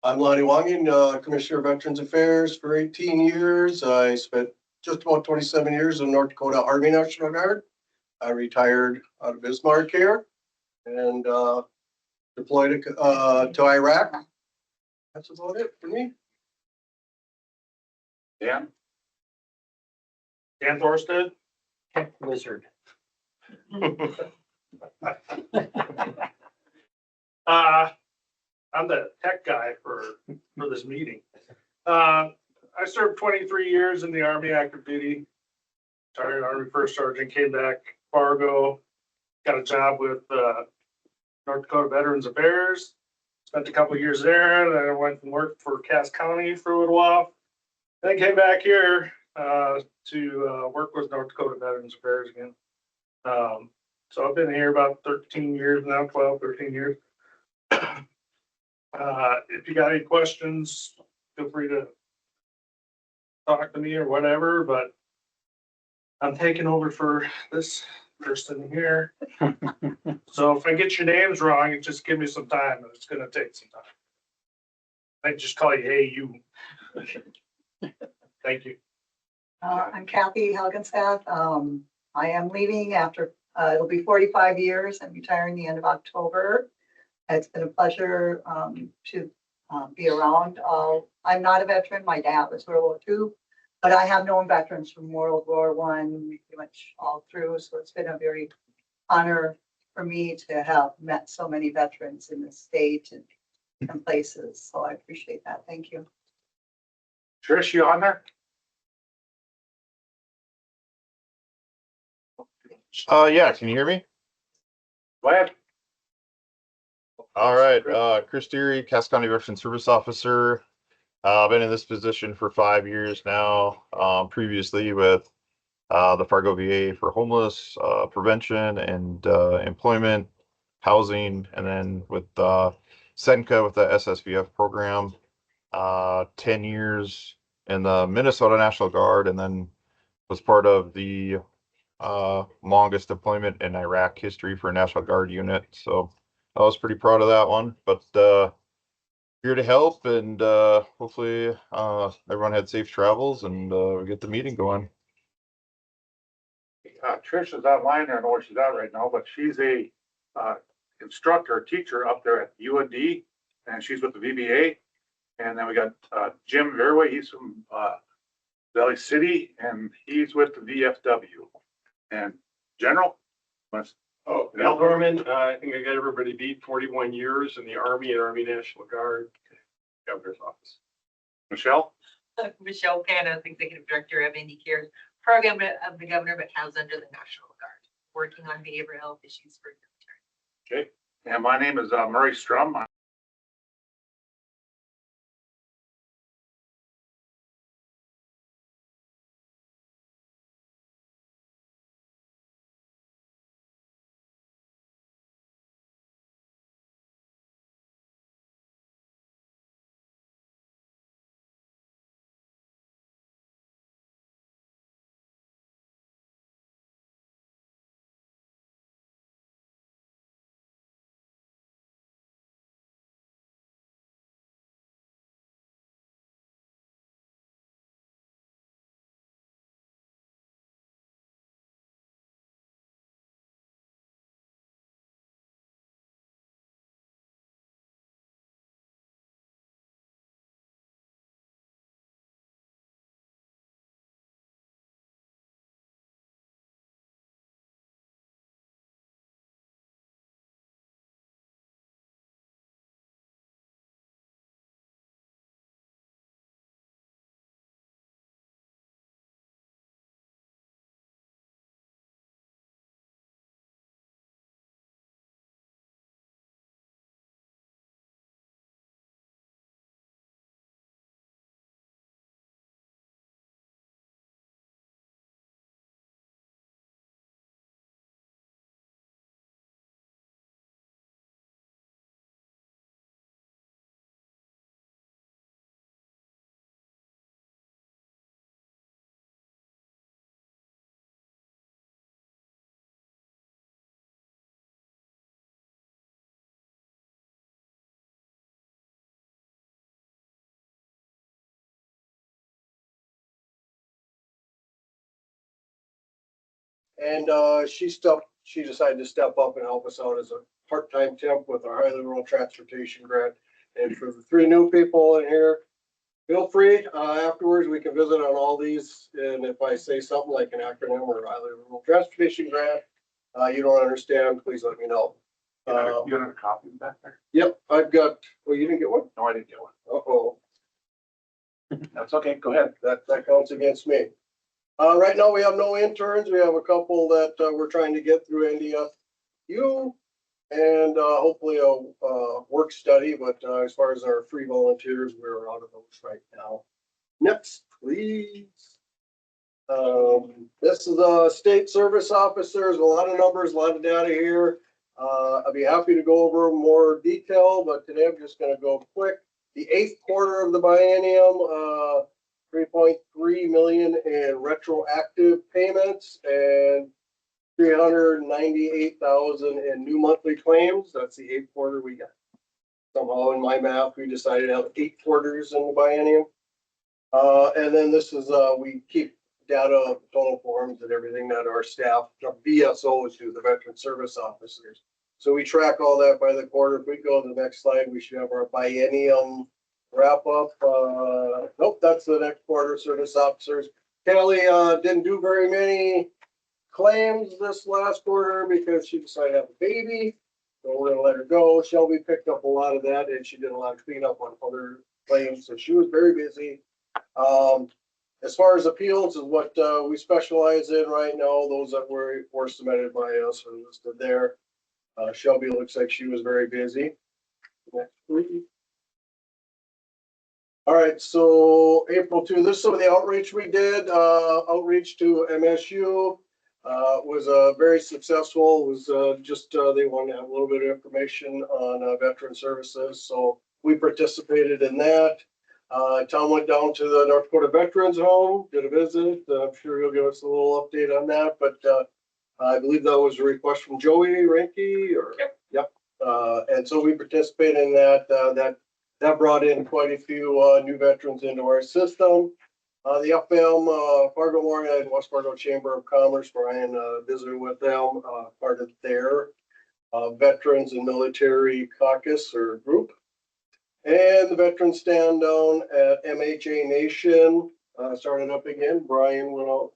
I'm Lonnie Wongin, Commissioner of Veterans Affairs for 18 years. I spent just about 27 years in North Dakota Army National Guard. I retired out of Bismarck here and deployed to Iraq. That's about it for me. Dan Thorstad. Tech wizard. I'm the tech guy for this meeting. I served 23 years in the Army active duty. Retired Army First Sergeant, came back Fargo, got a job with North Dakota Veterans Affairs. Spent a couple of years there, and then I went and worked for Cass County for a little while. Then came back here to work with North Dakota Veterans Affairs again. So I've been here about 13 years now, 12, 13 years. If you got any questions, feel free to talk to me or whatever, but I'm taking over for this person here. So if I get your names wrong, just give me some time. It's gonna take some time. I just call you, hey, you. Thank you. I'm Kathy Helgenstadt. I am leaving after, it'll be 45 years. I'm retiring the end of October. It's been a pleasure to be around. I'm not a veteran. My dad was World War II, but I have known veterans from World War I pretty much all through. So it's been a very honor for me to have met so many veterans in the state and different places. So I appreciate that. Thank you. Trish, you on there? Yeah, can you hear me? Go ahead. All right, Chris Deary, Cass County Veteran Service Officer. I've been in this position for 5 years now. Previously with the Fargo VA for homeless prevention and employment, housing, and then with SENCA with the SSVF program. 10 years in the Minnesota National Guard, and then was part of the longest deployment in Iraq history for a National Guard unit. So I was pretty proud of that one, but here to help, and hopefully everyone had safe travels, and we get the meeting going. Trish is online. I don't know where she's at right now, but she's a instructor, teacher up there at UND, and she's with the VBA. And then we got Jim Verway. He's from Valley City, and he's with the VFW. And General? Oh, Al Gorman, I think I got everybody beat. 41 years in the Army and Army National Guard, Governor's Office. Michelle? Michelle Cannon, Executive Director of IndyCare's program of the governor, but housed under the National Guard, working on behavioral health issues for military. Okay. And my name is Murray Strum. And she decided to step up and help us out as a part-time temp with our highly rural transportation grant. And for the 3 new people in here, feel free, afterwards, we can visit on all these. And if I say something like an acronym or highly rural transportation grant, you don't understand, please let me know. You don't have a copy back there? Yep, I've got, well, you didn't get one? No, I didn't get one. Uh-oh, That's okay, go ahead. that counts against me. Right now, we have no interns. We have a couple that we're trying to get through NDFU and hopefully a work study, but as far as our free volunteers, we're out of those right now. Next, please. This is state service officers, a lot of numbers, a lot of data here. I'd be happy to go over more detail, but today I'm just gonna go quick. The 8th quarter of the biennium, 3.3 million in retroactive payments and 398,000 in new monthly claims. That's the 8th quarter we got. Somehow in my math, we decided to have 8 quarters in the biennium. And then this is, we keep data of total forms and everything that our staff, the VSOs do, the veteran service officers. So we track all that by the quarter. If we go to the next slide, we should have our biennium wrap up. Nope, that's the next quarter, service officers. Kelly didn't do very many claims this last quarter because she decided to have a baby. So we're gonna let her go. Shelby picked up a lot of that and she did a lot of cleanup on other claims. So she was very busy. As far as appeals is what we specialize in right now, those that were submitted by us are listed there. Shelby looks like she was very busy. Next, please. All right, so April 2, this is some of the outreach we did. Outreach to MSU was very successful. It was just they wanted to have a little bit of information on veteran services, so we participated in that. Tom went down to the North Dakota Veterans Home, did a visit. I'm sure he'll give us a little update on that, but I believe that was a request from Joey Ranke or. Yep. And so we participated in that. That brought in quite a few new veterans into our system. The FM, Fargo Memorial and West Fargo Chamber of Commerce, Brian visited with them, part of their Veterans and Military Caucus or group. And the veterans stand down at MHA Nation started up again. Brian went out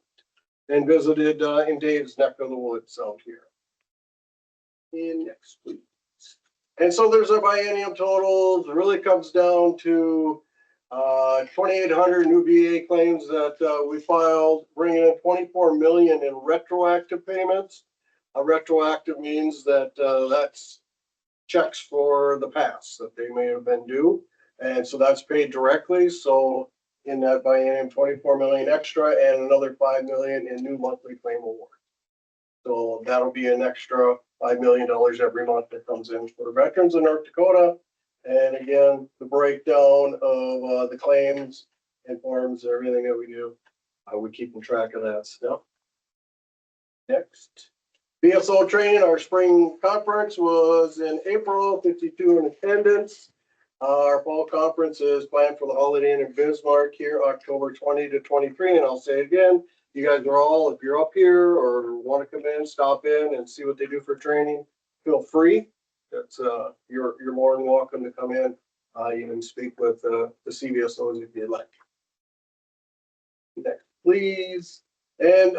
and visited in Dave's neck of the woods out here. And next, please. And so there's our biennium totals. It really comes down to 2,800 new VA claims that we filed, bringing in 24 million in retroactive payments. Retroactive means that that's checks for the past that they may have been due. And so that's paid directly. So in that biennium, 24 million extra and another 5 million in new monthly claim award. So that'll be an extra $5 million every month that comes in for veterans in North Dakota. And again, the breakdown of the claims and forms, everything that we do, we're keeping track of that stuff. Next. BSO training, our spring conference was in April, 52 in attendance. Our fall conference is planned for the Holiday Inn in Bismarck here, October 20 to 23. And I'll say again, you guys are all, if you're up here or want to come in, stop in and see what they do for training, feel free. That's you're more than welcome to come in. You can speak with the CVSOs if you'd like. Next, please. And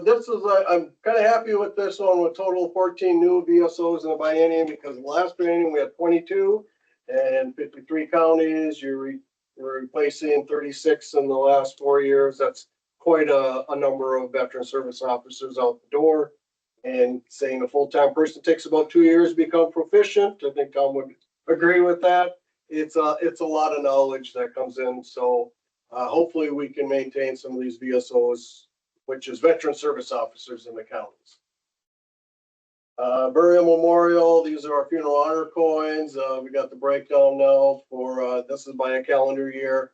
this is, I'm kind of happy with this one with total of 14 new VSOs in the biennium because the last biennium we had 22 and 53 counties. You're replacing 36 in the last 4 years. That's quite a number of veteran service officers out the door. And saying a full-time person takes about 2 years to become proficient. I think Tom would agree with that. It's a lot of knowledge that comes in. So hopefully we can maintain some of these VSOs, which is veteran service officers in the counties. Burial memorial, these are our funeral honor coins. We got the breakdown now for, this is by a calendar year.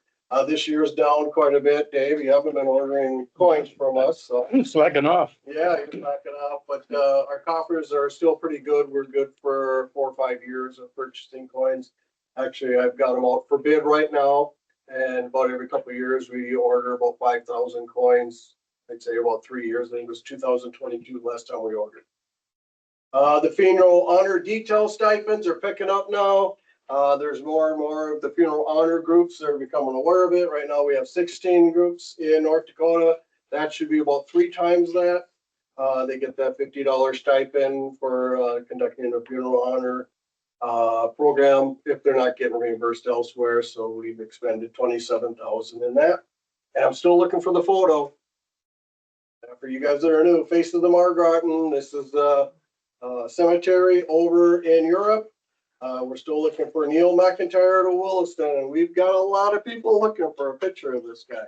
This year's down quite a bit. Dave, you haven't been ordering coins from us, so. Slacking off. Yeah, you're knocking off, but our coffers are still pretty good. We're good for 4 or 5 years of purchasing coins. Actually, I've got them out for bid right now. And about every couple of years, we order about 5,000 coins I'd say about 3 years. I think it was 2022 last time we ordered. The funeral honor detail stipends are picking up now. There's more and more of the funeral honor groups that are becoming aware of it. Right now, we have 16 groups in North Dakota. That should be about 3 times that. They get that $50 stipend for conducting a funeral honor program if they're not getting reimbursed elsewhere. So we've expended $27,000 in that. And I'm still looking for the photo. For you guys that are new, Face of the Margraten. This is a cemetery over in Europe. We're still looking for Neil McIntyre to Williston, and we've got a lot of people looking for a picture of this guy.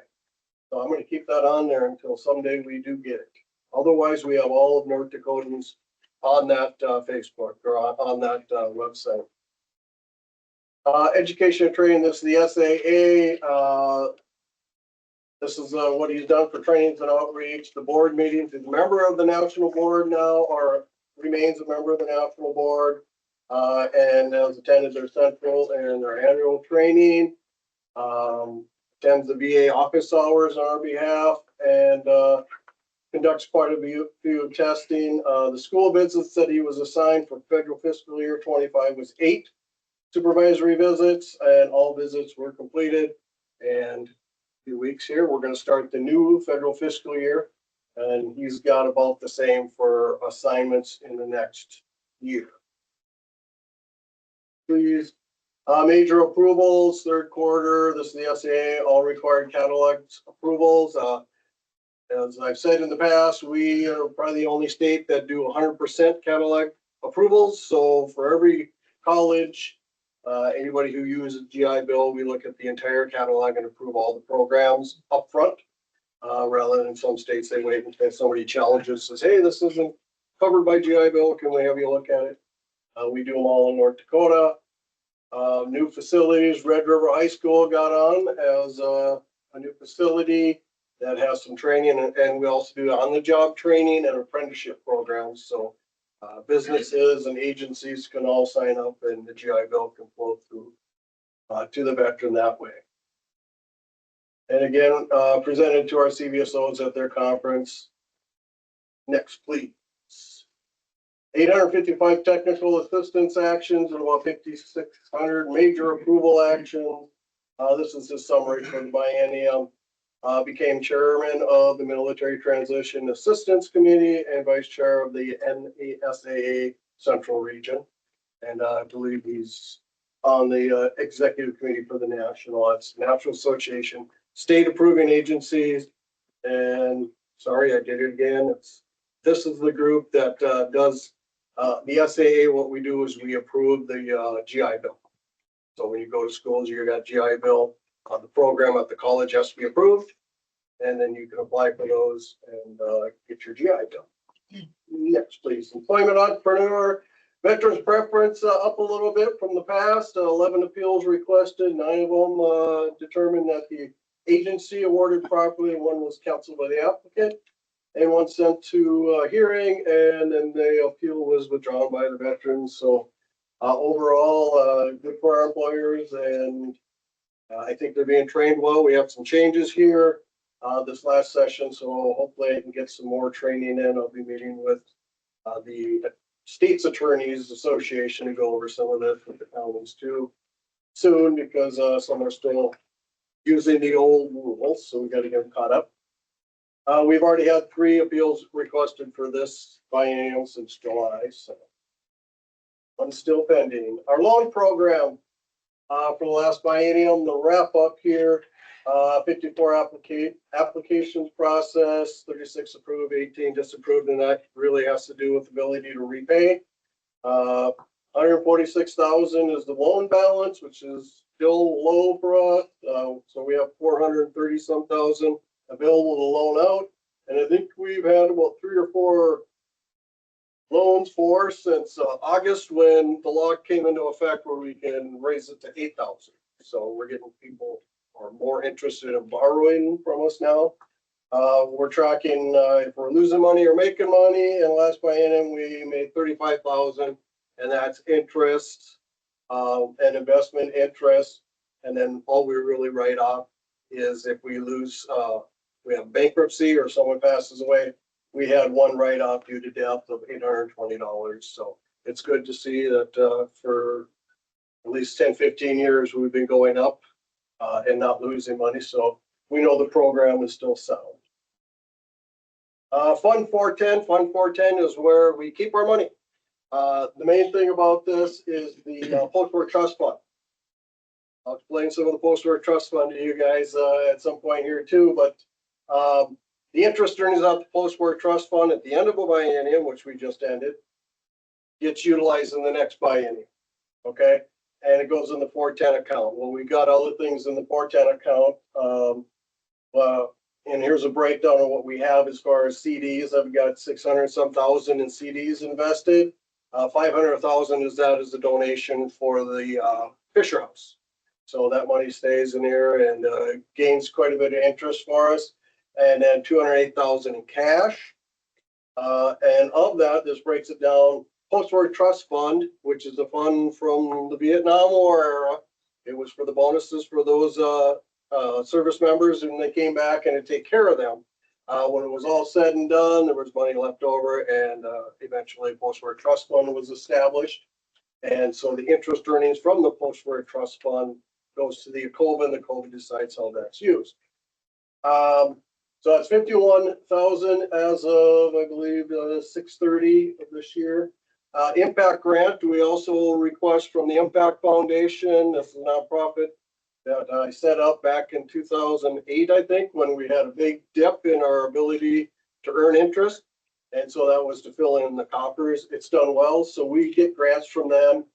So I'm going to keep that on there until someday we do get it. Otherwise, we have all of North Dakotans on that Facebook or on that website. Education and training, this is the SAA. This is what he's done for trainings and outreach. The board meetings, he's a member of the national board now, or remains a member of the national board, and has attended their central and their annual training. Attends the VA office hours on our behalf, and conducts quite a few of testing. The school visits that he was assigned for federal fiscal year 25 was 8 supervisory visits, and all visits were completed. And few weeks here, we're going to start the new federal fiscal year, and he's got about the same for assignments in the next year. Please, major approvals, third quarter. This is the SAA, all required catalog approvals. As I've said in the past, we are probably the only state that do 100% catalog approvals. So for every college, anybody who uses GI Bill, we look at the entire catalog and approve all the programs up front, rather than some states they wait until somebody challenges, says, hey, this isn't covered by GI Bill. Can we have you look at it? We do them all in North Dakota. New facilities, Red River High School got on as a new facility that has some training, and we also do on-the-job training and apprenticeship programs. So businesses and agencies can all sign up, and the GI Bill can flow through to the veteran that way. And again, presented to our CVSOs at their conference. Next, please. 855 technical assistance actions and about 5,600 major approval actions. This is the summary for the biennium. Became chairman of the Military Transition Assistance Committee and vice chair of the NASAA Central Region. And I believe he's on the executive committee for the National Association, state approving agencies. And sorry, I did it again. This is the group that does the SAA. What we do is we approve the GI Bill. So when you go to schools, you got GI Bill. The program at the college has to be approved, and then you can apply for those and get your GI Bill. Next, please. Employment entrepreneur, veterans preference up a little bit from the past. 11 appeals requested, 9 of them determined that the agency awarded properly, and 1 was canceled by the applicant, and 1 sent to a hearing, and then the appeal was withdrawn by the veterans. So overall, good for our employers, and I think they're being trained well. We have some changes here this last session, so hopefully I can get some more training in. I'll be meeting with the State's Attorneys Association to go over some of this with the counties too soon, because some are still using the old rules, so we got to get them caught up. We've already had 3 appeals requested for this biennium since July, so one's still pending. Our loan program for the last biennium, the wrap up here, 54 applications processed, 36 approved, 18 disapproved, and that really has to do with ability to repay. 146,000 is the loan balance, which is still low for us. So we have 430 some thousand available to loan out. And I think we've had about 3 or 4 loans for since August, when the law came into effect where we can raise it to 8,000. So we're getting people are more interested in borrowing from us now. We're tracking if we're losing money or making money. And last biennium we made 35,000, and that's interest and investment interest. And then all we really write off is if we lose we have bankruptcy or someone passes away, we had one write-off due to death of $820. So it's good to see that for at least 10, 15 years, we've been going up and not losing money. So we know the program is still sound. Fund 410 is where we keep our money. The main thing about this is the post-work trust fund. I'll explain some of the post-work trust fund to you guys at some point here too, but the interest earnings out the post-work trust fund at the end of a biennium, which we just ended, gets utilized in the next biennium, okay? And it goes in the 410 account. Well, we got other things in the 410 account. And here's a breakdown of what we have as far as CDs. I've got 600 some thousand in CDs invested. 500,000 is that as a donation for the Fisher House. So that money stays in here and gains quite a bit of interest for us. And then 208,000 in cash. And of that, this breaks it down. Post-War Trust Fund, which is a fund from the Vietnam War era. It was for the bonuses for those service members, and they came back and to take care of them. When it was all said and done, there was money left over, and eventually Post-War Trust Fund was established. And so the interest earnings from the Post-War Trust Fund goes to the ACOVA, and the ACOVA decides how that's used. So that's 51,000 as of, I believe, 6/30 of this year. Impact grant, we also request from the Impact Foundation. This is a nonprofit that I set up back in 2008, I think, when we had a big dip in our ability to earn interest. And so that was to fill in the coffers. It's done well. So we get grants from them.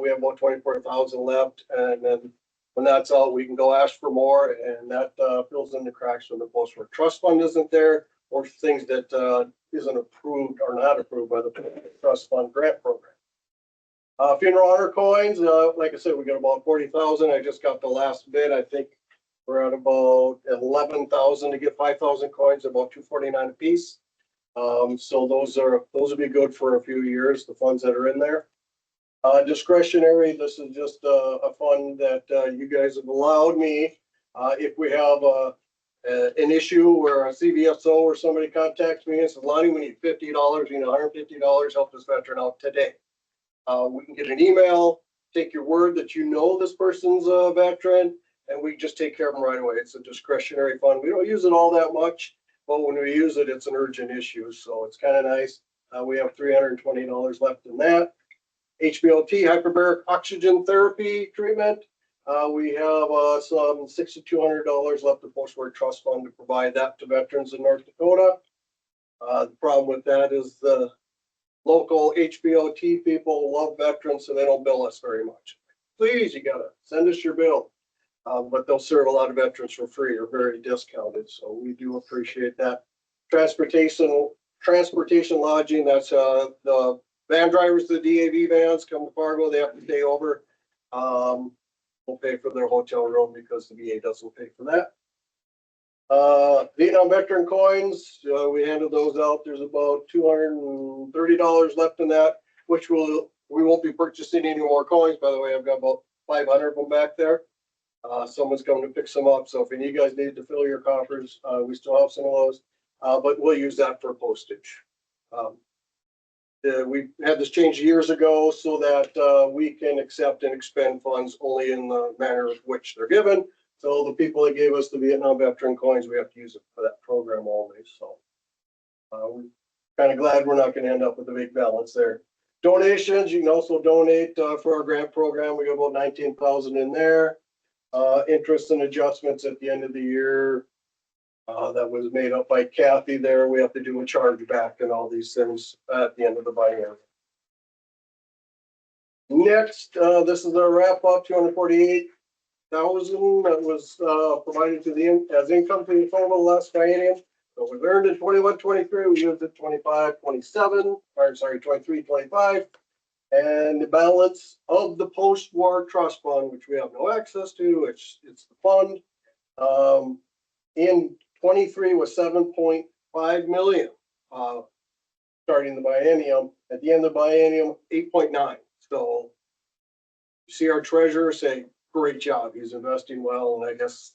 We have about 24,000 left. And then when that's all, we can go ask for more. And that fills in the cracks when the Post-Work Trust Fund isn't there, or things that isn't approved or not approved by the Trust Fund grant program. Funeral honor coins, like I said, we got about 40,000. I just got the last bid. I think we're at about 11,000 to get 5,000 coins, about $249 a piece. So those will be good for a few years, the funds that are in there. Discretionary, this is just a fund that you guys have allowed me. If we have an issue where a CVSO or somebody contacts me and says, Lonnie, we need $50, $150, help this veteran out today. We can get an email, take your word that you know this person's a veteran, and we just take care of them right away. It's a discretionary fund. We don't use it all that much, but when we use it, it's an urgent issue. So it's kind of nice. We have $320 left in that. HBOT, hyperbaric oxygen therapy treatment. We have some $6,200 left in Post-Work Trust Fund to provide that to veterans in North Dakota. The problem with that is the local HBOT people love veterans, so they don't bill us very much. Please, you gotta send us your bill. But they'll serve a lot of veterans for free or very discounted, so we do appreciate that. Transportation lodging, that's the van drivers, the DAV vans come to Fargo, they have to stay over. We'll pay for their hotel room because the VA doesn't pay for that. Vietnam veteran coins, we handed those out. There's about $230 left in that, which we won't be purchasing any more coins. By the way, I've got about 500 of them back there. Someone's coming to pick some up. So if any of you guys need to fill your coffers, we still have some of those, but we'll use that for postage. We had this change years ago so that we can accept and expend funds only in the manner of which they're given. So the people that gave us the Vietnam veteran coins, we have to use it for that program only. So we're kind of glad we're not going to end up with a big balance there. Donations, you can also donate for our grant program. We got about 19,000 in there. Interest and adjustments at the end of the year. That was made up by Kathy there. We have to do a charge back and all these things at the end of the biennium. Next, this is our wrap up, 248,000 that was provided to the as income to the total last biennium. So we earned in 21-23, we used it 25-27, or sorry, 23-25. And the balance of the post-war trust fund, which we have no access to, it's the fund. In 23 was 7.5 million, starting the biennium. At the end of the biennium, 8.9. So you see our treasurer say, great job, he's investing well, and I guess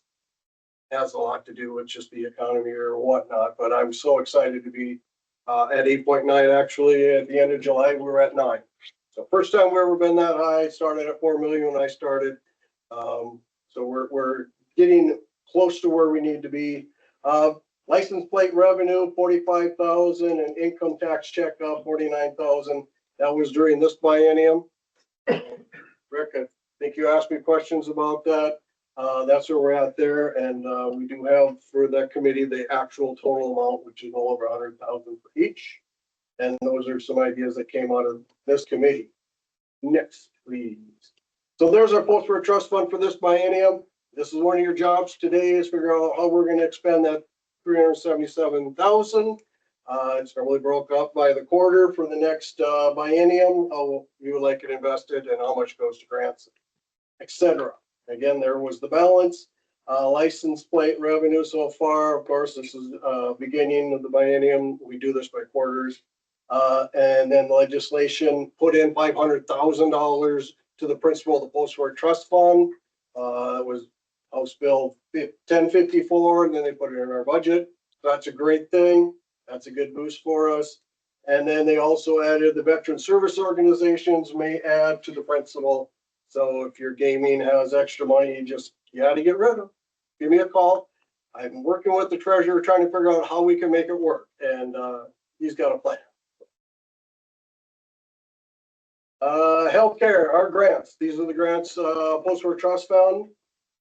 has a lot to do with just the economy or whatnot, but I'm so excited to be at 8.9. Actually, at the end of July, we were at 9. So first time we've ever been that high. Started at 4 million when I started. So we're getting close to where we need to be. License plate revenue, 45,000, and income tax check up 49,000. That was during this biennium. Rick, I think you asked me questions about that. That's where we're at there. And we do have for that committee, the actual total amount, which is well over 100,000 for each. And those are some ideas that came out of this committee. Next, please. So there's our post-work trust fund for this biennium. This is one of your jobs today is figure out how we're going to expend that 377,000. It's normally broke up by the quarter for the next biennium, how you would like it invested and how much goes to grants, etc. Again, there was the balance. License plate revenue so far. Of course, this is beginning of the biennium. We do this by quarters. And then legislation put in $500,000 to the principal of the post-work trust fund. It was House Bill 1054, and then they put it in our budget. That's a great thing. That's a good boost for us. And then they also added the veteran service organizations may add to the principal. So if your gaming has extra money, you got to get rid of. Give me a call. I'm working with the treasurer trying to figure out how we can make it work. And he's got a plan. Healthcare, our grants. These are the grants, post-work trust fund,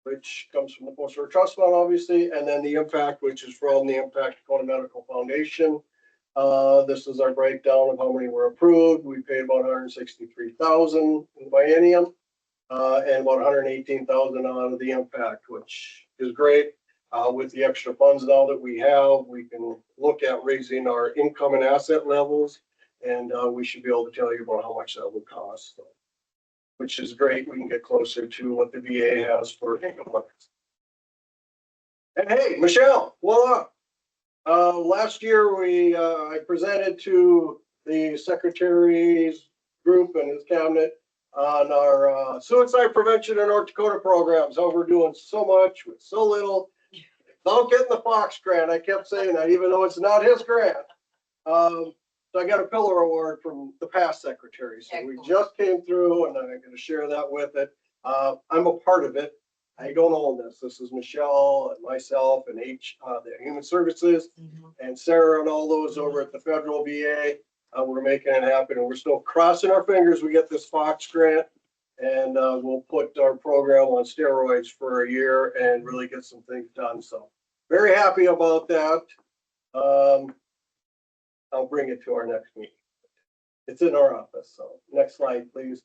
which comes from the post-work trust fund, obviously, and then the impact, which is from the Impact Dakota Medical Foundation. This is our breakdown of how many were approved. We paid about 163,000 in the biennium, and about 118,000 out of the impact, which is great. With the extra funds now that we have, we can look at raising our income and asset levels, and we should be able to tell you about how much that would cost. So, which is great. We can get closer to what the VA has for income limits. And hey, Michelle, voila. Last year I presented to the secretary's group and his cabinet on our suicide prevention in North Dakota programs. How we're doing so much with so little. Don't get in the Fox grant. I kept saying that, even though it's not his grant. So I got a pillar award from the past secretary. So we just came through, and I'm going to share that with it. I'm a part of it. I don't own this. This is Michelle and myself and the Human Services and Sarah and all those over at the federal VA. We're making it happen, and we're still crossing our fingers. We get this Fox grant, and we'll put our program on steroids for a year and really get some things done. So very happy about that. I'll bring it to our next meeting. It's in our office. So next slide, please.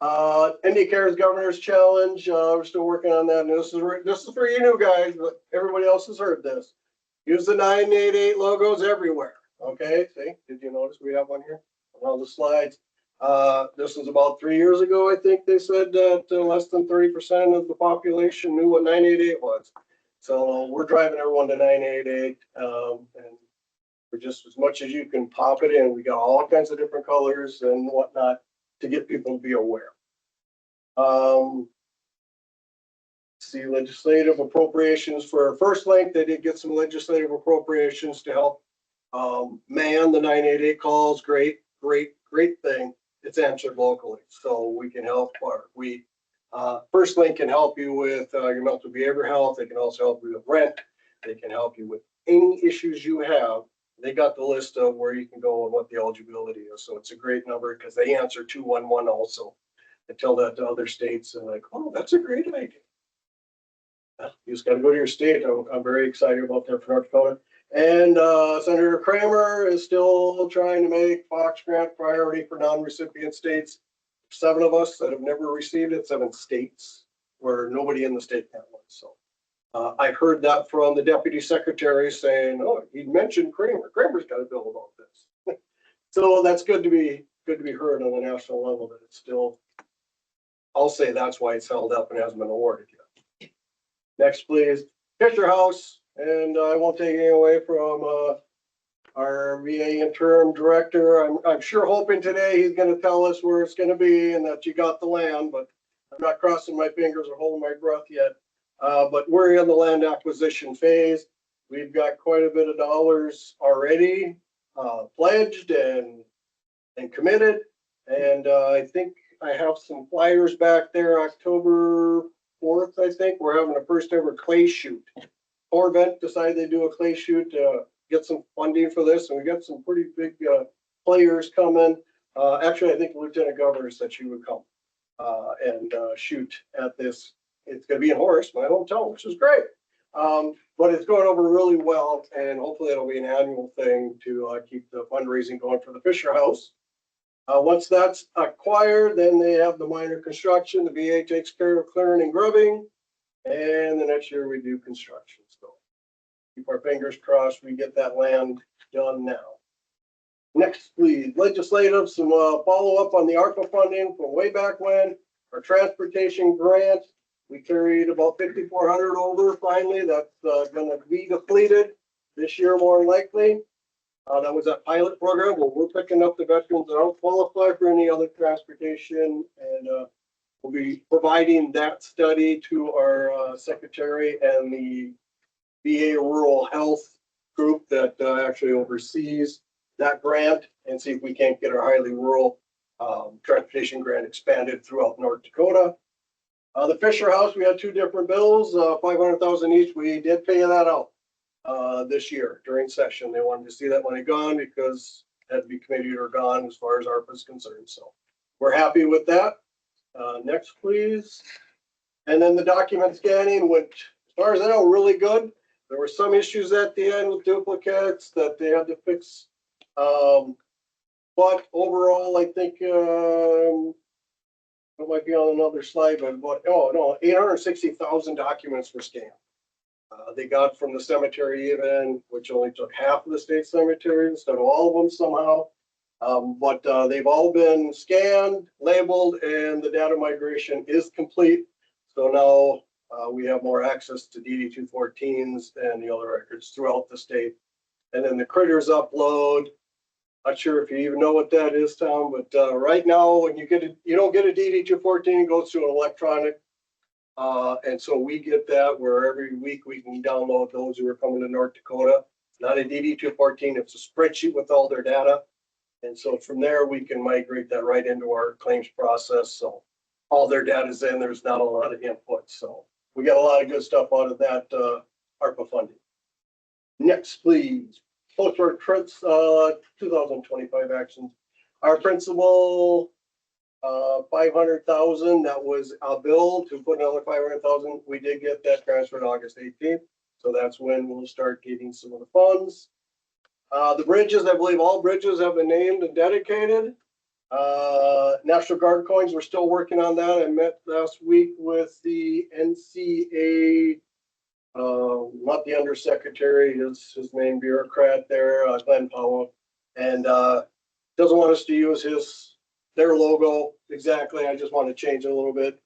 IndyCare's Governor's Challenge. We're still working on that. And this is for you new guys, but everybody else has heard this. Use the 988 logos everywhere. Okay, see, did you notice we have one here on all the slides? This was about 3 years ago, I think they said that less than 30% of the population knew what 988 was. So we're driving everyone to 988, and we're just as much as you can pop it in. We got all kinds of different colors and whatnot to get people to be aware. See, legislative appropriations for First Link. They did get some legislative appropriations to help man the 988 calls. Great thing. It's answered locally, so we can help. First Link can help you with your mental behavior health. They can also help you with rent. They can help you with any issues you have. They got the list of where you can go and what the eligibility is. So it's a great number because they answer 211 also. They tell that to other states and like, oh, that's a great idea. You just got to go to your state. I'm very excited about that for North Dakota. And Senator Kramer is still trying to make Fox grant priority for non-recipient states. 7 of us that have never received it, 7 states where nobody in the state got one. So I heard that from the deputy secretary saying, oh, he mentioned Kramer. Kramer's got a bill about this. So that's good to be heard on the national level that it's still, I'll say that's why it's held up and hasn't been awarded yet. Next, please. Fisher House. And I won't take anything away from our VA interim director. I'm sure hoping today he's going to tell us where it's going to be and that you got the land, but I'm not crossing my fingers or holding my breath yet. But we're in the land acquisition phase. We've got quite a bit of dollars already pledged and committed. And I think I have some flyers back there, October 4th, I think. We're having a first ever clay shoot. Corvette decided they do a clay shoot to get some funding for this, and we got some pretty big players coming. Actually, I think the Lieutenant Governor said she would come and shoot at this. It's going to be in Horace, my hometown, which is great. But it's going over really well, and hopefully it'll be an annual thing to keep the fundraising going for the Fisher House. Once that's acquired, then they have the minor construction. The VA takes care of clearing and grubbing, and the next year we do construction. So keep our fingers crossed we get that land done now. Next, please, legislative, some follow-up on the ARPA funding from way back when. Our transportation grant, we carried about 5,400 over finally. That's going to be depleted this year more than likely. That was that pilot program where we're picking up the veterans that don't qualify for any other transportation, and we'll be providing that study to our secretary and the VA Rural Health group that actually oversees that grant, and see if we can't get our highly rural transportation grant expanded throughout North Dakota. The Fisher House, we had two different bills, 500,000 each. We did pay that out this year during session. They wanted to see that money gone because it had to be committed or gone as far as ARPA is concerned. So we're happy with that. Next, please. And then the document scanning went, as far as I know, really good. There were some issues at the end with duplicates that they had to fix. But overall, I think it might be on another slide, but oh no, 860,000 documents were scanned. They got from the cemetery even, which only took half of the state cemetery instead of all of them somehow. But they've all been scanned, labeled, and the data migration is complete. So now we have more access to DD-214s and the other records throughout the state. And then the critters upload. Not sure if you even know what that is, Tom, but right now when you don't get a DD-214, it goes through an electronic. And so we get that where every week we can download those who are coming to North Dakota. Not a DD-214, it's a spreadsheet with all their data. And so from there, we can migrate that right into our claims process. So all their data is in, there's not a lot of input. So we got a lot of good stuff out of that ARPA funding. Next, please. Post-work trips, 2025 actions. Our principal, 500,000, that was a bill to put another 500,000. We did get that transferred August 18th. So that's when we'll start getting some of the funds. The bridges, I believe all bridges have been named and dedicated. National Guard coins, we're still working on that. I met last week with the NCA, not the undersecretary, his main bureaucrat there, Glenn Powell, and doesn't want us to use their logo exactly. I just want to change it a little bit.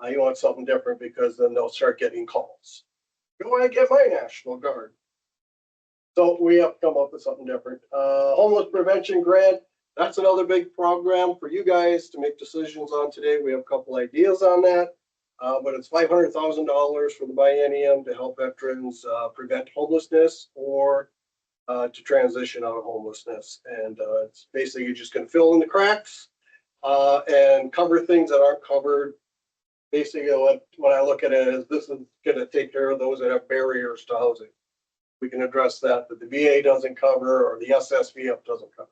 He wants something different because then they'll start getting calls. Go and get my National Guard. So we have to come up with something different. Homeless prevention grant. That's another big program for you guys to make decisions on today. We have a couple ideas on that, but it's $500,000 for the biennium to help veterans prevent homelessness or to transition out of homelessness. And it's basically you're just going to fill in the cracks and cover things that aren't covered. Basically, when I look at it, is this is going to take care of those that have barriers to housing. We can address that the VA doesn't cover or the SSVF doesn't cover.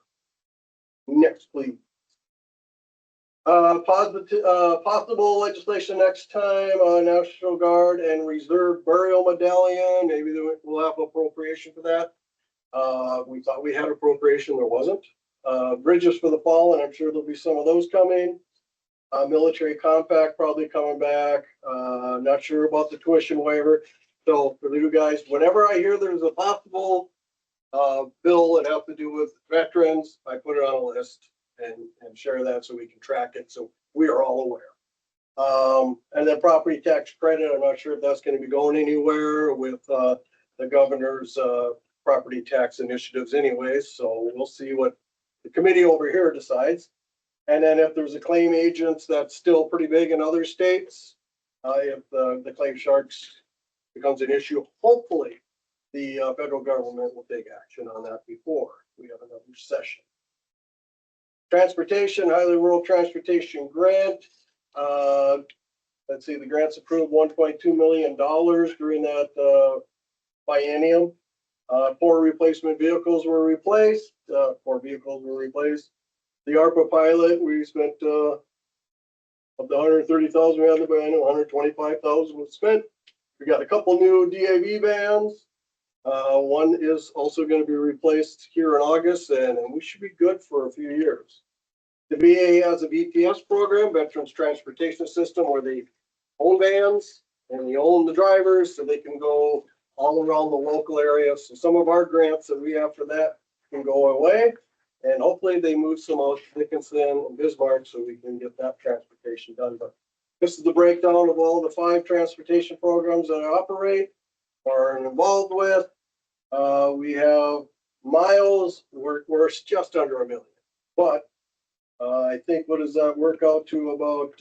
Next, please. Possible legislation next time on National Guard and Reserve Burial Medallion. Maybe we'll have appropriation for that. We thought we had appropriation, there wasn't. Bridges for the fall, and I'm sure there'll be some of those coming. Military compact probably coming back. Not sure about the tuition waiver. So for you guys, whenever I hear there's a possible bill that have to do with veterans, I put it on a list and share that so we can track it. So we are all aware. And then property tax credit, I'm not sure if that's going to be going anywhere with the governor's property tax initiatives anyways. So we'll see what the committee over here decides. And then if there's a claim agents, that's still pretty big in other states. If the claim sharks becomes an issue, hopefully the federal government will take action on that before we have another session. Transportation, highway rural transportation grant. Let's see, the grant's approved $1.2 million during that biennium. 4 replacement vehicles were replaced. 4 vehicles were replaced. The ARPA pilot, we spent of the 130,000 we had in the biennium, 125,000 was spent. We got a couple new DAV vans. One is also going to be replaced here in August, and we should be good for a few years. The VA has a VTS program, Veterans Transportation System, where they own vans and they own the drivers, so they can go all around the local area. So some of our grants that we have for that can go away, and hopefully they move some out to Dickinson and Bismarck so we can get that transportation done. But this is the breakdown of all the 5 transportation programs that I operate or are involved with. We have miles, we're just under 1 million, but I think, what does that work out to? About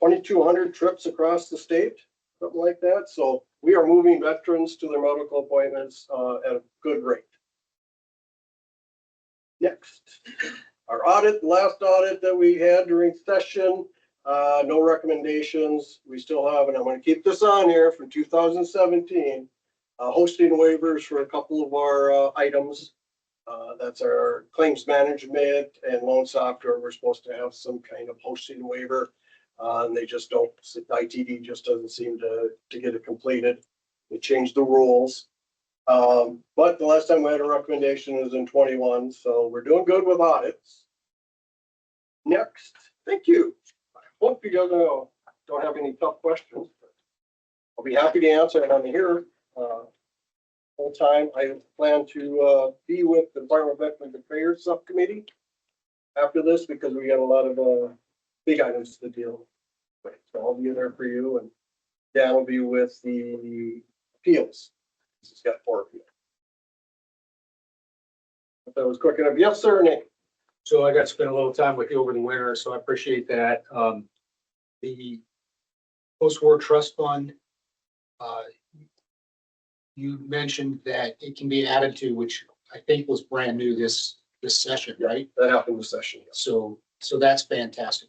2,200 trips across the state, something like that. So we are moving veterans to their medical appointments at a good rate. Next, our audit, the last audit that we had during session, no recommendations. We still have, and I'm going to keep this on here from 2017, hosting waivers for a couple of our items. That's our claims management and loan software. We're supposed to have some kind of hosting waiver. And they just don't, ITD just doesn't seem to get it completed. They changed the rules. But the last time we had a recommendation was in 21. So we're doing good with audits. Next, thank you. I hope you guys don't have any tough questions. I'll be happy to answer it on here. Full time. I plan to be with the Department of Veterans Affairs Subcommittee after this because we got a lot of big items to deal with. So I'll be there for you, and Dan will be with the appeals. He's got 4 appeals. If that was quick enough, yes, sir, Nick. So I got to spend a little time with you over the winter, so I appreciate that. The post-war trust fund, you mentioned that it can be added to, which I think was brand new this session, right? That happened this session. Yes. So that's fantastic.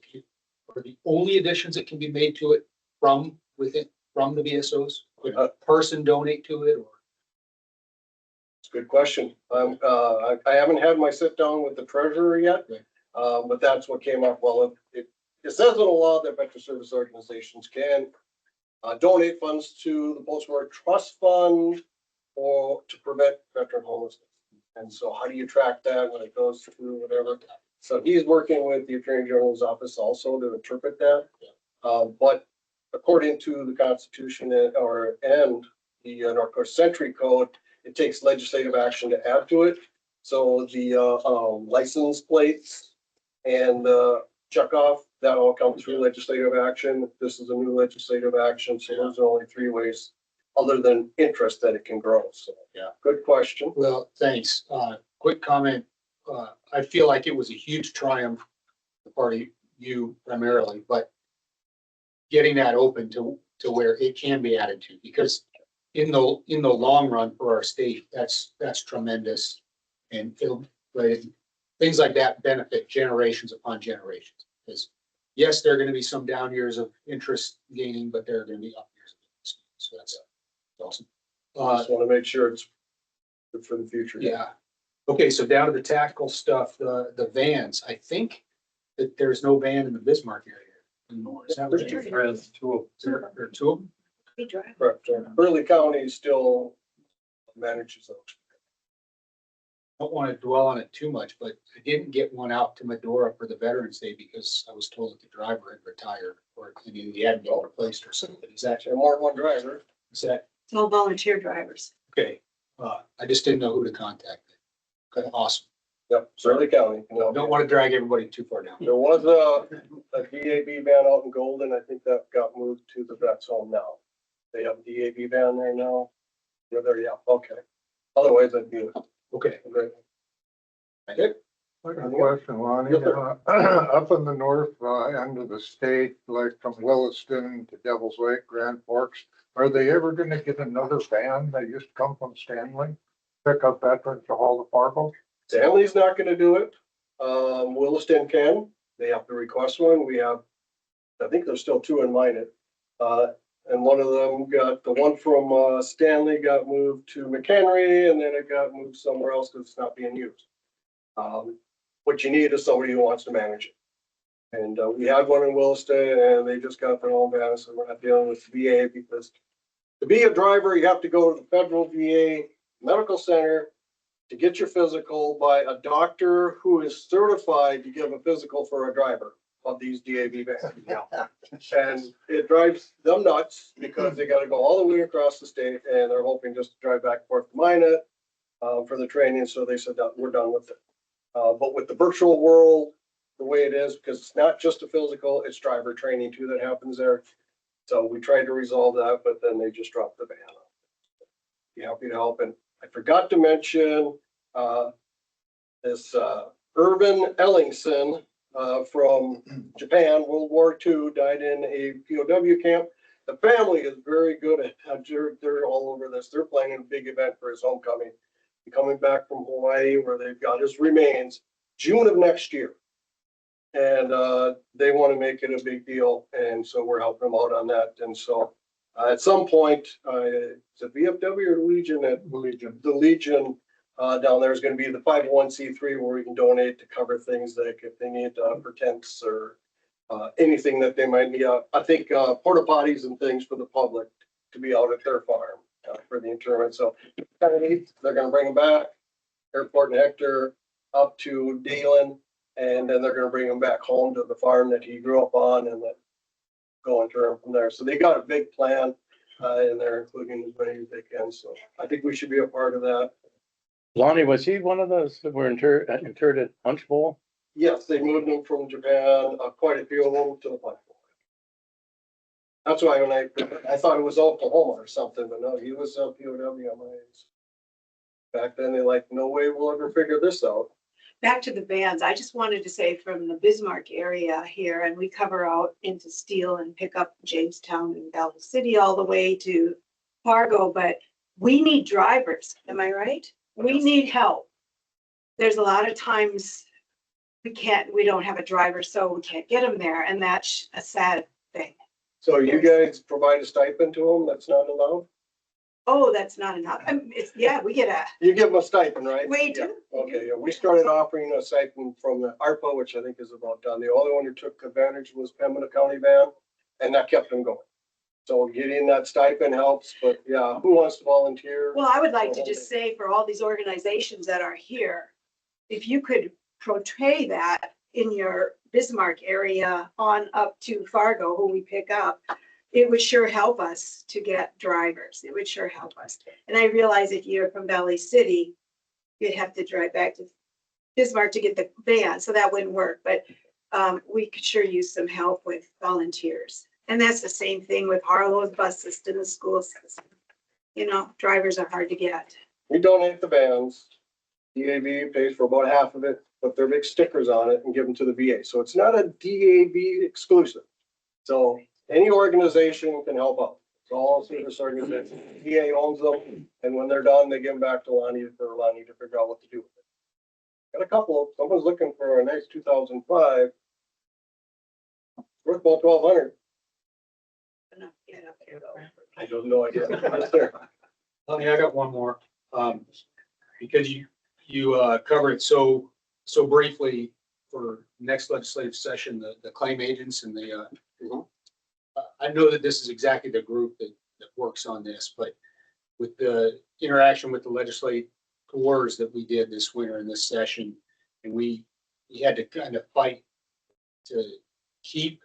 Are the only additions that can be made to it from the VSOs? Could a person donate to it, or? It's a good question. I haven't had my sit down with the treasurer yet, but that's what came up. Well, it says in the law that veteran service organizations can donate funds to the post-war trust fund or to prevent veteran homelessness. And so how do you track that when it goes through whatever? So he's working with the Attorney General's office also to interpret that. But according to the Constitution and the North Dakota Century Code, it takes legislative action to add to it. So the license plates and the checkoff, that all comes through legislative action. This is a new legislative action, so there's only 3 ways other than interest that it can grow. So Yeah, good question. well, thanks. Quick comment. I feel like it was a huge triumph, the party, you primarily, but getting that open to where it can be added to, because in the long run for our state, that's tremendous. And things like that benefit generations upon generations. Because yes, there are going to be some down years of interest gaining, but there are going to be up years of interest. So that's awesome. I just want to make sure it's good for the future. Yeah. Okay, so down to the tactical stuff, the vans. I think that there's no van in the Bismarck area anymore. Is that There's right? 2. Friends, 2 of them. There are 2 of them? We drive. But Burley County still manages those. Don't want to dwell on it too much, but I didn't get one out to Medora for the Veterans Day because I was told that the driver had retired or he hadn't been replaced or something. Is that, And more than one driver. It's all volunteer drivers. okay? I just didn't know who to contact. Okay, awesome. Yep, Burley County. Don't want to drag everybody too far down. There was a DAB van out in Golden. I think that got moved to the vet's home now. They have a DAB van there now. They're there, yeah, okay. Otherwise, I'd be Okay, great. good. I got a question, Lonnie. Yes, sir. Up in the north end of the state, like from Williston to Devil's Lake, Grand Forks, are they ever gonna get another van that used to come from Stanley? Pick up veterans to haul the Fargo? Stanley's not gonna do it. Williston can. They have to request one. We have, I think there's still two in mind. And one of them got, the one from Stanley got moved to McHenry, and then it got moved somewhere else because it's not being used. What you need is somebody who wants to manage it. And we had one in Williston, and they just got their own van, so we're not dealing with VA, because to be a driver, you have to go to the federal VA medical center to get your physical by a doctor who is certified to give a physical for a driver of these DAV vans. And it drives them nuts because they gotta go all the way across the state, and they're hoping just to drive back and forth to Minot for the training, so they said that we're done with it. But with the virtual world, the way it is, because it's not just a physical, it's driver training too that happens there. So we tried to resolve that, but then they just dropped the ban. Be happy to help. And I forgot to mention this Irvin Ellingson from Japan, World War II, died in a POW camp. The family is very good at, they're all over this. They're planning a big event for his homecoming. Coming back from Hawaii, where they've got his remains, June of next year. And they want to make it a big deal, and so we're helping them out on that. And so at some point, it's a VFW or Legion, the Legion down there is going to be the 501c3 where we can donate to cover things like if they need for tents or anything that they might need. I think porta potties and things for the public to be out at their farm for the interment. So they're going to bring them back, Airport and Hector, up to Dayton, and then they're going to bring them back home to the farm that he grew up on, and then go into from there. So they got a big plan in there, including as many as they can. So I think we should be a part of that. Lonnie, was he one of those that were interred at Punch Bowl? Yes, they moved them from Japan, quite a few of them to the platform. That's why when I thought it was Oklahoma or something, but no, he was a POW on my age. Back then, they're like, no way we'll ever figure this out. Back to the bands, I just wanted to say from the Bismarck area here, and we cover out into Steele and pick up Jamestown and Belleville City all the way to Fargo, but we need drivers, am I right? We need help. There's a lot of times we don't have a driver, so we can't get them there, and that's a sad thing. So you guys provide a stipend to them that's not allowed? Oh, that's not enough. We get You give them a stipend, right? we do. Okay, yeah, we started offering a stipend from the ARPA, which I think is about done. The only one who took advantage was Pembina County Van, and that kept them going. So getting that stipend helps, but yeah, who wants to volunteer? Well, I would like to just say for all these organizations that are here, if you could portray that in your Bismarck area on up to Fargo, who we pick up, it would sure help us to get drivers. It would sure help us. And I realize if you're from Valley City, you'd have to drive back to Bismarck to get the van, so that wouldn't work. But we could sure use some help with volunteers. And that's the same thing with Harlow's bus system, the school system. You know, drivers are hard to get. We donate the vans. DAV pays for about half of it, put their big stickers on it and give them to the VA. So it's not a DAV exclusive. So any organization can help out. It's all service organizations. VA owns them, and when they're done, they give them back to Lonnie for Lonnie to figure out what to do with it. Got a couple. Someone's looking for a nice 2005. Worth about 1,200. I have no idea. Honey, I got one more. Because you covered so briefly for next legislative session, the claim agents and the, I know that this is exactly the group that works on this, but with the interaction with the legislative tours that we did this winter in this session, and we had to kind of fight to keep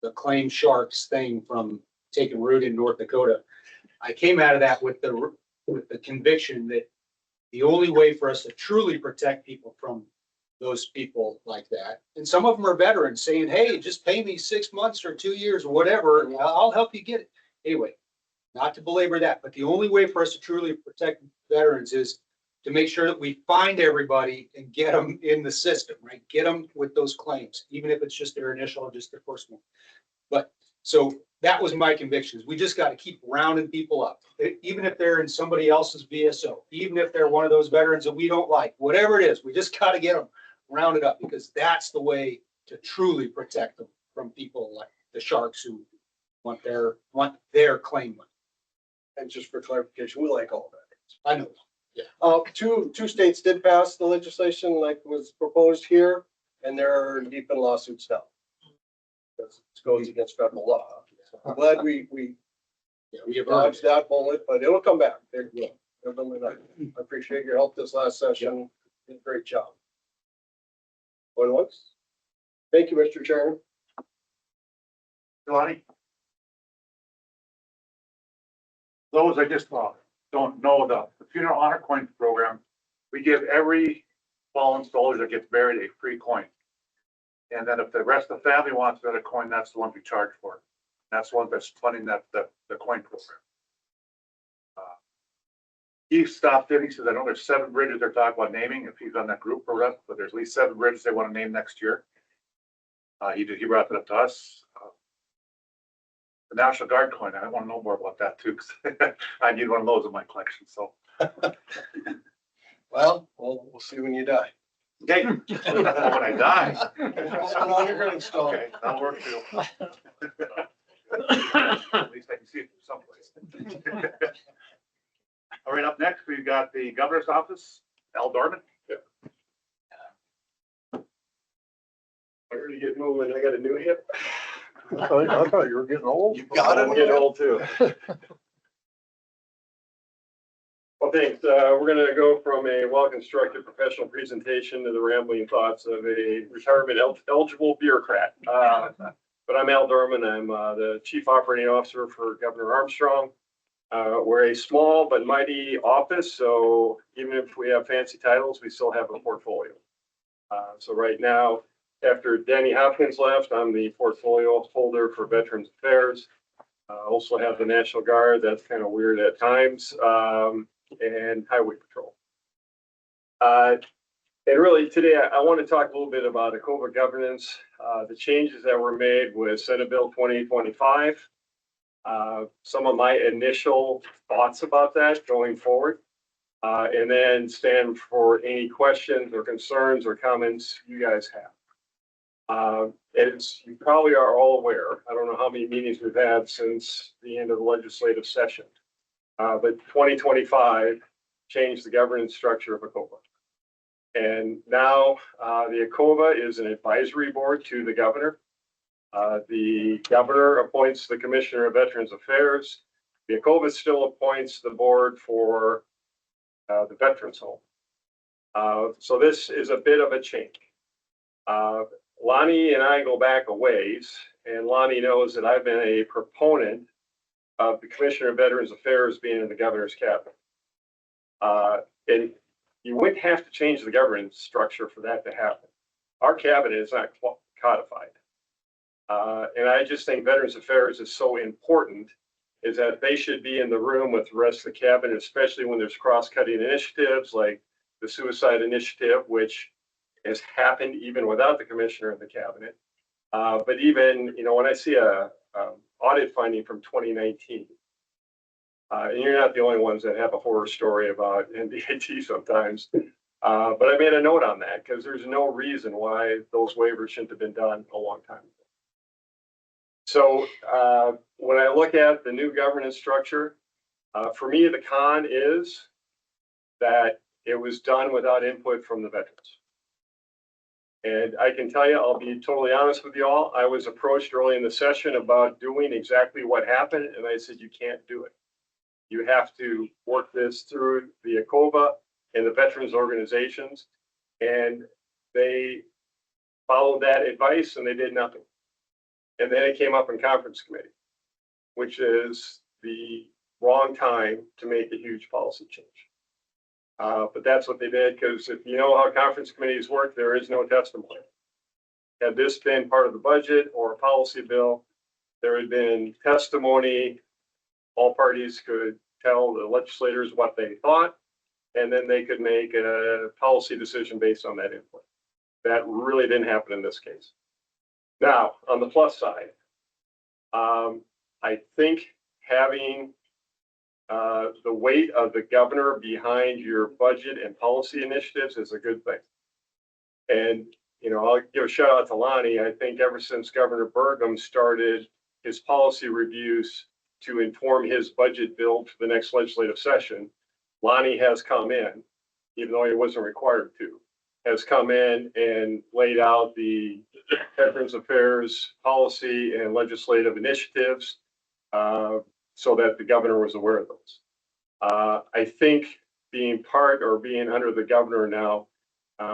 the claim sharks thing from taking root in North Dakota. I came out of that with the conviction that the only way for us to truly protect people from those people like that, and some of them are veterans saying, hey, just pay me 6 months or 2 years or whatever, and I'll help you get it. Anyway, not to belabor that, but the only way for us to truly protect veterans is to make sure that we find everybody and get them in the system, right? Get them with those claims, even if it's just their initial or just their first one. But, so that was my convictions. We just got to keep rounding people up. Even if they're in somebody else's VSO, even if they're one of those veterans that we don't like, whatever it is, we just got to get them rounded up, because that's the way to truly protect them from people like the sharks who want their claim money. And just for clarification, we like all that. I know. Two states did pass the legislation like was proposed here, and they're deep in lawsuits now. Because it goes against federal law. So I'm glad we Yeah, we have dodged that bullet, but it'll come back. They're building up. I appreciate your help this last session. You did a great job. Going once? Thank you, Mr. Chairman. Lonnie? Those I just don't know the funeral honor coin program. We give every fallen soldier that gets buried a free coin. And then if the rest of the family wants another coin, that's the one we charge for. That's the one that's funding the coin program. He stopped in, he says, I know there's 7 bridges they're talking about naming, if he's on that group or rest, but there's at least 7 bridges they want to name next year. He brought it up to us. The National Guard coin, I want to know more about that too, because I need one of those in my collection, so. Well, we'll see when you die. Okay, when I die. Put on your gravestone. Okay, that'll work too. At least I can see it from someplace. All right, up next, we've got the governor's office, Al Dorman. I'm ready to get moving. I got a new hip. I thought you were getting old. You got I'm it. getting old too. Well, thanks. We're gonna go from a well-constructed professional presentation to the rambling thoughts of a retirement eligible bureaucrat. But I'm Al Dorman. I'm the Chief Operating Officer for Governor Armstrong. We're a small but mighty office, so even if we have fancy titles, we still have a portfolio. So right now, after Danny Hopkins left, I'm the portfolio holder for Veterans Affairs. Also have the National Guard. That's kind of weird at times. And Highway Patrol. And really today, I want to talk a little bit about ACOVA governance, the changes that were made with Senate Bill 2025. Some of my initial thoughts about that going forward, and then stand for any questions or concerns or comments you guys have. As you probably are all aware, I don't know how many meetings we've had since the end of the legislative session, but 2025 changed the governance structure of ACOVA. And now the ACOVA is an advisory board to the governor. The governor appoints the Commissioner of Veterans Affairs. The ACOVA still appoints the board for the Veterans Home. So this is a bit of a change. Lonnie and I go back a ways, and Lonnie knows that I've been a proponent of the Commissioner of Veterans Affairs being in the governor's cabinet. And you wouldn't have to change the governance structure for that to happen. Our cabinet is not codified. And I just think Veterans Affairs is so important, is that they should be in the room with the rest of the cabinet, especially when there's cross-cutting initiatives like the suicide initiative, which has happened even without the commissioner in the cabinet. But even, when I see a audit finding from 2019, and you're not the only ones that have a horror story about NDAT sometimes, but I made a note on that because there's no reason why those waivers shouldn't have been done a long time ago. So when I look at the new governance structure, for me, the con is that it was done without input from the veterans. And I can tell you, I'll be totally honest with you all, I was approached early in the session about doing exactly what happened, and I said, you can't do it. You have to work this through the ACOVA and the veterans organizations, and they followed that advice and they did nothing. And then it came up in conference committee, which is the wrong time to make a huge policy change. But that's what they did, because if you know how conference committees work, there is no testimony. Had this been part of the budget or a policy bill, there had been testimony. All parties could tell the legislators what they thought, and then they could make a policy decision based on that input. That really didn't happen in this case. Now, on the plus side, I think having the weight of the governor behind your budget and policy initiatives is a good thing. And, you know, I'll give a shout out to Lonnie. I think ever since Governor Burgum started his policy reviews to inform his budget bill for the next legislative session, Lonnie has come in, even though he wasn't required to, has come in and laid out the Veterans Affairs policy and legislative initiatives so that the governor was aware of those. I think being part or being under the governor now,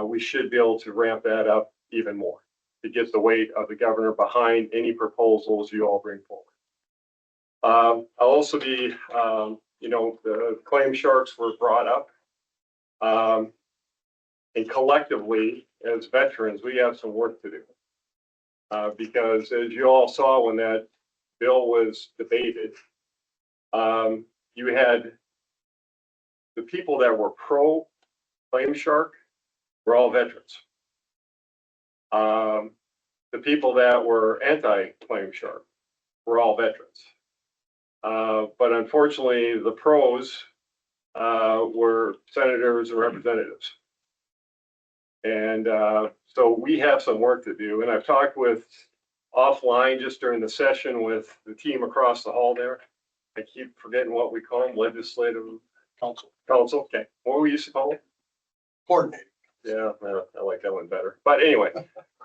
we should be able to ramp that up even more to get the weight of the governor behind any proposals you all bring forward. I'll also be, you know, the claim sharks were brought up. And collectively, as veterans, we have some work to do. Because as you all saw when that bill was debated, you had the people that were pro claim shark were all veterans. The people that were anti-claim shark were all veterans. But unfortunately, the pros were senators and representatives. And so we have some work to do. And I've talked with offline just during the session with the team across the hall there. I keep forgetting what we call them, legislative council. Council, okay. What we used to call them? Coordinate. Yeah, I like that one better. But anyway,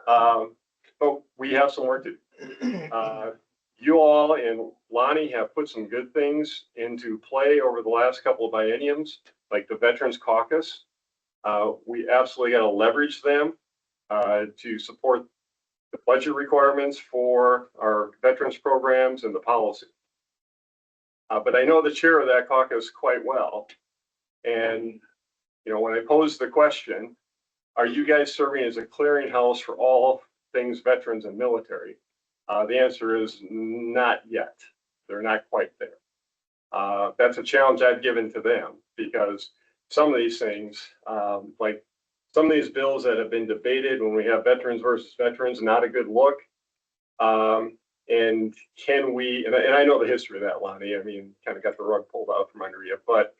but we have some work to do. You all and Lonnie have put some good things into play over the last couple of bienniums, like the Veterans Caucus. We absolutely got to leverage them to support the budget requirements for our veterans programs and the policy. But I know the chair of that caucus quite well. And, you know, when I posed the question, are you guys serving as a clearinghouse for all things veterans and military? The answer is not yet. They're not quite there. That's a challenge I've given to them because some of these things, like some of these bills that have been debated when we have veterans versus veterans, not a good look. And can we, and I know the history of that, Lonnie, I mean, kind of got the rug pulled out from under you, but,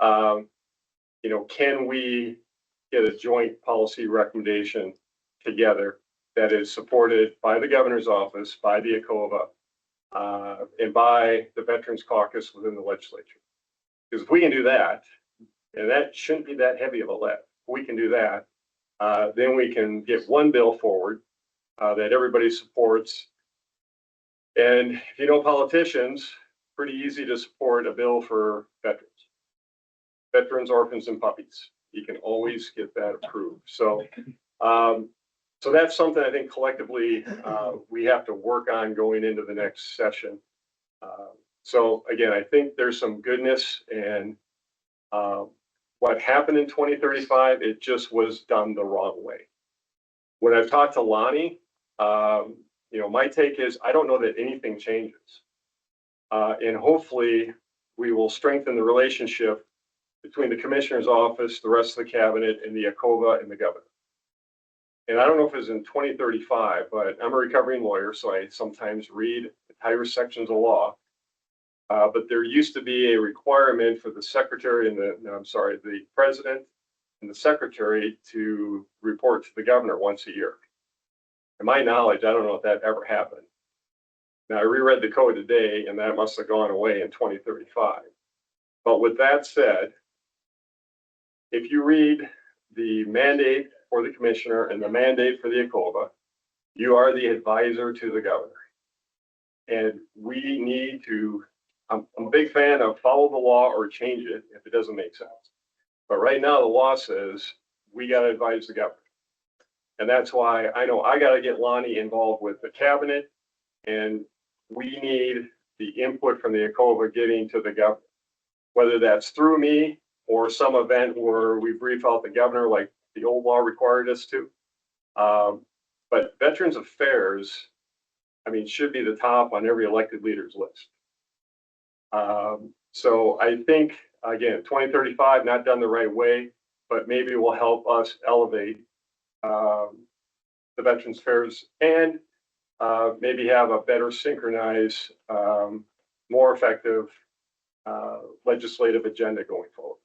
you know, can we get a joint policy recommendation together that is supported by the governor's office, by the ACOVA, and by the Veterans Caucus within the legislature? Because if we can do that, and that shouldn't be that heavy of a lift, we can do that, then we can get one bill forward that everybody supports. And if you know politicians, pretty easy to support a bill for veterans. Veterans, orphans, and puppies. You can always get that approved. So, so that's something I think collectively we have to work on going into the next session. So again, I think there's some goodness, and what happened in 2035, it just was done the wrong way. When I've talked to Lonnie, you know, my take is I don't know that anything changes. And hopefully we will strengthen the relationship between the commissioner's office, the rest of the cabinet, and the ACOVA and the governor. And I don't know if it's in 2035, but I'm a recovering lawyer, so I sometimes read entire sections of law. But there used to be a requirement for the secretary and the president and the secretary to report to the governor once a year. In my knowledge, I don't know if that ever happened. Now, I reread the code today, and that must have gone away in 2035. But with that said, if you read the mandate for the commissioner and the mandate for the ACOVA, you are the advisor to the governor. And we need to, I'm a big fan of follow the law or change it if it doesn't make sense. But right now the law says we got to advise the governor. And that's why I know I got to get Lonnie involved with the cabinet, and we need the input from the ACOVA getting to the governor, whether that's through me or some event where we brief out the governor like the old law required us to. But Veterans Affairs, I mean, should be the top on every elected leader's list. So I think again, 2035, not done the right way, but maybe it will help us elevate the Veterans Affairs and maybe have a better synchronized, more effective legislative agenda going forward.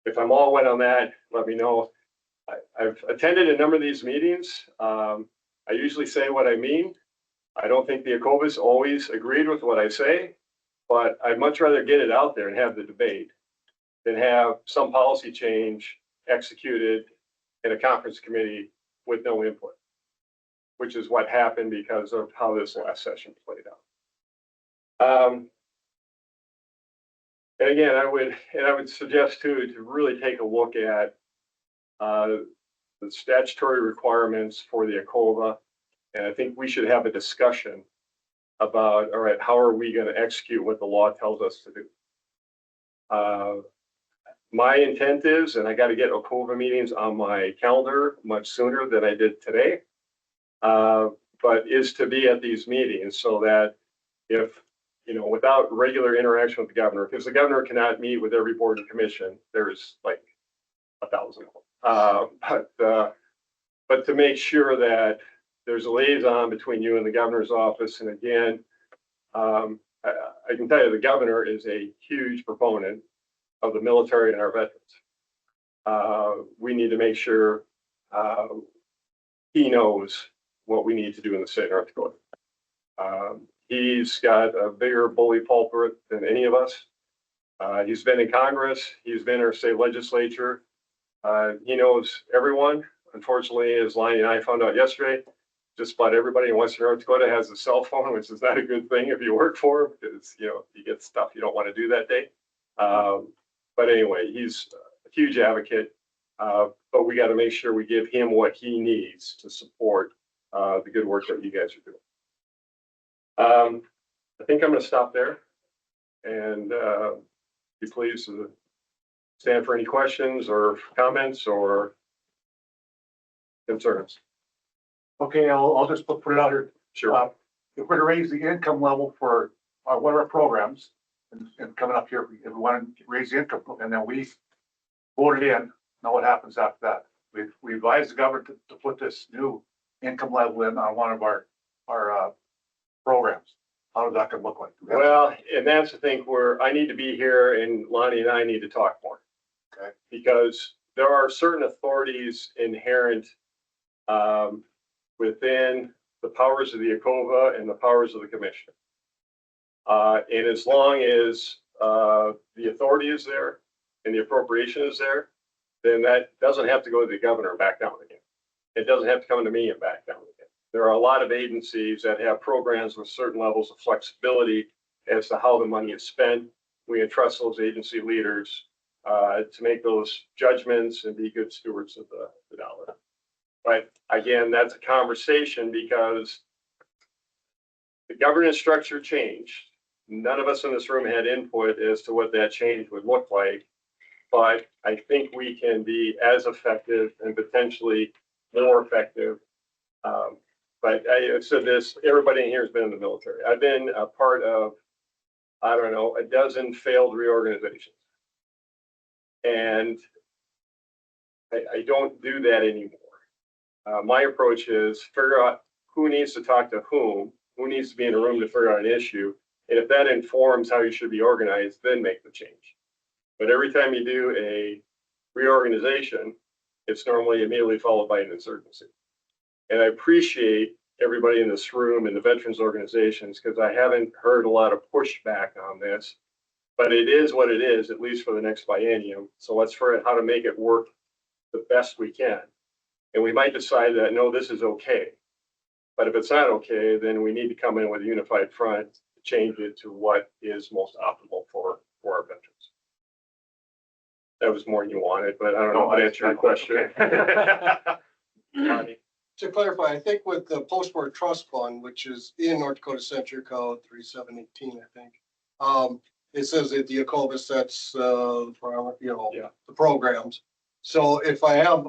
If I'm all wet on that, let me know. I've attended a number of these meetings. I usually say what I mean. I don't think the ACOVA's always agreed with what I say, but I'd much rather get it out there and have the debate than have some policy change executed in a conference committee with no input, which is what happened because of how this last session played out. And again, I would suggest too, to really take a look at the statutory requirements for the ACOVA. And I think we should have a discussion about, all right, how are we going to execute what the law tells us to do? My intent is, and I got to get ACOVA meetings on my calendar much sooner than I did today, but is to be at these meetings so that if, without regular interaction with the governor, because the governor cannot meet with every board and commission, there's like 1,000 of them. But to make sure that there's a liaison between you and the governor's office. And again, I can tell you the governor is a huge proponent of the military and our veterans. We need to make sure he knows what we need to do in the state of North Dakota. He's got a bigger bully pulpit than any of us. He's been in Congress. He's been in our state legislature. He knows everyone. Unfortunately, as Lonnie and I found out yesterday, just about everybody in Western North Dakota has a cell phone, which is not a good thing if you work for him, because you get stuff you don't want to do that day. But anyway, he's a huge advocate. But we got to make sure we give him what he needs to support the good work that you guys are doing. I think I'm going to stop there and be pleased to stand for any questions or comments or concerns. Okay, I'll just put it out here. Sure. If we're to raise the income level for one of our programs, and coming up here, if we want to raise the income, and then we vote it in, now what happens after that? We advise the government to put this new income level in on one of our programs. How does that gonna look like? Well, and that's the thing where I need to be here and Lonnie and I need to talk more. Okay. Because there are certain authorities inherent within the powers of the ACOVA and the powers of the commission. And as long as the authority is there and the appropriation is there, then that doesn't have to go to the governor and back down again. It doesn't have to come to me and back down again. There are a lot of agencies that have programs with certain levels of flexibility as to how the money is spent. We entrust those agency leaders to make those judgments and be good stewards of the dollar. But again, that's a conversation because the governance structure changed. None of us in this room had input as to what that change would look like. But I think we can be as effective and potentially more effective. But I've said this, everybody in here has been in the military. I've been a part of, I don't know, a dozen failed reorganizations. And I don't do that anymore. My approach is figure out who needs to talk to whom, who needs to be in a room to figure out an issue. And if that informs how you should be organized, then make the change. But every time you do a reorganization, it's normally immediately followed by an insurgency. And I appreciate everybody in this room and the veterans organizations because I haven't heard a lot of pushback on this, but it is what it is, at least for the next biennium. So let's figure out how to make it work the best we can. And we might decide that, no, this is okay. But if it's not okay, then we need to come in with a unified front to change it to what is most optimal for our veterans. That was more than you wanted, but I don't know how to answer your question. Lonnie? To clarify, I think with the post-war trust fund, which is in North Dakota Century Code 3718, I think, it says that the ACOVA sets, the programs. So if I have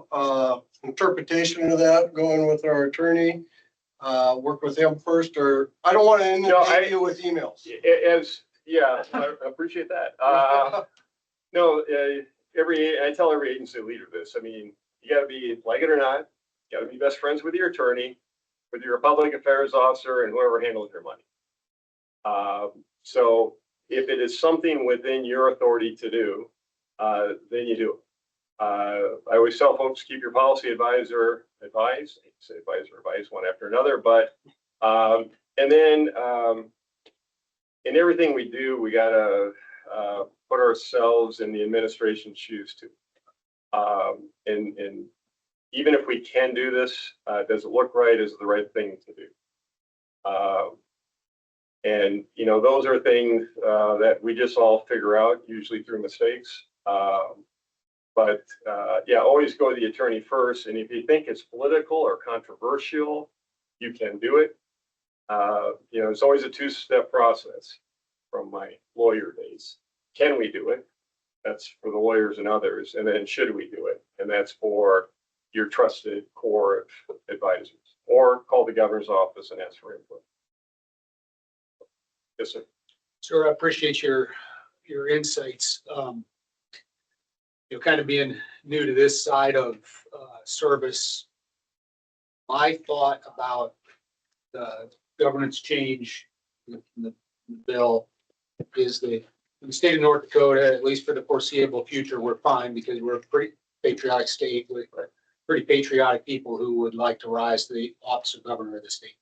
interpretation of that, going with our attorney, work with him first, or I don't want to inundate you with emails. I appreciate that. No, I tell every agency leader this. I mean, you gotta be, like it or not, you gotta be best friends with your attorney, with your public affairs officer and whoever handles your money. So if it is something within your authority to do, then you do it. I always tell folks, keep your policy advisor advised, I say advisor advice one after another, but, and then, in everything we do, we gotta, put ourselves in the administration's shoes too. And even if we can do this, does it look right? Is it the right thing to do? And you know, those are things that we just all figure out, usually through mistakes. But yeah, always go to the attorney first. And if you think it's political or controversial, you can do it. You know, it's always a two-step process from my lawyer days. Can we do it? That's for the lawyers and others. And then should we do it? And that's for your trusted core of advisors. Or call the governor's office and ask for input. Yes, sir. Sir, I appreciate your insights. You know, kind of being new to this side of service, my thought about the governance change in the bill is that in the state of North Dakota, at least for the foreseeable future, we're fine because we're a pretty patriotic state with pretty patriotic people who would like to rise to the office of governor of the state.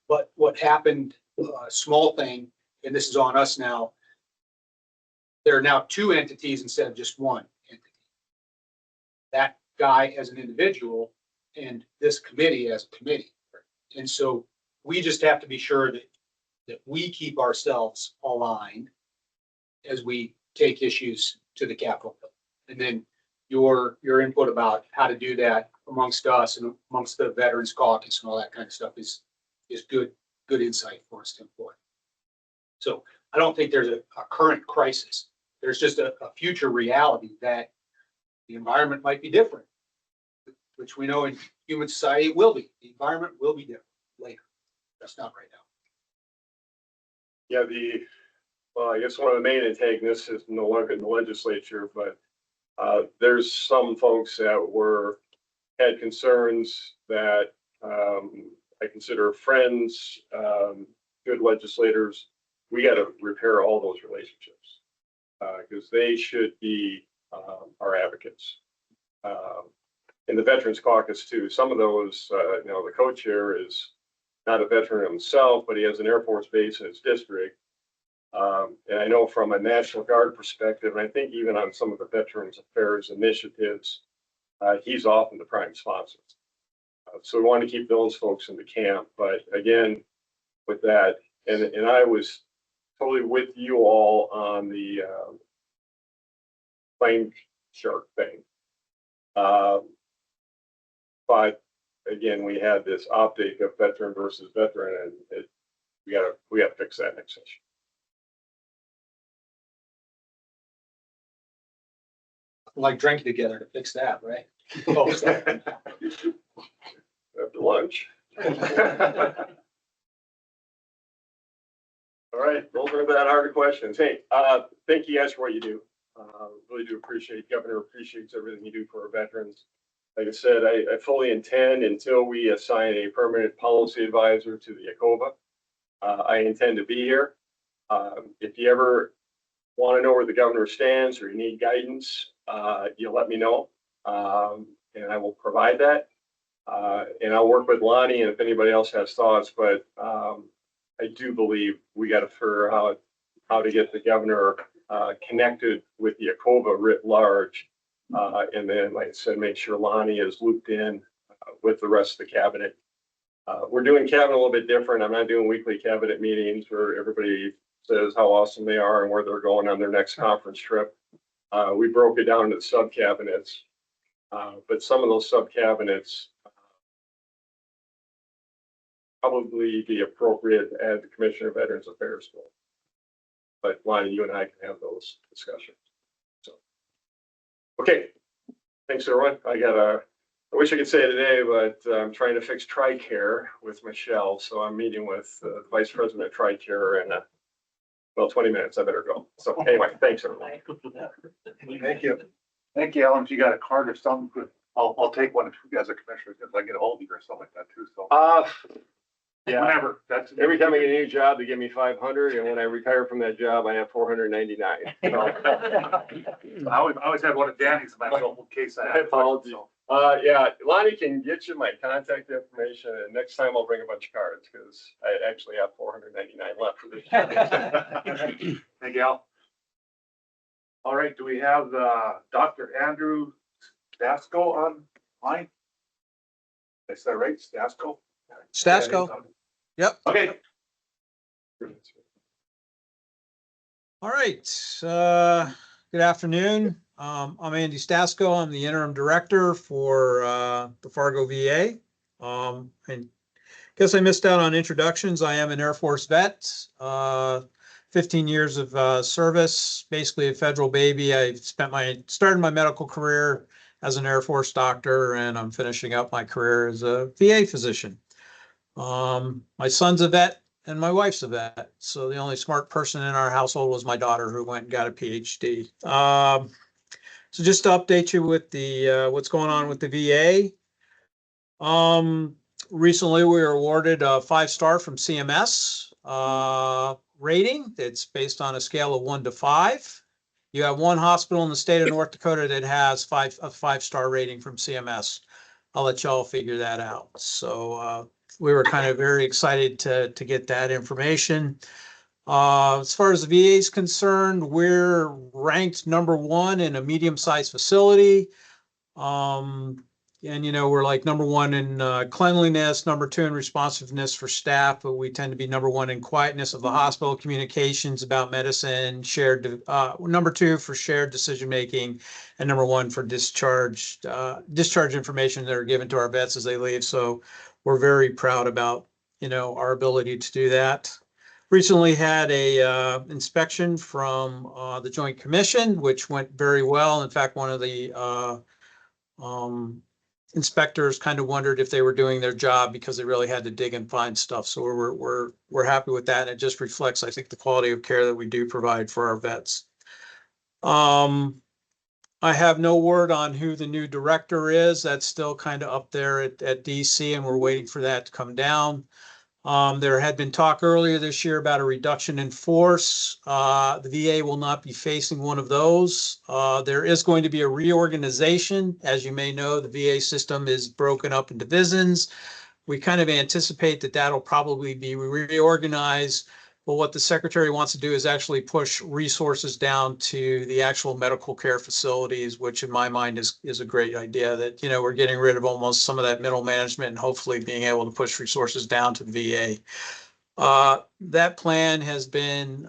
But what happened, small thing, and this is on us now, there are now two entities instead of just one entity. That guy as an individual and this committee as a committee. And so we just have to be sure that we keep ourselves aligned as we take issues to the Capitol. And then your input about how to do that amongst us and amongst the Veterans Caucus and all that kind of stuff is good insight for us to employ. So I don't think there's a current crisis. There's just a future reality that the environment might be different, which we know in human society it will be. The environment will be different later. That's not right now. Yeah, well, I guess one of the main antagonists is no longer in the legislature, but there's some folks that had concerns that I consider friends, good legislators. We got to repair all those relationships because they should be our advocates. In the Veterans Caucus too, some of those, you know, the co-chair is not a veteran himself, but he has an Air Force base in his district. And I know from a National Guard perspective, and I think even on some of the Veterans Affairs initiatives, he's often the prime sponsor. So we want to keep those folks in the camp. But again, with that, and I was totally with you all on the plane shark thing. But again, we had this optic of veteran versus veteran, and we gotta fix that next session. Like drinking together to fix that, right? After lunch. All right, those are that hard questions. Hey, thank you guys for what you do. Really do appreciate, Governor appreciates everything you do for our veterans. Like I said, I fully intend until we assign a permanent policy advisor to the ACOVA. I intend to be here. If you ever want to know where the governor stands or you need guidance, you'll let me know, and I will provide that. And I'll work with Lonnie and if anybody else has thoughts, but I do believe we got to figure out how to get the governor connected with the ACOVA writ large. And then, like I said, make sure Lonnie is looped in with the rest of the cabinet. We're doing cabinet a little bit different. I'm not doing weekly cabinet meetings where everybody says how awesome they are and where they're going on their next conference trip. We broke it down into sub cabinets, but some of those sub cabinets probably be appropriate to add the Commissioner of Veterans Affairs to. But Lonnie, you and I can have those discussions. So, okay, thanks everyone. I wish I could say it today, but I'm trying to fix TRICARE with Michelle. So I'm meeting with the Vice President of TRICARE and Well, 20 minutes, I better go. So anyway, thanks everyone. Thank you. Thank you, Alan. If you got a card or something, I'll take one as a commissioner, if I get a hold of you or something like that too, so. Yeah, whenever, that's. Every time I get a new job, they give me 500, and when I retire from that job, I have 499. So, I always had one of Danny's in my little case. I apologize. Yeah, Lonnie can get you my contact information, and next time I'll bring a bunch of cards, because I actually have 499 left for this year. Thank you, Al. All right, do we have Dr. Andrew Stasko online? Is that right, Stasko? Stasko. Yep. Okay. All right. Good afternoon. I'm Andy Stasko. I'm the interim director for the Fargo VA. And guess I missed out on introductions. I am an Air Force vet, 15 years of service, basically a federal baby. I started my medical career as an Air Force doctor, and I'm finishing up my career as a VA physician. My son's a vet and my wife's a vet. So the only smart person in our household was my daughter, who went and got a PhD. So just to update you with the what's going on with the VA. Recently we were awarded a 5-star from CMS rating. It's based on a scale of 1 to 5. You have one hospital in the state of North Dakota that has a 5-star rating from CMS. I'll let y'all figure that out. So we were kind of very excited to get that information. As far as the VA is concerned, we're ranked #1 in a medium-sized facility. And, we're like #1 in cleanliness, #2 in responsiveness for staff, but we tend to be #1 in quietness of the hospital, communications about medicine, #2 for shared decision-making, and #1 for discharge information that are given to our vets as they leave. So we're very proud about, our ability to do that. Recently had a inspection from the Joint Commission, which went very well. In fact, one of the inspectors kind of wondered if they were doing their job, because they really had to dig and find stuff. So we're happy with that. And it just reflects, I think, the quality of care that we do provide for our vets. I have no word on who the new director is. That's still kind of up there at DC, and we're waiting for that to come down. There had been talk earlier this year about a reduction in force. The VA will not be facing one of those. There is going to be a reorganization. As you may know, the VA system is broken up into divisions. We kind of anticipate that that'll probably be reorganized. But what the secretary wants to do is actually push resources down to the actual medical care facilities, which in my mind is a great idea. That, we're getting rid of almost some of that middle management and hopefully being able to push resources down to the VA. That plan has been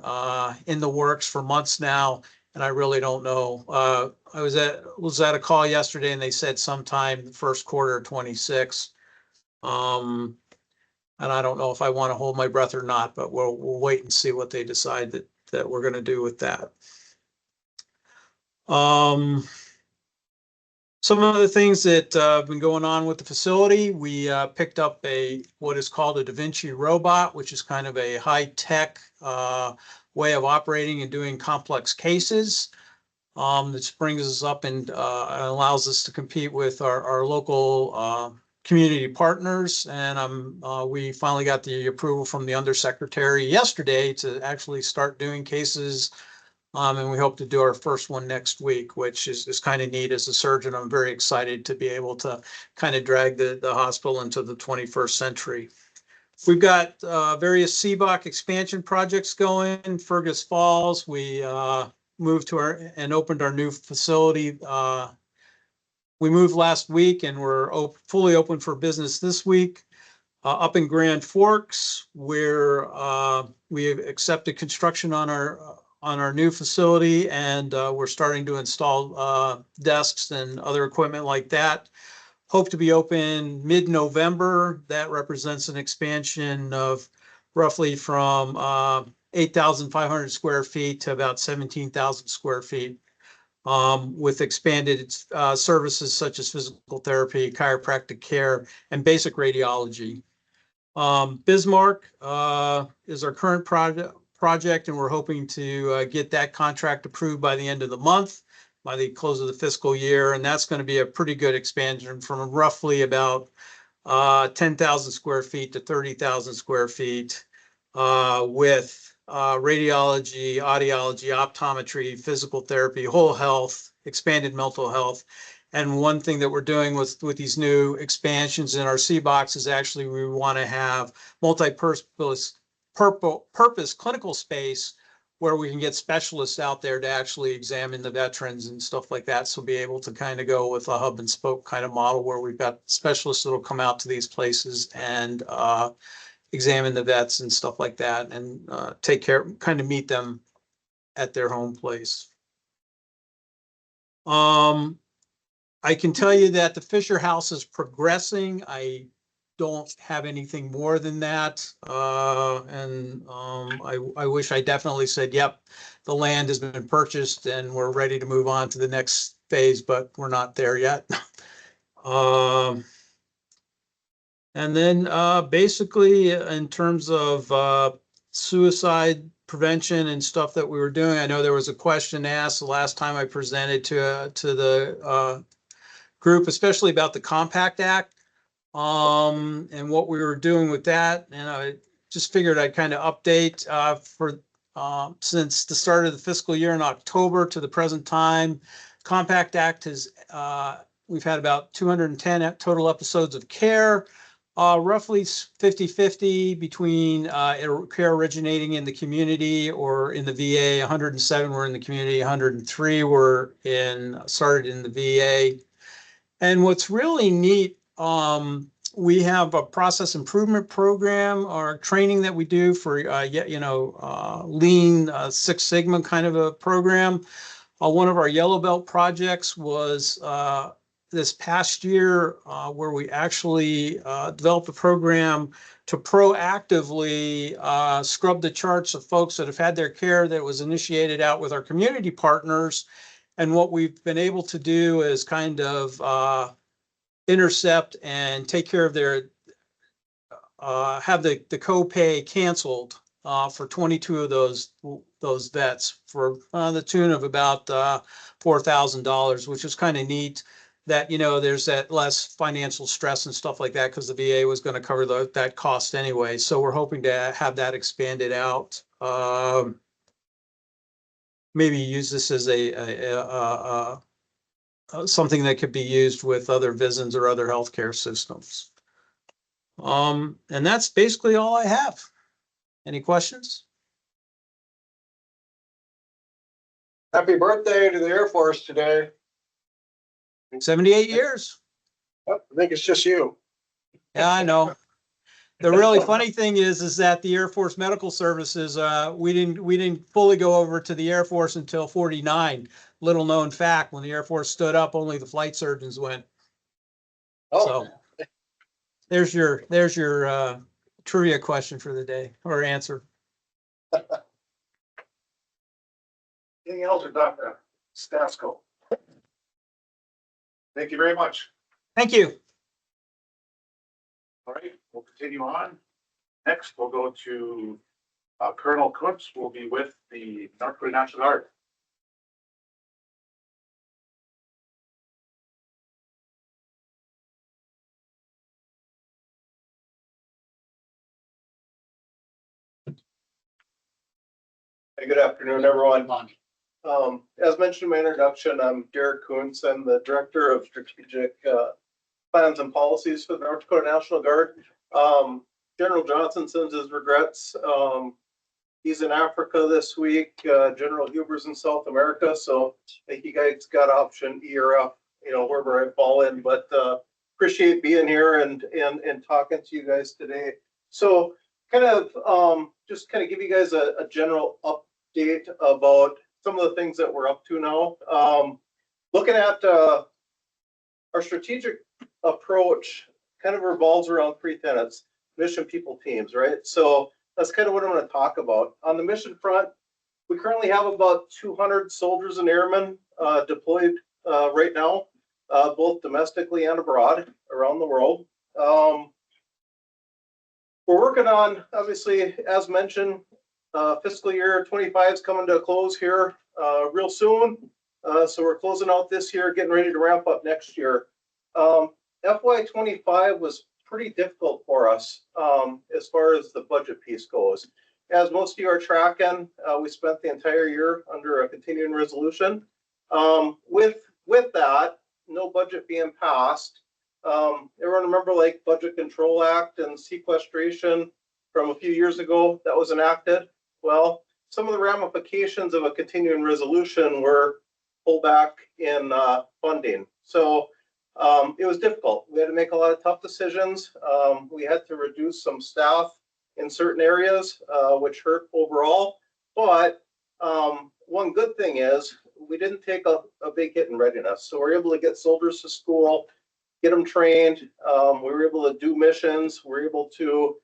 in the works for months now, and I really don't know. I was at a call yesterday, and they said sometime the first quarter of 26. And I don't know if I want to hold my breath or not, but we'll wait and see what they decide that we're going to do with that. Some of the things that have been going on with the facility, we picked up what is called a Da Vinci robot, which is kind of a high-tech way of operating and doing complex cases. This brings us up and allows us to compete with our local community partners. And we finally got the approval from the undersecretary yesterday to actually start doing cases. And we hope to do our first one next week, which is kind of neat. As a surgeon, I'm very excited to be able to kind of drag the hospital into the 21st century. We've got various CBOC expansion projects going. Fergus Falls, we moved to and opened our new facility. We moved last week, and we're fully open for business this week. Up in Grand Forks, where we have accepted construction on our new facility, and we're starting to install desks and other equipment like that. Hope to be open mid-November. That represents an expansion of roughly from 8,500 square feet to about 17,000 square feet. With expanded services such as physical therapy, chiropractic care, and basic radiology. Bismarck is our current project, and we're hoping to get that contract approved by the end of the month, by the close of the fiscal year. And that's going to be a pretty good expansion from roughly about 10,000 square feet to 30,000 square feet with radiology, audiology, optometry, physical therapy, whole health, expanded mental health. And one thing that we're doing with these new expansions in our C box is actually we want to have multi-purpose clinical space where we can get specialists out there to actually examine the veterans and stuff like that. So be able to kind of go with a hub and spoke kind of model where we've got specialists that will come out to these places and examine the vets and stuff like that, and take care, kind of meet them at their home place. I can tell you that the Fisher House is progressing. I don't have anything more than that. I wish I definitely said, yep, the land has been purchased and we're ready to move on to the next phase, but we're not there yet. And then basically in terms of suicide prevention and stuff that we were doing, I know there was a question asked the last time I presented to the group, especially about the Compact Act and what we were doing with that. And I just figured I'd kind of update for since the start of the fiscal year in October to the present time. Compact Act has, we've had about 210 total episodes of care, roughly 50-50 between care originating in the community or in the VA. 107 were in the community, 103 were started in the VA. And what's really neat, we have a process improvement program or training that we do for, Lean Six Sigma kind of a program. One of our yellow belt projects was this past year where we actually developed a program to proactively scrub the charts of folks that have had their care that was initiated out with our community partners. And what we've been able to do is kind of intercept and take care of their, have the copay canceled for 22 of those vets for the tune of about $4,000, which is kind of neat that, there's that less financial stress and stuff like that because the VA was going to cover that cost anyway. So we're hoping to have that expanded out. Maybe use this as something that could be used with other VISNs or other healthcare systems. And that's basically all I have. Any questions? Happy birthday to the Air Force today. 78 years. I think it's just you. Yeah, I know. The really funny thing is that the Air Force Medical Services, we didn't fully go over to the Air Force until 49. Little known fact, when the Air Force stood up, only the flight surgeons went. Oh, So there's your trivia question for the day, or answer. Anything else, or Dr. Stasko? Thank you very much. Thank you. All right, we'll continue on. Next, we'll go to Colonel Kuntz, will be with the North Dakota National Guard. Hey, good afternoon, everyone. As mentioned in my introduction, I'm Derek Kuntz. I'm the Director of Strategic Plans and Policies for the North Dakota National Guard. General Johnson sends his regrets. He's in Africa this week. General Huber's in South America. So I think you guys got option E or F, wherever I fall in, but appreciate being here and talking to you guys today. So kind of just kind of give you guys a general update about some of the things that we're up to now. Looking at our strategic approach kind of revolves around three tenets: mission, people, teams, right? So that's kind of what I'm going to talk about. On the mission front, we currently have about 200 soldiers and airmen deployed right now, both domestically and abroad around the world. We're working on, obviously, as mentioned, fiscal year 25 is coming to a close here real soon. So we're closing out this year, getting ready to ramp up next year. FY 25 was pretty difficult for us as far as the budget piece goes. As most of you are tracking, we spent the entire year under a continuing resolution. With that, no budget being passed. Everyone remember like Budget Control Act and sequestration from a few years ago that was enacted? Well, some of the ramifications of a continuing resolution were pulled back in funding. So it was difficult. We had to make a lot of tough decisions. We had to reduce some staff in certain areas, which hurt overall. But one good thing is we didn't take a big hit in readiness. So we're able to get soldiers to school, get them trained. We were able to do missions. We're able to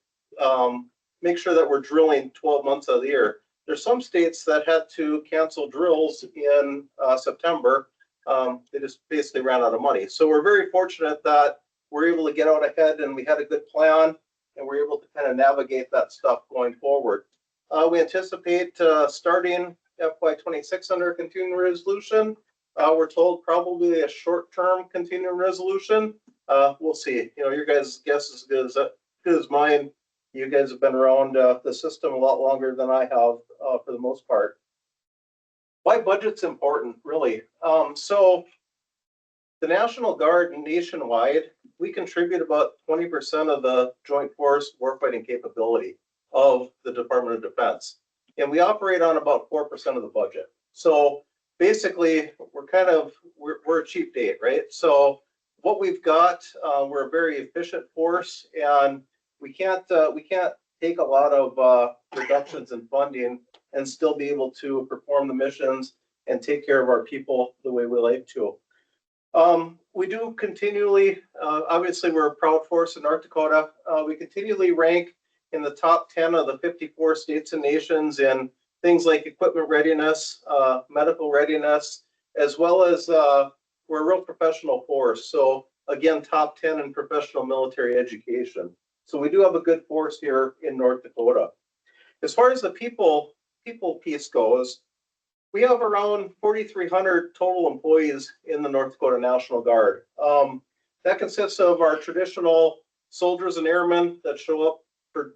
make sure that we're drilling 12 months of the year. There's some states that had to cancel drills in September. They just basically ran out of money. So we're very fortunate that we're able to get out ahead and we had a good plan and we're able to kind of navigate that stuff going forward. We anticipate starting FY 26 under a continuing resolution. We're told probably a short-term continuing resolution. We'll see. You know, your guys' guess is as good as mine. You guys have been around the system a lot longer than I have for the most part. Why budget's important, really? So the National Guard nationwide, we contribute about 20% of the Joint Force warfighting capability of the Department of Defense. And we operate on about 4% of the budget. So basically, we're a cheap date, right? So what we've got, we're a very efficient force, and we can't take a lot of reductions in funding and still be able to perform the missions and take care of our people the way we like to. We do continually, obviously we're a proud force in North Dakota. We continually rank in the top 10 of the 54 states and nations in things like equipment readiness, medical readiness, as well as we're a real professional force. So again, top 10 in professional military education. So we do have a good force here in North Dakota. As far as the people piece goes, we have around 4,300 total employees in the North Dakota National Guard. That consists of our traditional soldiers and airmen that show up for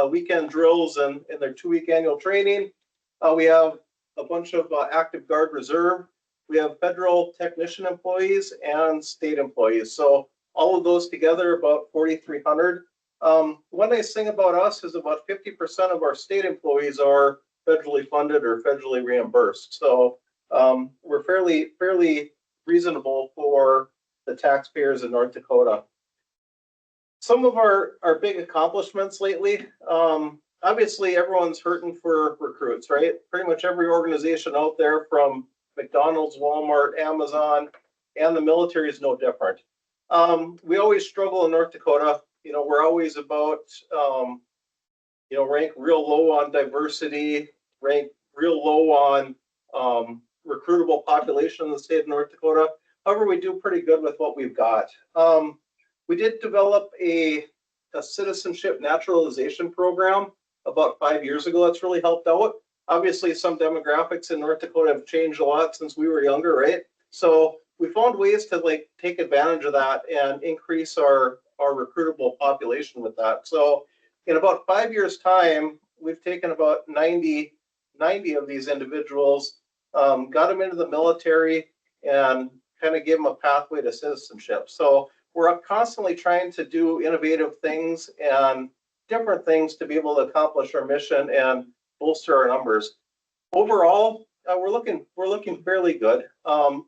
weekend drills and in their 2-week annual training. We have a bunch of active Guard Reserve. We have federal technician employees and state employees. So all of those together, about 4,300. One nice thing about us is about 50% of our state employees are federally funded or federally reimbursed. So we're fairly reasonable for the taxpayers in North Dakota. Some of our big accomplishments lately, obviously everyone's hurting for recruits, right? Pretty much every organization out there from McDonald's, Walmart, Amazon, and the military is no different. We always struggle in North Dakota. You know, we're always about, rank real low on diversity, rank real low on recruitable population in the state of North Dakota. However, we do pretty good with what we've got. We did develop a citizenship naturalization program about 5 years ago. That's really helped out. Obviously, some demographics in North Dakota have changed a lot since we were younger, right? So we found ways to take advantage of that and increase our recruitable population with that. So in about 5 years' time, we've taken about 90 of these individuals, got them into the military, and kind of give them a pathway to citizenship. So we're constantly trying to do innovative things and different things to be able to accomplish our mission and bolster our numbers. Overall, we're looking fairly good.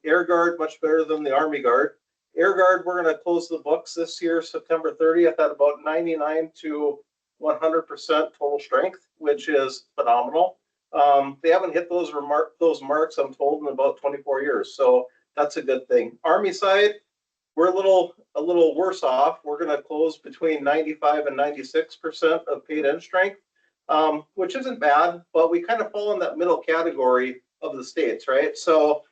Air Guard much better than the Army Guard. Air Guard, we're going to close the books this year, September 30th, at about 99 to 100% total strength, which is phenomenal. They haven't hit those marks, I'm told, in about 24 years. So that's a good thing. Army side, we're a little worse off. We're going to close between 95 and 96% of paid end strength, which isn't bad, but we kind of fall in that middle category of the states, right? So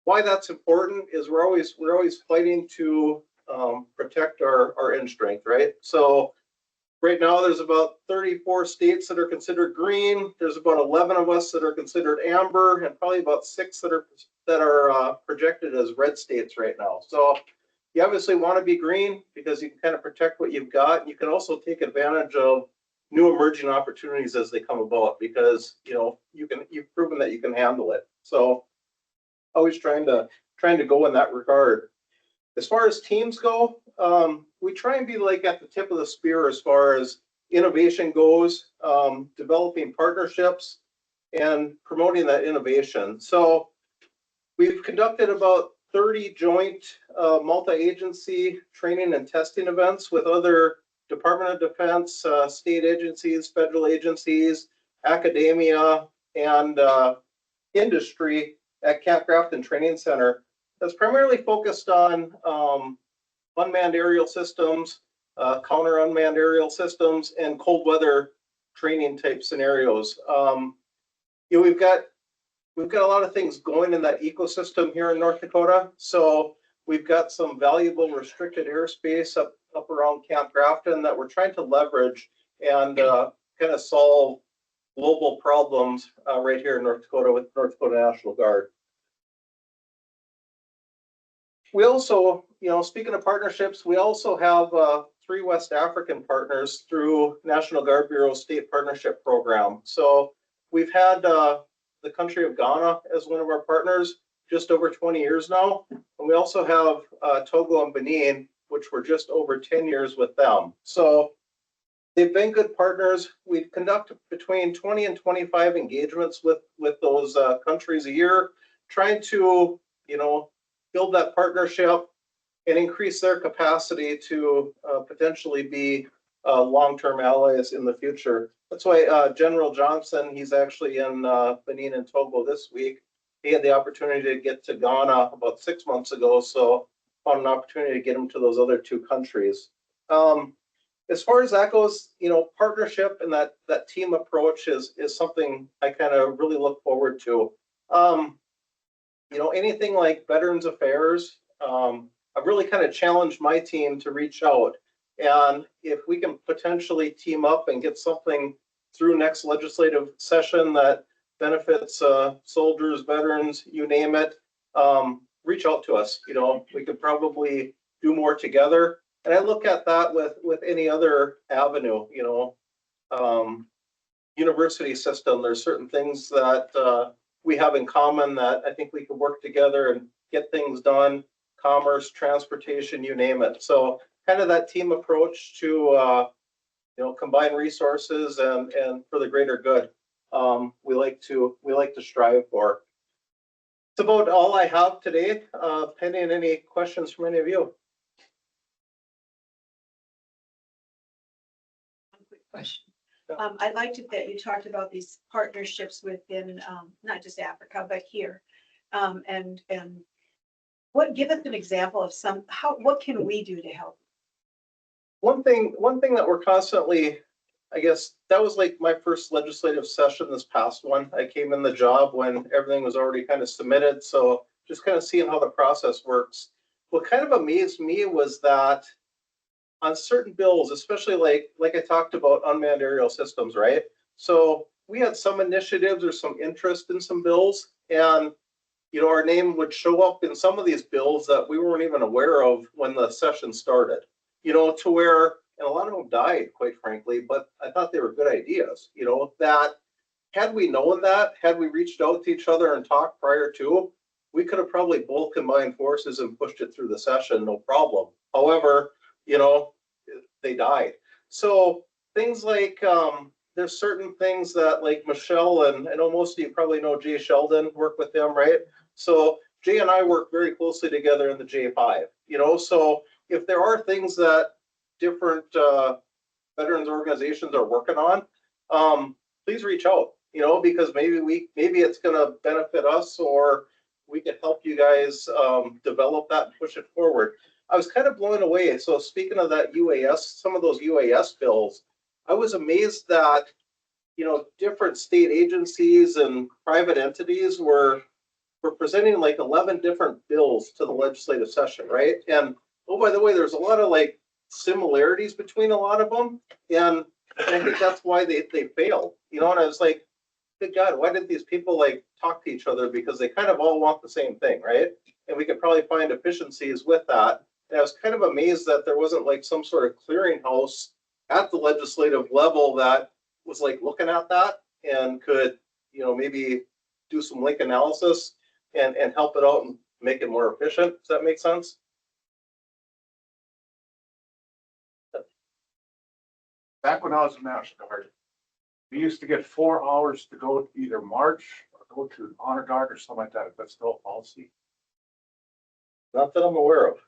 why that's important is we're always fighting to protect our end strength, right? So right now, there's about 34 states that are considered green. There's about 11 of us that are considered amber, and probably about 6 that are projected as red states right now. So you obviously want to be green because you can kind of protect what you've got. You can also take advantage of new emerging opportunities as they come about because you've proven that you can handle it. So always trying to go in that regard. As far as teams go, we try and be like at the tip of the spear as far as innovation goes, developing partnerships and promoting that innovation. So we've conducted about 30 joint multi-agency training and testing events with other Department of Defense, state agencies, federal agencies, academia, and industry at Camp Grafton Training Center. That's primarily focused on unmanned aerial systems, counter unmanned aerial systems, and cold weather training type scenarios. We've got a lot of things going in that ecosystem here in North Dakota. So we've got some valuable restricted airspace up around Camp Grafton that we're trying to leverage and kind of solve global problems right here in North Dakota with North Dakota National Guard. We also, speaking of partnerships, we also have 3 West African partners through National Guard Bureau State Partnership Program. So we've had the country of Ghana as one of our partners just over 20 years now. And we also have Togo and Benin, which were just over 10 years with them. So they've been good partners. We conduct between 20 and 25 engagements with those countries a year, trying to, build that partnership and increase their capacity to potentially be long-term allies in the future. That's why General Johnson, he's actually in Benin and Togo this week. He had the opportunity to get to Ghana about 6 months ago, so found an opportunity to get him to those other 2 countries. As far as that goes, partnership and that team approach is something I kind of really look forward to. Anything like Veterans Affairs, I've really kind of challenged my team to reach out. And if we can potentially team up and get something through next legislative session that benefits soldiers, veterans, you name it, reach out to us. We could probably do more together. And I look at that with any other avenue, university system. There's certain things that we have in common that I think we can work together and get things done. Commerce, transportation, you name it. So kind of that team approach to combine resources and for the greater good. We like to strive for. It's about all I have today. Pending any questions from any of you. One quick question. I liked it that you talked about these partnerships within not just Africa, but here. And give us an example of what can we do to help? One thing that we're constantly, I guess that was like my first legislative session, this past one. I came in the job when everything was already kind of submitted. So just kind of seeing how the process works. What kind of amazed me was that on certain bills, especially like I talked about unmanned aerial systems, right? So we had some initiatives or some interest in some bills, and our name would show up in some of these bills that we weren't even aware of when the session started. To where, and a lot of them died, quite frankly, but I thought they were good ideas. That had we known that, had we reached out to each other and talked prior to, we could have probably both combined forces and pushed it through the session, no problem. However, they died. So things like, there's certain things that like Michelle and I know most of you probably know Jay Sheldon, work with them, right? So Jay and I work very closely together in the J5, so if there are things that different veterans organizations are working on, please reach out, because maybe it's going to benefit us, or we can help you guys develop that and push it forward. I was kind of blown away. So speaking of that UAS, some of those UAS bills, I was amazed that, different state agencies and private entities were presenting like 11 different bills to the legislative session, right? And oh, by the way, there's a lot of like similarities between a lot of them. And I think that's why they failed, you know, and I was like, good God, why didn't these people like talk to each other? Because they kind of all want the same thing, right? And we could probably find efficiencies with that. And I was kind of amazed that there wasn't like some sort of clearinghouse at the legislative level that was like looking at that and could, you know, maybe do some link analysis and help it out and make it more efficient. Does that make sense? Back when I was in National Guard, we used to get 4 hours to go to either march or go to honor guard or something like that. If that's still a policy. Not that I'm aware of.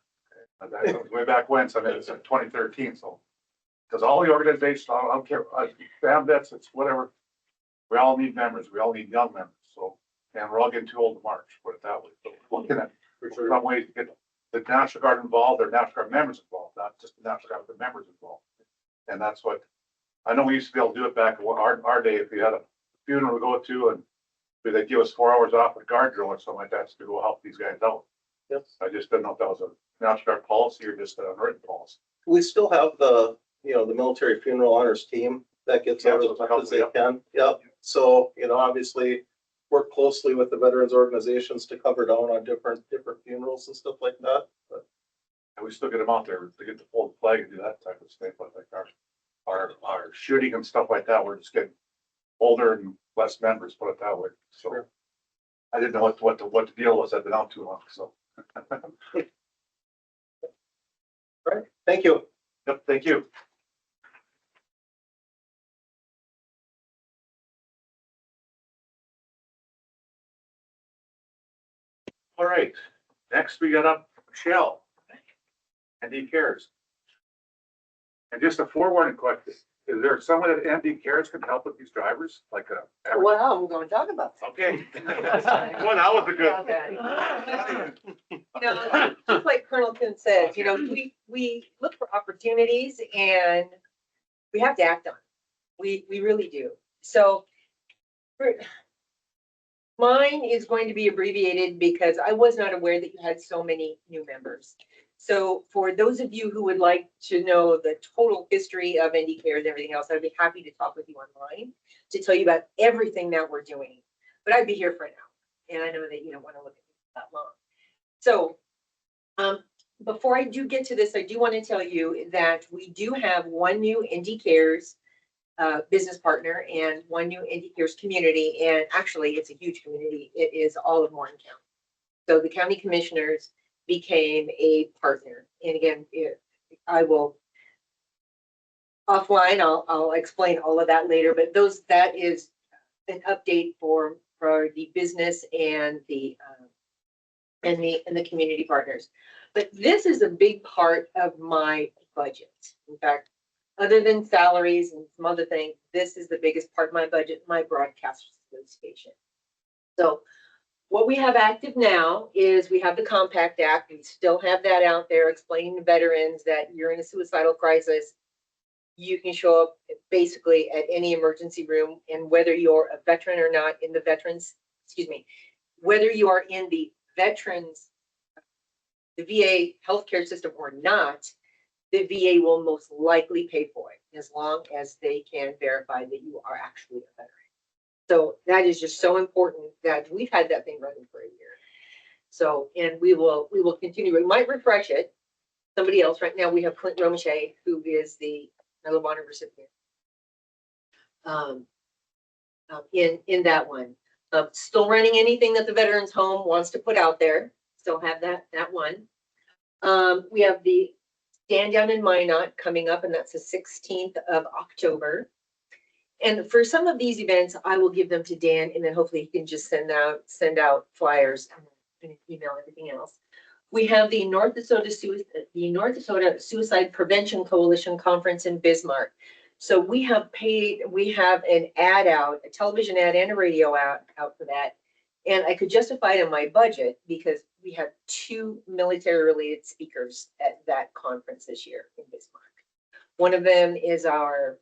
But that was way back when, so I mean, it's in 2013, so. Because all the organizations, I don't care, fam vets, it's whatever. We all need members, we all need young members, so, and we're all getting too old to march, put it that way. So looking at some ways to get the National Guard involved, or National Guard members involved, not just the National Guard, but the members involved. And that's what, I know we used to be able to do it back in our day, if we had a funeral to go to and they'd give us 4 hours off with guard drill or something like that to go help these guys out. Yes. I just didn't know if that was a National Guard policy or just an unwritten policy. We still have the, you know, the military funeral honors team that gets out as much as they can. Yep. So, you know, obviously work closely with the veterans organizations to cover down on different funerals and stuff like that. But And we still get them out there to get the full flag and do that type of stuff, but like our shooting and stuff like that, we're just getting older and less members, put it that way. So Sure. I didn't know what the deal was. I've been out too long, so. right. Thank you. Yep, thank you. All right, next we got up Michelle. And he cares. And just a forewarning question, is there someone at MD Cares can help with these drivers? Like a. Well, we're going to talk about that. Okay. Well, that was a good. No, just like Colonel Kuhn says, you know, we look for opportunities and we have to act on it. We really do. So mine is going to be abbreviated because I was not aware that you had so many new members. So for those of you who would like to know the total history of ND Cares and everything else, I'd be happy to talk with you online to tell you about everything that we're doing. But I'd be here for now. And I know that you don't want to look at it that long. So before I do get to this, I do want to tell you that we do have one new ND Cares business partner and one new ND Cares community. And actually, it's a huge community. It is all of Morton County. So the county commissioners became a partner. And again, I will offline, I'll explain all of that later, but that is an update for the business and the community partners. But this is a big part of my budget. In fact, other than salaries and some other things, this is the biggest part of my budget, my broadcast association. So what we have active now is we have the Compact Act. We still have that out there explaining to veterans that you're in a suicidal crisis. You can show up basically at any emergency room, and whether you're a veteran or not in the whether you are in the VA healthcare system or not, the VA will most likely pay for it as long as they can verify that you are actually a veteran. So that is just so important that we've had that thing running for a year. So, and we will continue. We might refresh it. Somebody else right now, we have Clint Romache, who is the Medal of Honor recipient. In that one, still running anything that the Veterans Home wants to put out there. Still have that one. We have the Stand Down in Minot coming up, and that's the 16th of October. And for some of these events, I will give them to Dan, and then hopefully he can just send out flyers and email everything else. We have the North Dakota Suicide Prevention Coalition Conference in Bismarck. So we have an ad out, a television ad and a radio out for that. And I could justify it in my budget because we have 2 military-related speakers at that conference this year in Bismarck. One of them is our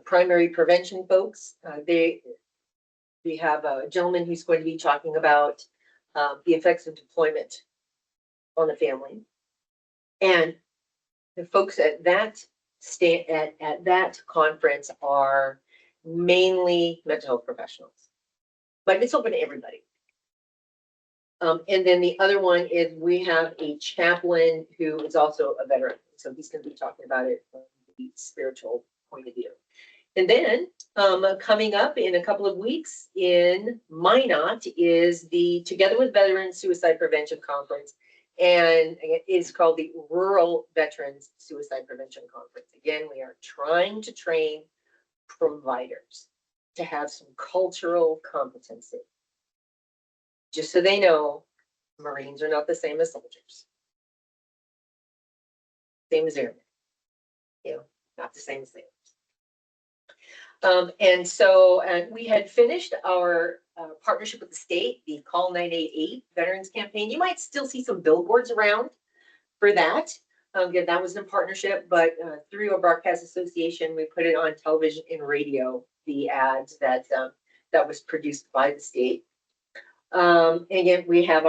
primary prevention folks. We have a gentleman who's going to be talking about the effects of deployment on the family. And the folks at that at that conference are mainly mental health professionals, but it's open to everybody. And then the other one is we have a chaplain who is also a veteran. So he's going to be talking about it from the spiritual point of view. And then coming up in a couple of weeks in Minot is the Together with Veterans Suicide Prevention Conference. And it is called the Rural Veterans Suicide Prevention Conference. Again, we are trying to train providers to have some cultural competency. Just so they know, Marines are not the same as soldiers. Same as airmen. You know, not the same as sailors. And so we had finished our partnership with the state, the Call 988 Veterans Campaign. You might still see some billboards around for that. Again, that was in partnership, but through a broadcast association, we put it on television and radio, the ads that that was produced by the state. And again, we have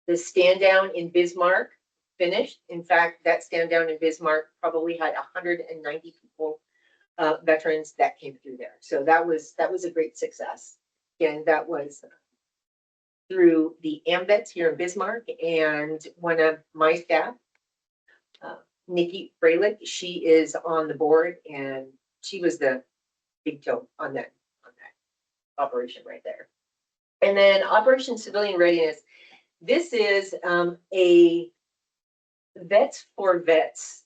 the stand down in Bismarck finished. In fact, that stand down in Bismarck probably had 190 people, veterans that came through there. So that was a great success. And that was through the AMVETS here in Bismarck, and one of my staff, Nikki Freilich, she is on the board, and she was the big toe on that operation right there. And then Operation Civilian Readiness. This is a Vets for Vets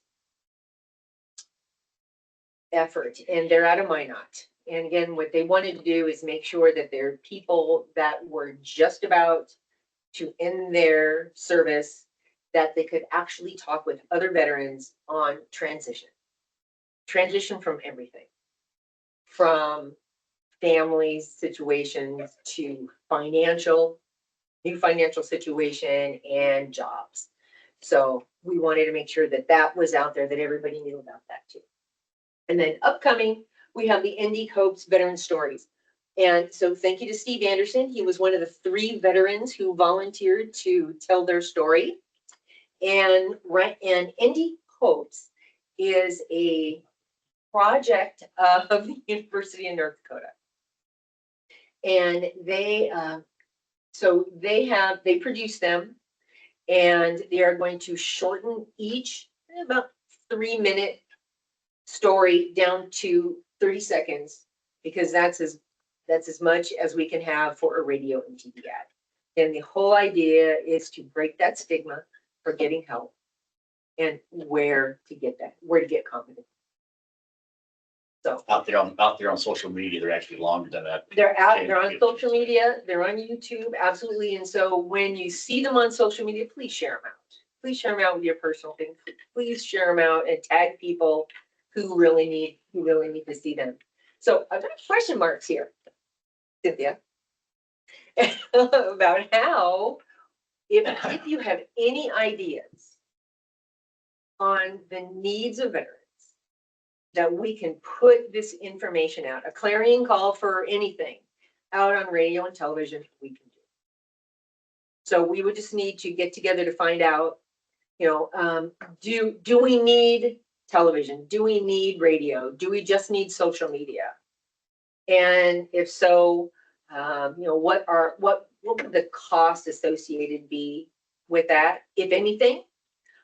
effort, and they're out of Minot. And again, what they wanted to do is make sure that there are people that were just about to end their service, that they could actually talk with other veterans on transition. Transition from everything, from family situations to new financial situation and jobs. So we wanted to make sure that that was out there, that everybody knew about that too. And then upcoming, we have the Indy Hopes Veteran Stories. And so thank you to Steve Anderson. He was one of the 3 veterans who volunteered to tell their story. And Indy Hopes is a project of the University of North Dakota. And they produce them, and they are going to shorten each about 3-minute story down to 30 seconds, because that's as much as we can have for a radio and TV ad. And the whole idea is to break that stigma for getting help and where to get competent. So out there on social media, they're actually longer than that. they're on social media, they're on YouTube, absolutely. And so when you see them on social media, please share them out. Please share them out with your personal thing. Please share them out and tag people who really need to see them. So I've got question marks here, Cynthia, about how, if you have any ideas on the needs of veterans, that we can put this information out, a clarion call for anything out on radio and television, we can do. So we would just need to get together to find out, do we need television? Do we need radio? Do we just need social media? And if so, what would the cost associated be with that, if anything?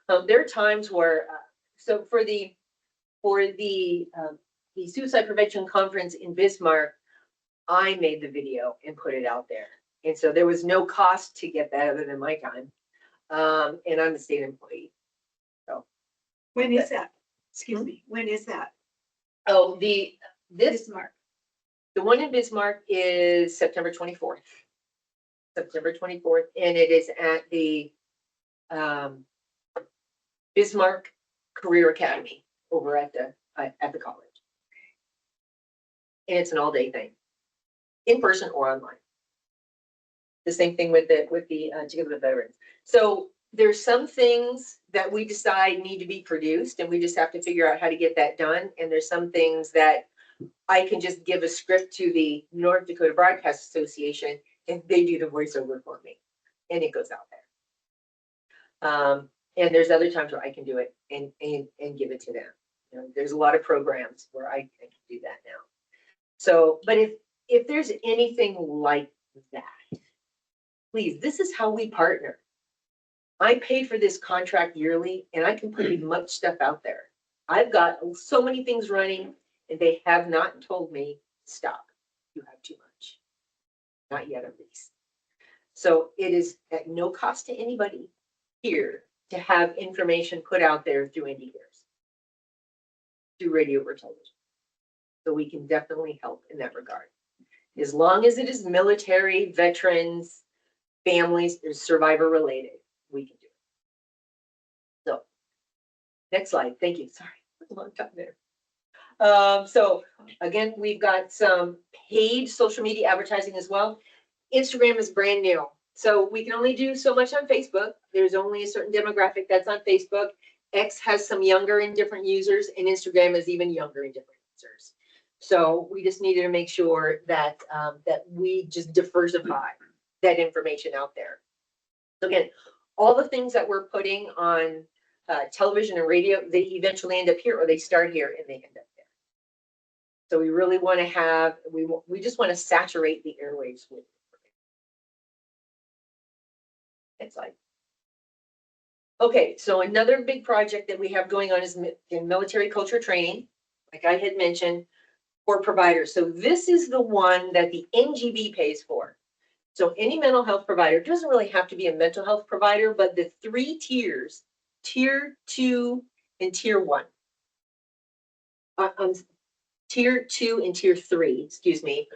There are times where, so for the Suicide Prevention Conference in Bismarck, I made the video and put it out there. And so there was no cost to get that other than my time. And I'm a state employee. So When is that? Excuse me, when is that? Oh, Bismarck. the one in Bismarck is September 24th. September 24th, and it is at the Bismarck Career Academy over at the college. And it's an all-day thing, in person or online. The same thing with the Together with Veterans. So there's some things that we decide need to be produced, and we just have to figure out how to get that done. And there's some things that I can just give a script to the North Dakota Broadcast Association, and they do the voiceover for me, and it goes out there. And there's other times where I can do it and give it to them. You know, there's a lot of programs where I can do that now. So, but if there's anything like that, please, this is how we partner. I pay for this contract yearly and I can put as much stuff out there. I've got so many things running and they have not told me, stop, you have too much. Not yet, at least. So it is at no cost to anybody here to have information put out there through Indie Cares, through radio or television. So we can definitely help in that regard. As long as it is military, veterans, families, or survivor related, we can do it. So next slide. Thank you. Sorry, a long time there. So again, we've got some paid social media advertising as well. Instagram is brand new. So we can only do so much on Facebook. There's only a certain demographic that's on Facebook. X has some younger and different users, and Instagram is even younger and different users. So we just needed to make sure that that we just diversify that information out there. So again, all the things that we're putting on television and radio, they eventually end up here, or they start here and they end up there. So we really want to have, we just want to saturate the airwaves with. Next slide. Okay, so another big project that we have going on is in military culture training, like I had mentioned, for providers. So this is the one that the NGB pays for. So any mental health provider doesn't really have to be a mental health provider, but the 3 tiers, tier 2 and tier 1. Tier 2 and tier 3, excuse me,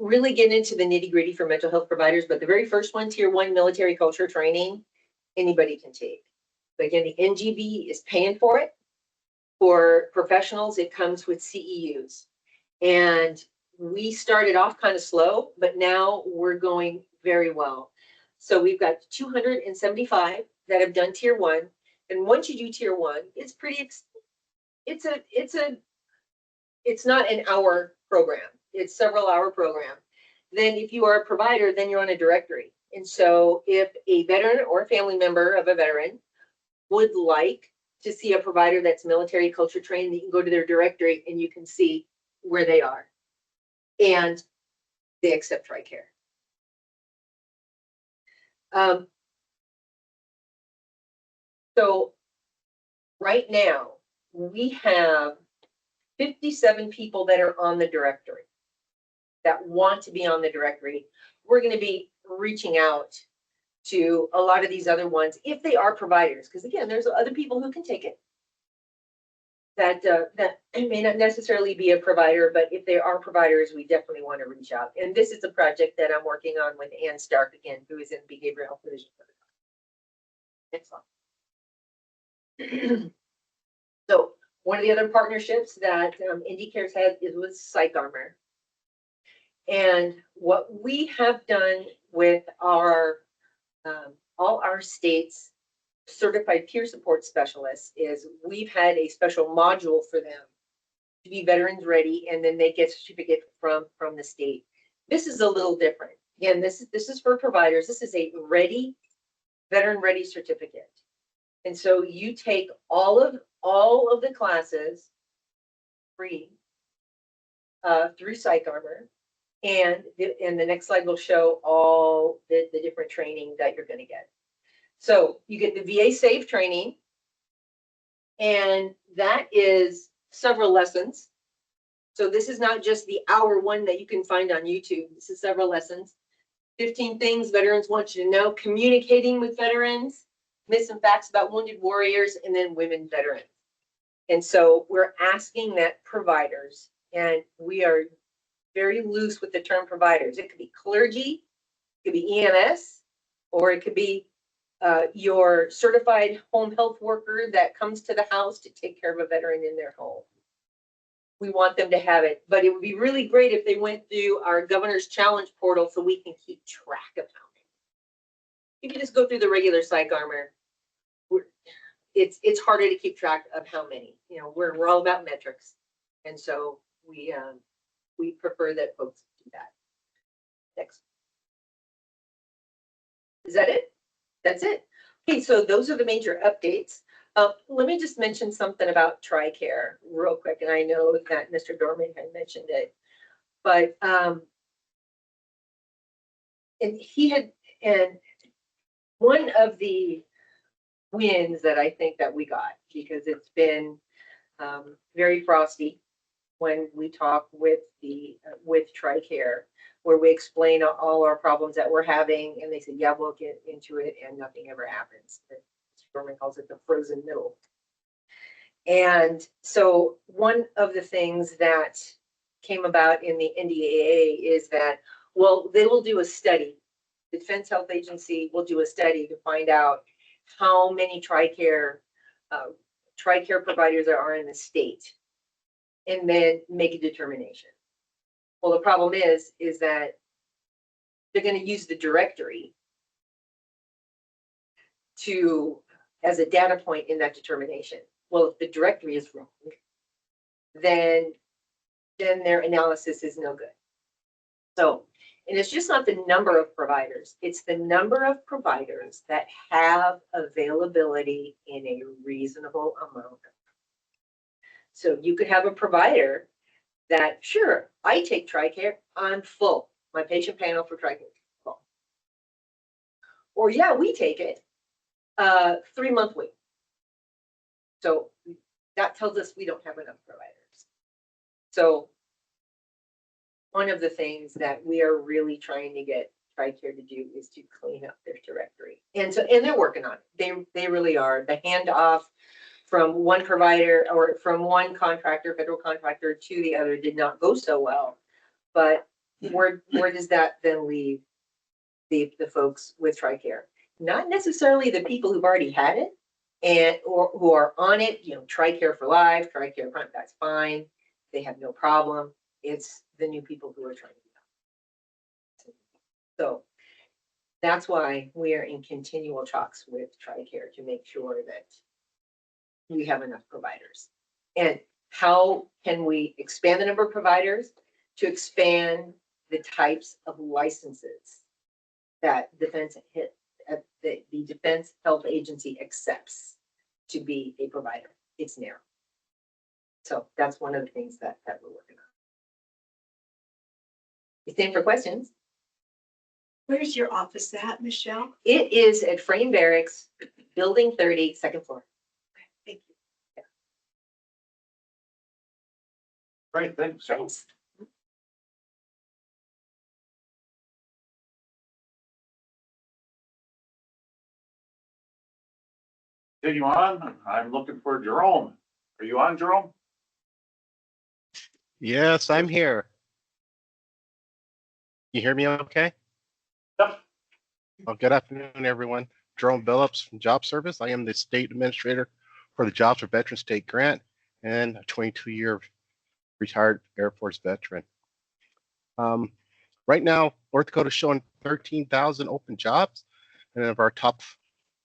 really get into the nitty gritty for mental health providers. But the very first one, tier 1 military culture training, anybody can take. But again, the NGB is paying for it. For professionals, it comes with CEUs. And we started off kind of slow, but now we're going very well. So we've got 275 that have done tier 1. And once you do tier 1, it's pretty, it's not an hour program. It's several hour program. Then if you are a provider, then you're on a directory. And so if a veteran or a family member of a veteran would like to see a provider that's military culture trained, you can go to their directory and you can see where they are. And they accept TRICARE. So right now we have 57 people that are on the directory that want to be on the directory. We're going to be reaching out to a lot of these other ones if they are providers, because again, there's other people who can take it that may not necessarily be a provider, but if they are providers, we definitely want to reach out. And this is a project that I'm working on with Ann Stark again, who is in behavioral health division. Next slide. So one of the other partnerships that Indie Cares has is with Psych Armor. And what we have done with our all our states certified peer support specialists is we've had a special module for them to be veterans ready, and then they get a certificate from the state. This is a little different. Again, this is for providers. This is a veteran ready certificate. And so you take all of the classes free through Psych Armor. And the next slide will show all the different training that you're going to get. So you get the VA SAVE training, and that is several lessons. So this is not just the hour one that you can find on YouTube. This is several lessons. 15 things veterans want you to know, communicating with veterans, myths and facts about wounded warriors, and then women veterans. And so we're asking that providers, and we are very loose with the term providers. It could be clergy, it could be EMS, or it could be your certified home health worker that comes to the house to take care of a veteran in their home. We want them to have it, but it would be really great if they went through our Governor's Challenge portal so we can keep track of how many. If you just go through the regular Psych Armor, it's harder to keep track of how many. You know, we're all about metrics, and so we prefer that folks do that. Next. Is that it? That's it. Okay, so those are the major updates. Let me just mention something about TRICARE real quick, and I know that Mr. Dorman had mentioned it, but and one of the wins that I think that we got, because it's been very frosty when we talk with with TRICARE, where we explain all our problems that we're having, and they say, yeah, we'll get into it, and nothing ever happens. Norman calls it the frozen middle. And so one of the things that came about in the NDAA is that, well, they will do a study. The Defense Health Agency will do a study to find out how many TRICARE providers there are in the state, and then make a determination. Well, the problem is that they're going to use the directory as a data point in that determination. Well, if the directory is wrong, then their analysis is no good. So, and it's just not the number of providers, it's the number of providers that have availability in a reasonable amount. So you could have a provider that, sure, I take TRICARE, I'm full. My patient panel for TRICARE is full. Or yeah, we take it, 3-month wait. So that tells us we don't have enough providers. So one of the things that we are really trying to get TRICARE to do is to clean up their directory. And they're working on it. They really are. The handoff from one provider or from one contractor, federal contractor, to the other did not go so well. But where does that then leave the folks with TRICARE? Not necessarily the people who've already had it or who are on it, TRICARE for life, TRICARE Prime, that's fine. They have no problem. It's the new people who are trying to do that. So that's why we are in continual talks with TRICARE to make sure that we have enough providers. And how can we expand the number of providers? To expand the types of licenses that the Defense Health Agency accepts to be a provider. It's narrow. So that's one of the things that we're working on. You stand for questions? Where's your office at, Michelle? It is at Frame Barracks, Building 30, second floor. Thank you. Yeah. Great, thanks. Thanks. Continue on. I'm looking for Jerome. Are you on, Jerome? Yes, I'm here. You hear me okay? Yep. Well, good afternoon, everyone. Jerome Billups from Job Service. I am the state administrator for the Jobs for Veterans State Grant and a 22-year retired Air Force veteran. Right now, North Dakota is showing 13,000 open jobs. And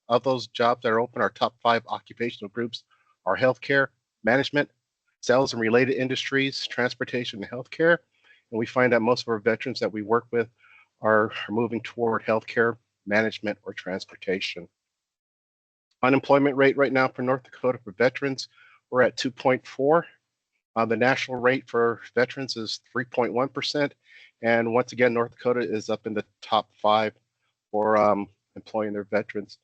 of those jobs that are open, our top 5 occupational groups are healthcare, management, sales and related industries, transportation, and healthcare. And we find that most of our veterans that we work with are moving toward healthcare, management, or transportation. Unemployment rate right now for North Dakota for veterans, we're at 2.4. The national rate for veterans is 3.1%. And once again, North Dakota is up in the top 5 for employing their veterans.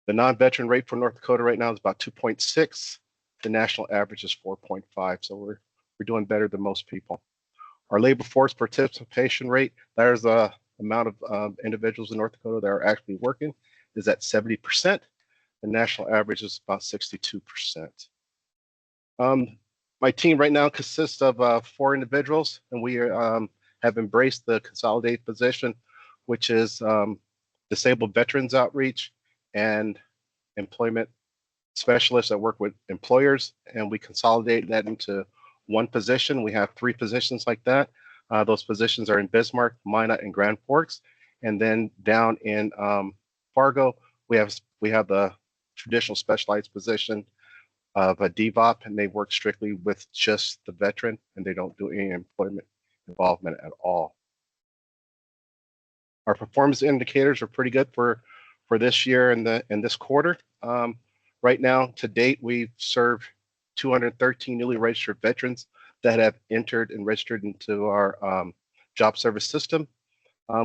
The non-veteran rate for North Dakota right now is about 2.6. The national average is 4.5. So we're doing better than most people. Our labor force participation rate, there's the amount of individuals in North Dakota that are actually working, is at 70%. The national average is about 62%. My team right now consists of 4 individuals, and we have embraced the consolidated position, which is disabled veterans outreach and employment specialists that work with employers, and we consolidate that into one position. We have 3 positions like that. Those positions are in Bismarck, Minot, and Grand Forks. And then down in Fargo, we have the traditional specialized position of a DVOP, and they work strictly with just the veteran, and they don't do any employment involvement at all. Our performance indicators are pretty good for for this year and this quarter. Right now, to date, we've served 213 newly registered veterans that have entered and registered into our job service system.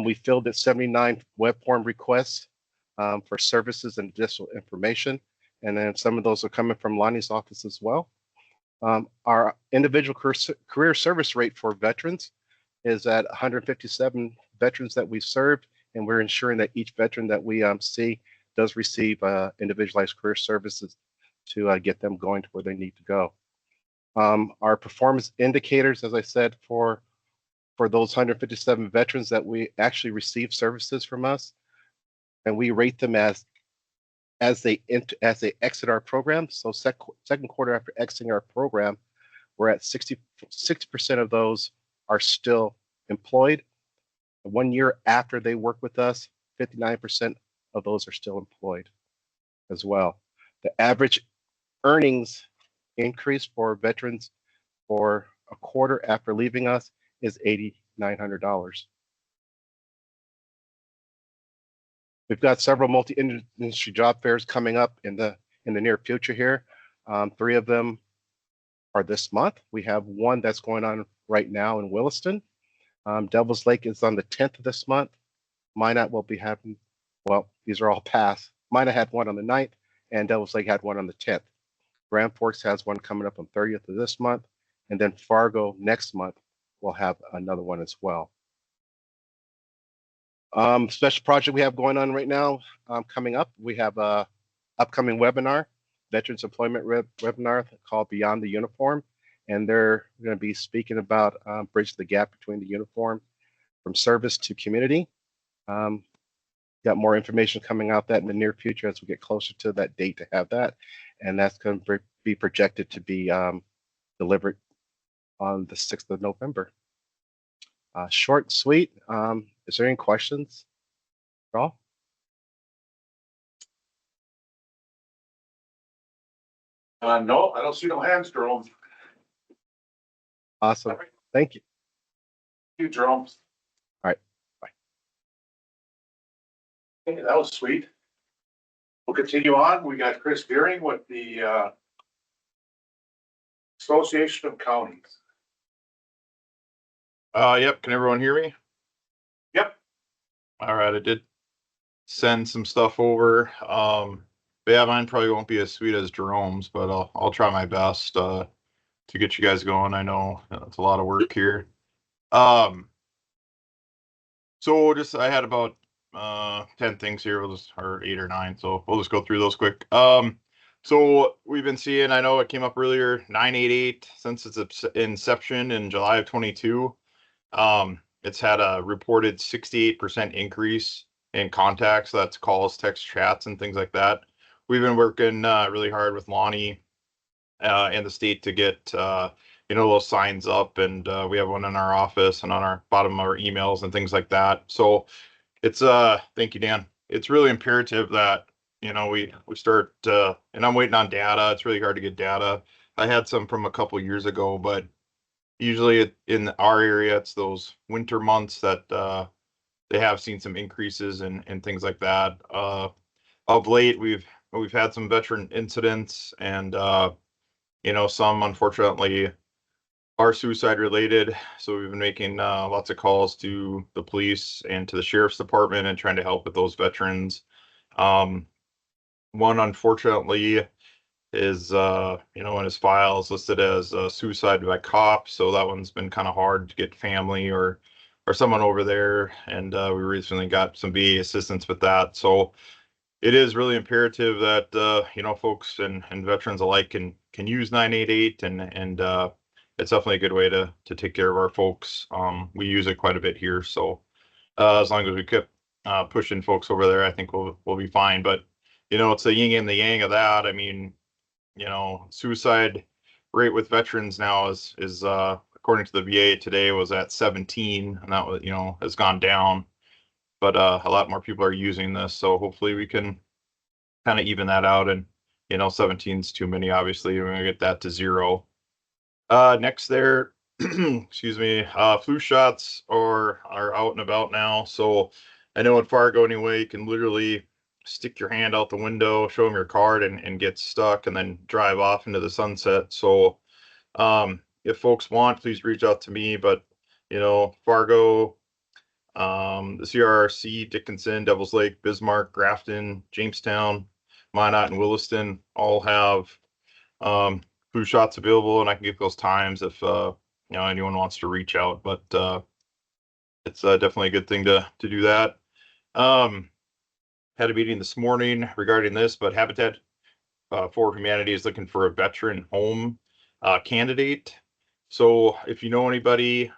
We filled 79 web form requests for services and additional information. And then some of those are coming from Lonnie's office as well. Our individual career service rate for veterans is at 157 veterans that we served, and we're ensuring that each veteran that we see does receive individualized career services to get them going to where they need to go. Our performance indicators, as I said, for those 157 veterans that we actually receive services from us, and we rate them as they exit our program. So second quarter after exiting our program, we're at 60% of those are still employed. 1 year after they work with us, 59% of those are still employed as well. The average earnings increase for veterans for a quarter after leaving us is $8,900. We've got several multi-industry job fairs coming up in the near future here. 3 of them are this month. We have one that's going on right now in Williston. Devil's Lake is on the 10th of this month. Minot will be having, well, these are all past. Minot had one on the 9th, and Devil's Lake had one on the 10th. Grand Forks has one coming up on 30th of this month, and then Fargo next month will have another one as well. Special project we have going on right now coming up. We have a upcoming webinar, Veterans Employment webinar called Beyond the Uniform. And they're going to be speaking about bridging the gap between the uniform from service to community. Got more information coming out that in the near future as we get closer to that date to have that. And that's going to be projected to be delivered on the 6th of November. Short and sweet. Is there any questions at all? No, I don't see no hands, Jerome. Awesome. Thank you. You, Jerome. All right. Bye. Okay, that was sweet. We'll continue on. We got Chris Deering with the Association of Counties. Yep. Can everyone hear me? Yep. All right. I did send some stuff over. But yeah, mine probably won't be as sweet as Jerome's, but I'll try my best to get you guys going. I know it's a lot of work here. So I had about 10 things here, or 8 or 9, so we'll just go through those quick. So we've been seeing, I know it came up earlier, 988 since its inception in July of 22. It's had a reported 68% increase in contacts. That's calls, text, chats, and things like that. We've been working really hard with Lonnie and the state to get those signs up, and we have one in our office and on our bottom of our emails and things like that. So it's thank you, Dan. It's really imperative that we start and I'm waiting on data. It's really hard to get data. I had some from a couple years ago, but usually in our area it's those winter months that they have seen some increases and things like that. Of late we've had some veteran incidents, and some unfortunately are suicide related. So we've been making lots of calls to the police and to the sheriff's department and trying to help with those veterans. One unfortunately is in his files listed as suicide by cop. So that one's been kind of hard to get family or someone over there. And we recently got some VA assistance with that. So it is really imperative that folks and veterans alike can use 988, and it's definitely a good way to take care of our folks. We use it quite a bit here, so as long as we keep pushing folks over there, I think we'll be fine. But it's the yin and the yang of that. I mean, suicide rate with veterans now is according to the VA today was at 17, and that was has gone down. But a lot more people are using this, so hopefully we can kind of even that out. And 17 is too many. Obviously, we're gonna get that to 0. Next there, excuse me, flu shots are out and about now. So I know in Fargo anyway, you can literally stick your hand out the window, show them your card and get stuck and then drive off into the sunset. So, if folks want, please reach out to me, but Fargo, the CRRC, Dickinson, Devils Lake, Bismarck, Grafton, Jamestown, Minot, and Williston all have flu shots available, and I can get those times if anyone wants to reach out. But it's definitely a good thing to do that. Had a meeting this morning regarding this, but Habitat for Humanity is looking for a veteran home candidate. So if you know anybody,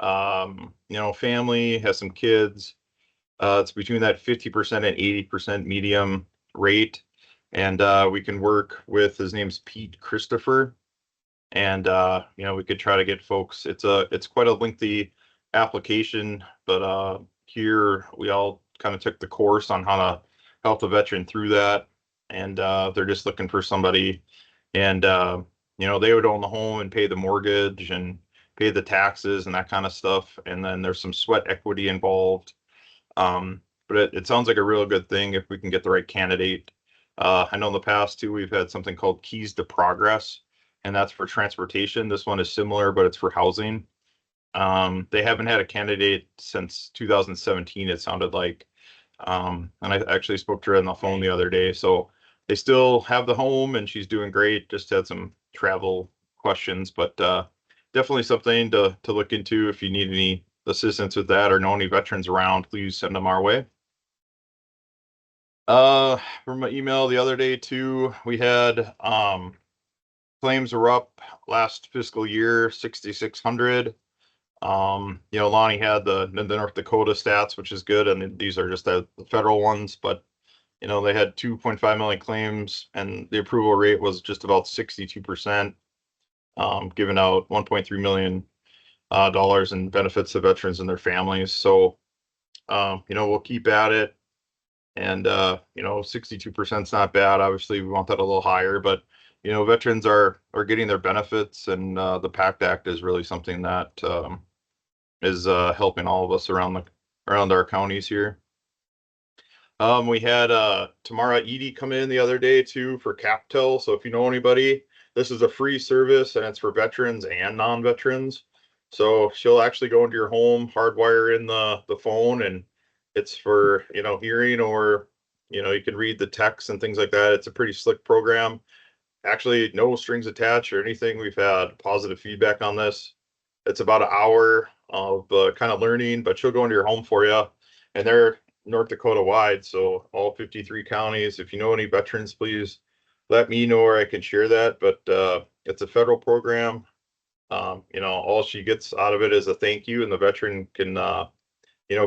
family has some kids, it's between that 50% and 80% medium rate. And we can work with, his name's Pete Christopher. And we could try to get folks, it's quite a lengthy application, but here we all kind of took the course on how to help the veteran through that. And they're just looking for somebody, and they would own the home and pay the mortgage and pay the taxes and that kind of stuff. And then there's some sweat equity involved. But it sounds like a real good thing if we can get the right candidate. I know in the past too, we've had something called Keys to Progress, and that's for transportation. This one is similar, but it's for housing. They haven't had a candidate since 2017, it sounded like. And I actually spoke to her on the phone the other day. So they still have the home and she's doing great. Just had some travel questions, but definitely something to look into. If you need any assistance with that or know any veterans around, please send them our way. From my email the other day too, we had claims were up last fiscal year, 6,600. Lonnie had the North Dakota stats, which is good, and these are just the federal ones, but they had 2.5 million claims and the approval rate was just about 62%, giving out $1.3 million dollars in benefits to veterans and their families. So we'll keep at it. And 62% is not bad. Obviously we want that a little higher, but veterans are getting their benefits, and the PACT Act is really something that is helping all of us around our counties here. We had Tamara Edie come in the other day too for CapTel. So if you know anybody, this is a free service and it's for veterans and non-veterans. So she'll actually go into your home, hardwire in the phone, and it's for hearing, or you can read the text and things like that. It's a pretty slick program. Actually, no strings attached or anything. We've had positive feedback on this. It's about an hour of kind of learning, but she'll go into your home for you, and they're North Dakota wide, so all 53 counties. If you know any veterans, please let me know or I can share that. But it's a federal program. All she gets out of it is a thank you, and the veteran can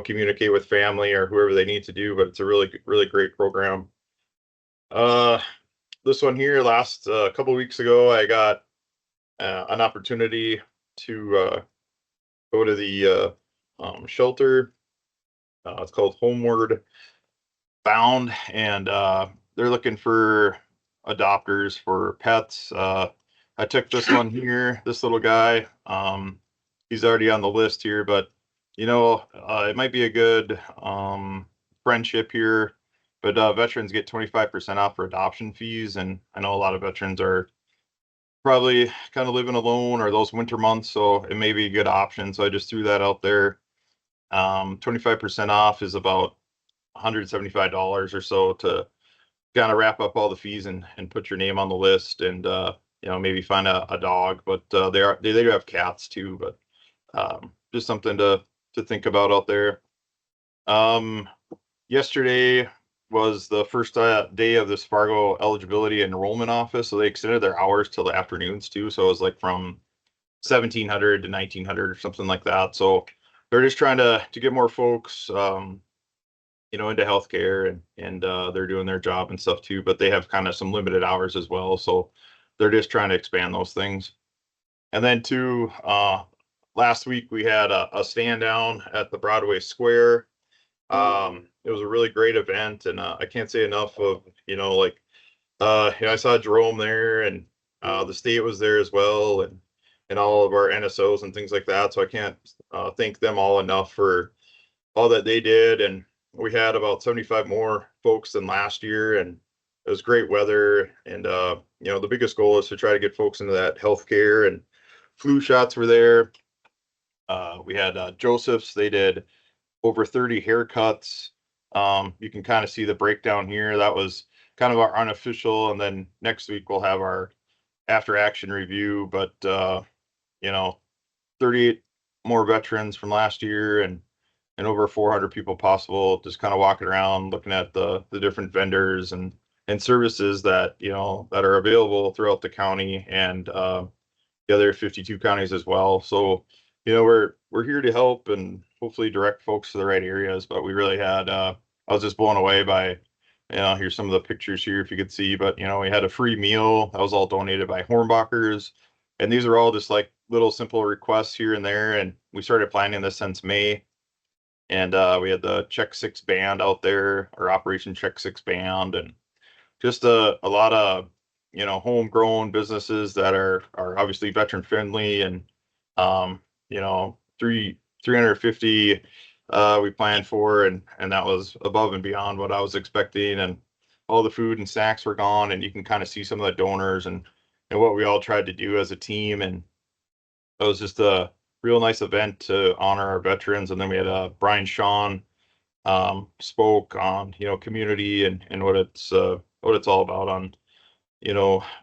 communicate with family or whoever they need to do. But it's a really, really great program. This one here, last couple of weeks ago, I got an opportunity to go to the shelter. It's called Homeward Bound, and they're looking for adopters for pets. I took this one here, this little guy. He's already on the list here, but it might be a good friendship here. But veterans get 25% off for adoption fees, and I know a lot of veterans are probably kind of living alone or those winter months, so it may be a good option. So I just threw that out there. 25% off is about $175 or so to kind of wrap up all the fees and put your name on the list, and maybe find a dog. But they do have cats too, but just something to think about out there. Yesterday was the first day of this Fargo eligibility enrollment office, so they extended their hours till the afternoons too. So it was like from 1700 to 1900 or something like that. So they're just trying to get more folks into healthcare, and they're doing their job and stuff too, but they have kind of some limited hours as well. So they're just trying to expand those things. And then too, last week we had a stand down at the Broadway Square. It was a really great event, and I can't say enough of, I saw Jerome there, and the state was there as well, and all of our NSOs and things like that. So I can't thank them all enough for all that they did. And we had about 75 more folks than last year, and it was great weather. And the biggest goal is to try to get folks into that healthcare, and flu shots were there. We had Joseph's. They did over 30 haircuts. You can kind of see the breakdown here. That was kind of our unofficial, and then next week we'll have our after action review. But 38 more veterans from last year, and over 400 people possible, just kind of walking around looking at the different vendors and services that that are available throughout the county, and the other 52 counties as well. So we're here to help and hopefully direct folks to the right areas. But we really had I was just blown away by here's some of the pictures here if you could see. But we had a free meal that was all donated by Hornbachers, and these are all just like little simple requests here and there. And we started planning this since May. And we had the Check Six band out there, or Operation Check Six band, and just a lot of homegrown businesses that are obviously veteran friendly. And 350 we planned for, and that was above and beyond what I was expecting. And all the food and snacks were gone, and you can kind of see some of the donors and what we all tried to do as a team. And it was just a real nice event to honor our veterans. And then we had Brian Shawn spoke on community and what it's all about on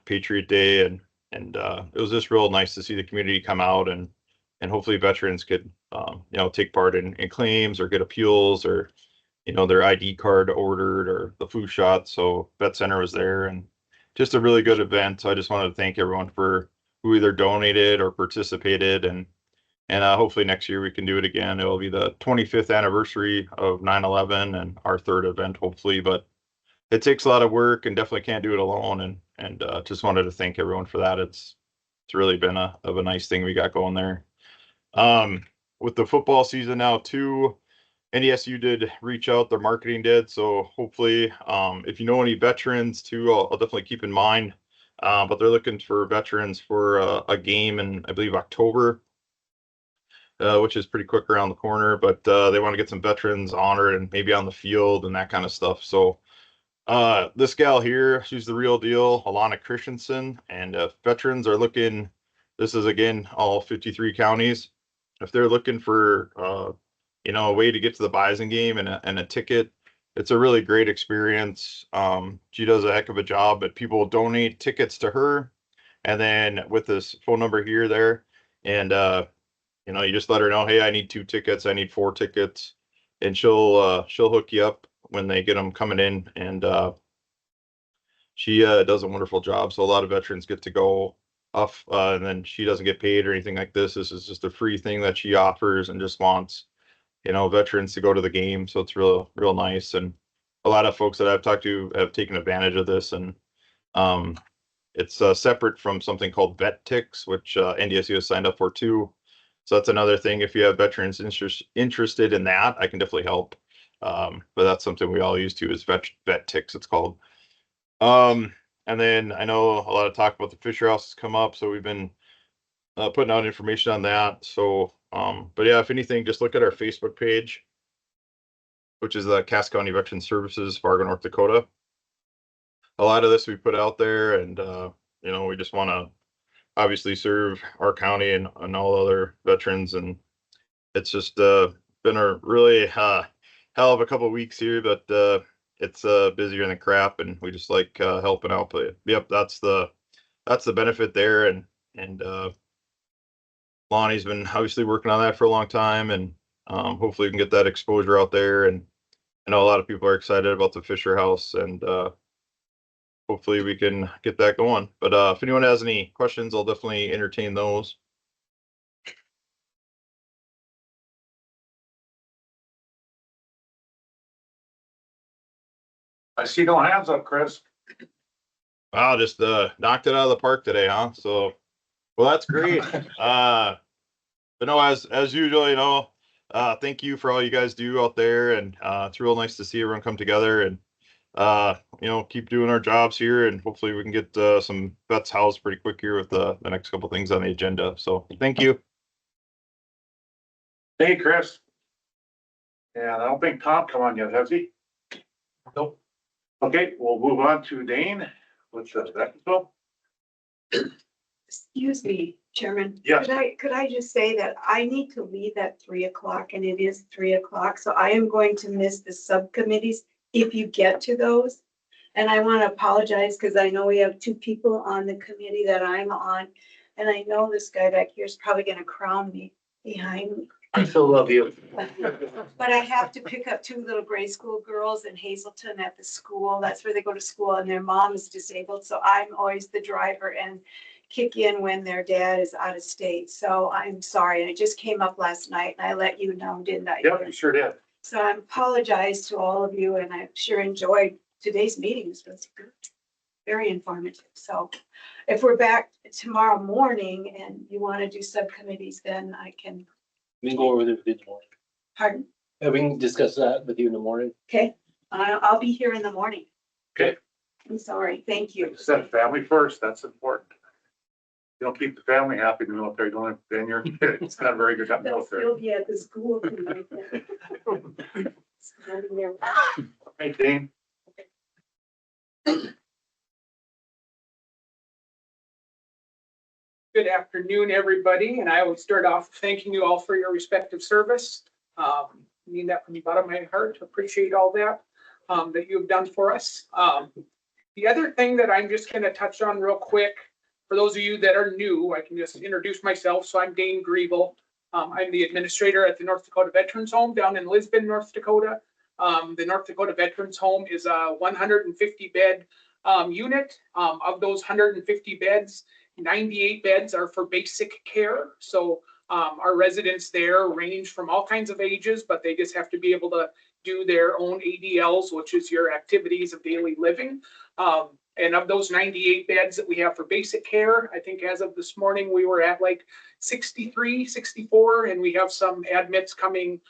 Patriot Day. And it was just real nice to see the community come out, and hopefully veterans could take part in claims or get appeals, or their ID card ordered, or the flu shot. So Vet Center was there, and just a really good event. So I just wanted to thank everyone for who either donated or participated, and hopefully next year we can do it again. It will be the 25th anniversary of 9/11 and our third event, hopefully. But it takes a lot of work, and definitely can't do it alone. And just wanted to thank everyone for that. It's really been a nice thing we got going there. With the football season now too, NDSU did reach out, their marketing did. So hopefully, if you know any veterans too, I'll definitely keep in mind. But they're looking for veterans for a game in, I believe, October. Which is pretty quick around the corner, but they want to get some veterans honored and maybe on the field and that kind of stuff. So this gal here, she's the real deal, Alana Christensen. And if veterans are looking, this is again all 53 counties. If they're looking for a way to get to the Bison game and a ticket, it's a really great experience. She does a heck of a job, but people donate tickets to her, and then with this phone number here, there, and you just let her know, hey, I need 2 tickets, I need 4 tickets, and she'll hook you up when they get them coming in. And she does a wonderful job. So a lot of veterans get to go off, and then she doesn't get paid or anything like this. This is just a free thing that she offers, and just wants veterans to go to the game. So it's real nice. And a lot of folks that I've talked to have taken advantage of this. And it's separate from something called Vet Ticks, which NDSU has signed up for too. So that's another thing. If you have veterans interested in that, I can definitely help. But that's something we all use too, is Vet Ticks, it's called. And then I know a lot of talk about the Fisher House has come up, so we've been putting out information on that. So, but yeah, if anything, just look at our Facebook page, which is the Cass County Veteran Services, Fargo, North Dakota. A lot of this we put out there, and we just want to obviously serve our county and all other veterans. And it's just been a really hell of a couple of weeks here, but it's busier than crap, and we just like helping out. But yep, that's the benefit there. And Lonnie's been obviously working on that for a long time, and hopefully we can get that exposure out there. And I know a lot of people are excited about the Fisher House, and hopefully we can get that going. But if anyone has any questions, I'll definitely entertain those. I see no hands up, Chris. Wow, just knocked it out of the park today, huh? So, well, that's great. But no, as usual, thank you for all you guys do out there, and it's real nice to see everyone come together and keep doing our jobs here, and hopefully we can get some vets housed pretty quick here with the next couple things on the agenda. So thank you. Hey, Chris. And I don't think Tom come on yet, has he? Nope. Okay, we'll move on to Dane with the Evansville. Excuse me, Chairman. Yes. Could I just say that I need to leave at 3:00 and it is 3:00, so I am going to miss the subcommittees if you get to those. And I want to apologize because I know we have two people on the committee that I'm on. And I know this guy back here is probably going to crown me behind me. I still love you. But I have to pick up two little grade school girls in Hazelton at the school. That's where they go to school and their mom is disabled. So I'm always the driver and kick in when their dad is out of state. So I'm sorry. And it just came up last night and I let you know, didn't I? Yep, you sure did. So I apologize to all of you and I sure enjoyed today's meeting. It was good, very informative. So if we're back tomorrow morning and you want to do subcommittees, then I can, We can go over with it in the morning. pardon? Yeah, we can discuss that with you in the morning. Okay, I'll be here in the morning. Okay. I'm sorry, thank you. Like I said, family first, that's important. You don't keep the family happy in the military, then you're, it's not a very good They'll military. still be at the school tonight. Hey, Dane. Good afternoon, everybody, and I will start off thanking you all for your respective service. I mean that from the bottom of my heart. Appreciate all that that you've done for us. The other thing that I'm just going to touch on real quick, for those of you that are new, I can just introduce myself. So I'm Dane Griebel. I'm the administrator at the North Dakota Veterans Home down in Lisbon, North Dakota. The North Dakota Veterans Home is a 150 bed unit. Of those 150 beds, 98 beds are for basic care. So our residents there range from all kinds of ages, but they just have to be able to do their own ADLs, which is your activities of daily living. And of those 98 beds that we have for basic care, I think as of this morning, we were at like 63, 64, and we have some admits coming.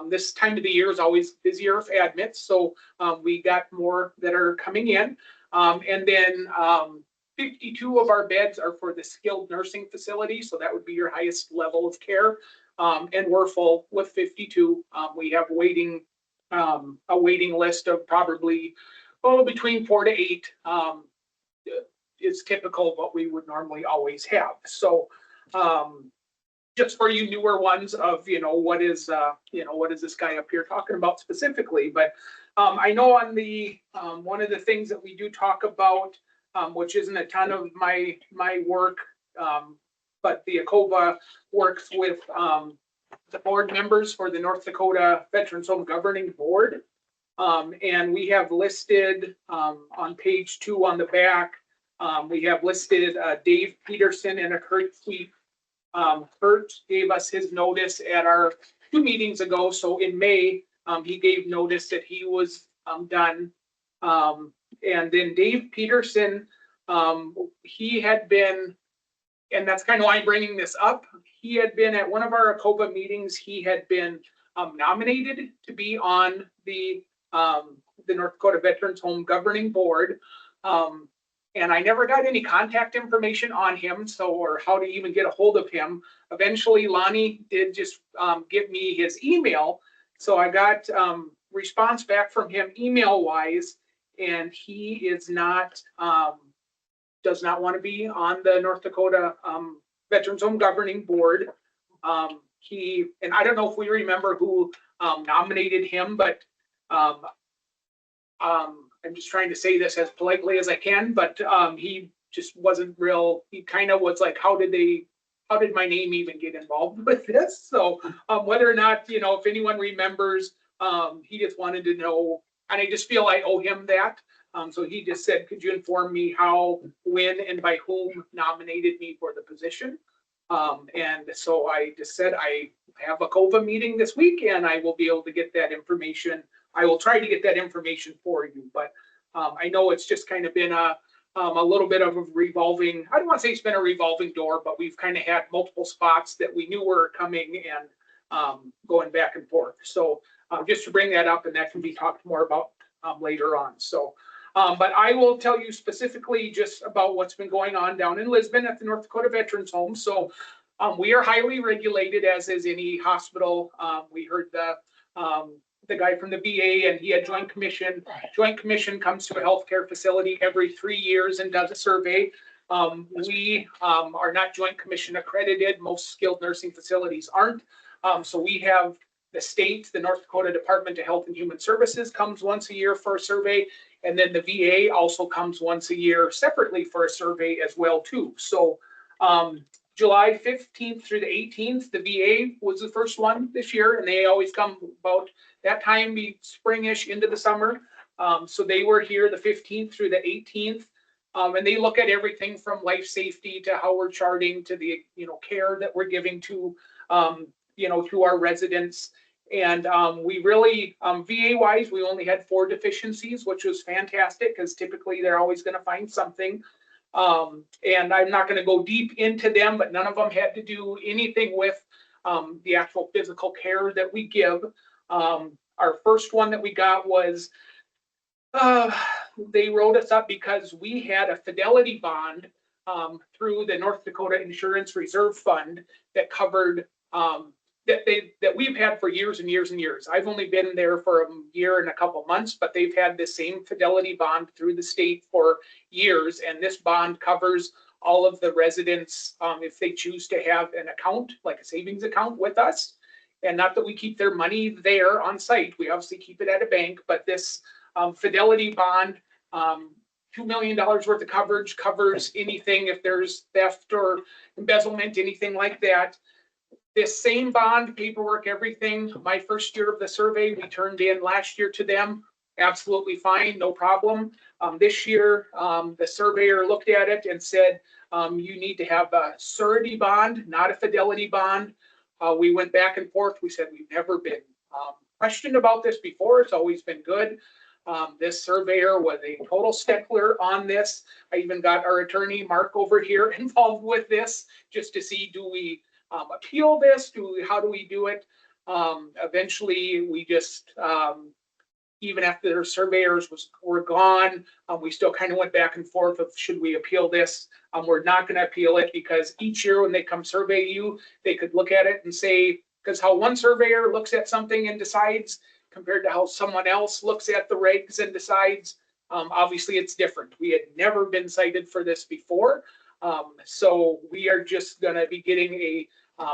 This time of the year is always busier for admits. So we got more that are coming in. And then 52 of our beds are for the skilled nursing facility. So that would be your highest level of care. And we're full with 52. We have a waiting list of probably between 4 to 8 is typical of what we would normally always have. So just for you newer ones of, what is this guy up here talking about specifically? But I know on the one of the things that we do talk about, which isn't a ton of my work, but the ACOVA works with the board members for the North Dakota Veterans Home Governing Board. And we have listed on page 2 on the back, we have listed Dave Peterson and a Kurt Sweet. Kurt gave us his notice at our 2 meetings ago. So in May, he gave notice that he was done. And then Dave Peterson, he had been, and that's kind of why I'm bringing this up. He had been at one of our ACOVA meetings. He had been nominated to be on the North Dakota Veterans Home Governing Board. And I never got any contact information on him, or how to even get a hold of him. Eventually, Lonnie did just give me his email. So I got response back from him email wise, and he is not, does not want to be on the North Dakota Veterans Home Governing Board. And I don't know if we remember who nominated him, but I'm just trying to say this as politely as I can, but he just wasn't real. He kind of was like, how did my name even get involved with this? So whether or not, if anyone remembers, he just wanted to know, and I just feel I owe him that. So he just said, could you inform me how, when, and by whom nominated me for the position? And so I just said, I have a ACOVA meeting this week and I will be able to get that information. I will try to get that information for you, but I know it's just kind of been a little bit of a revolving, I don't want to say it's been a revolving door, but we've kind of had multiple spots that we knew were coming and going back and forth. So just to bring that up, and that can be talked more about later on. So, but I will tell you specifically just about what's been going on down in Lisbon at the North Dakota Veterans Home. So we are highly regulated, as is any hospital. We heard the the guy from the VA, and he had Joint Commission. Joint Commission comes to a healthcare facility every 3 years and does a survey. We are not Joint Commission accredited. Most skilled nursing facilities aren't. So we have the state, the North Dakota Department of Health and Human Services comes once a year for a survey. And then the VA also comes once a year separately for a survey as well too. So July 15th through the 18th, the VA was the first one this year, and they always come about that time, springish into the summer. So they were here the 15th through the 18th. And they look at everything from life safety to how we're charting to the, care that we're giving to, to our residents. And we really, VA wise, we only had 4 deficiencies, which was fantastic because typically they're always going to find something. And I'm not going to go deep into them, but none of them had to do anything with the actual physical care that we give. Our first one that we got was they wrote us up because we had a fidelity bond through the North Dakota Insurance Reserve Fund that covered that we've had for years and years and years. I've only been there for a year and a couple months, but they've had the same fidelity bond through the state for years. And this bond covers all of the residents if they choose to have an account, like a savings account with us. And not that we keep their money there on site. We obviously keep it at a bank, but this fidelity bond, $2 million worth of coverage, covers anything if there's theft or embezzlement, anything like that. This same bond, paperwork, everything, my first year of the survey, we turned in last year to them. Absolutely fine, no problem. This year, the surveyor looked at it and said, you need to have a surety bond, not a fidelity bond. We went back and forth. We said, we've never been questioned about this before. It's always been good. This surveyor was a total stickler on this. I even got our attorney, Mark, over here involved with this just to see, do we appeal this? How do we do it? Eventually, we just, even after their surveyors were gone, we still kind of went back and forth of should we appeal this? We're not going to appeal it because each year when they come survey you, they could look at it and say, because how one surveyor looks at something and decides compared to how someone else looks at the regs and decides, obviously it's different. We had never been cited for this before. So we are just going to be getting a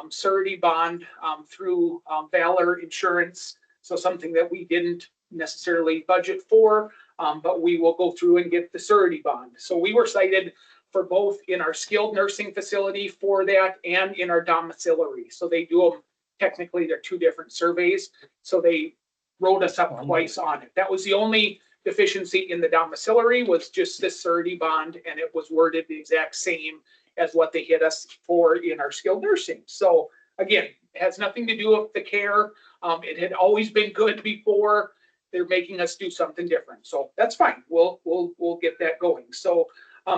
surety bond through Valor Insurance. So something that we didn't necessarily budget for, but we will go through and get the surety bond. So we were cited for both in our skilled nursing facility for that and in our domiciliary. So they do them, technically they're 2 different surveys. So they wrote us up twice on it. That was the only deficiency in the domiciliary, was just this surety bond, and it was worded the exact same as what they hit us for in our skilled nursing. So again, it has nothing to do with the care. It had always been good before. They're making us do something different. So that's fine. We'll get that going. So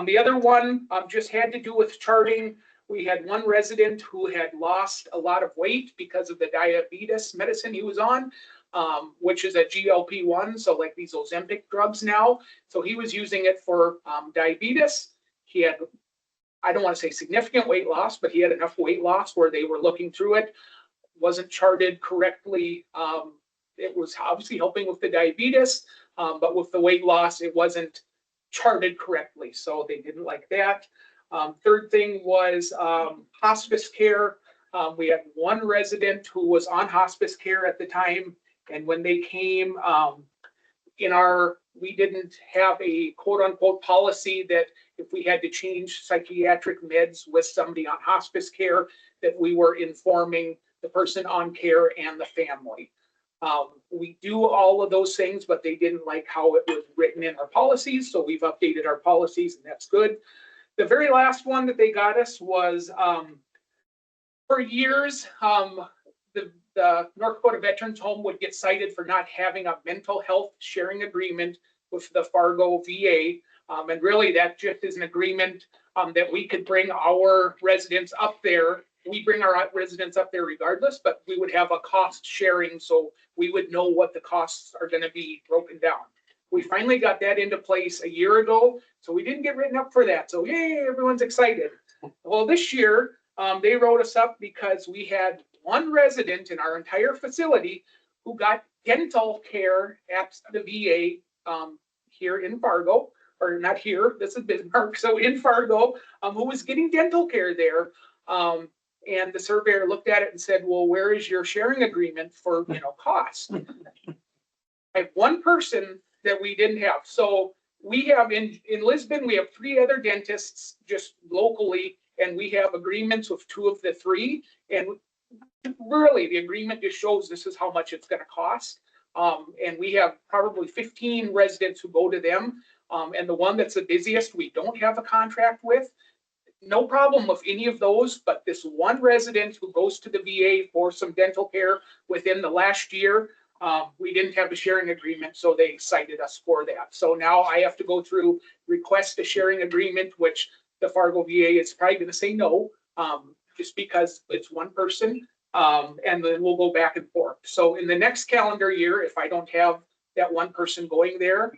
the other one just had to do with charting. We had one resident who had lost a lot of weight because of the diabetes medicine he was on, which is a GLP-1, so like these Ozempic drugs now. So he was using it for diabetes. He had, I don't want to say significant weight loss, but he had enough weight loss where they were looking through it. Wasn't charted correctly. It was obviously helping with the diabetes, but with the weight loss, it wasn't charted correctly. So they didn't like that. Third thing was hospice care. We had one resident who was on hospice care at the time. And when they came, we didn't have a quote unquote policy that if we had to change psychiatric meds with somebody on hospice care, that we were informing the person on care and the family. We do all of those things, but they didn't like how it was written in our policies. So we've updated our policies, and that's good. The very last one that they got us was for years, the North Dakota Veterans Home would get cited for not having a mental health sharing agreement with the Fargo VA. And really that just is an agreement that we could bring our residents up there. We bring our residents up there regardless, but we would have a cost sharing, so we would know what the costs are going to be broken down. We finally got that into place a year ago, so we didn't get written up for that. So yay, everyone's excited. Well, this year they wrote us up because we had one resident in our entire facility who got dental care at the VA, here in Fargo, or not here, this is Bismarck, so in Fargo, who was getting dental care there. And the surveyor looked at it and said, well, where is your sharing agreement for, cost? I have one person that we didn't have. So we have in Lisbon, we have 3 other dentists just locally, and we have agreements with 2 of the 3. And really, the agreement just shows this is how much it's going to cost. And we have probably 15 residents who go to them. And the one that's the busiest, we don't have a contract with. No problem with any of those, but this one resident who goes to the VA for some dental care within the last year, we didn't have a sharing agreement, so they cited us for that. So now I have to go through, request a sharing agreement, which the Fargo VA is probably going to say no, just because it's one person, and then we'll go back and forth. So in the next calendar year, if I don't have that one person going there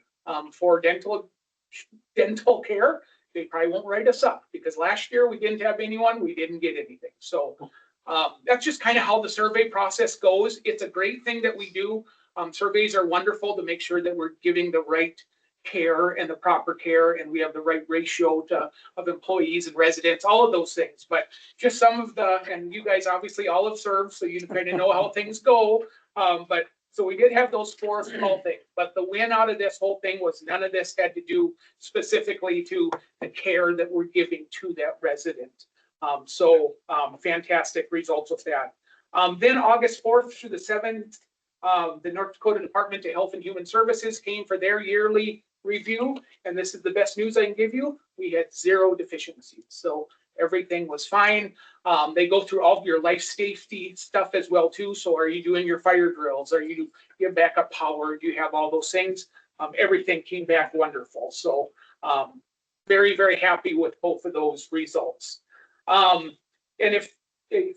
for dental care, they probably won't write us up, because last year we didn't have anyone, we didn't get anything. So that's just kind of how the survey process goes. It's a great thing that we do. Surveys are wonderful to make sure that we're giving the right care and the proper care, and we have the right ratio of employees and residents, all of those things. But just some of and you guys obviously all have served, so you kind of know how things go. But so we did have those 4 small things, but the win out of this whole thing was none of this had to do specifically to the care that we're giving to that resident. Fantastic results with that. Then August 4th through the 7th, the North Dakota Department of Health and Human Services came for their yearly review. And this is the best news I can give you. We had 0 deficiencies. So everything was fine. They go through all of your life safety stuff as well too. So are you doing your fire drills? Are you have backup power? Do you have all those things? Everything came back wonderful. So very, very happy with both of those results. And if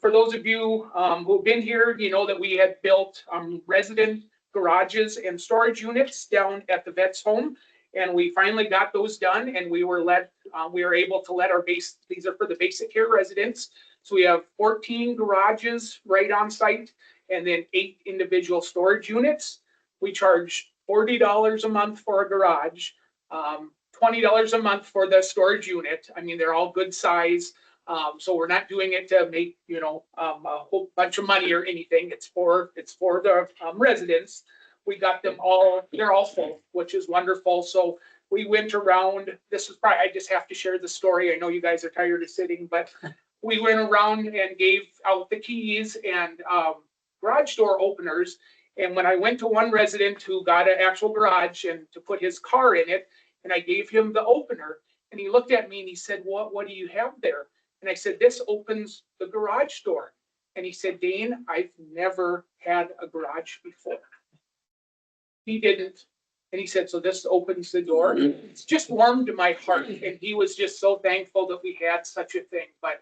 for those of you who've been here, you know that we had built resident garages and storage units down at the vet's home. And we finally got those done, and we were able to let our these are for the basic care residents. So we have 14 garages right on site, and then 8 individual storage units. We charge $40 a month for a garage, $20 a month for the storage unit. I mean, they're all good size. So we're not doing it to make, a whole bunch of money or anything. It's for the residents. We got them all, they're all full, which is wonderful. So we went around, this is probably, I just have to share the story. I know you guys are tired of sitting, but we went around and gave out the keys and garage door openers. And when I went to one resident who got an actual garage and to put his car in it, and I gave him the opener, and he looked at me and he said, what do you have there? And I said, this opens the garage door. And he said, Dane, I've never had a garage before. He didn't. And he said, so this opens the door. It's just warmed my heart. And he was just so thankful that we had such a thing. But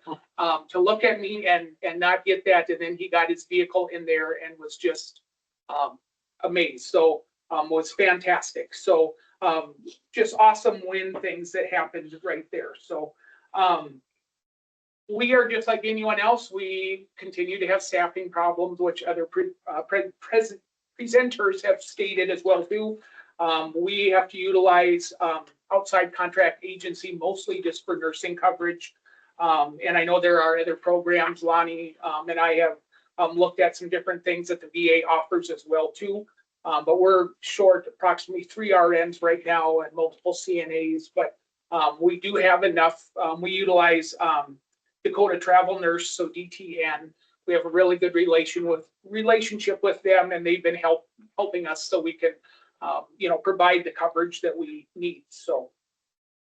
to look at me and not get that, and then he got his vehicle in there and was just amazed. So was fantastic. So just awesome win things that happened right there. So we are just like anyone else. We continue to have staffing problems, which other presenters have stated as well too. We have to utilize outside contract agency mostly just for nursing coverage. And I know there are other programs, Lonnie and I have looked at some different things that the VA offers as well too. But we're short approximately 3 RNs right now and multiple CNAs, but we do have enough. We utilize Dakota Travel Nurse, so DTN. We have a really good relationship with them, and they've been helping us so we can, provide the coverage that we need. So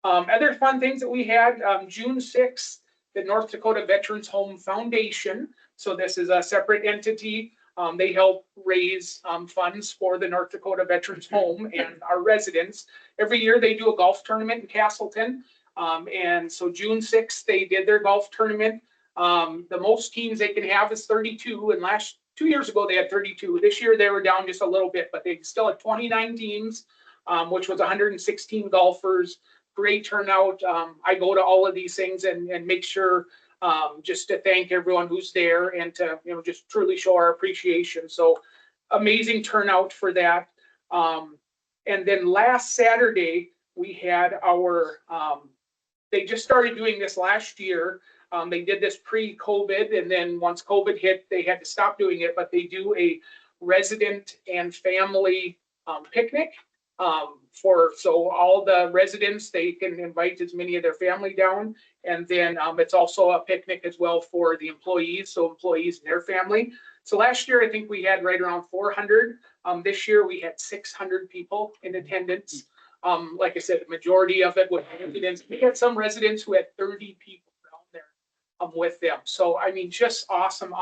other fun things that we had, June 6th, the North Dakota Veterans Home Foundation. So this is a separate entity. They help raise funds for the North Dakota Veterans Home and our residents. Every year they do a golf tournament in Castleton. And so June 6th, they did their golf tournament. The most teams they can have is 32. And 2 years ago, they had 32. This year, they were down just a little bit, but they still had 29 teams, which was 116 golfers. Great turnout. I go to all of these things and make sure just to thank everyone who's there and to, just truly show our appreciation. So amazing turnout for that. And then last Saturday, we had our, they just started doing this last year. They did this pre-COVID, and then once COVID hit, they had to stop doing it, but they do a resident and family picnic. So all the residents, they can invite as many of their family down. And then it's also a picnic as well for the employees, so employees and their family. So last year, I think we had right around 400. This year, we had 600 people in attendance. Like I said, the majority of it was residents. We had some residents who had 30 people down there with them. So, I mean, just awesome.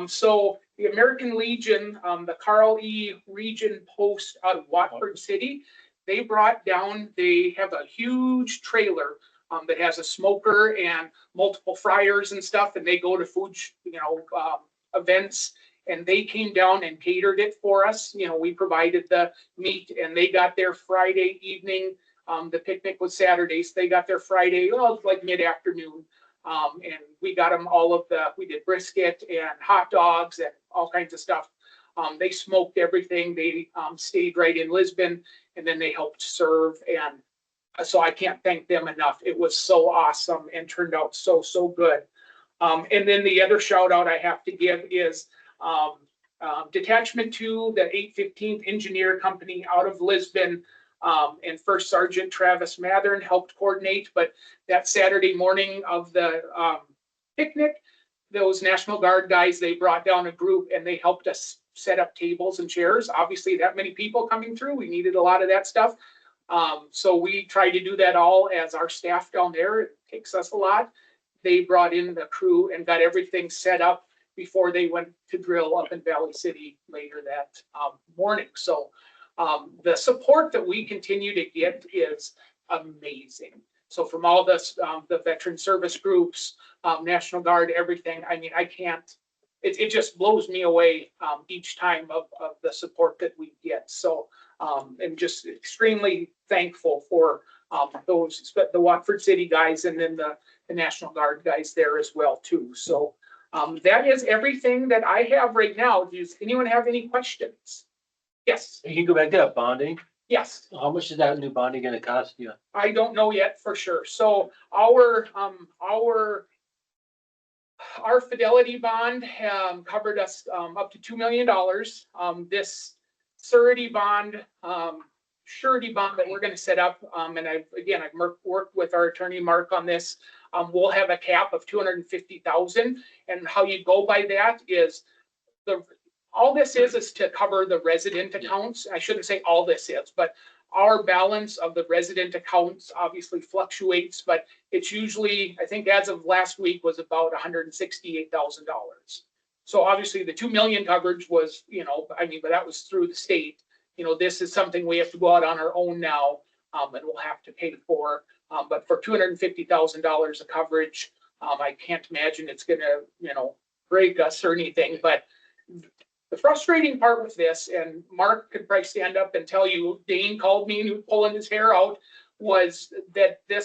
So the American Legion, the Carl E. Region Post out of Watford City, they brought down, they have a huge trailer that has a smoker and multiple fryers and stuff, and they go to food, events, and they came down and catered it for us. We provided the meat, and they got there Friday evening. The picnic was Saturday, so they got there Friday, like mid-afternoon. And we got them we did brisket and hot dogs and all kinds of stuff. They smoked everything. They stayed right in Lisbon, and then they helped serve. And so I can't thank them enough. It was so awesome and turned out so good. And then the other shout out I have to give is Detachment 2, the 815th Engineer Company out of Lisbon. And First Sergeant Travis Mathern helped coordinate, but that Saturday morning of the picnic, those National Guard guys, they brought down a group and they helped us set up tables and chairs. Obviously, that many people coming through, we needed a lot of that stuff. So we tried to do that all as our staff down there. It takes us a lot. They brought in the crew and got everything set up before they went to drill up in Valley City later that morning. So the support that we continue to get is amazing. So from all this, the veteran service groups, National Guard, everything, I mean, I can't, it just blows me away each time of the support that we get. So I'm just extremely thankful for those, the Watford City guys, and then the National Guard guys there as well too. So that is everything that I have right now. Does anyone have any questions? Yes. You can go back to that bonding. Yes. How much is that new bonding gonna cost you? I don't know yet for sure. So our fidelity bond covered us up to $2 million. This surety bond, surety bond that we're going to set up, and I've worked with our attorney Mark on this. We'll have a cap of $250,000, and how you go by that is all this is to cover the resident accounts. I shouldn't say all this is, but our balance of the resident accounts obviously fluctuates, but it's usually, I think as of last week, was about $168,000. So obviously the 2 million coverage was, but that was through the state. This is something we have to go out on our own now, and we'll have to pay for. But for $250,000 of coverage, I can't imagine it's gonna, break us or anything, but the frustrating part with this, and Mark could probably stand up and tell you, Dane called me and he was pulling his hair out, was that the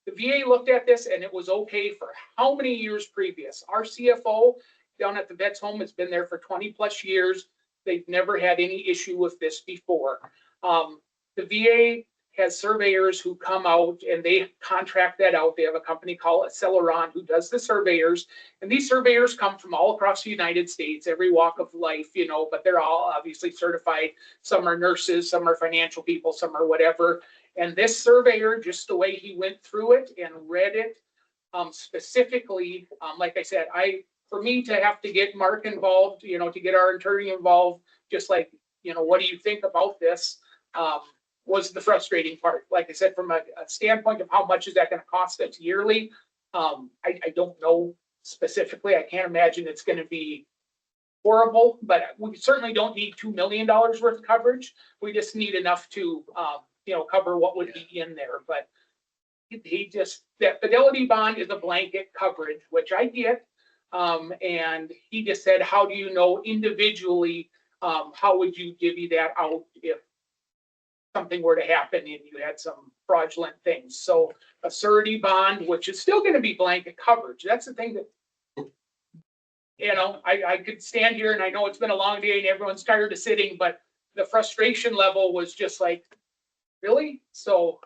VA looked at this and it was okay for how many years previous? Our CFO down at the vet's home has been there for 20 plus years. They've never had any issue with this before. The VA has surveyors who come out and they contract that out. They have a company called Acceleron who does the surveyors. And these surveyors come from all across the United States, every walk of life, but they're all obviously certified. Some are nurses, some are financial people, some are whatever. And this surveyor, just the way he went through it and read it specifically, like I said, for me to have to get Mark involved, to get our attorney involved, just like, what do you think about this? Was the frustrating part. Like I said, from a standpoint of how much is that going to cost us yearly, I don't know specifically. I can't imagine it's going to be horrible, but we certainly don't need $2 million worth of coverage. We just need enough to, cover what would be in there. But that fidelity bond is a blanket coverage, which I get. And he just said, how do you know individually, how would you divvy that out if something were to happen and you had some fraudulent things? So a surety bond, which is still going to be blanket coverage. That's the thing that You know, I could stand here and I know it's been a long day and everyone's tired of sitting, but the frustration level was just like, really? So,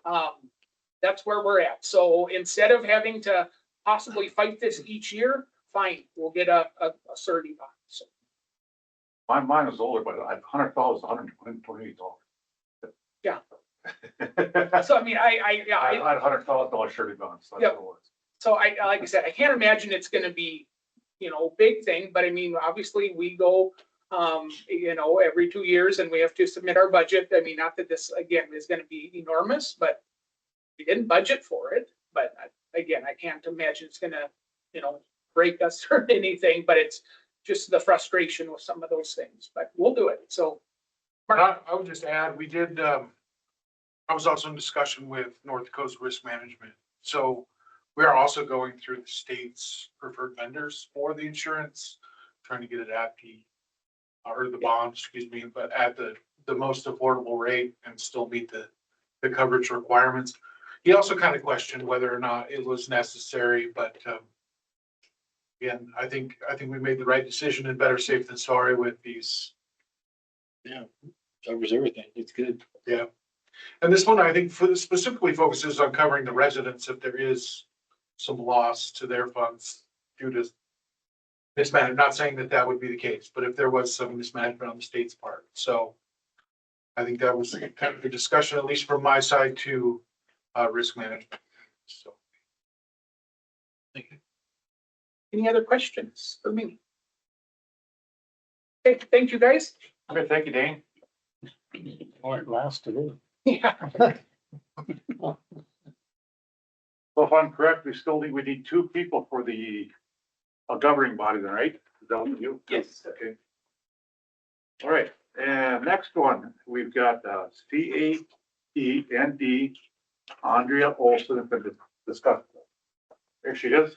that's where we're at. So instead of having to possibly fight this each year, fine, we'll get a surety bond. So, Mine was older, but $100, $128. yeah. So I mean, yeah, I had $100,000 surety bonds. That's what it was. so like I said, I can't imagine it's gonna be, you know, big thing, but I mean, obviously we go, you know, every 2 years and we have to submit our budget. I mean, not that this, again, is gonna be enormous, but we didn't budget for it. But again, I can't imagine it's gonna, you know, break us or anything, but it's just the frustration with some of those things, but we'll do it. So, I would just add, we did, I was also in discussion with North Dakota's risk management. So we are also going through the state's preferred vendors for the insurance, trying to get it at or the bond, excuse me, but at the most affordable rate and still meet the coverage requirements. He also kind of questioned whether or not it was necessary, but again, I think we made the right decision and better safe than sorry with these. Yeah, covers everything. It's good. Yeah. And this one, I think, specifically focuses on covering the residents if there is some loss to their funds due to mismanagement. Not saying that that would be the case, but if there was some mismanagement on the state's part. So I think that was kind of the discussion, at least from my side, to risk management. So. any other questions for me? Okay, thank you, guys. Okay, thank you, Dane. Or it lasts today. Yeah. So if I'm correct, we need 2 people for the governing body then, right? Is that what you? Yes. Okay. All right, and next one, we've got CAEND, Andrea Olson, has been discussed. There she is.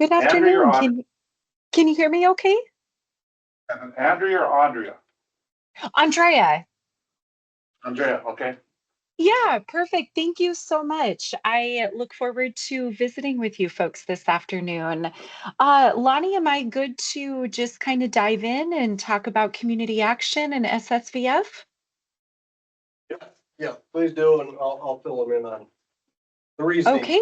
Good Andrea or afternoon. Can you hear me okay? Andrea or Andrea? Andrea. Andrea, okay. Yeah, perfect. Thank you so much. I look forward to visiting with you folks this afternoon. Lonnie, am I good to just kind of dive in and talk about community action and SSVF? Yeah, please do, and I'll fill them in on the reasoning. Okay.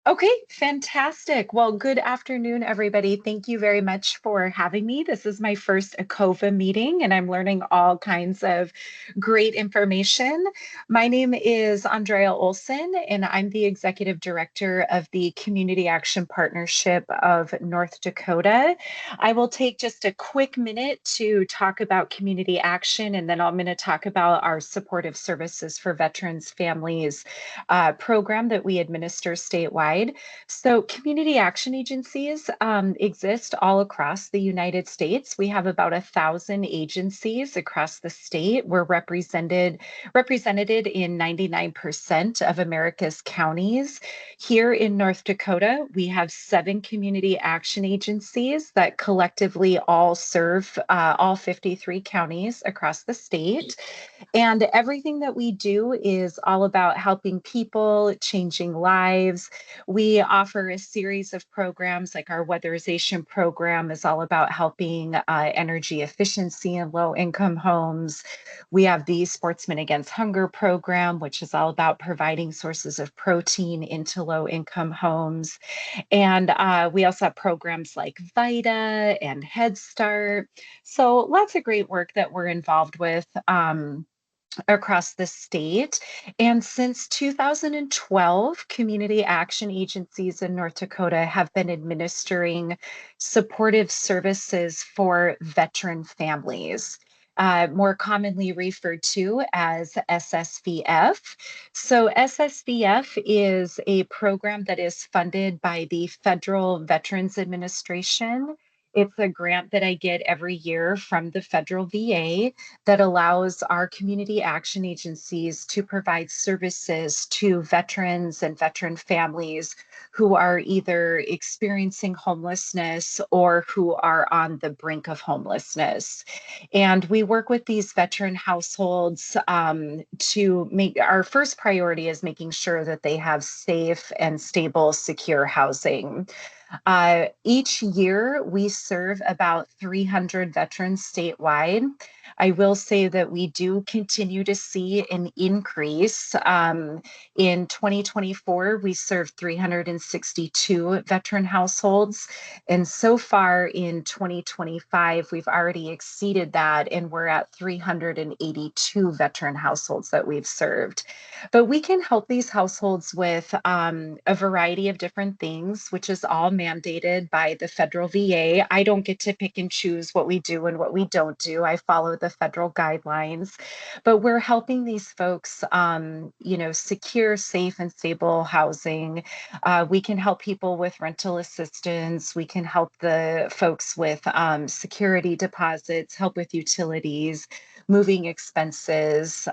Okay, fantastic. Well, good afternoon, everybody. Thank you very much for having me. This is my first ACOVA meeting, and I'm learning all kinds of great information. My name is Andrea Olson, and I'm the Executive Director of the Community Action Partnership of North Dakota. I will take just a quick minute to talk about community action, and then I'm going to talk about our supportive services for veterans families program that we administer statewide. So community action agencies exist all across the United States. We have about 1,000 agencies across the state. We're represented in 99% of America's counties. Here in North Dakota, we have 7 community action agencies that collectively all serve all 53 counties across the state. And everything that we do is all about helping people, changing lives. We offer a series of programs, like our weatherization program is all about helping energy efficiency in low income homes. We have the Sportsmen Against Hunger program, which is all about providing sources of protein into low income homes. And we also have programs like VITA and Head Start. So lots of great work that we're involved with. Across the state. And since 2012, community action agencies in North Dakota have been administering supportive services for veteran families. More commonly referred to as SSVF. So SSVF is a program that is funded by the Federal Veterans Administration. It's a grant that I get every year from the federal VA that allows our community action agencies to provide services to veterans and veteran families who are either experiencing homelessness or who are on the brink of homelessness. And we work with these veteran households to make, our first priority is making sure that they have safe and stable, secure housing. Each year, we serve about 300 veterans statewide. I will say that we do continue to see an increase. In 2024, we served 362 veteran households. And so far in 2025, we've already exceeded that, and we're at 382 veteran households that we've served. But we can help these households with a variety of different things, which is all mandated by the federal VA. I don't get to pick and choose what we do and what we don't do. I follow the federal guidelines, but we're helping these folks, secure, safe, and stable housing. We can help people with rental assistance. We can help the folks with security deposits, help with utilities, moving expenses,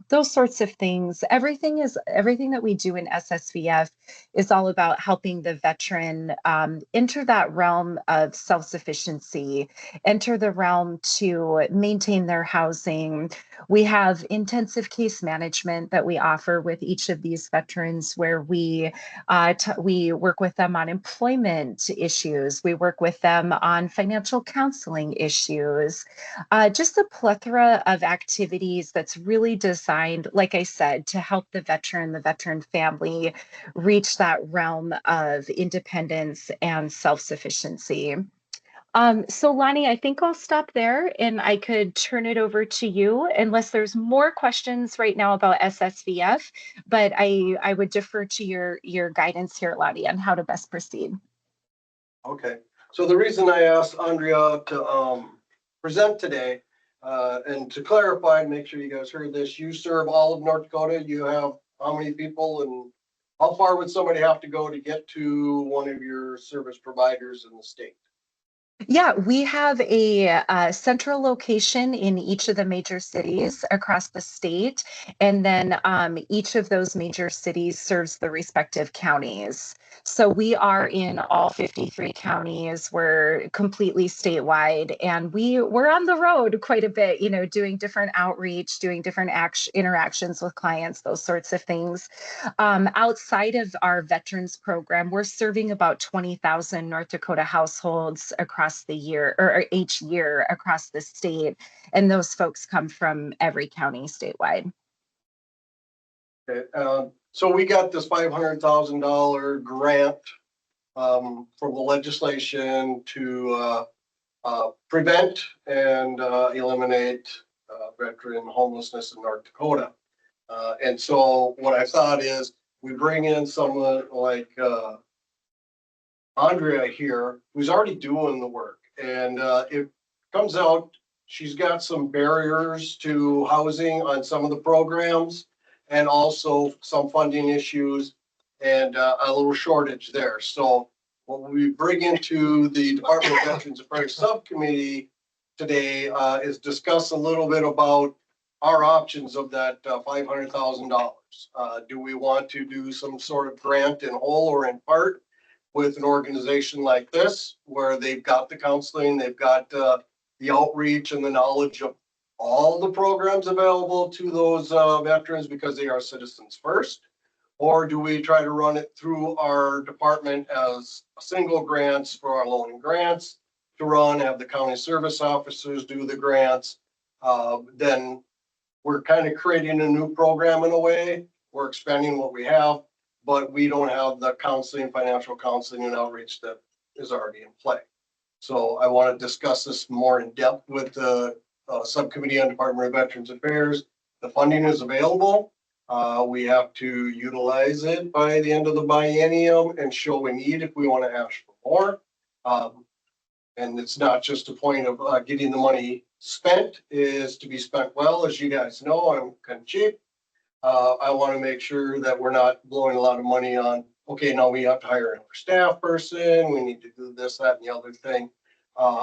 those sorts of things. Everything that we do in SSVF is all about helping the veteran enter that realm of self-sufficiency, enter the realm to maintain their housing. We have intensive case management that we offer with each of these veterans, where we work with them on employment issues. We work with them on financial counseling issues. Just a plethora of activities that's really designed, like I said, to help the veteran family reach that realm of independence and self-sufficiency. So Lonnie, I think I'll stop there and I could turn it over to you unless there's more questions right now about SSVF, but I would defer to your guidance here, Lonnie, on how to best proceed. Okay, so the reason I asked Andrea to present today, and to clarify and make sure you guys heard this, you serve all of North Dakota. You have how many people, and how far would somebody have to go to get to one of your service providers in the state? Yeah, we have a central location in each of the major cities across the state, and then each of those major cities serves the respective counties. So we are in all 53 counties. We're completely statewide, and we're on the road quite a bit, doing different outreach, doing different interactions with clients, those sorts of things. Outside of our veterans program, we're serving about 20,000 North Dakota households across the year, or each year across the state. And those folks come from every county statewide. Okay, so we got this $500,000 grant from the legislation to prevent and eliminate veteran homelessness in North Dakota. And so what I thought is we bring in someone like Andrea here, who's already doing the work. And it comes out, she's got some barriers to housing on some of the programs, and also some funding issues and a little shortage there. So what we bring into the Department of Veterans Affairs Subcommittee today is discuss a little bit about our options of that $500,000. Do we want to do some sort of grant in whole or in part with an organization like this, where they've got the counseling, they've got the outreach and the knowledge of all the programs available to those veterans because they are citizens first? Or do we try to run it through our department as single grants for our loan and grants to run, have the county service officers do the grants? Then we're kind of creating a new program in a way. We're expanding what we have, but we don't have the counseling, financial counseling and outreach that is already in play. So I want to discuss this more in depth with the subcommittee on Department of Veterans Affairs. The funding is available. We have to utilize it by the end of the biennium and show a need if we want to ask for more. And it's not just a point of getting the money spent, is to be spent well. As you guys know, I'm kind of cheap. I want to make sure that we're not blowing a lot of money on, okay, now we have to hire another staff person. We need to do this, that, and the other thing.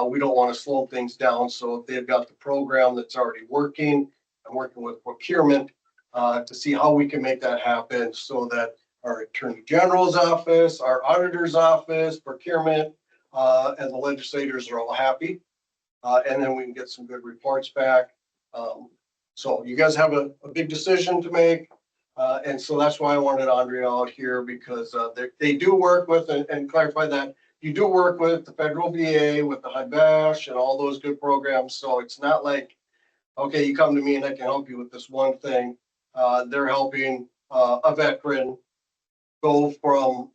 We don't want to slow things down. So if they've got the program that's already working, I'm working with procurement to see how we can make that happen so that our Attorney General's office, our auditor's office, procurement, and the legislators are all happy. And then we can get some good reports back. So you guys have a big decision to make. And so that's why I wanted Andrea out here, because they do work with, and clarify that you do work with the federal VA, with the HUD Bash and all those good programs. So it's not like, okay, you come to me and I can help you with this one thing. They're helping a veteran go from,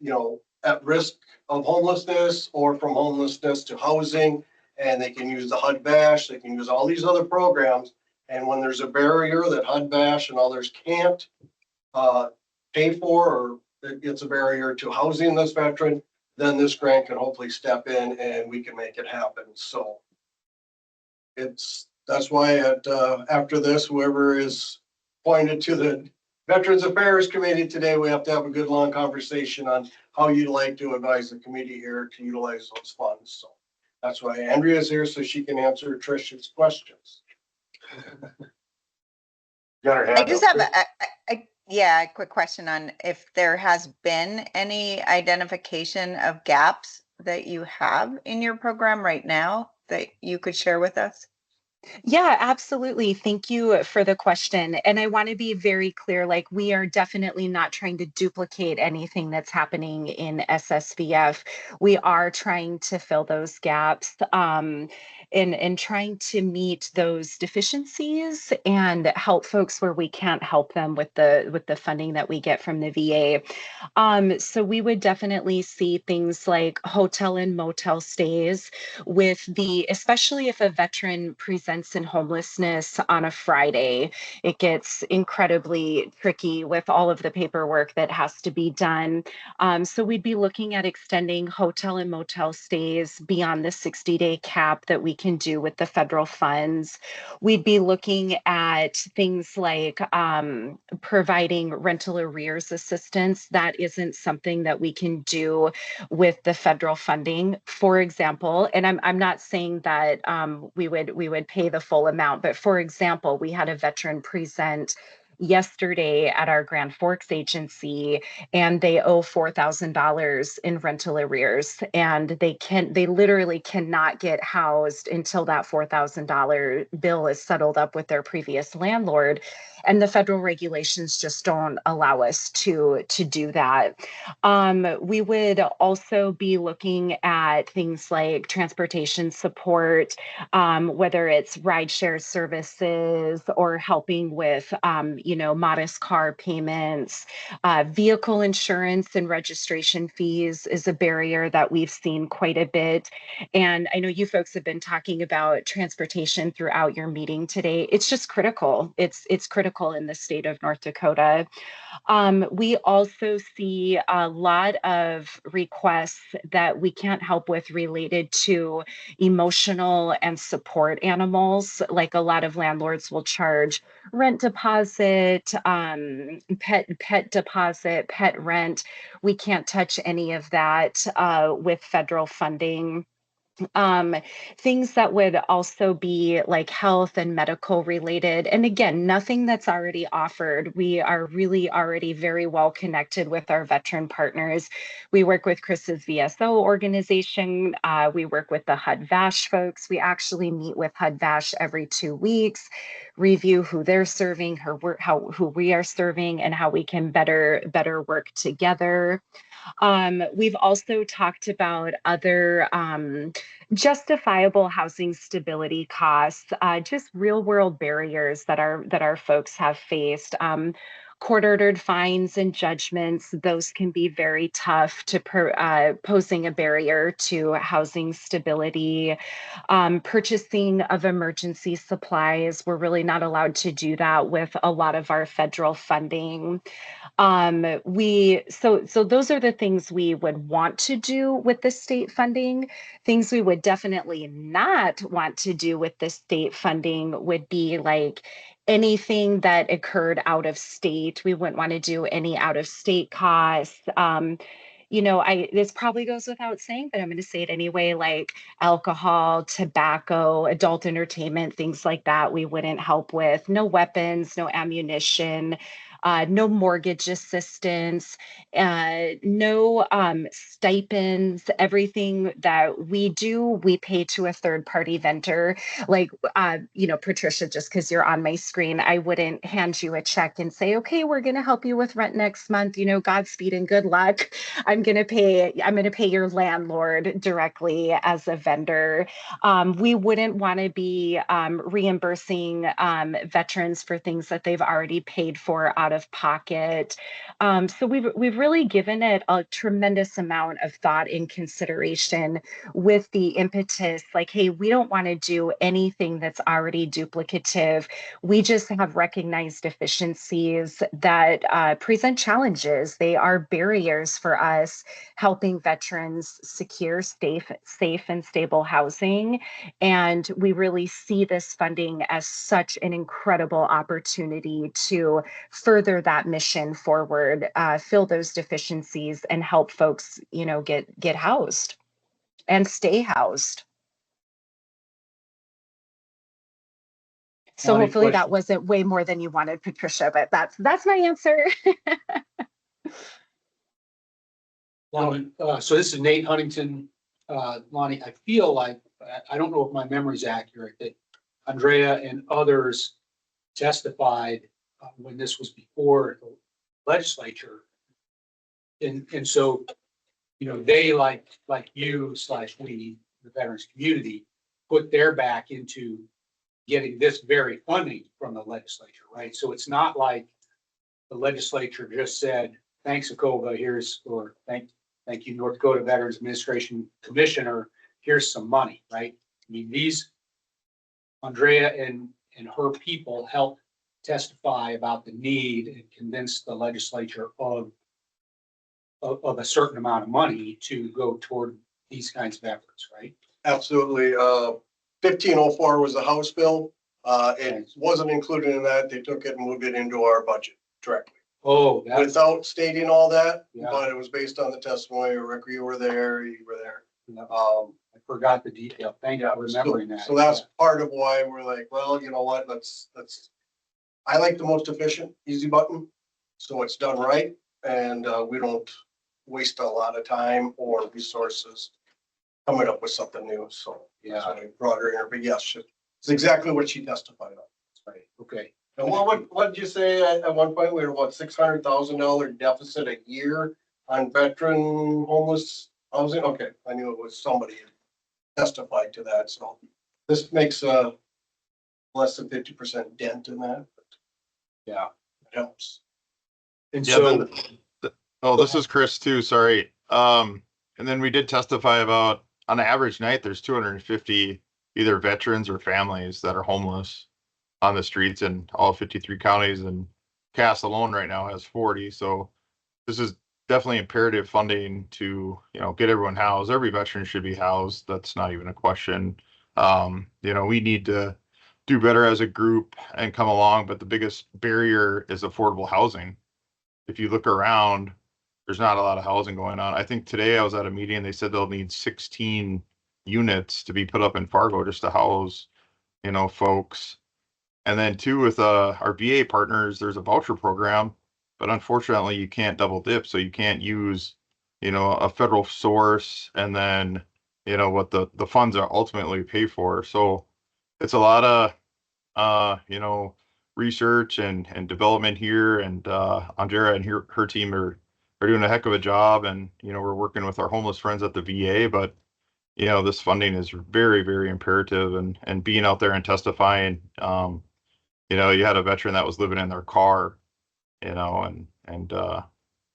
at risk of homelessness or from homelessness to housing. And they can use the HUD Bash, they can use all these other programs. And when there's a barrier that HUD Bash and others can't pay for, or it's a barrier to housing this veteran, then this grant can hopefully step in and we can make it happen. So that's why after this, whoever is appointed to the Veterans Affairs Committee today, we have to have a good long conversation on how you'd like to advise the committee here to utilize those funds. So that's why Andrea is here, so she can answer Trish's questions. Got her I hand just up. have a quick question on if there has been any identification of gaps that you have in your program right now that you could share with us. Yeah, absolutely. Thank you for the question. And I want to be very clear, like we are definitely not trying to duplicate anything that's happening in SSVF. We are trying to fill those gaps, and trying to meet those deficiencies and help folks where we can't help them with the funding that we get from the VA. So we would definitely see things like hotel and motel stays especially if a veteran presents in homelessness on a Friday, it gets incredibly tricky with all of the paperwork that has to be done. So we'd be looking at extending hotel and motel stays beyond the 60-day cap that we can do with the federal funds. We'd be looking at things like providing rental arrears assistance. That isn't something that we can do with the federal funding, for example. And I'm not saying that we would pay the full amount, but for example, we had a veteran present yesterday at our Grand Forks agency, and they owe $4,000 in rental arrears, and they literally cannot get housed until that $4,000 bill is settled up with their previous landlord. And the federal regulations just don't allow us to do that. We would also be looking at things like transportation support, whether it's rideshare services or helping with, modest car payments. Vehicle insurance and registration fees is a barrier that we've seen quite a bit. And I know you folks have been talking about transportation throughout your meeting today. It's just critical. It's critical in the state of North Dakota. We also see a lot of requests that we can't help with related to emotional and support animals. Like a lot of landlords will charge rent deposit, pet deposit, pet rent. We can't touch any of that with federal funding. um Things that would also be like health and medical related, and again, nothing that's already offered. We are really already very well connected with our veteran partners. We work with Chris's VSO organization. We work with the HUD Vash folks. We actually meet with HUD Vash every 2 weeks, review who they're serving, who we are serving, and how we can better work together. We've also talked about other justifiable housing stability costs, just real world barriers that our folks have faced. Court-ordered fines and judgments, those can be very tough to posing a barrier to housing stability. Purchasing of emergency supplies, we're really not allowed to do that with a lot of our federal funding. So those are the things we would want to do with the state funding. Things we would definitely not want to do with the state funding would be like anything that occurred out of state. We wouldn't want to do any out of state costs. This probably goes without saying, but I'm going to say it anyway, like alcohol, tobacco, adult entertainment, things like that, we wouldn't help with. No weapons, no ammunition. no mortgage assistance, no stipends. Everything that we do, we pay to a third party vendor. Like, Patricia, just because you're on my screen, I wouldn't hand you a check and say, okay, we're going to help you with rent next month. Godspeed and good luck. I'm going to pay your landlord directly as a vendor. We wouldn't want to be reimbursing veterans for things that they've already paid for out of pocket. So we've really given it a tremendous amount of thought and consideration with the impetus, like, hey, we don't want to do anything that's already duplicative. We just have recognized deficiencies that present challenges. They are barriers for us helping veterans secure safe and stable housing. And we really see this funding as such an incredible opportunity to further that mission forward, fill those deficiencies, and help folks, get housed and stay housed. So Lonnie, hopefully that question. wasn't way more than you wanted, Patricia, but that's my answer. Lonnie, so this is Nate Huntington. Lonnie, I feel like, I don't know if my memory's accurate, that Andrea and others testified when this was before the legislature. And so, they like you / we, the veterans community, put their back into getting this very funding from the legislature, right? So it's not like the legislature just said, thanks, ACOVA, or thank you, North Dakota Veterans Administration Commissioner, here's some money, right? I mean, Andrea and her people helped testify about the need and convince the legislature of a certain amount of money to go toward these kinds of efforts, right? Absolutely. 1504 was the House bill. It wasn't included in that. They took it and moved it into our budget directly. Oh, that's, Without stating all that, Yeah. but it was based on the testimony. Rick, you were there. I forgot the detail. Thank you for remembering that. So that's part of why we're like, well, you know what, I like the most efficient, easy button. So it's done right. And we don't waste a lot of time or resources coming up with something new. So that's why I brought her here. But yes, it's exactly what she testified on. Right. Okay. And what did you say at one point? We were about $600,000 deficit a year on veteran homeless housing. Okay, I knew it was somebody testified to that. So this makes less than 50% dent in that. But yeah, it helps. And Yeah, this is Chris too. Sorry. And then we did testify about on an average night, there's 250 either veterans or families that are homeless on the streets in all 53 counties, and Cass alone right now has 40. So this is definitely imperative funding to, get everyone housed. Every veteran should be housed. That's not even a question. We need to do better as a group and come along, but the biggest barrier is affordable housing. If you look around, there's not a lot of housing going on. I think today I was at a meeting, they said they'll need 16 units to be put up in Fargo just to house, folks. And then too, with our VA partners, there's a voucher program, but unfortunately you can't double dip. So you can't use, a federal source and then, what the funds are ultimately pay for. So it's a lot of, research and development here. And Andrea and her team are doing a heck of a job. And, we're working with our homeless friends at the VA, but this funding is very, very imperative, and being out there and testifying. You had a veteran that was living in their car, and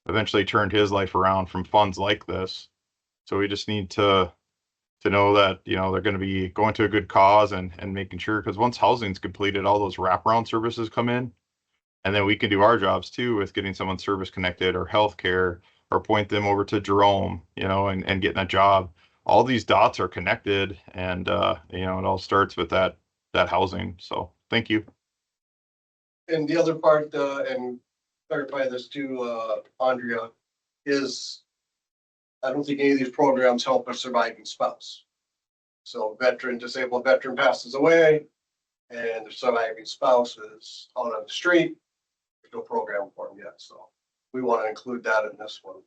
eventually turned his life around from funds like this. So we just need to know that, they're going to be going to a good cause and making sure, because once housing's completed, all those wraparound services come in, and then we can do our jobs too with getting someone service connected or healthcare, or point them over to Jerome, and getting a job. All these dots are connected, and it all starts with that housing. So thank you. And the other part, and clarify this too, Andrea, is I don't think any of these programs help a surviving spouse. So disabled veteran passes away and the surviving spouse is out on the street. no program for them yet, so we want to include that in this one.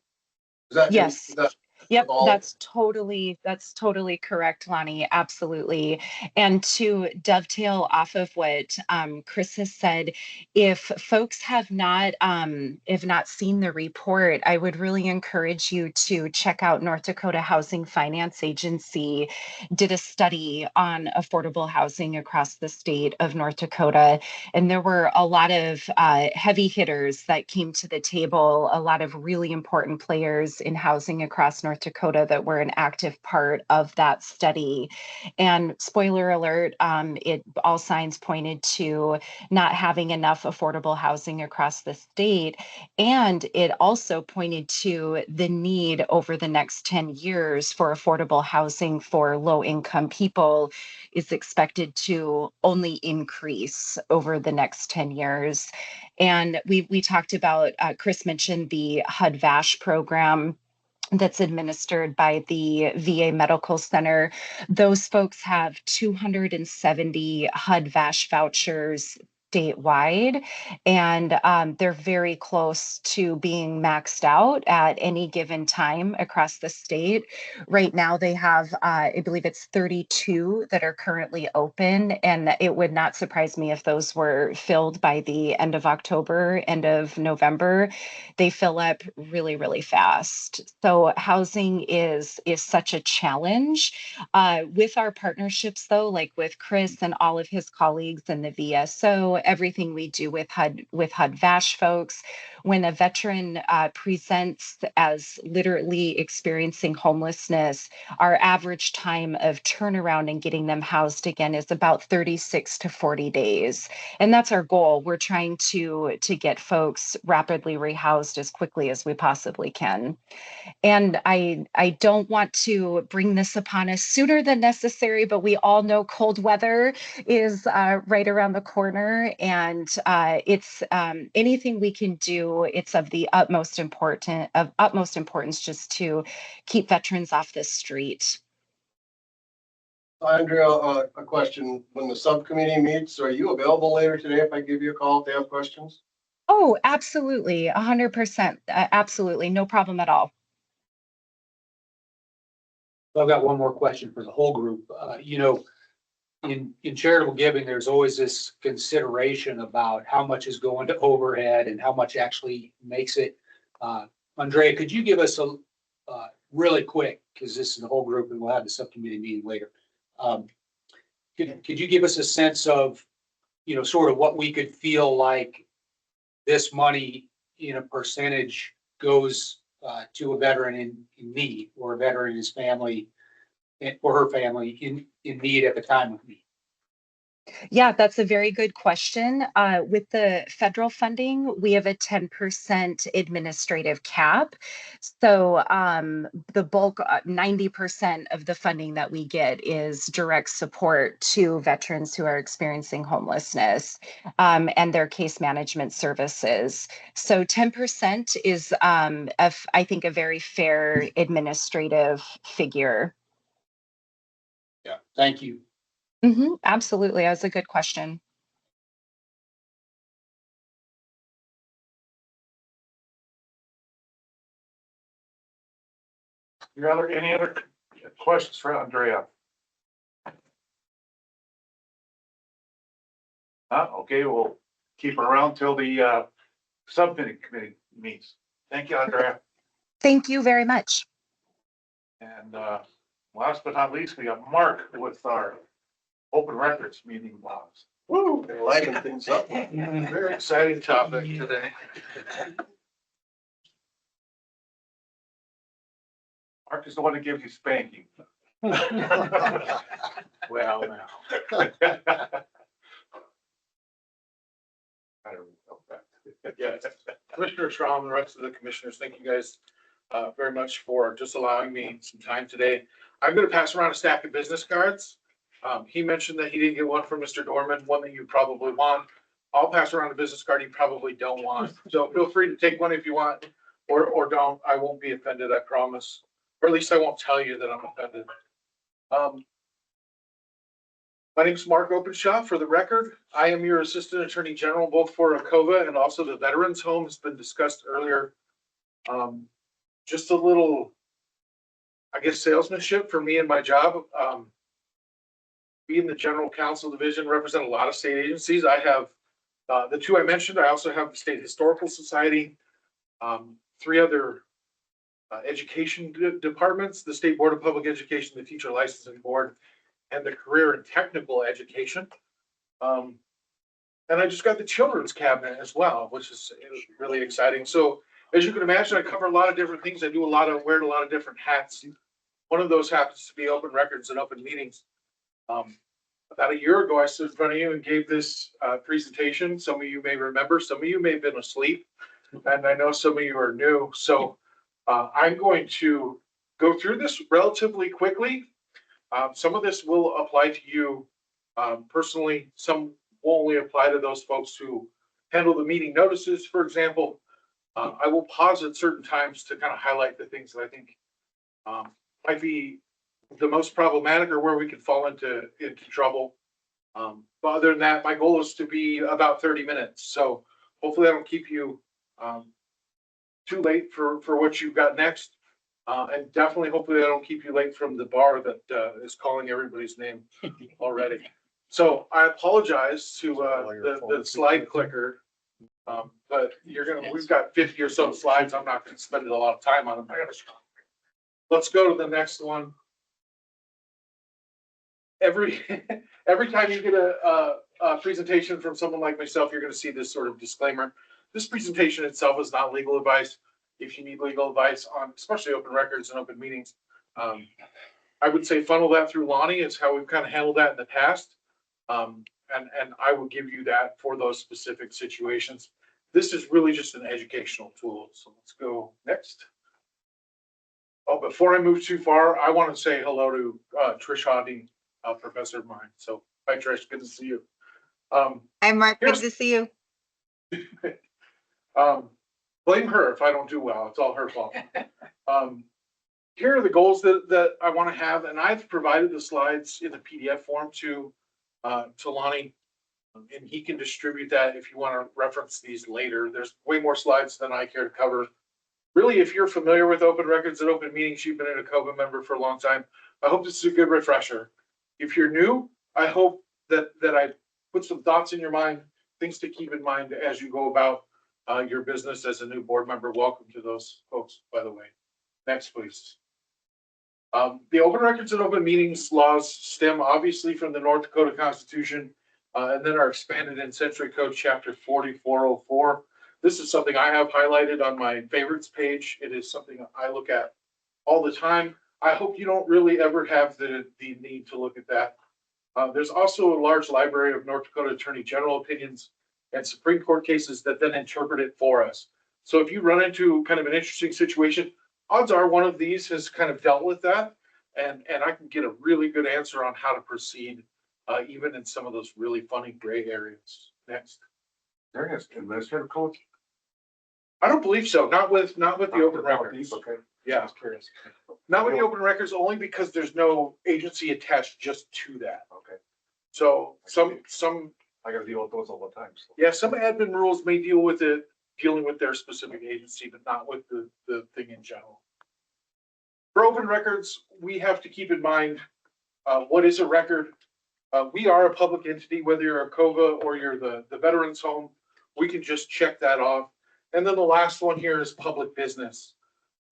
Is that? Yes. Is that Yep, all? that's totally correct, Lonnie. Absolutely. And to dovetail off of what Chris has said, if folks have not seen the report, I would really encourage you to check out North Dakota Housing Finance Agency did a study on affordable housing across the state of North Dakota. And there were a lot of heavy hitters that came to the table, a lot of really important players in housing across North Dakota that were an active part of that study. And spoiler alert, all signs pointed to not having enough affordable housing across the state. And it also pointed to the need over the next 10 years for affordable housing for low income people is expected to only increase over the next 10 years. And we talked about, Chris mentioned the HUD-VASH program that's administered by the VA Medical Center. Those folks have 270 HUD-VASH vouchers statewide, and they're very close to being maxed out at any given time across the state. Right now, they have, I believe it's 32 that are currently open, and it would not surprise me if those were filled by the end of October, end of November. They fill up really, really fast. So housing is such a challenge. With our partnerships, though, like with Chris and all of his colleagues in the VSO, everything we do with HUD-VASH folks, when a veteran presents as literally experiencing homelessness, our average time of turnaround and getting them housed again is about 36 to 40 days. And that's our goal. We're trying to get folks rapidly rehoused as quickly as we possibly can. And I don't want to bring this upon us sooner than necessary, but we all know cold weather is right around the corner, and it's anything we can do. It's of the utmost importance just to keep veterans off the street. Andrea, a question. When the subcommittee meets, are you available later today if I give you a call if they have questions? Oh, absolutely, 100%, absolutely, no problem at all. I've got one more question for the whole group. In charitable giving, there's always this consideration about how much is going to overhead and how much actually makes it. Andrea, could you give us a really quick, because this is the whole group and we'll have the subcommittee meeting later. Could you give us a sense of, sort of what we could feel like this money in a percentage goes to a veteran in need, or a veteran and his family or her family in need at the time of need? Yeah, that's a very good question. With the federal funding, we have a 10% administrative cap. So the bulk, 90% of the funding that we get is direct support to veterans who are experiencing homelessness and their case management services. So 10% is, I think, a very fair administrative figure. Yeah, thank you. Absolutely. That was a good question. Any other questions for Andrea? Okay, we'll keep her around till the subcommittee meets. Thank you, Andrea. Thank you very much. And last but not least, we got Mark with our open records meeting laws. Woo, they're lighting things up. Very exciting topic today. Mark is the one that gives you spanking. Well, now. Yeah, Commissioner Schramm and the rest of the commissioners, thank you guys very much for just allowing me some time today. I'm gonna pass around a stack of business cards. He mentioned that he didn't get one from Mr. Dorman, one that you probably want. I'll pass around a business card you probably don't want. So feel free to take one if you want, or don't. I won't be offended, I promise. Or at least I won't tell you that I'm offended. My name is Mark Openshaw. For the record, I am your Assistant Attorney General, both for ACOVA and also the Veterans Home has been discussed earlier. Just a little, I guess, salesmanship for me and my job. Being the General Counsel Division, represent a lot of state agencies. I have the two I mentioned. I also have the State Historical Society, 3 other education departments, the State Board of Public Education, the Teacher Licensing Board, and the Career and Technical Education. And I just got the Children's Cabinet as well, which is really exciting. So as you can imagine, I cover a lot of different things. I do wear a lot of different hats. One of those happens to be open records and open meetings. About a year ago, I stood in front of you and gave this presentation. Some of you may remember, some of you may have been asleep, and I know some of you are new. So I'm going to go through this relatively quickly. Some of this will apply to you personally. Some will only apply to those folks who handle the meeting notices, for example. I will pause at certain times to kind of highlight the things that I think might be the most problematic or where we could fall into trouble. But other than that, my goal is to be about 30 minutes. So hopefully I don't keep you too late for what you've got next. And definitely, hopefully I don't keep you late from the bar that is calling everybody's name already. So I apologize to the slide clicker. But we've got 50 or so slides. I'm not going to spend a lot of time on them. Let's go to the next one. Every time you get a presentation from someone like myself, you're going to see this sort of disclaimer. This presentation itself is not legal advice. If you need legal advice on especially open records and open meetings, I would say funnel that through Lonnie. It's how we've kind of handled that in the past. And I will give you that for those specific situations. This is really just an educational tool. So let's go next. Oh, before I move too far, I want to say hello to Trish Hodney, a professor of mine. So hi, Trish, good to see you. Hi, Mark, good to see you. Blame her if I don't do well. It's all her fault. Here are the goals that I want to have, and I've provided the slides in the PDF form to Lonnie, and he can distribute that if you want to reference these later. There's way more slides than I care to cover. Really, if you're familiar with open records and open meetings, you've been an ACOVA member for a long time, I hope this is a good refresher. If you're new, I hope that I put some thoughts in your mind, things to keep in mind as you go about your business as a new board member. Welcome to those folks, by the way. Next, please. The open records and open meetings laws stem obviously from the North Dakota Constitution and then are expanded in Century Code Chapter 4404. This is something I have highlighted on my favorites page. It is something I look at all the time. I hope you don't really ever have the need to look at that. There's also a large library of North Dakota Attorney General opinions and Supreme Court cases that then interpret it for us. So if you run into kind of an interesting situation, odds are one of these has kind of dealt with that, and I can get a really good answer on how to proceed, even in some of those really funny gray areas. Next. There is administrative code. I don't believe so. Not with the open records. Okay. Yeah. Curious. Not with the open records, only because there's no agency attached just to that. Okay. So some I gotta deal with those all the time. So. yeah, some admin rules may deal with it, dealing with their specific agency, but not with the thing in general. For open records, we have to keep in mind what is a record. We are a public entity, whether you're a ACOVA or you're the Veterans Home, we can just check that off. And then the last one here is public business.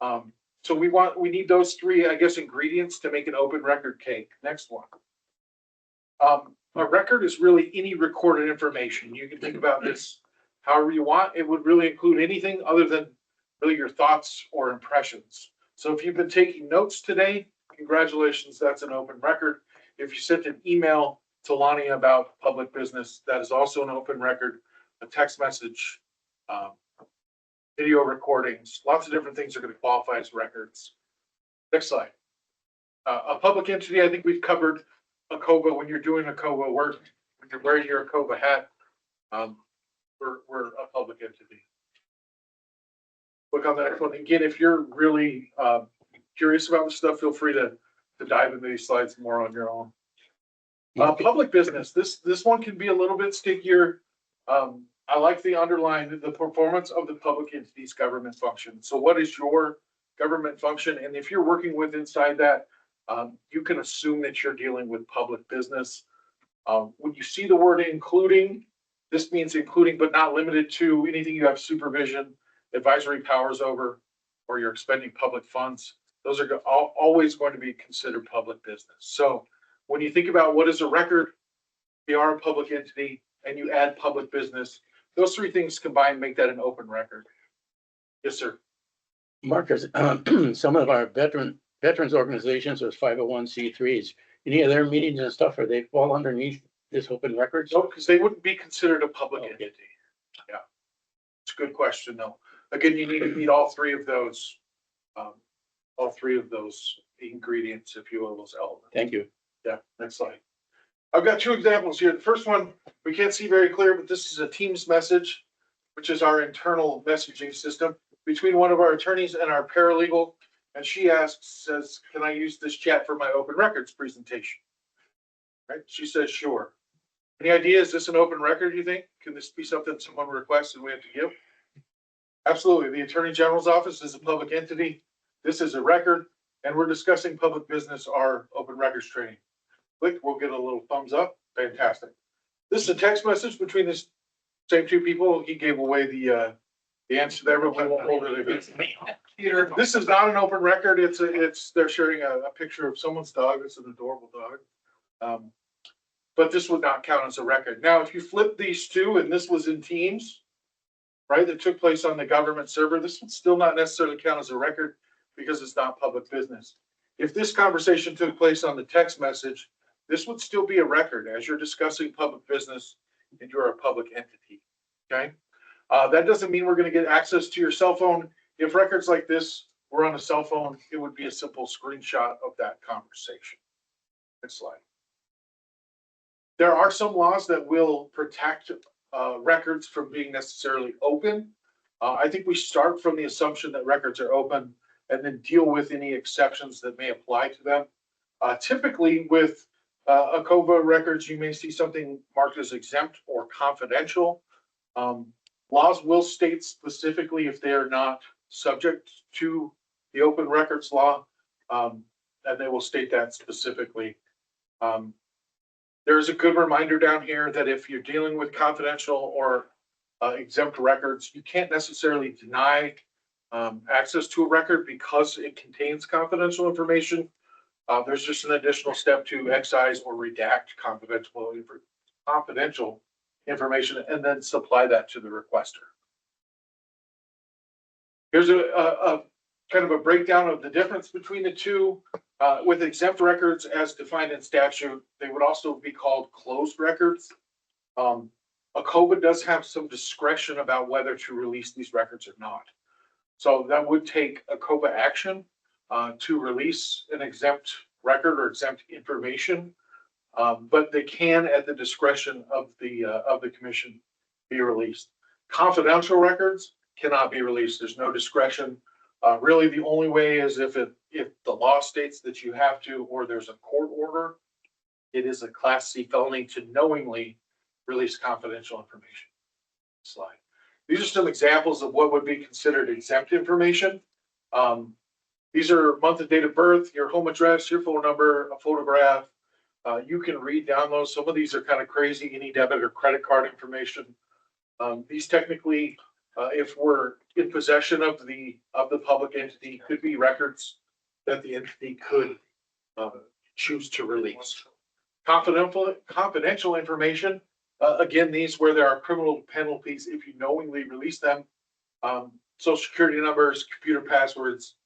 So we need those 3, I guess, ingredients to make an open record cake. Next one. A record is really any recorded information. You can think about this however you want. It would really include anything other than really your thoughts or impressions. So if you've been taking notes today, congratulations, that's an open record. If you sent an email to Lonnie about public business, that is also an open record. A text message, video recordings, lots of different things are going to qualify as records. Next slide. A public entity, I think we've covered ACOVA. When you're doing ACOVA work, when you're wearing your ACOVA hat, we're a public entity. Look on the next one. Again, if you're really curious about the stuff, feel free to dive into these slides more on your own. Public business, this one can be a little bit stickier. I like the underline, the performance of the public entity's government function. So what is your government function? And if you're working with inside that, you can assume that you're dealing with public business. When you see the word including, this means including but not limited to anything you have supervision, advisory powers over, or you're expending public funds. Those are always going to be considered public business. So when you think about what is a record, they are a public entity, and you add public business, those three things combined make that an open record. Yes, sir. Marcus, some of our veterans organizations are 501c3s. Any of their meetings and stuff, are they fall underneath this open records? No, because they wouldn't be considered a public entity. Yeah, it's a good question, though. Again, you need to meet all three of those ingredients, if you will, those elements. Thank you. Yeah, next slide. I've got two examples here. The first one, we can't see very clear, but this is a Teams message, which is our internal messaging system between one of our attorneys and our paralegal. And she says, can I use this chat for my open records presentation? Right? She says, sure. Any idea, is this an open record, you think? Can this be something someone requests and we have to give? Absolutely. The Attorney General's office is a public entity. This is a record, and we're discussing public business, our open records training. Click, we'll get a little thumbs up. Fantastic. This is a text message between the same two people. He gave away the answer there, but we won't hold it against me. This is not an open record. They're sharing a picture of someone's dog. It's an adorable dog. But this would not count as a record. Now, if you flip these two, and this was in Teams, right, that took place on the government server, this would still not necessarily count as a record because it's not public business. If this conversation took place on the text message, this would still be a record as you're discussing public business and you're a public entity, okay? That doesn't mean we're going to get access to your cell phone. If records like this were on a cell phone, it would be a simple screenshot of that conversation. Next slide. There are some laws that will protect records from being necessarily open. I think we start from the assumption that records are open and then deal with any exceptions that may apply to them. Typically with ACOVA records, you may see something marked as exempt or confidential. Laws will state specifically if they are not subject to the open records law, and they will state that specifically. There's a good reminder down here that if you're dealing with confidential or exempt records, you can't necessarily deny access to a record because it contains confidential information. There's just an additional step to excise or redact confidential information and then supply that to the requester. Here's a kind of a breakdown of the difference between the two. With exempt records as defined in statute, they would also be called closed records. ACOVA does have some discretion about whether to release these records or not. So that would take ACOVA action to release an exempt record or exempt information, but they can, at the discretion of the commission, be released. Confidential records cannot be released. There's no discretion. Really, the only way is if the law states that you have to, or there's a court order. It is a Class C felony to knowingly release confidential information. Slide. These are some examples of what would be considered exempt information. These are month and date of birth, your home address, your phone number, a photograph. You can read down those. Some of these are kind of crazy, any debit or credit card information. These technically, if we're in possession of the public entity, could be records that the entity could choose to release. Confidential information, again, these where there are criminal penalties if you knowingly release them. Social security numbers, computer passwords,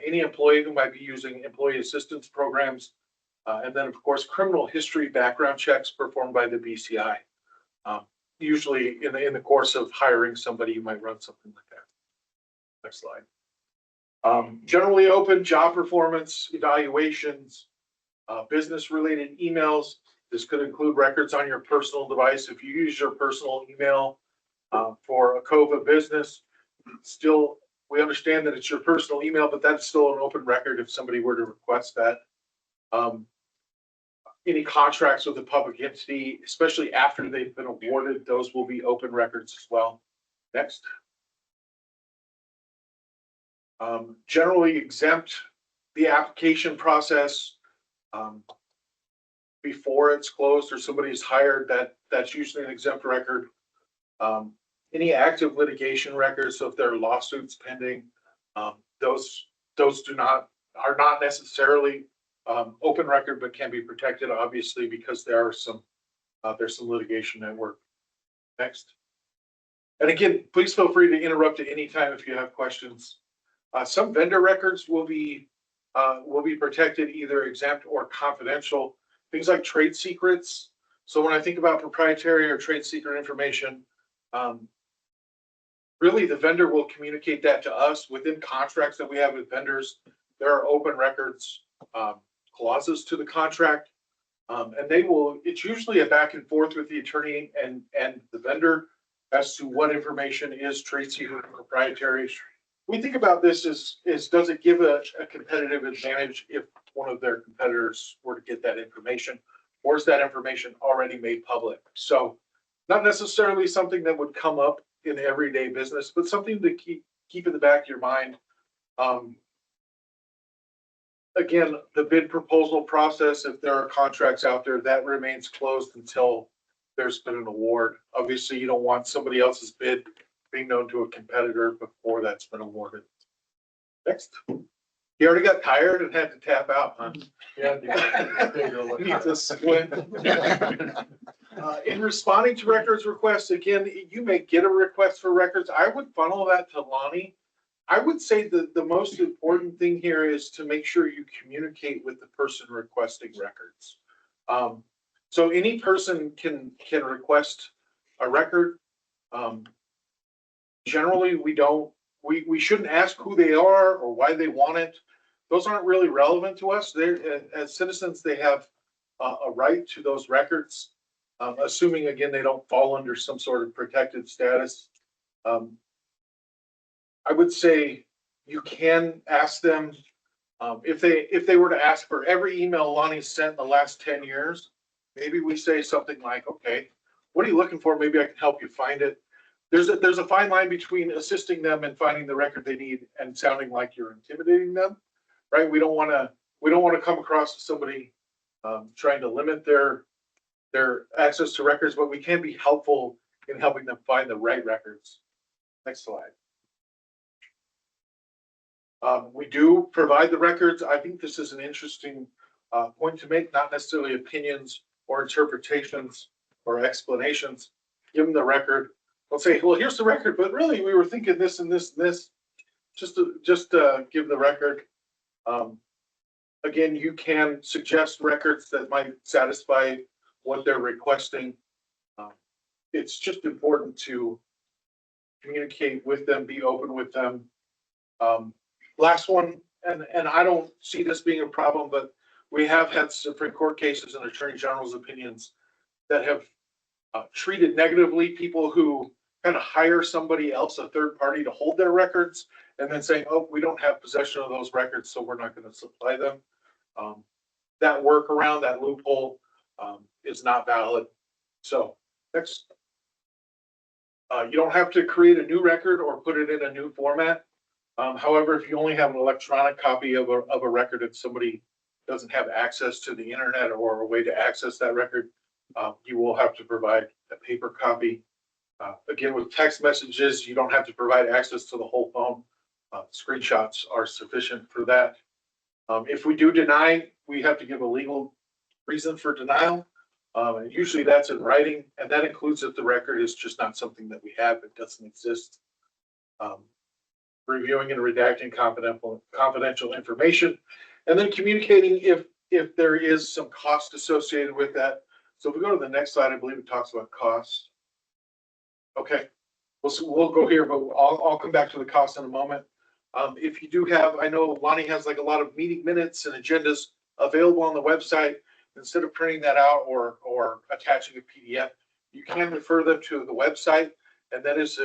any employee who might be using employee assistance programs, and then of course criminal history background checks performed by the BCI. Usually in the course of hiring somebody, you might run something like that. Next slide. Generally open job performance evaluations, business related emails. This could include records on your personal device. If you use your personal email for ACOVA business, still, we understand that it's your personal email, but that's still an open record if somebody were to request that. any contracts with a public entity, especially after they've been awarded, those will be open records as well. Next. Generally exempt the application process before it's closed or somebody's hired, that's usually an exempt record. Any active litigation records, so if there are lawsuits pending, those are not necessarily open record, but can be protected, obviously, because there's some litigation at work. Next. And again, please feel free to interrupt at any time if you have questions. Some vendor records will be protected, either exempt or confidential. Things like trade secrets. So when I think about proprietary or trade secret information, really the vendor will communicate that to us within contracts that we have with vendors. There are open records clauses to the contract, and it's usually a back and forth with the attorney and the vendor as to what information is trade secret and proprietary. We think about this as does it give a competitive advantage if one of their competitors were to get that information, or is that information already made public? So not necessarily something that would come up in everyday business, but something to keep in the back of your mind. Again, the bid proposal process, if there are contracts out there, that remains closed until there's been an award. Obviously, you don't want somebody else's bid being known to a competitor before that's been awarded. Next. You already got tired and had to tap out, huh? Yeah. Needs a squint. In responding to records requests, again, you may get a request for records. I would funnel that to Lonnie. I would say that the most important thing here is to make sure you communicate with the person requesting records. So any person can request a record. Generally, we shouldn't ask who they are or why they want it. Those aren't really relevant to us. As citizens, they have a right to those records, assuming, again, they don't fall under some sort of protected status. I would say you can ask them, if they were to ask for every email Lonnie sent in the last 10 years, maybe we say something like, okay, what are you looking for? Maybe I can help you find it. There's a fine line between assisting them and finding the record they need and sounding like you're intimidating them, right? We don't want to come across as somebody trying to limit their access to records, but we can be helpful in helping them find the right records. Next slide. We do provide the records. I think this is an interesting point to make, not necessarily opinions or interpretations or explanations. Give them the record. They'll say, well, here's the record, but really we were thinking this and this and this. Just give the record. Again, you can suggest records that might satisfy what they're requesting. It's just important to communicate with them, be open with them. Last one, and I don't see this being a problem, but we have had Supreme Court cases and Attorney General's opinions that have treated negatively people who kind of hire somebody else, a third party, to hold their records, and then saying, oh, we don't have possession of those records, so we're not going to supply them. That workaround, that loophole, is not valid. So next. You don't have to create a new record or put it in a new format. However, if you only have an electronic copy of a record and somebody doesn't have access to the internet or a way to access that record, you will have to provide a paper copy. Again, with text messages, you don't have to provide access to the whole phone. Screenshots are sufficient for that. If we do deny, we have to give a legal reason for denial. And usually that's in writing, and that includes if the record is just not something that we have, it doesn't exist. Reviewing and redacting confidential information, and then communicating if there is some cost associated with that. So if we go to the next slide, I believe it talks about cost. Okay, we'll go here, but I'll come back to the cost in a moment. If you do have, I know Lonnie has like a lot of meeting minutes and agendas available on the website. Instead of printing that out or attaching a PDF, you can refer them to the website, and that is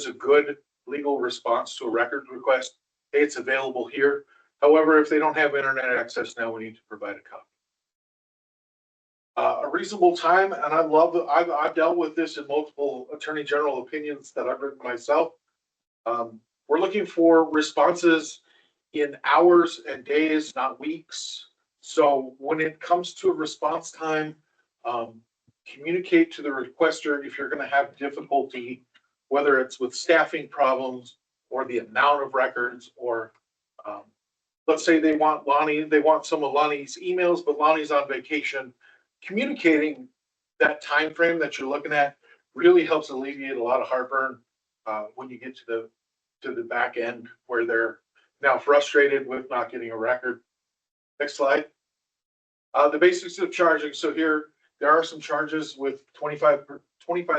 a good legal response to a record request. Hey, it's available here. However, if they don't have internet access now, we need to provide a copy. A reasonable time, and I've dealt with this in multiple attorney general opinions that I've written myself. We're looking for responses in hours and days, not weeks. So when it comes to a response time, communicate to the requester if you're going to have difficulty, whether it's with staffing problems or the amount of records, or let's say they want some of Lonnie's emails, but Lonnie's on vacation. Communicating that time frame that you're looking at really helps alleviate a lot of heartburn when you get to the back end where they're now frustrated with not getting a record. Next slide. The basics of charging. So here there are some charges with 25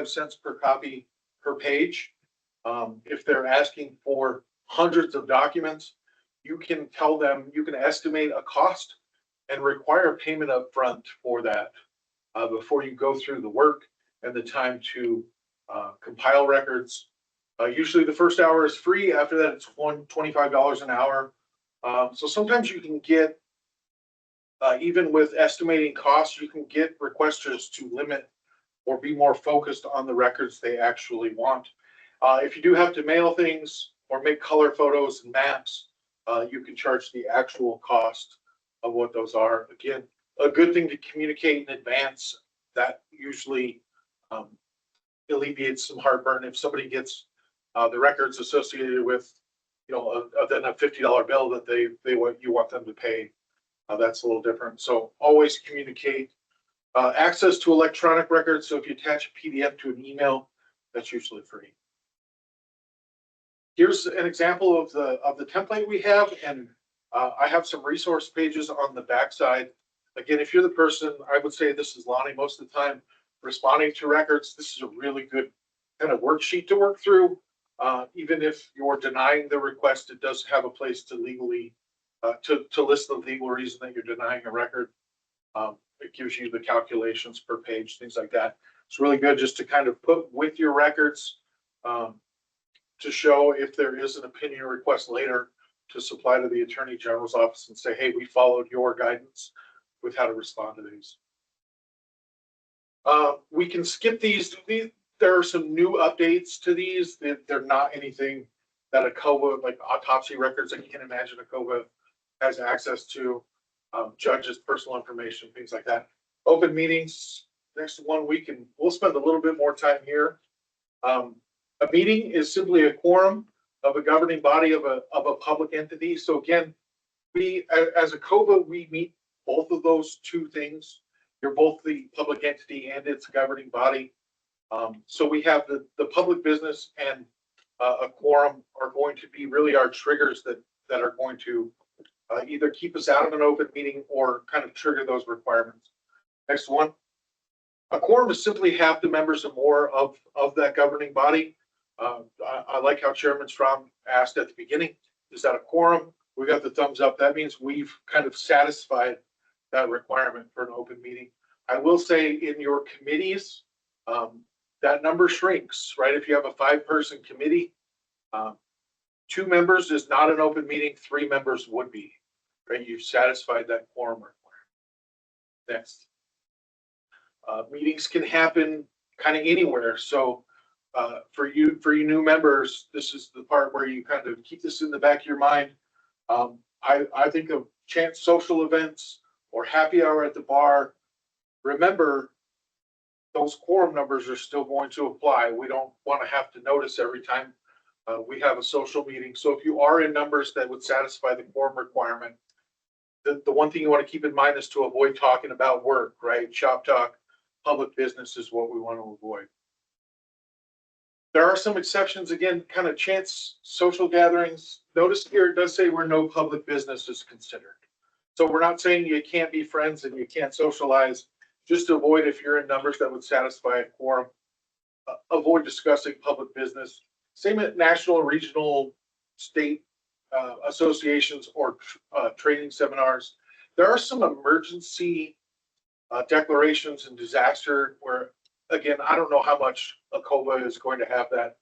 cents per copy per page. If they're asking for hundreds of documents, you can tell them, you can estimate a cost and require payment up front for that before you go through the work and the time to compile records. Usually the first hour is free. After that, it's $25 an hour. So sometimes you can get, even with estimating costs, you can get requesters to limit or be more focused on the records they actually want. If you do have to mail things or make color photos and maps, you can charge the actual cost of what those are. Again, a good thing to communicate in advance. That usually alleviates some heartburn. If somebody gets the records associated with, then a $50 bill that you want them to pay, that's a little different. So always communicate. Access to electronic records. So if you attach a PDF to an email, that's usually free. Here's an example of the template we have, and I have some resource pages on the backside. Again, if you're the person, I would say this is Lonnie most of the time, responding to records. This is a really good kind of worksheet to work through. Even if you're denying the request, it does have a place to legally to list the legal reason that you're denying a record. It gives you the calculations per page, things like that. It's really good just to kind of put with your records to show if there is an opinion request later to supply to the Attorney General's office and say, hey, we followed your guidance with how to respond to these. We can skip these. There are some new updates to these. They're not anything that ACOVA, like autopsy records, I can't imagine ACOVA has access to, judges' personal information, things like that. Open meetings, next one week, and we'll spend a little bit more time here. A meeting is simply a quorum of a governing body of a public entity. So again, we, as ACOVA, we meet both of those two things. You're both the public entity and its governing body. So we have the public business and a quorum are going to be really our triggers that are going to either keep us out of an open meeting or kind of trigger those requirements. Next one. A quorum is simply half the members or more of that governing body. I like how Chairman Strom asked at the beginning, is that a quorum? We got the thumbs up. That means we've kind of satisfied that requirement for an open meeting. I will say in your committees, that number shrinks, right? If you have a 5-person committee, 2 members is not an open meeting, 3 members would be, right? You've satisfied that quorum requirement. Next. Meetings can happen kind of anywhere. So for you new members, this is the part where you kind of keep this in the back of your mind. I think of chance social events or happy hour at the bar. Remember, those quorum numbers are still going to apply. We don't want to have to notice every time we have a social meeting. So if you are in numbers that would satisfy the quorum requirement, the one thing you want to keep in mind is to avoid talking about work, right? Shop talk, public business is what we want to avoid. There are some exceptions, again, kind of chance social gatherings. Notice here it does say where no public business is considered. So we're not saying you can't be friends and you can't socialize. Just to avoid, if you're in numbers that would satisfy a quorum, avoid discussing public business. Same at national, regional, state associations or training seminars. There are some emergency declarations and disaster where, again, I don't know how much ACOVA is going to have that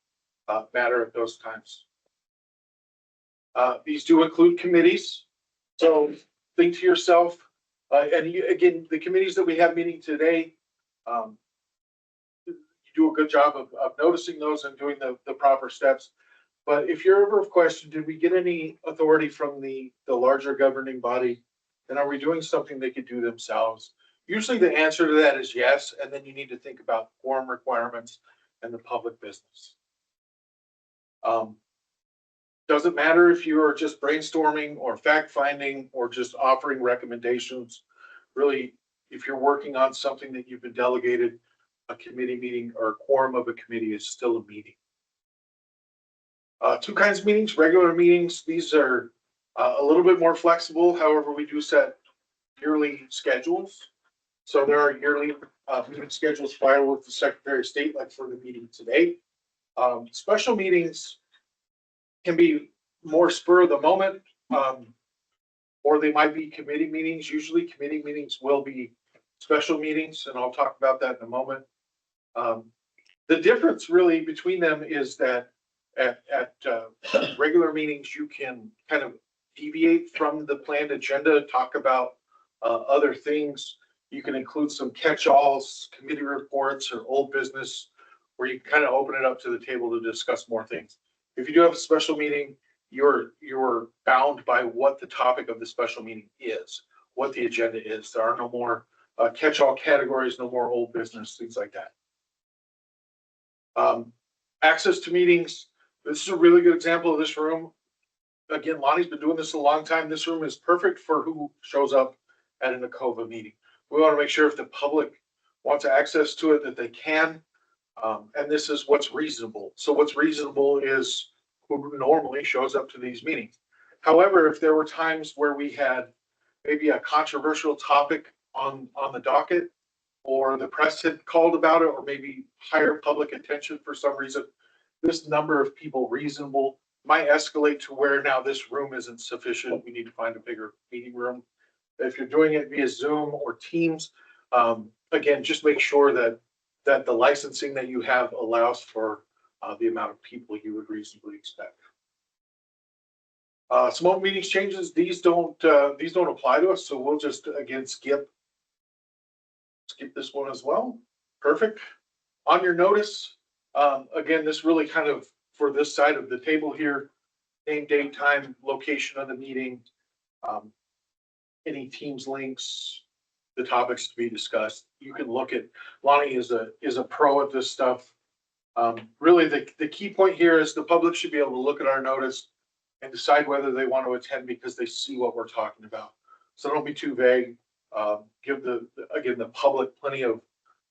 matter at those times. These do include committees. So think to yourself, and you, again, the committees that we have meeting today, you do a good job of noticing those and doing the proper steps. But if you're ever questioned, did we get any authority from the larger governing body? And are we doing something they could do themselves? Usually the answer to that is yes, and then you need to think about quorum requirements and the public business. Doesn't matter if you are just brainstorming or fact finding or just offering recommendations. Really, if you're working on something that you've been delegated, a committee meeting or a quorum of a committee is still a meeting. Two kinds of meetings, regular meetings. These are a little bit more flexible. However, we do set yearly schedules. So there are yearly meeting schedules filed with the Secretary of State, like for the meeting today. Special meetings can be more spur of the moment, or they might be committee meetings. Usually committee meetings will be special meetings, and I'll talk about that in a moment. The difference really between them is that at regular meetings, you can kind of deviate from the planned agenda, talk about other things. You can include some catch-alls, committee reports, or old business, where you kind of open it up to the table to discuss more things. If you do have a special meeting, you're bound by what the topic of the special meeting is, what the agenda is. There are no more catch-all categories, no more old business, things like that. Access to meetings. This is a really good example of this room. Again, Lonnie's been doing this a long time. This room is perfect for who shows up at an ACOVA meeting. We want to make sure if the public wants access to it that they can. And this is what's reasonable. So what's reasonable is who normally shows up to these meetings. However, if there were times where we had maybe a controversial topic on the docket, or the press had called about it, or maybe higher public attention for some reason, this number of people reasonable might escalate to where now this room isn't sufficient. We need to find a bigger meeting room. If you're doing it via Zoom or Teams, again, just make sure that the licensing that you have allows for the amount of people you would reasonably expect. Small meetings changes, these don't apply to us, so we'll just again skip this one as well. Perfect. On your notice, again, this really kind of for this side of the table here, name, date, time, location of the meeting, any Teams links, the topics to be discussed. You can look at, Lonnie is a pro at this stuff. Really, the key point here is the public should be able to look at our notice and decide whether they want to attend because they see what we're talking about. So don't be too vague. Give the public plenty of,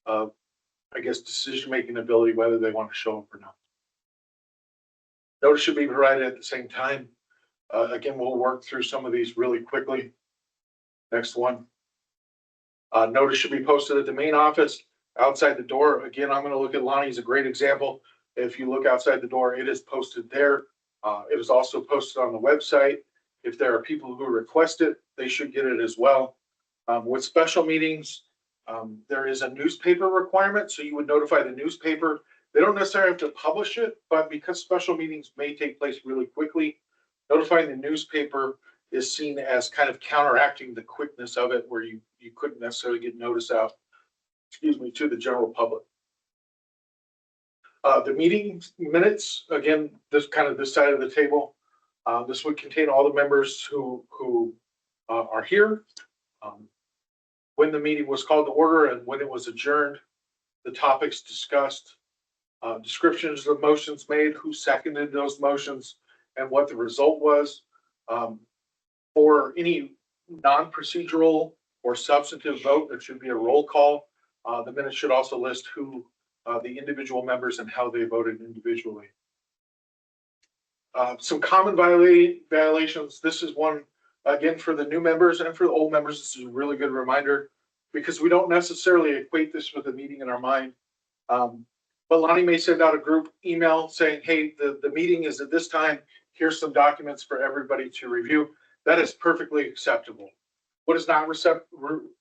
I guess, decision-making ability, whether they want to show up or not. Notice should be provided at the same time. Again, we'll work through some of these really quickly. Next one. Notice should be posted at the main office, outside the door. Again, I'm going to look at Lonnie's a great example. If you look outside the door, it is posted there. It is also posted on the website. If there are people who request it, they should get it as well. With special meetings, there is a newspaper requirement, so you would notify the newspaper. They don't necessarily have to publish it, but because special meetings may take place really quickly, notifying the newspaper is seen as kind of counteracting the quickness of it, where you couldn't necessarily get notice out, to the general public. The meeting minutes, again, this side of the table, this would contain all the members who are here, when the meeting was called to order and when it was adjourned, the topics discussed, descriptions of motions made, who seconded those motions, and what the result was. For any non-procedural or substantive vote, there should be a roll call. The minutes should also list who the individual members and how they voted individually. Some common violations. This is one, again, for the new members and for the old members. This is a really good reminder because we don't necessarily equate this with a meeting in our mind. But Lonnie may send out a group email saying, hey, the meeting is at this time. Here's some documents for everybody to review. That is perfectly acceptable. What is not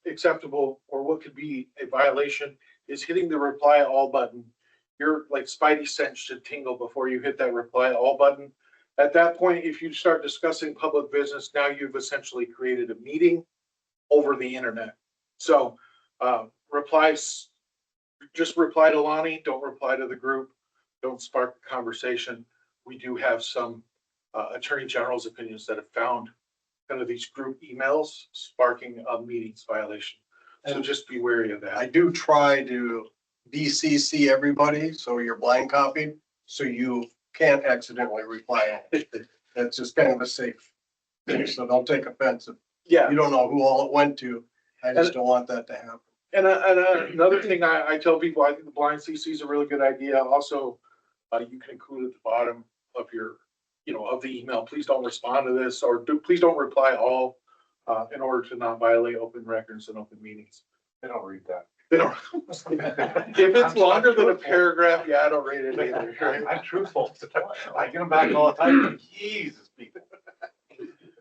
acceptable, or what could be a violation, is hitting the reply all button. Your like spidey sense should tingle before you hit that reply all button. At that point, if you start discussing public business, now you've essentially created a meeting over the internet. So, replies, just reply to Lonnie, don't reply to the group, don't spark the conversation. We do have some attorney general's opinions that have found kind of these group emails sparking a meetings violation. So just be wary of that. I do try to BCC everybody, so you're blind copied, so you can't accidentally reply. That's just kind of a safe thing, so don't take offense if Yeah. you don't know who all it went to. I just don't want that to happen. And another thing I tell people, I think the blind CC is a really good idea. Also, you can include at the bottom of your, of the email, please don't respond to this, or please don't reply all, in order to not violate open records and open meetings. They don't read that. They don't. If it's longer than a paragraph, yeah, I don't read it either. Right? I'm truthful. I get them back all the time. Jesus, people.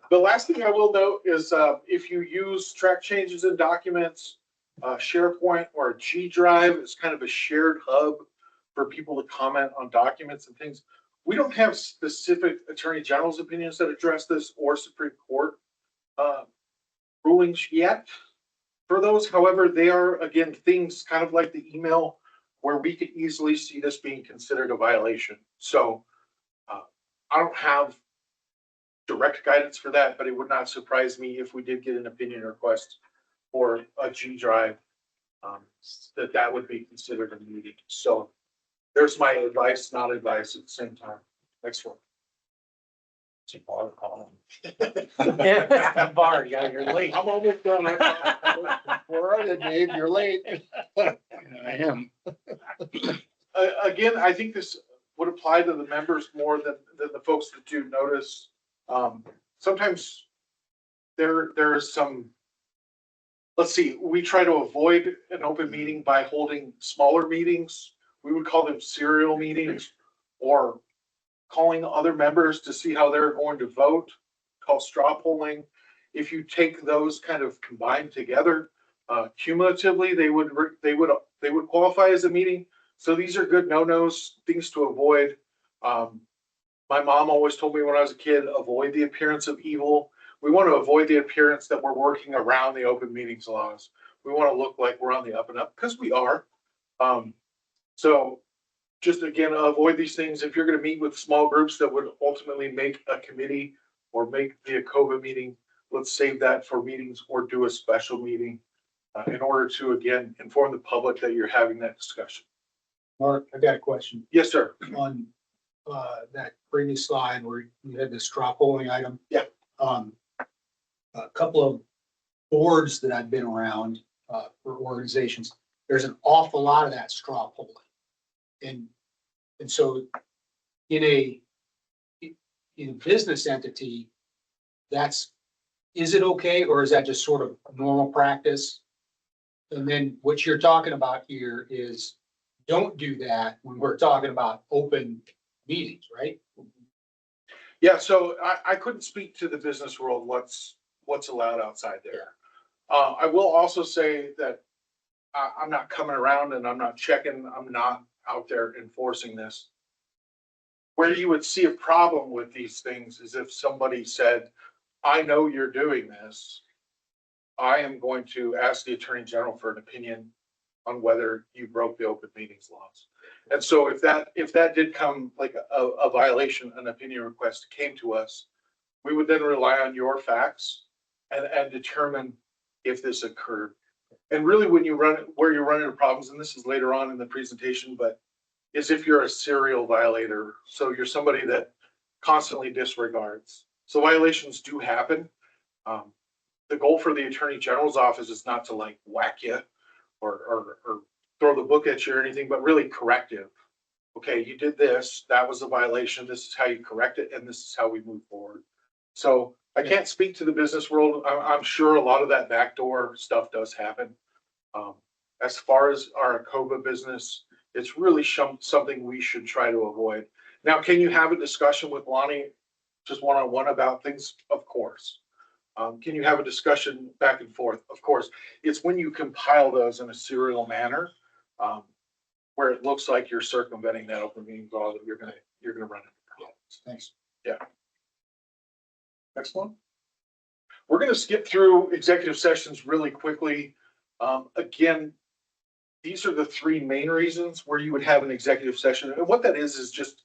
The last thing I will note is if you use track changes in documents, SharePoint or a G Drive is kind of a shared hub for people to comment on documents and things. We don't have specific Attorney General's opinions that address this or Supreme Court rulings yet for those. However, they are, again, things kind of like the email where we could easily see this being considered a violation. So I don't have direct guidance for that, but it would not surprise me if we did get an opinion request for a G Drive, that would be considered a meeting. So there's my advice, not advice at the same time. Next one. Bar, yeah, you're late. I'm almost done. Where are you, Dave? You're late. I am. Again, I think this would apply to the members more than the folks that do notice. Sometimes there is some, let's see, we try to avoid an open meeting by holding smaller meetings. We would call them serial meetings, or calling other members to see how they're going to vote, called straw polling. If you take those kind of combined together, cumulatively, they would qualify as a meeting. So these are good no-nos, things to avoid. My mom always told me when I was a kid, avoid the appearance of evil. We want to avoid the appearance that we're working around the open meetings laws. We want to look like we're on the up and up, because we are. So just again, avoid these things. If you're going to meet with small groups that would ultimately make a committee or make the ACOVA meeting, let's save that for meetings or do a special meeting in order to, again, inform the public that you're having that discussion. Mark, I got a question Yes, sir. on that previous slide where you had the straw polling item. Yeah. A couple of boards that I've been around for organizations, there's an awful lot of that straw polling. And so in a business entity, is it okay, or is that just sort of normal practice? And then what you're talking about here is don't do that when we're talking about open meetings, right? Yeah, so I couldn't speak to the business world, what's allowed outside there. I will also say that I'm not coming around and I'm not checking, I'm not out there enforcing this. Where you would see a problem with these things is if somebody said, I know you're doing this. I am going to ask the Attorney General for an opinion on whether you broke the open meetings laws. And so if that did come like a violation, an opinion request came to us, we would then rely on your facts and determine if this occurred. And really when you where you're running into problems, and this is later on in the presentation, but is if you're a serial violator. So you're somebody that constantly disregards. So violations do happen. The goal for the Attorney General's office is not to like whack you or throw the book at you or anything, but really corrective. Okay, you did this, that was a violation, this is how you correct it, and this is how we move forward. So I can't speak to the business world. I'm sure a lot of that backdoor stuff does happen. As far as our ACOVA business, it's really something we should try to avoid. Now, can you have a discussion with Lonnie, just one-on-one about things? Of course. Can you have a discussion back and forth? Of course. It's when you compile those in a serial manner, where it looks like you're circumventing that open meeting law that you're gonna run into problems. Thanks. Next one. We're gonna skip through executive sessions really quickly. Again, these are the three main reasons where you would have an executive session. And what that is just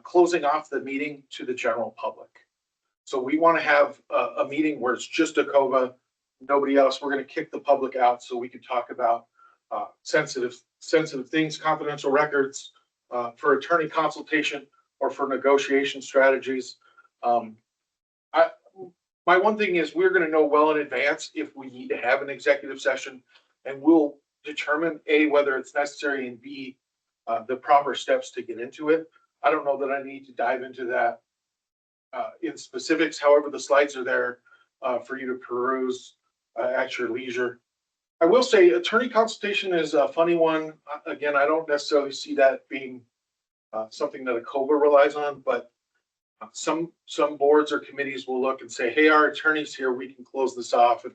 closing off the meeting to the general public. So we want to have a meeting where it's just ACOVA, nobody else. We're going to kick the public out so we can talk about sensitive things, confidential records, for attorney consultation or for negotiation strategies. My one thing is we're going to know well in advance if we need to have an executive session, and we'll determine A, whether it's necessary, and B, the proper steps to get into it. I don't know that I need to dive into that in specifics. However, the slides are there for you to peruse at your leisure. I will say attorney consultation is a funny one. Again, I don't necessarily see that being something that ACOVA relies on, but some boards or committees will look and say, hey, our attorney's here, we can close this off and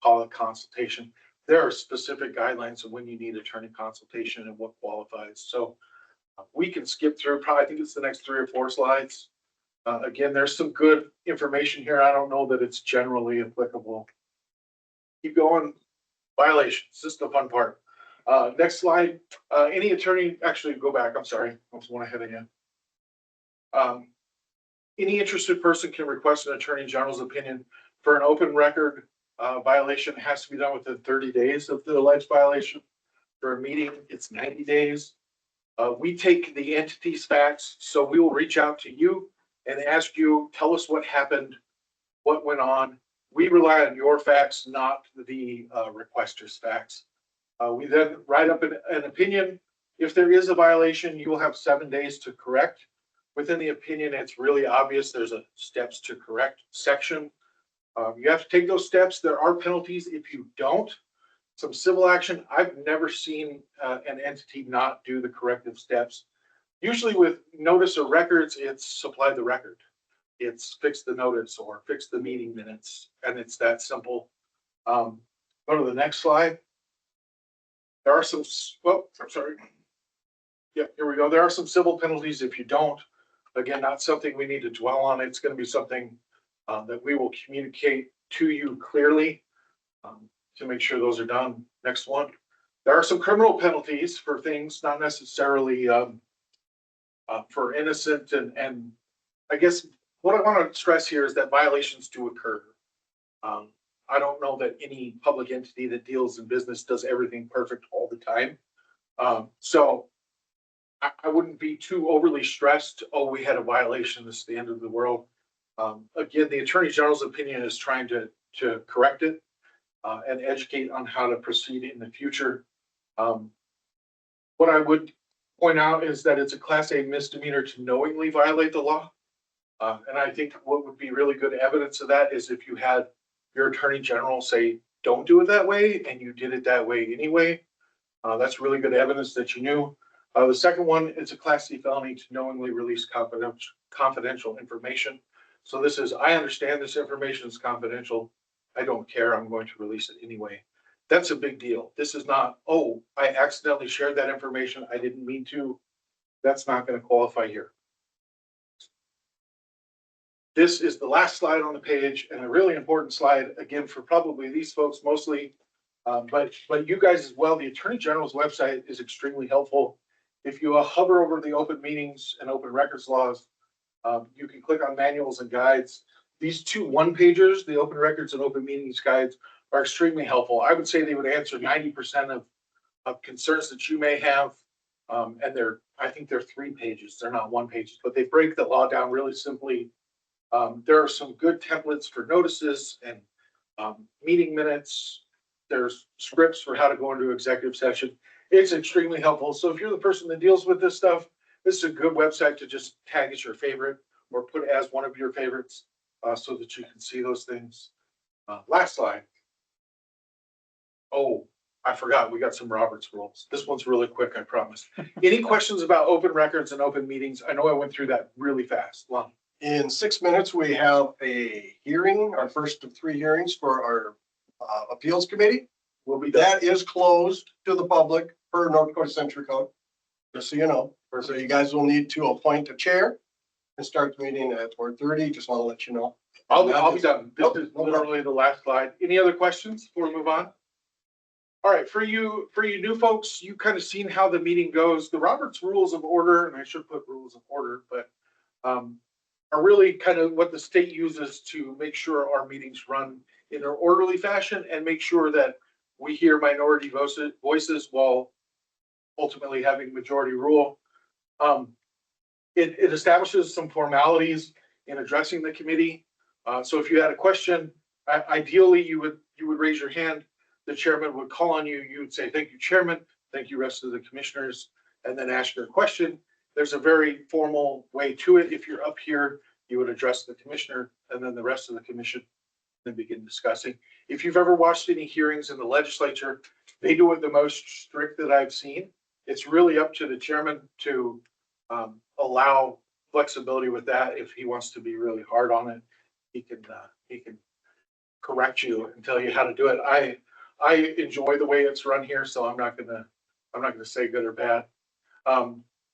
call it consultation. There are specific guidelines of when you need attorney consultation and what qualifies. So we can skip through, probably I think it's the next 3 or 4 slides. Again, there's some good information here. I don't know that it's generally applicable. Keep going. Violations. This is the fun part. Next slide. Any attorney, actually go back. I'm sorry. I was one ahead of you. Any interested person can request an attorney general's opinion for an open record violation. It has to be done within 30 days of the alleged violation. For a meeting, it's 90 days. We take the entity's facts, so we will reach out to you and ask you, tell us what happened, what went on. We rely on your facts, not the requester's facts. We then write up an opinion. If there is a violation, you will have 7 days to correct. Within the opinion, it's really obvious there's a steps to correct section. You have to take those steps. There are penalties if you don't. Some civil action. I've never seen an entity not do the corrective steps. Usually with notice or records, it's supply the record. It's fix the notice or fix the meeting minutes, and it's that simple. Go to the next slide. There are some, well, I'm sorry. Yeah, here we go. There are some civil penalties if you don't. Again, not something we need to dwell on. It's going to be something that we will communicate to you clearly to make sure those are done. Next one. There are some criminal penalties for things not necessarily for innocent and I guess what I want to stress here is that violations do occur. I don't know that any public entity that deals in business does everything perfect all the time. So I wouldn't be too overly stressed. Oh, we had a violation. This is the end of the world. Again, the Attorney General's opinion is trying to correct it and educate on how to proceed in the future. What I would point out is that it's a Class A misdemeanor to knowingly violate the law. And I think what would be really good evidence of that is if you had your Attorney General say, don't do it that way, and you did it that way anyway. That's really good evidence that you knew. The second one is a Class C felony to knowingly release confidential information. So this is, I understand this information is confidential. I don't care. I'm going to release it anyway. That's a big deal. This is not, oh, I accidentally shared that information. I didn't mean to. That's not going to qualify here. This is the last slide on the page and a really important slide, again, for probably these folks mostly, but you guys as well. The Attorney General's website is extremely helpful. If you hover over the open meetings and open records laws, you can click on manuals and guides. These 2 one-pagers, the open records and open meetings guides, are extremely helpful. I would say they would answer 90% of concerns that you may have. And I think they're 3 pages. They're not 1 page, but they break the law down really simply. There are some good templates for notices and meeting minutes. There's scripts for how to go into executive session. It's extremely helpful. So if you're the person that deals with this stuff, this is a good website to just tag as your favorite or put as one of your favorites so that you can see those things. Last slide. Oh, I forgot. We got some Roberts rules. This one's really quick, I promise. Any questions about open records and open meetings? I know I went through that really fast. Lon. In 6 minutes, we have a hearing, our first of 3 hearings for our appeals committee. Will be done. That is closed to the public per North Dakota Century Code, just so you know. So you guys will need to appoint a chair and start the meeting at 4:30. Just want to let you know. I'll be done. This is literally the last slide. Any other questions before we move on? All right, for you new folks, you kind of seen how the meeting goes. The Robert's Rules of Order, and I should put rules of order, but are really kind of what the state uses to make sure our meetings run in an orderly fashion and make sure that we hear minority voices while ultimately having majority rule. It establishes some formalities in addressing the committee. So if you had a question, ideally you would raise your hand. The chairman would call on you. You would say, "Thank you, Chairman. Thank you, rest of the commissioners," and then ask your question. There's a very formal way to it. If you're up here, you would address the commissioner and then the rest of the commission, then begin discussing. If you've ever watched any hearings in the legislature, they do it the most strict that I've seen. It's really up to the chairman to allow flexibility with that. If he wants to be really hard on it, he can correct you and tell you how to do it. I enjoy the way it's run here, so I'm not gonna say good or bad.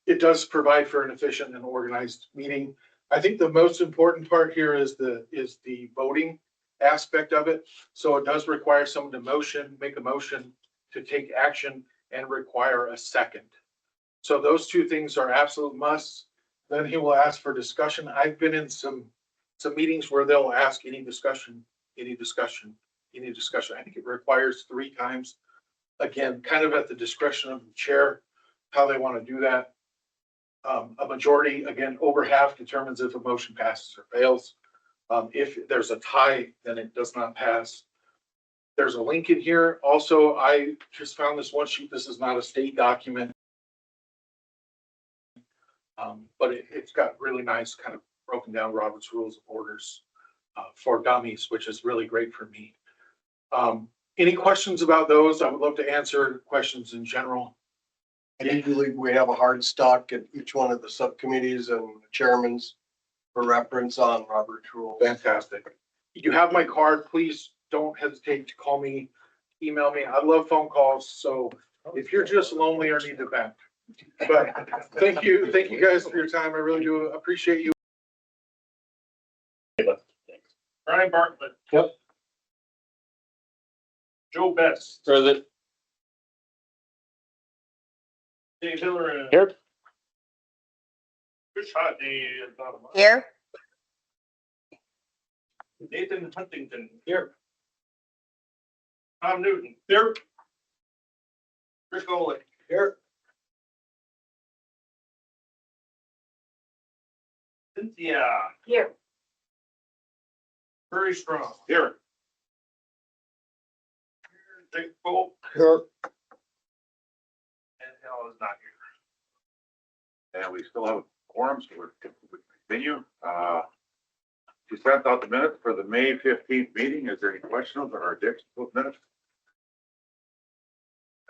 It does provide for an efficient and organized meeting. I think the most important part here is the voting aspect of it. So it does require someone to make a motion to take action and require a second. So those two things are absolute musts. Then he will ask for discussion. I've been in some meetings where they'll ask any discussion. I think it requires 3 times. Again, kind of at the discretion of the chair, how they want to do that. A majority, again, over half determines if a motion passes or fails. If there's a tie, then it does not pass. There's a link in here. Also, I just found this one sheet. This is not a state document. But it's got really nice kind of broken down Robert's Rules of Orders for dummies, which is really great for me. Any questions about those? I would love to answer questions in general. I do believe we have a hard stock at each one of the subcommittees and chairmans for reference on Robert's rules. Fantastic. You have my card. Please don't hesitate to call me, email me. I love phone calls. So if you're just lonely or need to vent. But thank you guys for your time. I really do appreciate you. Brian Bartlett. Yep. Joe Best. Present. Dave Hiller. Here. Chris Hodney. Here. Nathan Huntington. Here. Tom Newton. Here. Rick Olick. Here. Cynthia. Here. Very strong. Here. Jake Pope. Here. And Hal is not here. And we still have a quorum, so we continue. We sent out the minutes for the May 15th meeting. Is there any questions or additions to those minutes?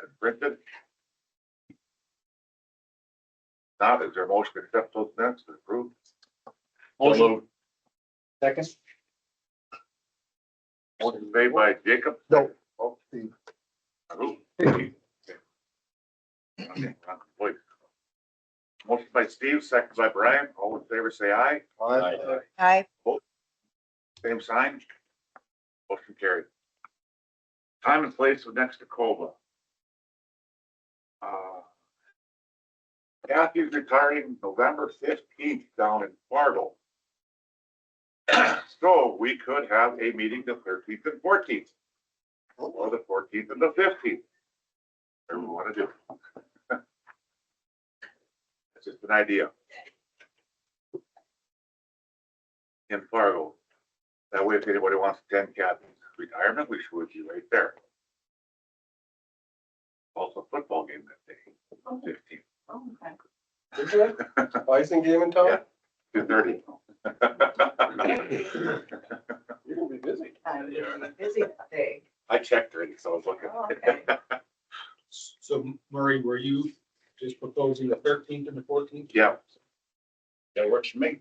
As printed. Not, is there a motion to accept those minutes and approve? Motion. Second. Motion made by Jacob. No. Oh, Steve. Who? Okay. Wait. Motion by Steve, second by Brian. All in favor, say aye. Hi. Same sign. Motion carried. Time and place of next ACOVA. Kathy's retiring November 15th down in Fargo. So we could have a meeting the 13th and 14th. Or the 14th and the 15th. Whatever we want to do. It's just an idea. In Fargo. That way, if anybody wants to attend Kathy's retirement, we should be right there. Also, football game that day, 15th. Oh, okay. Is it? Bison game in town? Yeah. 2:30. You're gonna be busy. I'm gonna be busy that day. I checked already, so I was looking. Oh, okay. So Murray, were you just proposing the 13th and the 14th? Yeah, That works for me.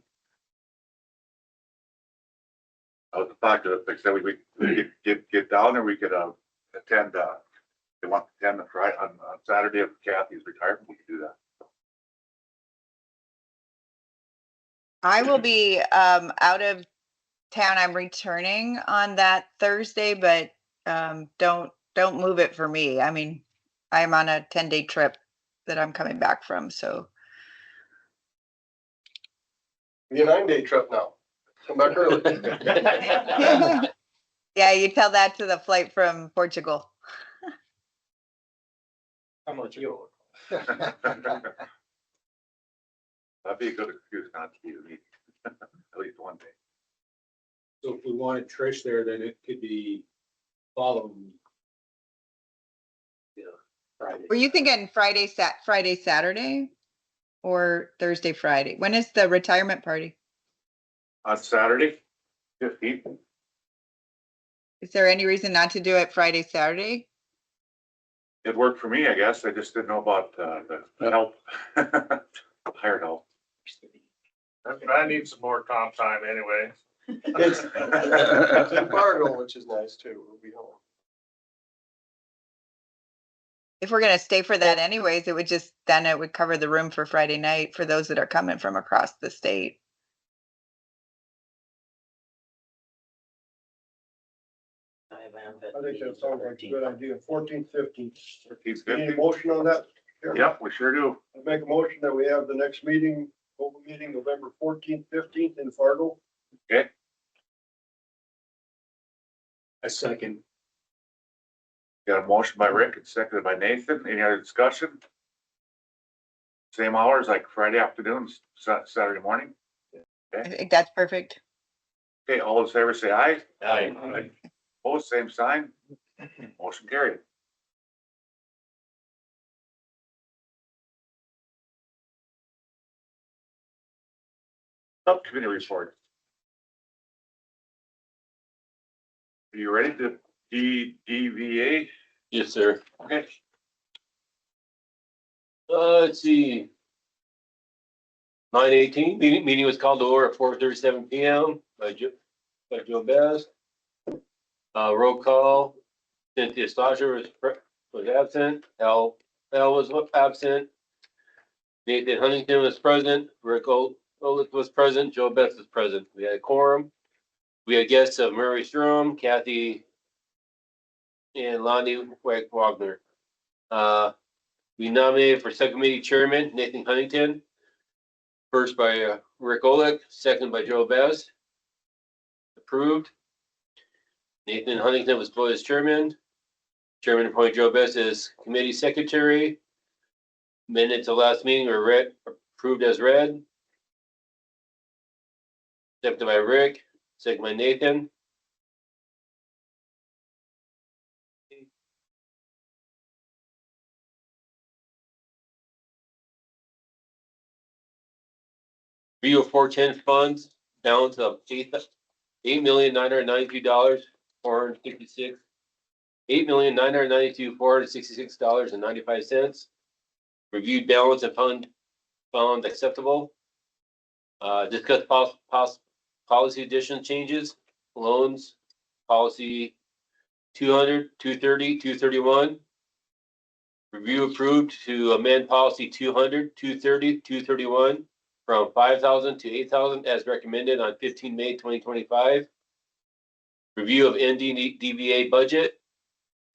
I was talking to, like I said, we could get down there, we could attend, they want to attend the Friday, on Saturday of Kathy's retirement, we could do that. I will be out of town. I'm returning on that Thursday, but don't move it for me. I mean, I'm on a 10-day trip that I'm coming back from, so. Be a 9-day trip now. Come back early. Yeah, you tell that to the flight from Portugal. How much you? That'd be a good excuse not to be the meeting, at least one day. So if we wanted Trish there, then it could be following. Yeah, Friday. Were you thinking Friday, Saturday? Or Thursday, Friday? When is the retirement party? On Saturday, 15th. Is there any reason not to do it Friday, Saturday? It worked for me, I guess. I just didn't know about the help. Hired help. I need some more comp time anyway. It's it's in Fargo, which is nice too. We'll be home. If we're gonna stay for that anyways, then it would cover the room for Friday night for those that are coming from across the state. I think that sounds like a good idea. 14th, 15th. He's Any good. motion on that? Yep, we sure do. I make a motion that we have the next meeting, open meeting, November 14th, 15th in Fargo. Okay. A second. Got a motion by Rick and seconded by Nathan. Any other discussion? Same hours like Friday afternoon, Saturday morning? I think that's perfect. Okay, all those in favor say aye. Aye. Opposed, same sign. Motion carried. Subcommittee report. Are you ready to DVA? Yes, sir. Okay. Let's see. 9:18, meeting was called to order at 4:37 PM by Joe Best. Roll call, Cynthia Stosher was absent, Al was absent. Nathan Huntington was present, Rick Olick was present, Joe Best was present. We had a quorum. We had guests of Murray Strom, Kathy, and Lonnie Wagner. We nominated for subcommittee chairman Nathan Huntington. First by Rick Olick, second by Joe Bez. Approved. Nathan Huntington was voted as chairman. Chairman appointed Joe Bez as committee secretary. Minutes of last meeting were approved as read. Seconded by Rick, second by Nathan. View of 410 funds, balance of $8,992,466. $8,992,466.95. Reviewed balance of fund found acceptable. Discuss policy addition changes, loans, policy 200, 230, 231. Review approved to amend policy 200, 230, 231 from 5,000 to 8,000 as recommended on 15 May 2025. Review of NDVA budget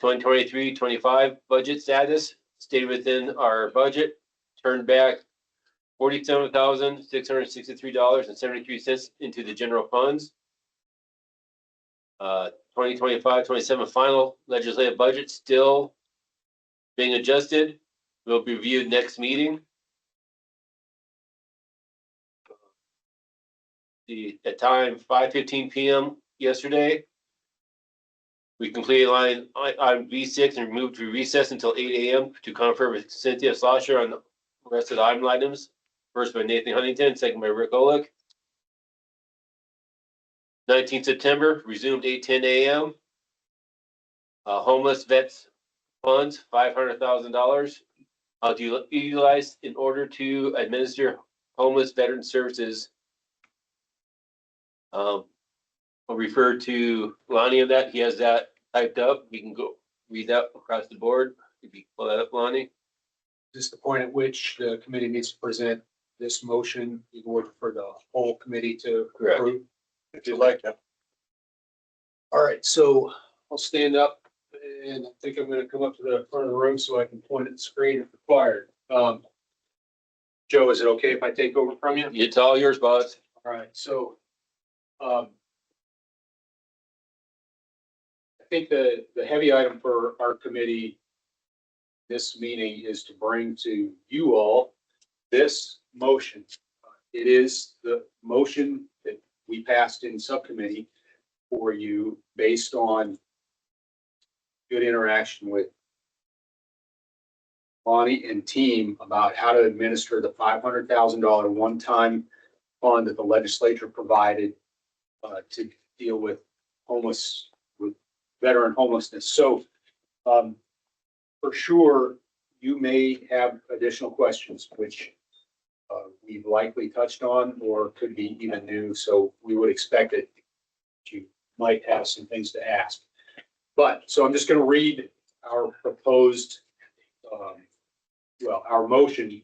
2023-25 budget status stayed within our budget. Turned back $47,663.73 into the general funds. 2025-27 final legislative budget still being adjusted. Will be reviewed next meeting. At time 5:15 p.m. yesterday, we completed line on V6 and moved to recess until 8 a.m. to confer with Cynthia Slosher on the rest of the item items. First by Nathan Huntington, second by Rick Olick. 19th September, resumed 8:10 a.m. Homeless vets funds, $500,000. Utilized in order to administer homeless veteran services. I'll refer to Lonnie of that. He has that typed up. We can go read that across the board. If you pull that up, Lonnie. This is the point at which the committee needs to present this motion in order for the whole committee to Correct. approve? If you like it. All right, so I'll stand up and I think I'm gonna come up to the front of the room so I can point at the screen if required. Joe, is it okay if I take over from you? It's all yours, boss. All right, so, I think the heavy item for our committee this meeting is to bring to you all this motion. It is the motion that we passed in subcommittee for you based on good interaction with Bonnie and team about how to administer the $500,000 one-time fund that the legislature provided to deal with veteran homelessness. So for sure, you may have additional questions, which we've likely touched on or could be even new. So we would expect it. You might have some things to ask. But, so I'm just going to read our proposed, our motion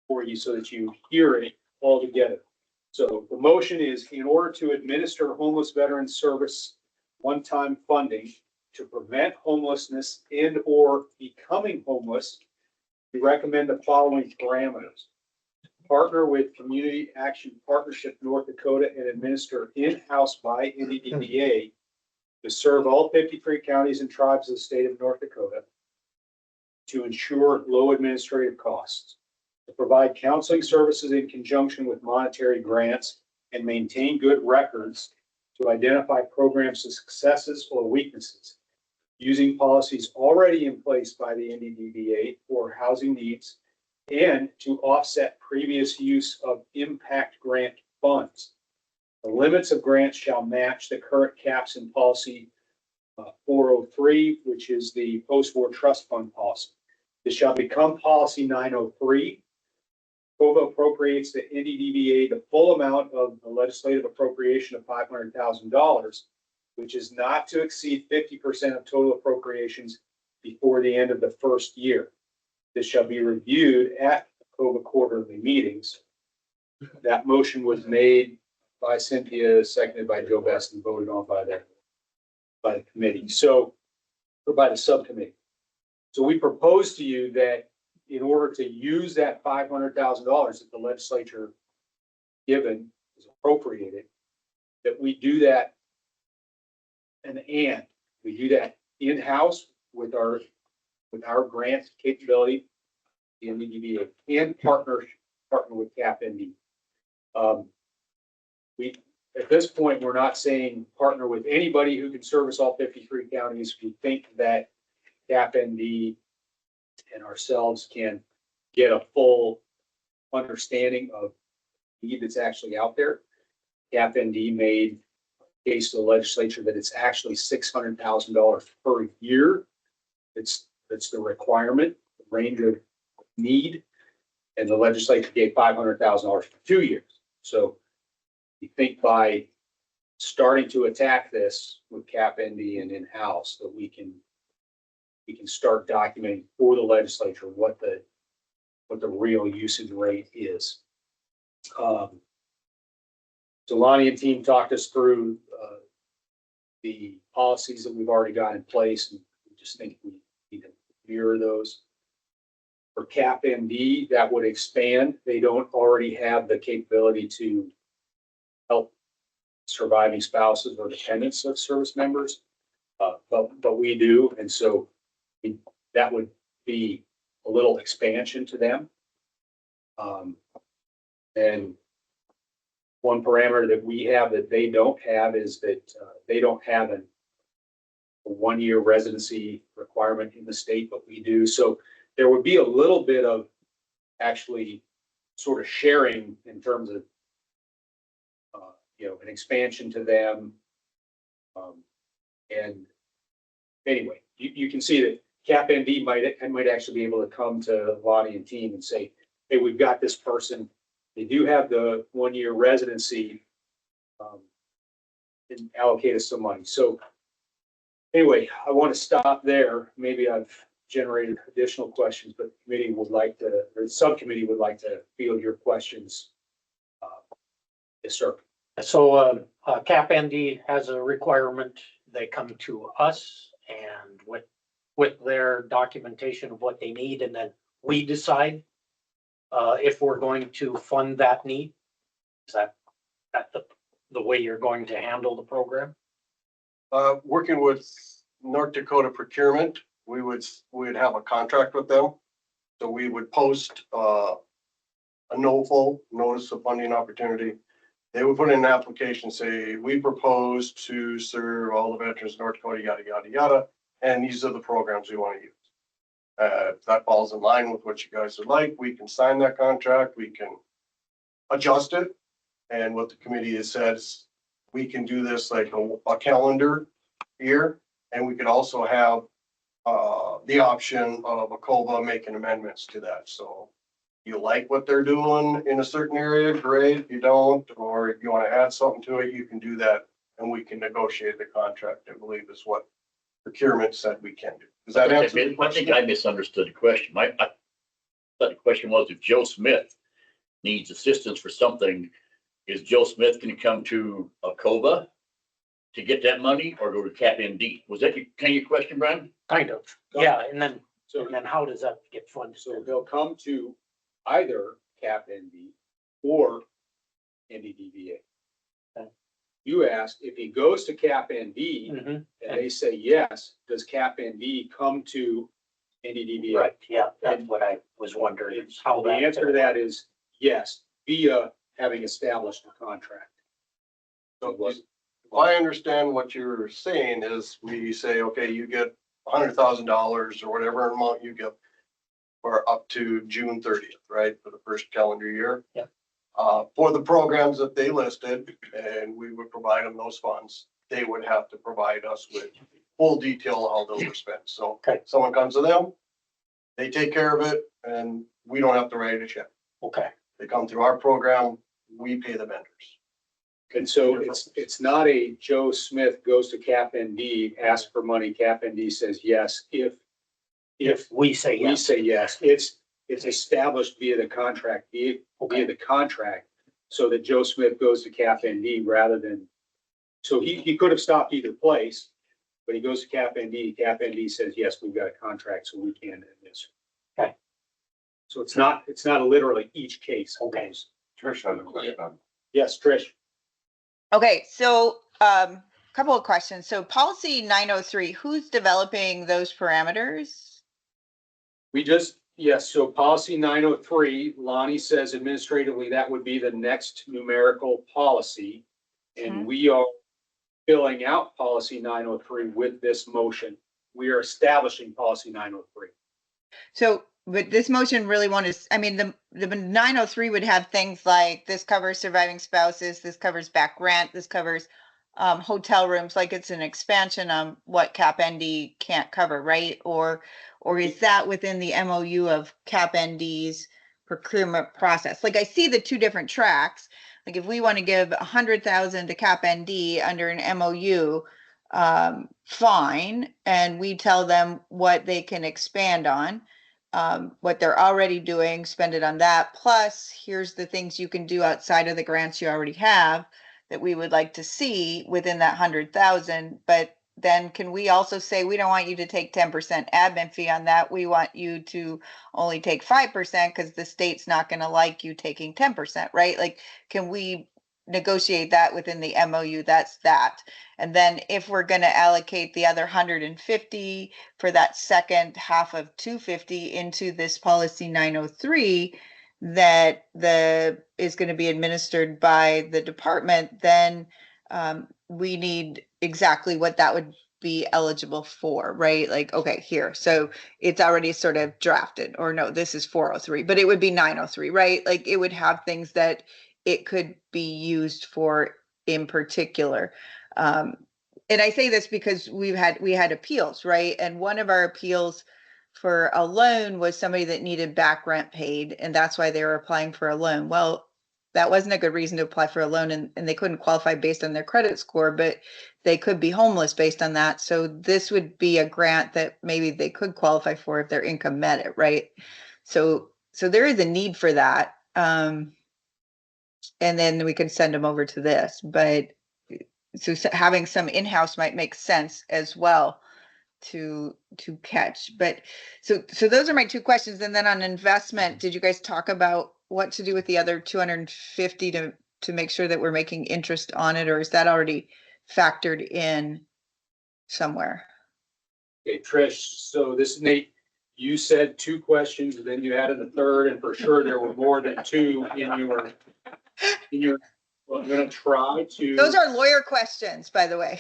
for you so that you hear it all together. So the motion is, in order to administer homeless veteran service one-time funding to prevent homelessness and or becoming homeless, we recommend the following parameters. Partner with Community Action Partnership North Dakota and administer in-house by NDDBA to serve all 53 counties and tribes of the state of North Dakota to ensure low administrative costs, to provide counseling services in conjunction with monetary grants and maintain good records to identify program successes or weaknesses, using policies already in place by the NDDBA for housing needs, and to offset previous use of impact grant funds. The limits of grants shall match the current caps in policy 403, which is the post-war trust fund policy. This shall become policy 903. ACOVA appropriates the NDDBA the full amount of the legislative appropriation of $500,000, which is not to exceed 50% of total appropriations before the end of the first year. This shall be reviewed at ACOVA quarterly meetings. That motion was made by Cynthia, seconded by Joe Best, and voted on by the committee. So, or by the subcommittee. So we propose to you that in order to use that $500,000 that the legislature given is appropriated, that we do that and we do that in-house with our grant capability, the NDDBA, and partner with CAPND. At this point, we're not saying partner with anybody who can service all 53 counties. We think that CAPND and ourselves can get a full understanding of the need that's actually out there. CAPND made a case to the legislature that it's actually $600,000 per year. That's the requirement, the range of need, and the legislature gave $500,000 for 2 years. So we think by starting to attack this with CAPND and in-house, that we can start documenting for the legislature what the real usage rate is. So Lonnie and team talked us through the policies that we've already got in place, and we just think we need to mirror those. For CAPND, that would expand. They don't already have the capability to help surviving spouses or dependents of service members, but we do, and so that would be a little expansion to them. And one parameter that we have that they don't have is that they don't have a 1-year residency requirement in the state, but we do. So there would be a little bit of actually sort of sharing in terms of an expansion to them. And anyway, you can see that CAPND might actually be able to come to Lonnie and team and say, hey, we've got this person. They do have the 1-year residency and allocate us some money. So anyway, I want to stop there. Maybe I've generated additional questions, but the committee would like to, or the subcommittee would like to field your questions. Yes, sir. So, CapND has a requirement, they come to us and with their documentation of what they need, and then we decide if we're going to fund that need. Is that the way you're going to handle the program? Working with North Dakota procurement, we'd have a contract with them. So we would post a NOFO, notice of funding opportunity. They would put in an application, say, we propose to serve all the veterans of North Dakota, yada, yada, yada. And these are the programs we want to use. If that falls in line with what you guys would like, we can sign that contract, we can adjust it. And what the committee has said is we can do this like a calendar year. And we could also have the option of ACOVA making amendments to that. So you like what they're doing in a certain area, great. If you don't, or if you want to add something to it, you can do that. And we can negotiate the contract, I believe is what procurement said we can do. Does that answer? I think I misunderstood the question. I thought the question was if Joe Smith needs assistance for something, is Joe Smith going to come to ACOVA to get that money or go to CapND? Was that your question, Brian? Kind of, yeah, and then how does that get funded? So they'll come to either CapND or NDDVA. Okay. You asked if he goes to CapND and they say yes, does CapND come to NDDVA? Right, yeah, that's what I was wondering. Is how The answer to that is yes, via having established a contract. So if I understand what you're saying is we say, okay, you get $100,000 or whatever amount you get for up to June 30th, right? For the first calendar year. Yeah. For the programs that they listed, and we would provide them those funds, they would have to provide us with full detail of how those were spent. So someone comes to them, they take care of it, and we don't have to write a check. Okay. They come through our program, we pay the vendors. And so it's not a Joe Smith goes to CapND, asks for money, CapND says yes. If we say yes. We say yes, it's established via the contract, via the contract, so that Joe Smith goes to CapND rather than, so he could have stopped either place, but he goes to CapND, CapND says, yes, we've got a contract, so we can administer. Okay. So it's not literally each case. Okay. Trish has a question. Yes, Trish. Okay, so couple of questions. So policy 903, who's developing those parameters? Yes, so policy 903, Lonnie says administratively, that would be the next numerical policy. And we are filling out policy 903 with this motion. We are establishing policy 903. So, but this motion really I mean, the 903 would have things like this covers surviving spouses, this covers back rent, this covers hotel rooms, like it's an expansion on what CapND can't cover, right? Or is that within the MOU of CapND's procurement process? Like I see the two different tracks. Like if we want to give 100,000 to CapND under an MOU, fine, and we tell them what they can expand on. What they're already doing, spend it on that. Plus, here's the things you can do outside of the grants you already have that we would like to see within that 100,000. But then can we also say, we don't want you to take 10% admin fee on that. We want you to only take 5% because the state's not going to like you taking 10%, right? Like, can we negotiate that within the MOU? That's that. And then if we're going to allocate the other 150 for that second half of 250 into this policy 903 that is going to be administered by the department, then we need exactly what that would be eligible for, right? Like, okay, here, so it's already sort of drafted, or no, this is 403, but it would be 903, right? Like it would have things that it could be used for in particular. And I say this because we had appeals, right? And one of our appeals for a loan was somebody that needed back rent paid, and that's why they were applying for a loan. Well, that wasn't a good reason to apply for a loan and they couldn't qualify based on their credit score, but they could be homeless based on that. So this would be a grant that maybe they could qualify for if their income met it, right? So there is a need for that. And then we could send them over to this, but so having some in-house might make sense as well to catch. But so those are my two questions. And then on investment, did you guys talk about what to do with the other 250 to make sure that we're making interest on it, or is that already factored in somewhere? Okay, Trish, so this is Nate. You said two questions, and then you added a third, and for sure there were more than two in your, well, I'm gonna try to. Those are lawyer questions, by the way.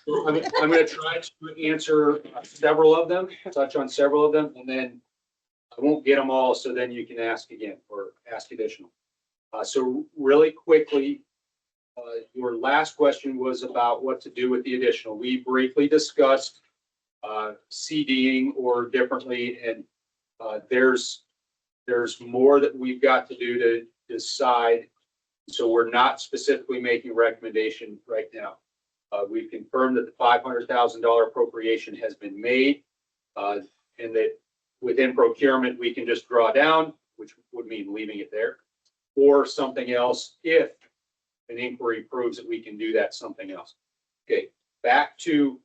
I'm gonna try to answer several of them, touch on several of them, and then I won't get them all, so then you can ask again or ask additional. So really quickly, your last question was about what to do with the additional. We briefly discussed CDing or differently, and there's more that we've got to do to decide. So we're not specifically making a recommendation right now. We've confirmed that the $500,000 appropriation has been made, and that within procurement, we can just draw down, which would mean leaving it there, or something else if an inquiry proves that we can do that something else. Okay, back to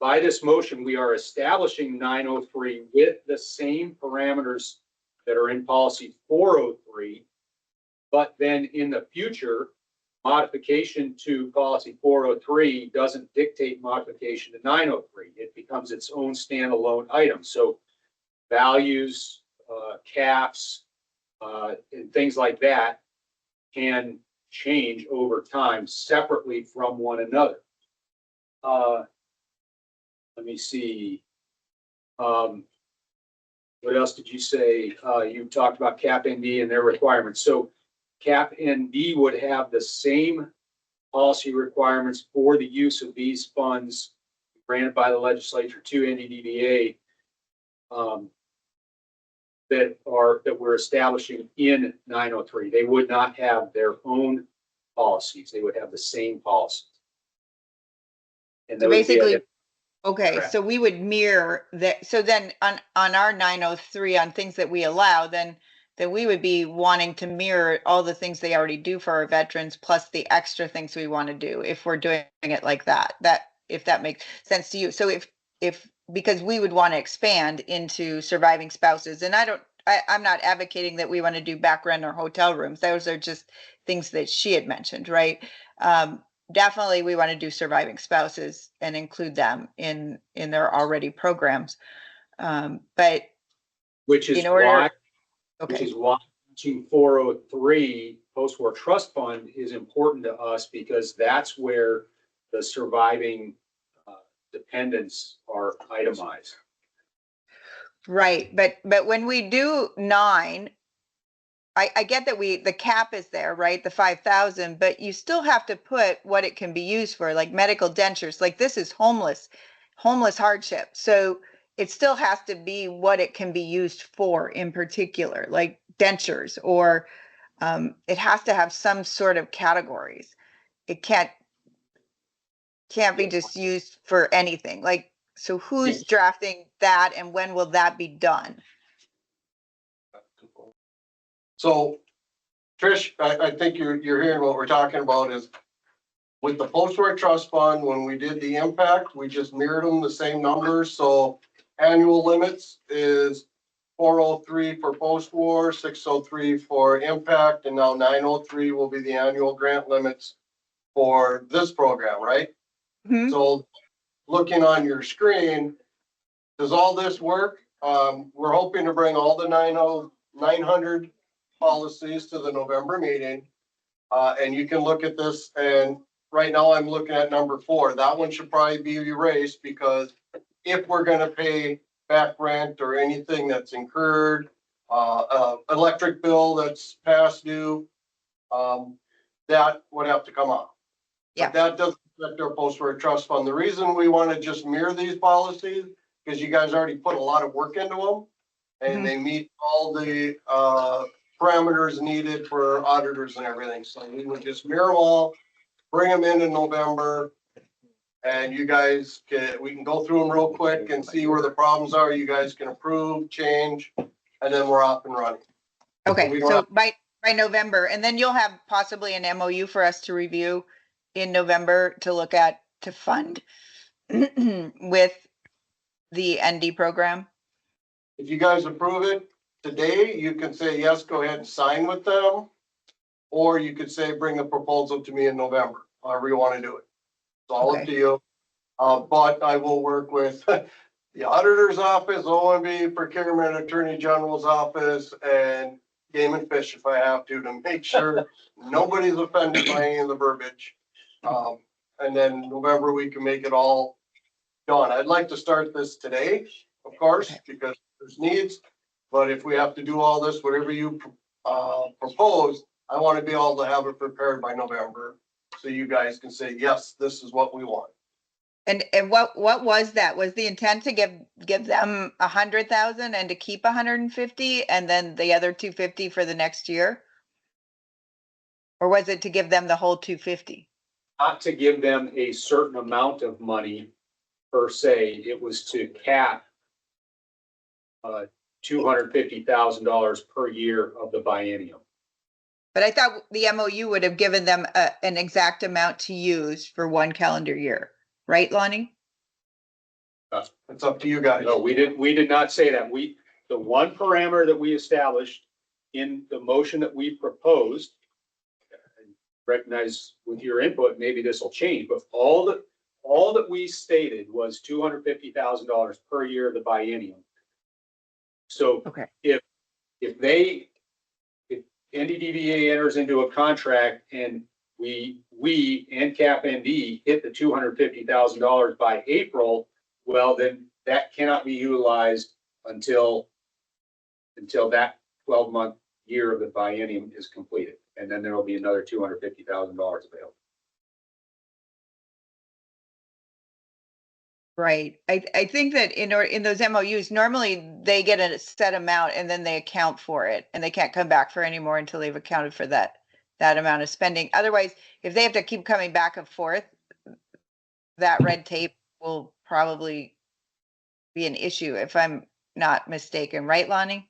by this motion, we are establishing 903 with the same parameters that are in policy 403, but then in the future, modification to policy 403 doesn't dictate modification to 903. It becomes its own standalone item. So values, caps, and things like that can change over time separately from one another. Let me see. What else did you say? You talked about CAP ND and their requirements. So CAP ND would have the same policy requirements for the use of these funds granted by the legislature to NDDVA that we're establishing in 903. They would not have their own policies. They would have the same policies. And So basically, okay, Correct. so we would mirror that. So then on our 903 on things that we allow, then we would be wanting to mirror all the things they already do for our veterans, plus the extra things we want to do if we're doing it like that. If that makes sense to you. So if because we would want to expand into surviving spouses, and I'm not advocating that we want to do back rent or hotel rooms. Those are just things that she had mentioned, right? Definitely we want to do surviving spouses and include them in their already programs. But which is in order, why, okay. which is why 403 post-war trust fund is important to us, because that's where the surviving dependents are itemized. Right, but when we do 9, I get that the cap is there, right? The 5,000, but you still have to put what it can be used for, like medical dentures. Like this is homeless hardship. So it still has to be what it can be used for in particular, like dentures, or it has to have some sort of categories. It can't be just used for anything. Like, so who's drafting that and when will that be done? So, Trish, I think you're hearing what we're talking about is with the post-war trust fund, when we did the impact, we just mirrored them the same numbers. So annual limits is 403 for post-war, 603 for impact, and now 903 will be the annual grant limits for this program, right? Mm-hmm. So looking on your screen, does all this work? We're hoping to bring all the 900 policies to the November meeting. And you can look at this, and right now I'm looking at number 4. That one should probably be erased, because if we're gonna pay back rent or anything that's incurred, electric bill that's past due, that would have to come off. Yeah. But that doesn't affect our post-war trust fund. The reason we want to just mirror these policies, because you guys already put a lot of work into them, and they meet all the parameters needed for auditors and everything. So we would just mirror them all, bring them in November. And you guys can, we can go through them real quick and see where the problems are. You guys can approve, change, and then we're off and running. Okay, We don't so have- by November, and then you'll have possibly an MOU for us to review in November to look at, to fund with the ND program. If you guys approve it today, you can say, yes, go ahead and sign with them. Or you could say, bring the proposal to me in November, however you want to do it. It's all up to you. But I will work with the auditor's office, OMB, procurement, attorney general's office, and game and fish if I have to make sure nobody's offended by any of the verbiage. And then November, we can make it all done. I'd like to start this today, of course, because there's needs. But if we have to do all this, whatever you propose, I want to be able to have it prepared by November. So you guys can say, yes, this is what we want. And what was that? Was the intent to give them 100,000 and to keep 150 and then the other 250 for the next year? Or was it to give them the whole 250? Not to give them a certain amount of money per se, it was to cap $250,000 per year of the biennium. But I thought the MOU would have given them an exact amount to use for one calendar year, right, Lonnie? It's up to you guys. No, we did not say that. The one parameter that we established in the motion that we proposed, recognize with your input, maybe this will change, but all that we stated was $250,000 per year of the biennium. So okay, if NDDVA enters into a contract and we and CAPND hit the $250,000 by April, well, then that cannot be utilized until that 12-month year of the biennium is completed. And then there will be another $250,000 available. right. I think that in those MOUs, normally they get a set amount and then they account for it and they can't come back for any more until they've accounted for that amount of spending. Otherwise, if they have to keep coming back and forth, that red tape will probably be an issue if I'm not mistaken, right, Lonnie?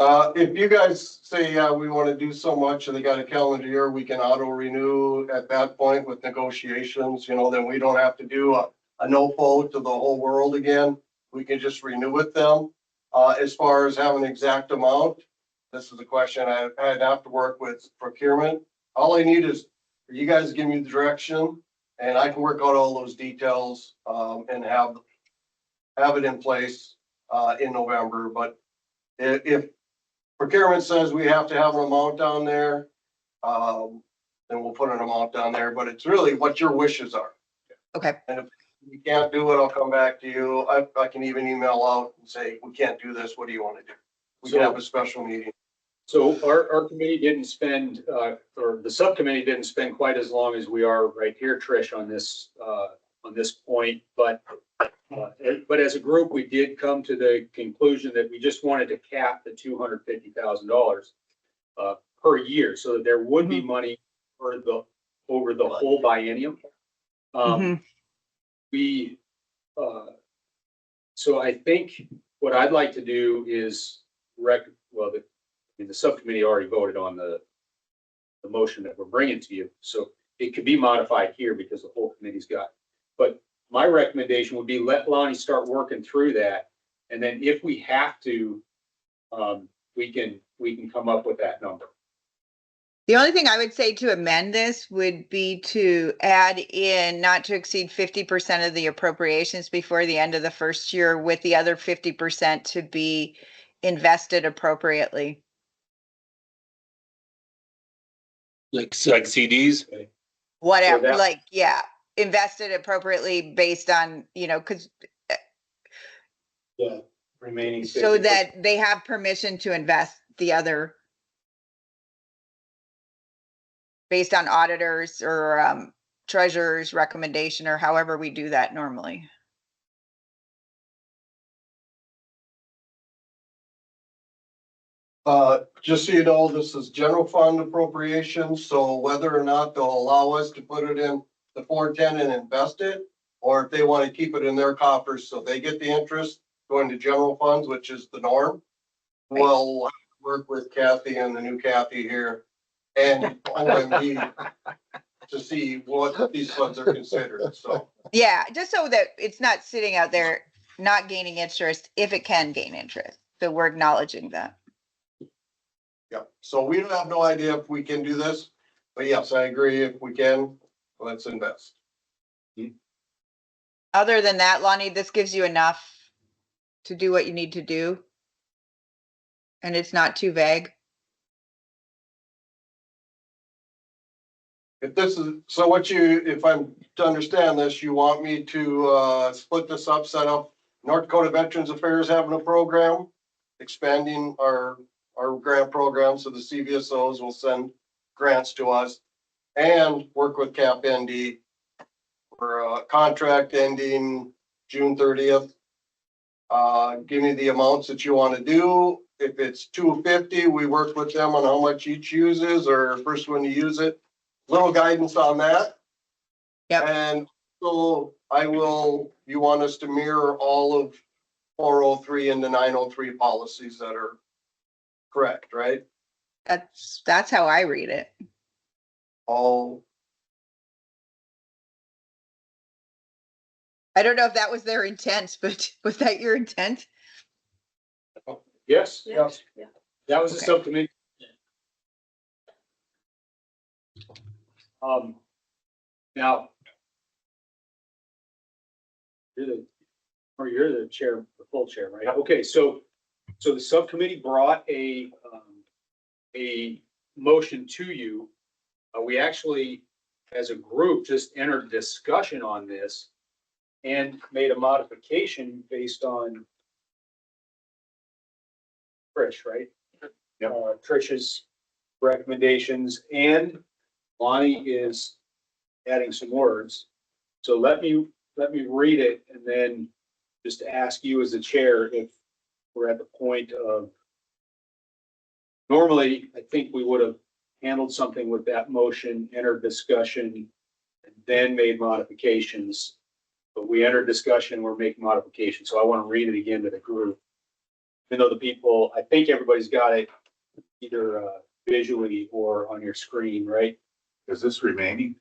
If you guys say, yeah, we want to do so much and they got a calendar year, we can auto renew at that point with negotiations, then we don't have to do a no vote to the whole world again. We can just renew with them. As far as having an exact amount, this is a question I'd have to work with procurement. All I need is for you guys to give me the direction and I can work out all those details, and have it in place, in November. But if procurement says we have to have an amount down there, then we'll put an amount down there, but it's really what your wishes are. Okay. And if you can't do it, I'll come back to you. I can even email out and say, we can't do this. What do you want to do? We can have a special meeting. So our committee didn't spend, or the subcommittee didn't spend quite as long as we are right here, Trish, on this point. But as a group, we did come to the conclusion that we just wanted to cap the $250,000 per year, so that there would be money for over the whole biennium. So I think what I'd like to do is the subcommittee already voted on the motion that we're bringing to you, so it could be modified here because the whole committee's got it. But my recommendation would be let Lonnie start working through that, and then if we have to, we can come up with that number. The only thing I would say to amend this would be to add in not to exceed 50% of the appropriations before the end of the first year, with the other 50% to be invested appropriately. Like CDs? Whatever, So that- yeah, invested appropriately based on, because The remaining. so 50%. that they have permission to invest the other based on auditors or treasurer's recommendation, or however we do that normally. Just so you know, this is general fund appropriations, so whether or not they'll allow us to put it in the 410 and invest it, or if they want to keep it in their coffers so they get the interest going to general funds, which is the norm. We'll work with Kathy and the new Kathy here and OMB to see what these funds are considered, so. Yeah, just so that it's not sitting out there, not gaining interest, if it can gain interest. So we're acknowledging that. Yeah, so we have no idea if we can do this, but yes, I agree. If we can, let's invest. Other than that, Lonnie, this gives you enough to do what you need to do. And it's not too vague. If this is, so what you, if I'm to understand this, you want me to, split this up, set up North Dakota Veterans Affairs having a program, expanding our grant program, so the CVSOs will send grants to us and work with CAP-ND for a contract ending June 30th. Give me the amounts that you want to do. If it's 250, we work with them on how much each uses, or first one to use it. Little guidance on that. Yep. And so you want us to mirror all of 403 and the 903 policies that are correct, right? That's how I read it. All, I don't know if that was their intent, but was that your intent? Yes, Yeah. that was a Okay. subcommittee. Now. You're the chair, the full chair, right? Okay, so the subcommittee brought a motion to you. We actually, as a group, just entered discussion on this and made a modification based on Trish, right? Trish's recommendations, and Lonnie is adding some words. So let me read it and then just ask you as the chair if we're at the point of, normally, I think we would have handled something with that motion, entered discussion, and then made modifications. But we entered discussion, we're making modifications. So I want to read it again to the group. Even though the people, I think everybody's got it either visually or on your screen, right? Is this remaining?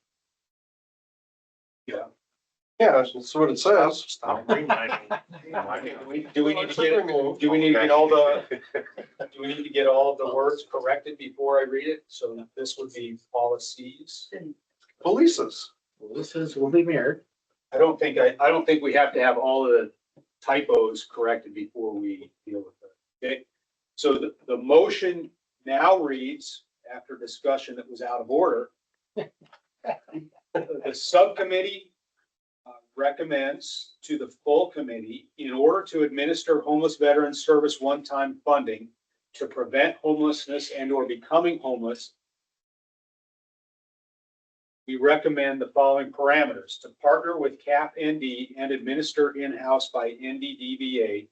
Yeah. yeah, that's what it says. Stop reminding. Do we need to get, do we need to get all the, do we need to get all of the words corrected before I read it? So this would be policies. Polices. This is, will be mirrored. I don't think we have to have all of the typos corrected before we deal with it. Okay, so the motion now reads, after discussion that was out of order, the subcommittee recommends to the full committee, in order to administer homeless veterans service one-time funding to prevent homelessness and or becoming homeless, we recommend the following parameters: to partner with CAP-ND and administer in-house by NDDVA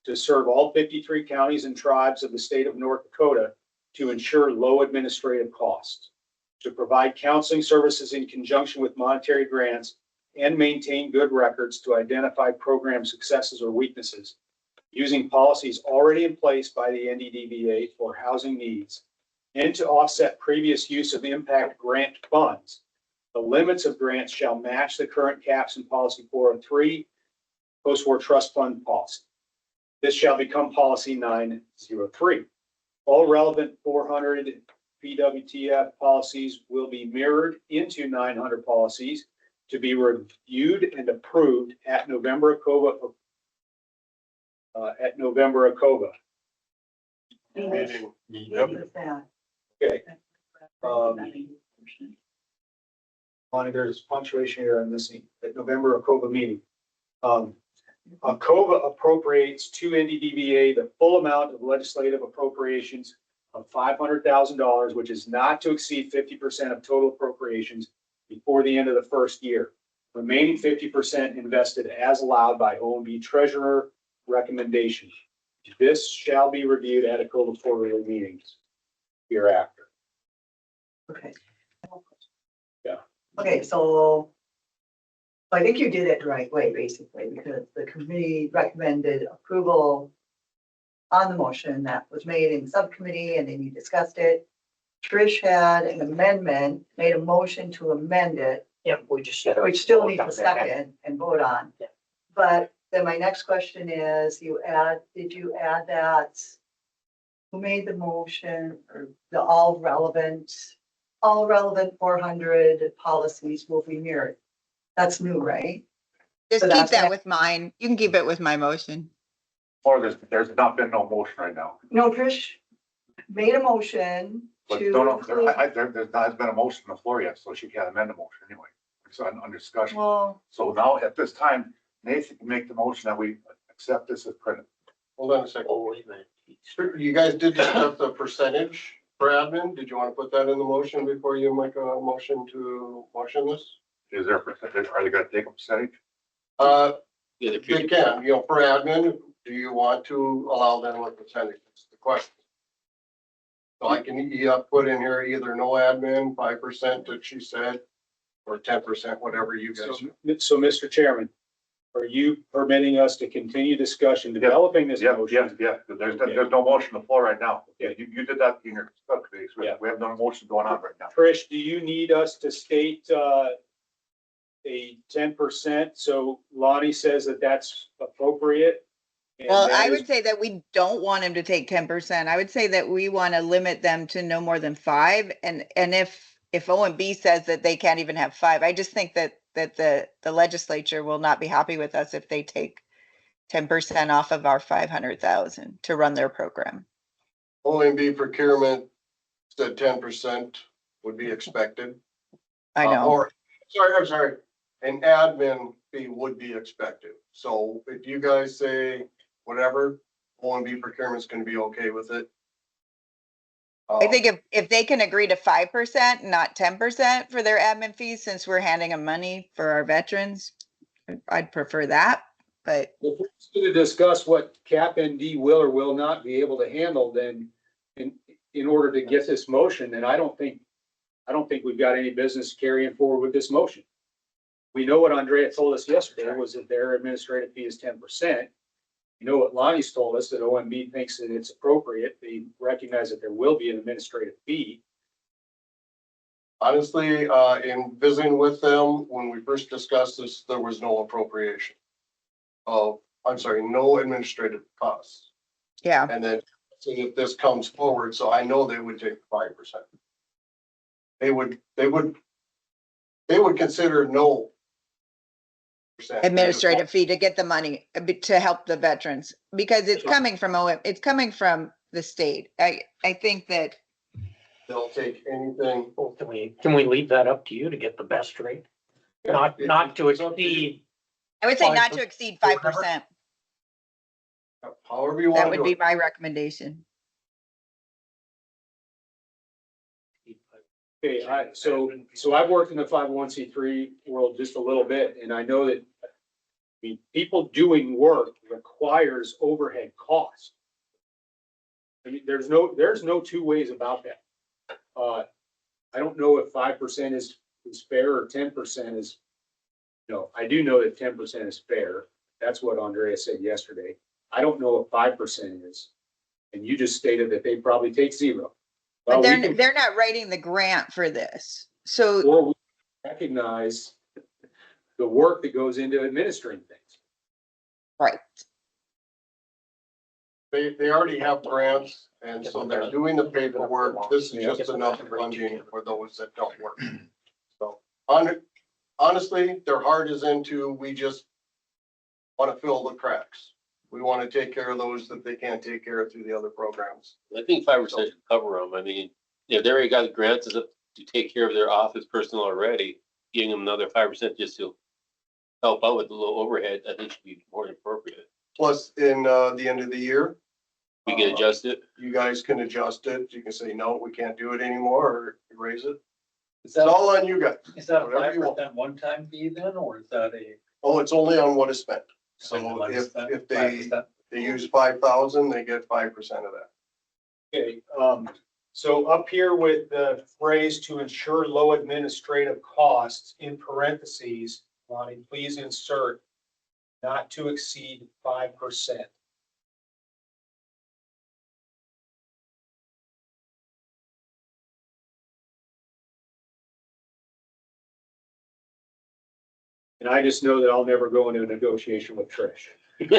to serve all 53 counties and tribes of the state of North Dakota to ensure low administrative costs, to provide counseling services in conjunction with monetary grants and maintain good records to identify program successes or weaknesses, using policies already in place by the NDDVA for housing needs, and to offset previous use of impact grant funds. The limits of grants shall match the current caps in policy 403, post-war trust fund policy. This shall become policy 903. All relevant 400 PWTF policies will be mirrored into 900 policies to be reviewed and approved at November ACOVA. Meeting. Okay. Lonnie, there's punctuation here I'm missing. At November ACOVA meeting. ACOVA appropriates to NDDVA the full amount of legislative appropriations of $500,000, which is not to exceed 50% of total appropriations before the end of the first year. Remaining 50% invested as allowed by OMB treasurer recommendation. This shall be reviewed at ACOVA quarterly meetings hereafter. Okay. Yeah. Okay, so I think you did it the right way, basically, because the committee recommended approval on the motion that was made in subcommittee, and then you discussed it. Trish had an amendment, made a motion to amend it, Yeah, we just. which still needs a second and vote on. Yeah. But then my next question is, did you add that? Who made the motion, or the all relevant 400 policies will be mirrored? That's new, right? Just So keep that's that gonna- with mine. You can keep it with my motion. Or there's not been no motion right now. No, Trish made a motion But to don't know, include, there's not been a motion on the floor yet, so she can't amend the motion anyway. It's on discussion. well, So now at this time, Nathan can make the motion that we accept this as printed. Hold on a second. Oh, wait a minute. You guys did discuss the percentage for admin. Did you want to put that in the motion before you make a motion to motion this? Is there a percentage? Are they gonna take a percentage? Yeah, the They can, for admin, do you want to allow them a percentage? That's the question. So I can, put in here either no admin, 5% that she said, or 10%, whatever you guys. So, Mr. Chairman, are you permitting us to continue discussion, developing this motion? Yes, there's no motion on the floor right now. Yeah, you did that in your subcommittee, so Yeah. we have no motion going on right now. Trish, do you need us to state, a 10%? So Lonnie says that that's appropriate. and Well, that I is- would say that we don't want him to take 10%. I would say that we want to limit them to no more than 5. And if OMB says that they can't even have 5, I just think that the legislature will not be happy with us if they take 10% off of our 500,000 to run their program. OMB procurement said 10% would be expected. I know. I'm sorry, an admin fee would be expected. So if you guys say whatever, OMB procurement's gonna be okay with it. I think if they can agree to 5%, not 10% for their admin fees, since we're handing them money for our veterans, I'd prefer that, but If we're going to discuss what CAPND will or will not be able to handle, then in order to get this motion, then I don't think we've got any business carrying forward with this motion. We know what Andrea told us yesterday was that their administrative fee is 10%. You know what Lonnie's told us, that OMB thinks that it's appropriate. They recognize that there will be an administrative fee. Honestly, in visiting with them, when we first discussed this, there was no appropriation. No administrative costs. yeah. And then, so if this comes forward, so I know they would take 5%. They would consider no percent. Administrative fee to get the money to help the veterans, because it's coming from it's coming from the state. I think that They'll take anything. Well, can we leave that up to you to get the best rate? Not to exceed. I would say not to exceed 5%. However you That want to would do be it. my recommendation. Okay, so I've worked in the 501c3 world just a little bit, and I know that, I mean, people doing work requires overhead costs. I mean, there's no two ways about that. I don't know if 5% is fair or 10% is, no, I do know that 10% is fair. That's what Andrea said yesterday. I don't know if 5% is, and you just stated that they probably take 0. But Well, we can- they're not writing the grant for this. So Or we recognize the work that goes into administering things. right. They already have grants, and so they're doing the paperwork. This is just enough funding for those that don't work. So, honestly, their heart is into, we just want to fill the cracks. We want to take care of those that they can't take care of through the other programs. I think 5% should cover them. I mean, if they already got grants to take care of their office personnel already, giving them another 5% just to help out with the low overhead, I think should be more than appropriate. Plus, in the end of the year, We can adjust it. you guys can adjust it. You can say, no, we can't do it anymore, or raise it. Is It's all on you guys. Is that a Whatever you want. 5% one-time fee then, or is that a? Oh, it's only on what is spent. So Only what is if spent, they, 5%? They use 5,000, they get 5% of that. Okay, so up here with the phrase to ensure low administrative costs in parentheses, Lonnie, please insert not to exceed 5%. And I just know that I'll never go into a negotiation with Trish. And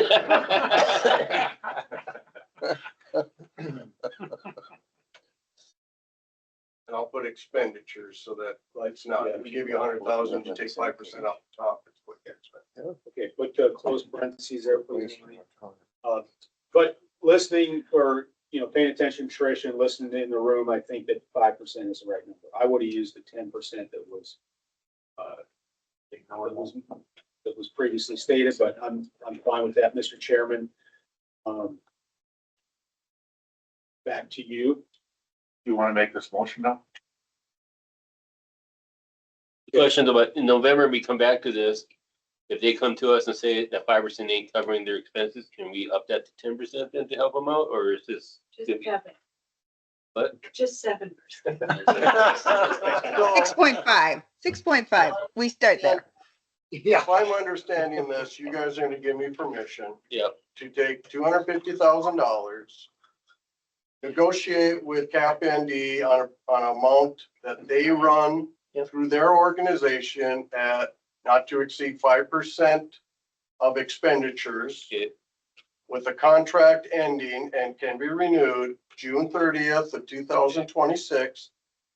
I'll put expenditures so that like it's not, if we give you 100,000, you take 5% off the top. It's what you expect. Okay, put close parentheses there, please. But listening or, paying attention, Trish, and listening in the room, I think that 5% is the right number. I would have used the 10% that was previously stated, but I'm fine with that, Mr. Chairman. Back to you. You want to make this motion now? Question about, in November, we come back to this. If they come to us and say that 5% ain't covering their expenses, can we up that to 10% then to help them out, or is this? Just 7. What? Just 7%. 6.5, 6.5. We start there. Yeah. If I'm understanding this, you guys are gonna give me permission. Yep. To take $250,000, negotiate with CAPND on an amount that they run through their organization at not to exceed 5% of expenditures. Okay. With a contract ending and can be renewed June 30th of 2026.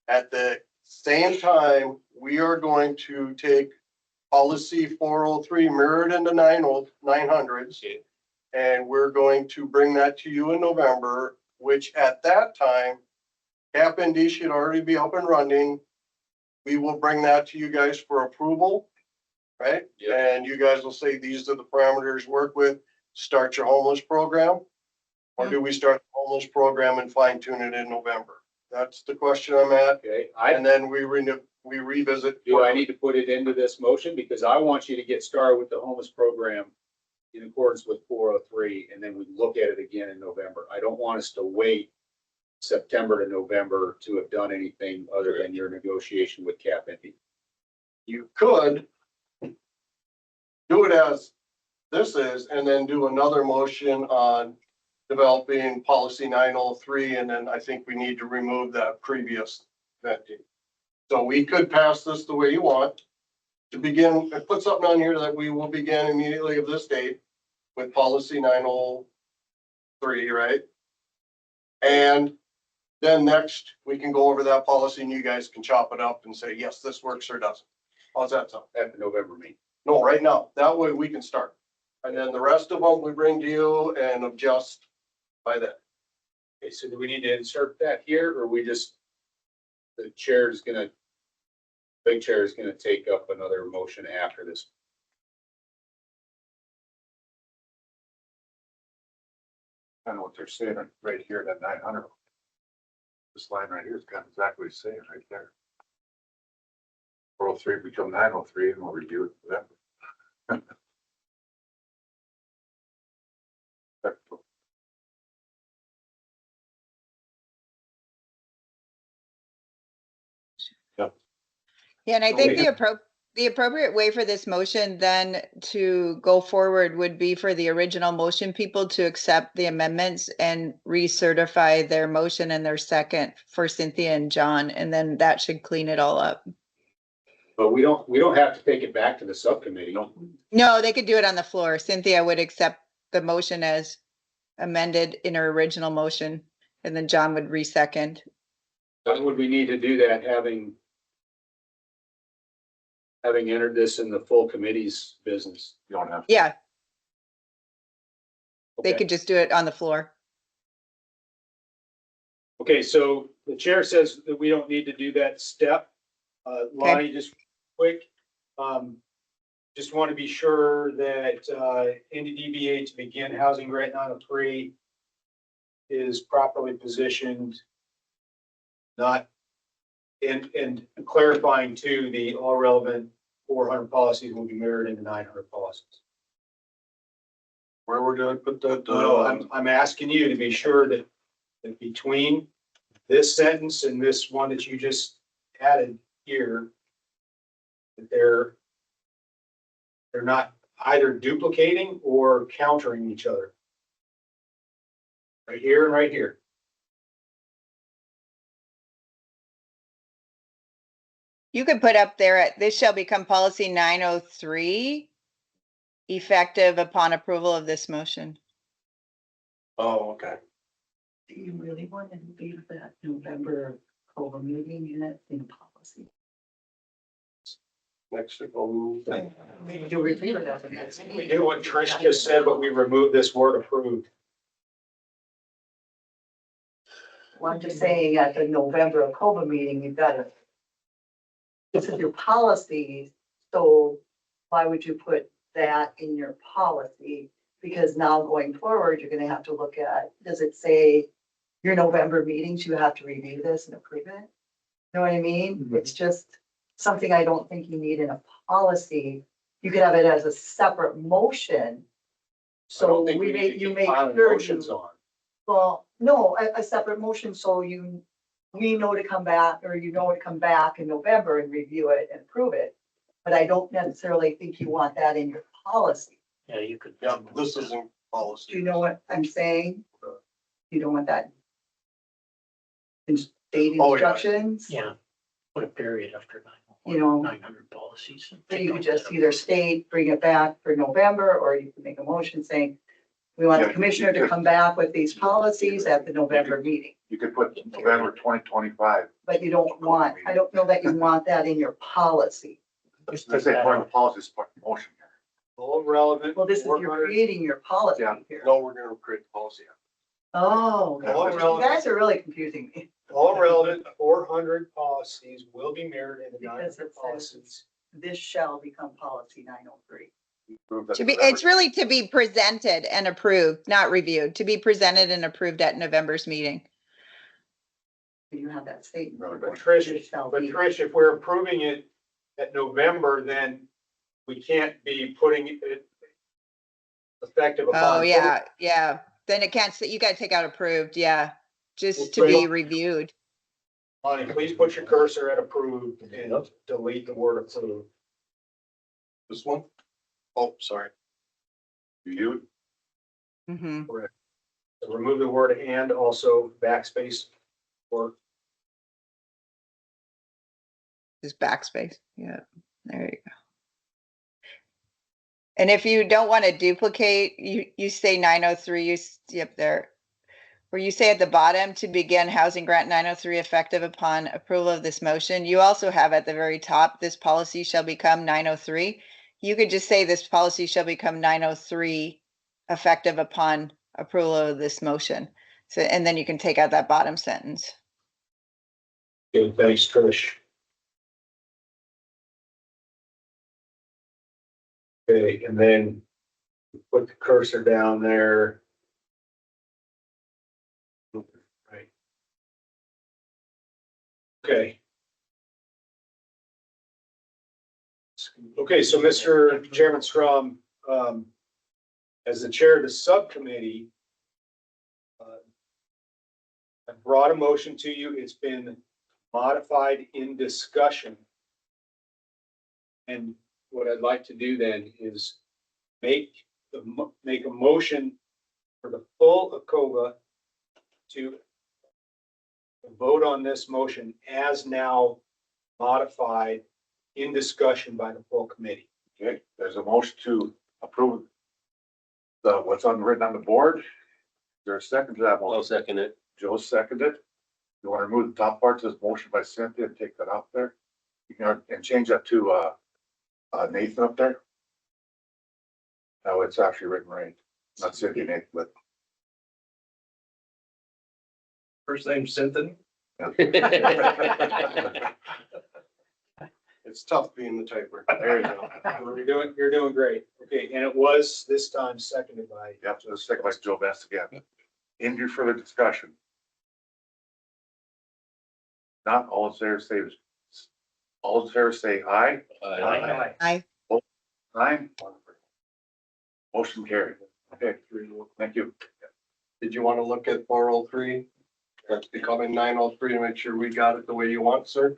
At the same time, we are going to take policy 403 mirrored into 900s. Okay. And we're going to bring that to you in November, which at that time, CAPND should already be up and running. We will bring that to you guys for approval, right? Yep. And you guys will say, these are the parameters to work with, start your homeless program. Or do we start the homeless program and fine tune it in November? That's the question I'm at. Okay, And then we revisit. do I need to put it into this motion? Because I want you to get started with the homeless program in accordance with 403, and then we look at it again in November. I don't want us to wait September to November to have done anything other than your negotiation with CAPND. You could do it as this is, and then do another motion on developing policy 903, and then I think we need to remove that previous vetting. So we could pass this the way you want. To begin, I put something on here that we will begin immediately of this date with policy 903, right? And then next, we can go over that policy and you guys can chop it up and say, yes, this works or doesn't. How's that sound? At the November meeting. No, right now. That way we can start. And then the rest of them we bring to you and adjust by that. Okay, so do we need to insert that here, or we just, the chair is gonna, big chair is gonna take up another motion after this? I know what they're saying right here, that 900. This line right here is got exactly the same right there. 403 become 903 and we'll review it for that. Yeah, and I think the appropriate way for this motion then to go forward would be for the original motion people to accept the amendments and recertify their motion and their second for Cynthia and John, and then that should clean it all up. But we don't have to take it back to the subcommittee. No, they could do it on the floor. Cynthia would accept the motion as amended in her original motion, and then John would re-second. When would we need to do that, having entered this in the full committee's business? You don't have. Yeah, they Okay. could just do it on the floor. Okay, so the chair says that we don't need to do that step. Lonnie, just quick, just want to be sure that NDDBA to begin housing grant 903 is properly positioned, not, and clarifying too, the all relevant 400 policies will be mirrored into 900 policies. Where we're gonna put that, No, I'm asking you to be sure that between this sentence and this one that you just added here, that they're not either duplicating or countering each other. Right here and right here. You could put up there, this shall become policy 903, effective upon approval of this motion. oh, okay. Do you really want to leave that November ACOVA meeting in it in policy? Next, we'll. You repeat it at the next We meeting. do what Trish just said, but we remove this word approved. Well, I'm just saying at the November ACOVA meeting, you've got to. This is your policy, so why would you put that in your policy? Because now going forward, you're gonna have to look at, does it say your November meetings, you have to review this and approve it? Know what I mean? It's just something I don't think you need in a policy. You could have it as a separate motion. So I don't So think we we need make, to you keep make piling sure motions you, on. well, no, a separate motion, so we know to come back, or you know to come back in November and review it and approve it. But I don't necessarily think you want that in your policy. Yeah, you could. Yeah, this isn't policy. Do you know what I'm saying? You don't want that in state Oh, yeah. instructions? Yeah, put a period after You know, 900 policies. so you could just either state, bring it back for November, or you can make a motion saying, we want the Yeah, commissioner to come back with these policies at the November meeting. You could put November 2025. But you don't want, I don't know that you want that in your policy. Just Let's take say that part of out. the policy is part of the motion here. All relevant. Well, this is, you're 400 creating your policy Yeah. here. No, we're gonna create the policy. Oh, All you relevant. guys are really confusing me. All relevant 400 policies will be mirrored in the Because 900 it says- policies. This shall become policy 903. Approve that To be, November. it's really to be presented and approved, not reviewed, to be presented and approved at November's meeting. You have that statement. Really, But This Trish, shall but be. Trish, if we're approving it at November, then we can't be putting it effective upon. Oh, yeah, yeah. Then it can't, you gotta take out approved, yeah. Just to be reviewed. Lonnie, please put your cursor at approved and delete the word approved. This one? Oh, sorry. You, Mm-hmm. So remove the word and, also backspace or Just backspace, yeah, there you go. And if you don't want to duplicate, you say 903, yep, there. Where you say at the bottom, to begin housing grant 903 effective upon approval of this motion, you also have at the very top, this policy shall become 903. You could just say this policy shall become 903 effective upon approval of this motion. So, and then you can take out that bottom sentence. Okay, thanks, Trish. Okay, and then put the cursor down there. Right. Okay. Okay, so Mr. Chairman Strom, as the chair of the subcommittee, I brought a motion to you. It's been modified in discussion. And what I'd like to do then is make a motion for the full ACOVA to vote on this motion as now modified in discussion by the full committee. okay, there's a motion to approve what's written on the board. Is there a second to that I'll motion? second it. Joe seconded. You want to remove the top parts of this motion by Cynthia and take that out there? You can, and change that to, Nathan up there. No, it's actually written right. Not Cynthia, Nathan, but. First name Cynthia. It's tough being the typer. There you go. You're doing great. Okay, and it was this time seconded by. Yep, so let's take by Joe Best again. Any further discussion? Not all in favor, say aye. Aye. Aye. Aye. Motion carried. Okay, thank you. Did you want to look at 403? That's becoming 903 to make sure we got it the way you want, sir.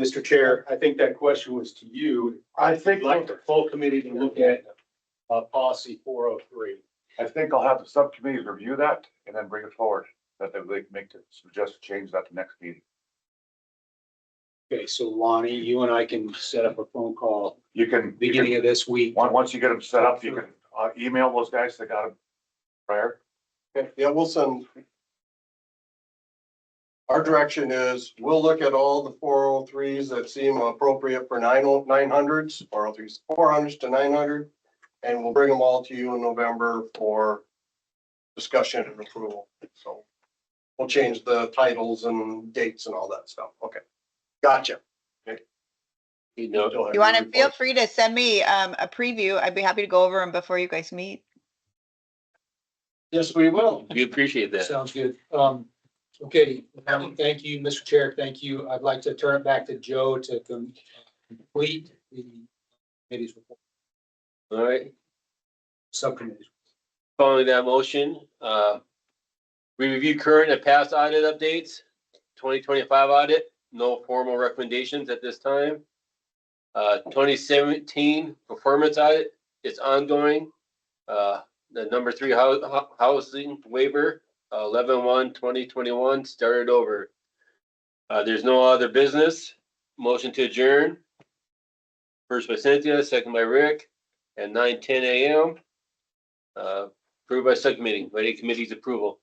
Mr. Chair, I think that question was to you. I think, I'd like the full committee to look at, policy 403. I think I'll have the subcommittees review that and then bring it forward, that they can make the suggested change at the next meeting. Okay, so Lonnie, you and I can set up a phone call You can, beginning of this week. once you get them set up, you can email those guys that got them prior. Okay, yeah, we'll send. Our direction is, we'll look at all the 403s that seem appropriate for 900s, 403s, 400s to 900, and we'll bring them all to you in November for discussion and approval. So we'll change the titles and dates and all that stuff. Okay, gotcha. Okay. You want to feel free to send me a preview. I'd be happy to go over them before you guys meet. Yes, we will. We appreciate that. Sounds good. Okay, thank you, Mr. Chair. Thank you. I'd like to turn it back to Joe to complete the committee's report, All right, subcommittees. following that motion, we review current and past audit updates, 2025 audit, no formal recommendations at this time. 2017 performance audit is ongoing. The number 3 housing waiver, 11/1/2021 started over. There's no other business. Motion to adjourn. First by Cynthia, second by Rick, at 9:10 a.m. Approved by subcommittee, waiting committee's approval.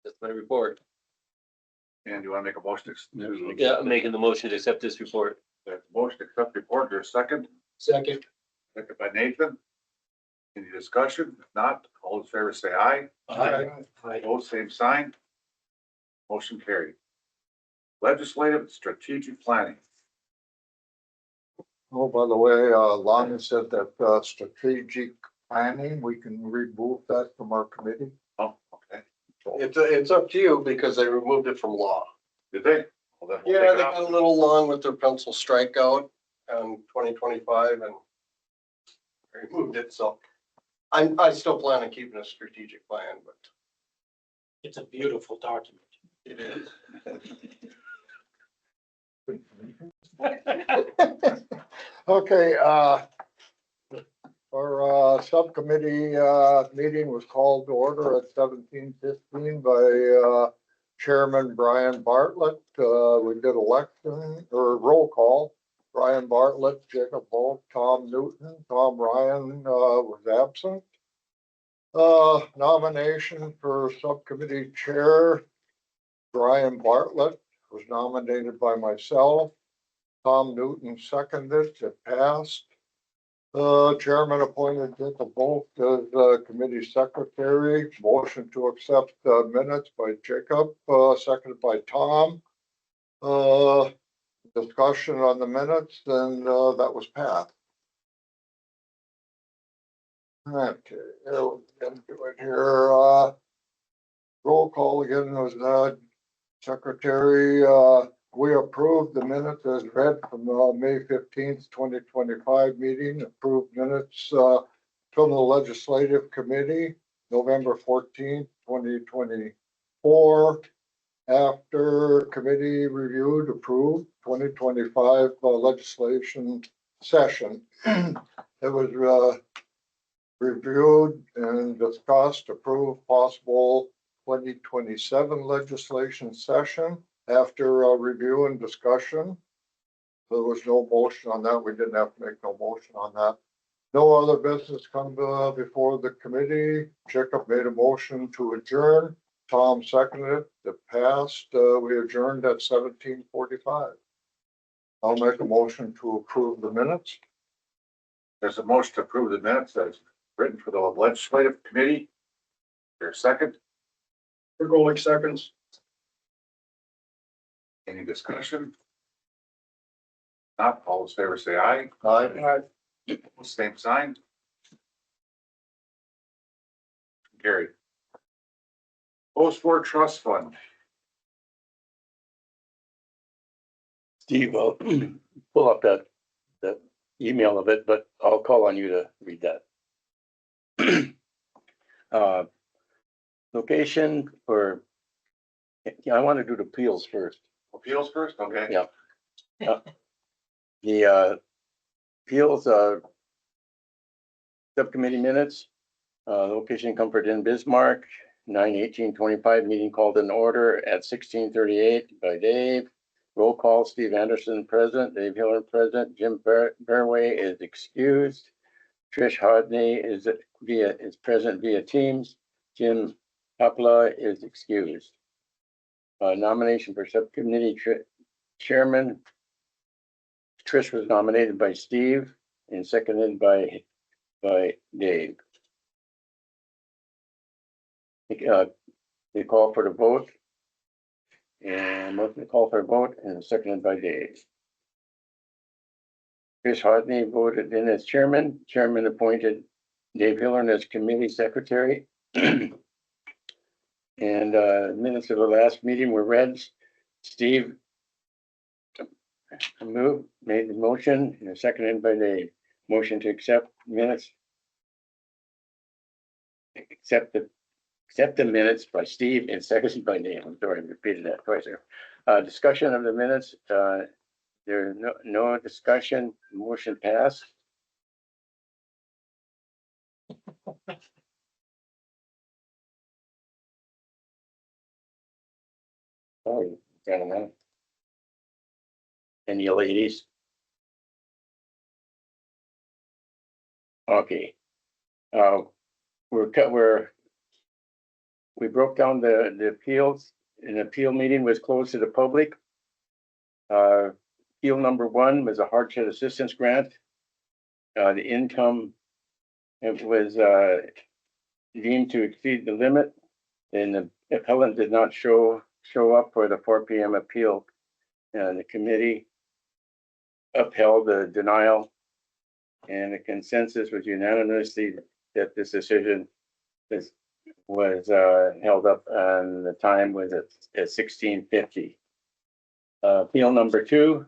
That's my report. And you want to make a motion to? Yeah, I'm making the motion to accept this report. There's a motion to accept the report. There's a second. Second. Second by Nathan. Any discussion? If not, all in favor say aye. Aye. Opposed, same sign. Motion carried. Legislative and strategic planning. Oh, by the way, Lonnie said that, strategic planning, we can remove that from our committee. Oh, okay. It's up to you because they removed it from law. Did they? Well, then we'll Yeah, take it they out. got a little long with their pencil strikeout on 2025 and removed it, so I still plan on keeping a strategic plan, but It's a beautiful document. it is. Okay, our subcommittee meeting was called to order at 17:15 by Chairman Brian Bartlett. We did election or roll call. Brian Bartlett, Jacob Holt, Tom Newton, Tom Ryan was absent. Nomination for subcommittee chair, Brian Bartlett was nominated by myself. Tom Newton seconded, it passed. Chairman appointed Jacob Holt as committee secretary. Motion to accept minutes by Jacob, seconded by Tom. Discussion on the minutes, and that was passed. Okay, we'll get into it here. Roll call again was secretary. We approved the minutes as read from the May 15th, 2025 meeting. Approved minutes from the legislative committee, November 14th, 2024. After committee reviewed, approved 2025 legislation session. It was reviewed and discussed, approved possible 2027 legislation session. After review and discussion, there was no motion on that. We didn't have to make no motion on that. No other business come before the committee. Jacob made a motion to adjourn. Tom seconded it. It passed. We adjourned at 17:45. I'll make a motion to approve the minutes. There's a motion to approve the minutes that's written for the legislative committee. There's a second. Ergolick seconds. Any discussion? Not all in favor say aye. Aye. Same sign. Carried. Post-war trust fund. Steve, pull up that email of it, but I'll call on you to read that. Location for, yeah, I want to do the appeals first. Appeals first, okay. Yeah. The appeals subcommittee minutes, location Comfort Inn Bismarck, 9/18/25, meeting called in order at 16:38 by Dave. Roll call, Steve Anderson present, Dave Hiller present, Jim Bearway is excused. Trish Hodney is present via Teams. Jim Hopla is excused. Nomination for subcommittee chairman. Trish was nominated by Steve and seconded by Dave. They call for the vote. And motion to call for a vote and seconded by Dave. Chris Hodney voted in as chairman. Chairman appointed Dave Hiller as committee secretary. And minutes of the last meeting were read. Steve made the motion and seconded by Dave. Motion to accept minutes. Accept the minutes by Steve and seconded by Dave. I'm sorry, I repeated that twice there. Discussion of the minutes. There's no discussion. Motion passed. Sorry, gentlemen. And you ladies. Okay. We broke down the appeals. An appeal meeting was closed to the public. Appeal number 1 was a hardship assistance grant. The income, it was deemed to exceed the limit, and the appellant did not show up for the 4 p.m. appeal. The committee upheld the denial, and the consensus was unanimously that this decision was held up, and the time was at 16:50. Appeal number 2,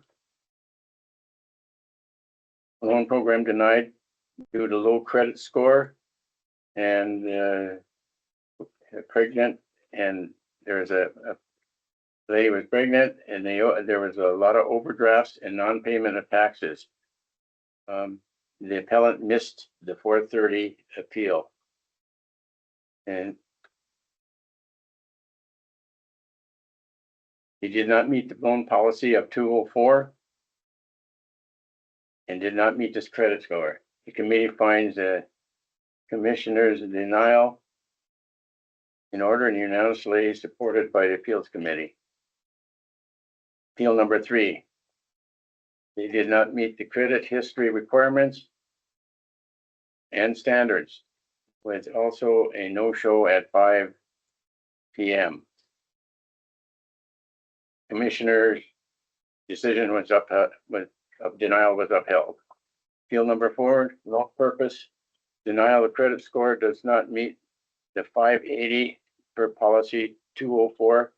loan program denied due to low credit score and pregnant, and there's a lady was pregnant, and there was a lot of overdrafts and non-payment of taxes. The appellant missed the 4:30 appeal, and he did not meet the loan policy of 204 and did not meet this credit score. The committee finds the commissioner's denial in order and unanimously supported by the appeals committee. Appeal number 3. They did not meet the credit history requirements and standards, with also a no-show at 5 p.m. Commissioner's decision was denial was upheld. Appeal number 4, no purpose. Denial of credit score does not meet the 580 per policy 204.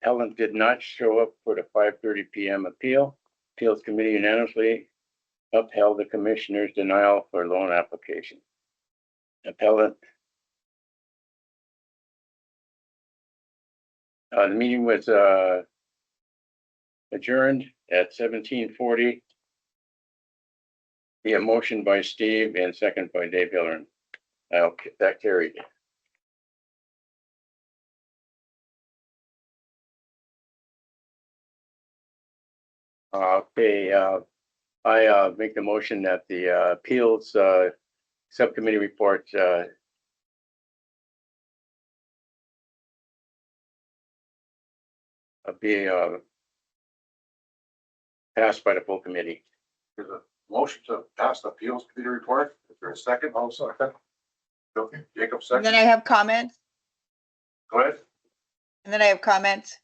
Appellant did not show up for the 5:30 p.m. appeal. Appeals committee unanimously upheld the commissioner's denial for loan application. Appellant. The meeting was adjourned at 17:40. The motion by Steve and second by Dave Hiller. That carried. Okay, I make the motion that the appeals subcommittee report be passed by the full committee. There's a motion to pass the appeals committee report. Is there a second? I'll second. Okay, Jacob And second. then I have comments, Go ahead. and then I have comments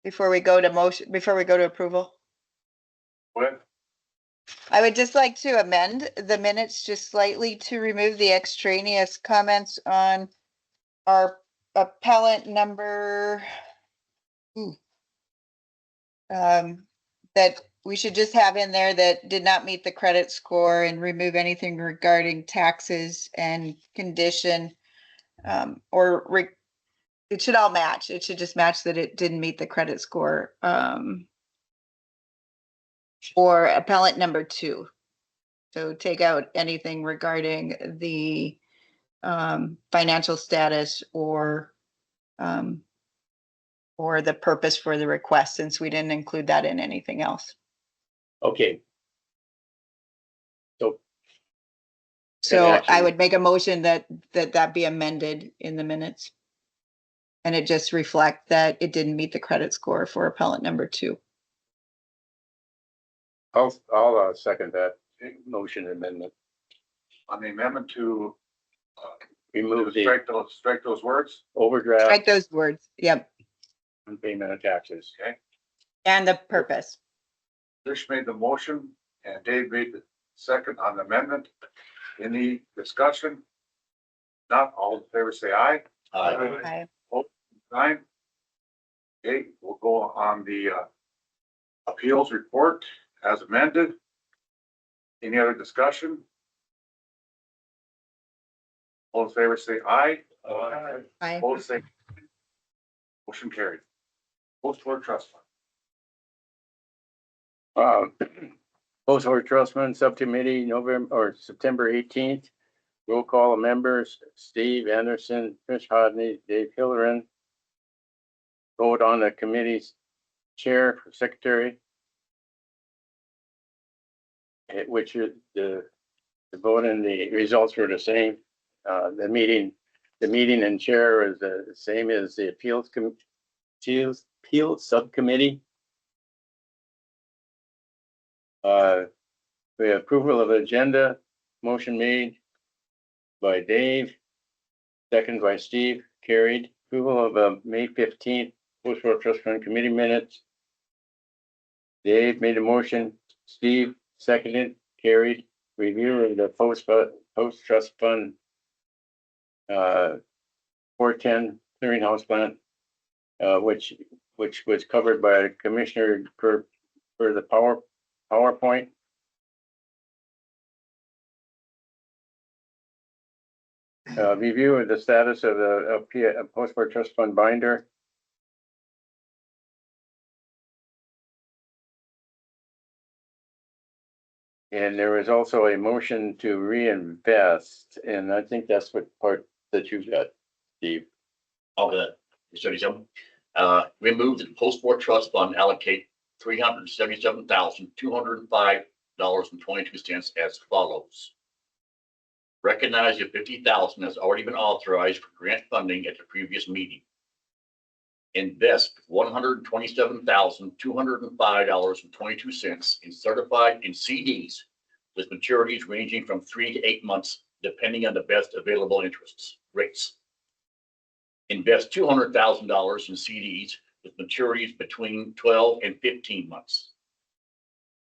before we go to approval. Go ahead. I would just like to amend the minutes just slightly to remove the extraneous comments on our appellant number that we should just have in there that did not meet the credit score and remove anything regarding taxes and condition. It should all match. It should just match that it didn't meet the credit score. Or appellant number 2. So take out anything regarding the financial status or the purpose for the request, since we didn't include that in anything else. Okay. So action. I would make a motion that be amended in the minutes. And it just reflect that it didn't meet the credit score for appellant number 2. I'll second that motion amendment. On the amendment to Remove the strike those words. overdraft Strike those words. Yep. and payment of taxes. Okay. And the purpose. Trish made the motion and Dave made the second on the amendment. Any discussion? Not all in favor, say aye. Aye. Nine. Okay, we'll go on the appeals report as amended. Any other discussion? All in favor, say aye. Aye. Opposed, say. Motion carried. Post-war trust fund. Post-war trust fund subcommittee, November or September 18th. Roll call of members, Steve Anderson, Trish Hodney, Dave Hillerin. Vote on the committee's chair, secretary. Which is the vote and the results were the same. The meeting and chair is the same as the appeals subcommittee. We have approval of agenda, motion made by Dave, second by Steve, carried. Approval of May 15th post-war trust fund committee minutes. Dave made a motion, Steve seconded, carried. Review of the post trust fund 410 clearinghouse plan, which was covered by a commissioner for the PowerPoint. Review of the status of the post-war trust fund binder. And there was also a motion to reinvest, and I think that's what part that you got, Steve. Okay, remove the post-war trust fund, allocate $377,205.22 as follows. Recognize the $50,000 has already been authorized for grant funding at the previous meeting. Invest $127,205.22 in certified in CDs with maturities ranging from 3 to 8 months, depending on the best available interest rates. Invest $200,000 in CDs with maturities between 12 and 15 months.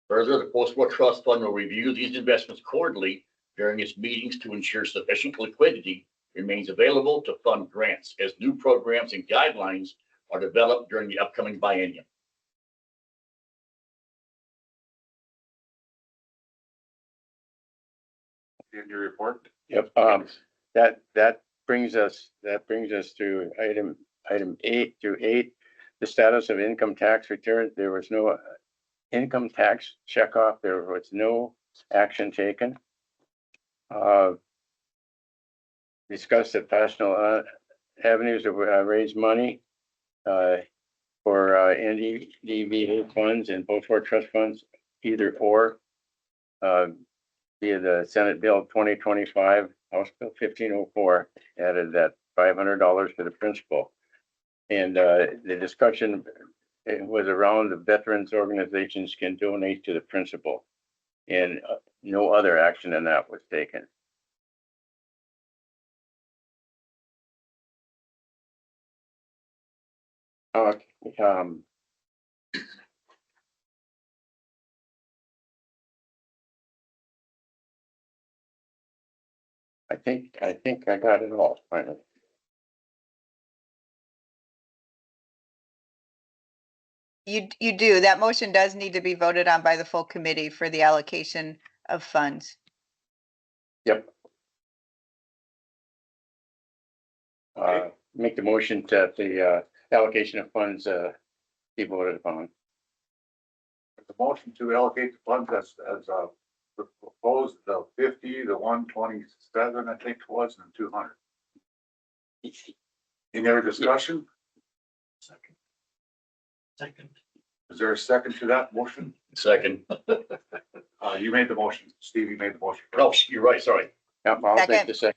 Further, the post-war trust fund will review these investments quarterly during its meetings to ensure sufficient liquidity remains available to fund grants as new programs and guidelines are developed during the upcoming biennium. In your report. Yep. That brings us to item 8 through 8, the status of income tax return. There was no income tax checkoff. There was no action taken. Discuss the national avenues to raise money for NDVA funds and post-war trust funds, either or. Via the Senate Bill 2025, House Bill 1504 added that $500 to the principal. And the discussion was around the veterans organizations can donate to the principal, and no other action than that was taken. I think I got it all finally. You do. That motion does need to be voted on by the full committee for the allocation of funds. Yep. Make the motion that the allocation of funds be voted upon. The motion to allocate the funds as proposed, the 50, the 127, I think it was, and 200. Any other discussion? Second. Is there a second to that motion? Second. You made the motion. Steve, you made the motion. Oh, you're right, sorry. Yeah, I'll take Second. the second.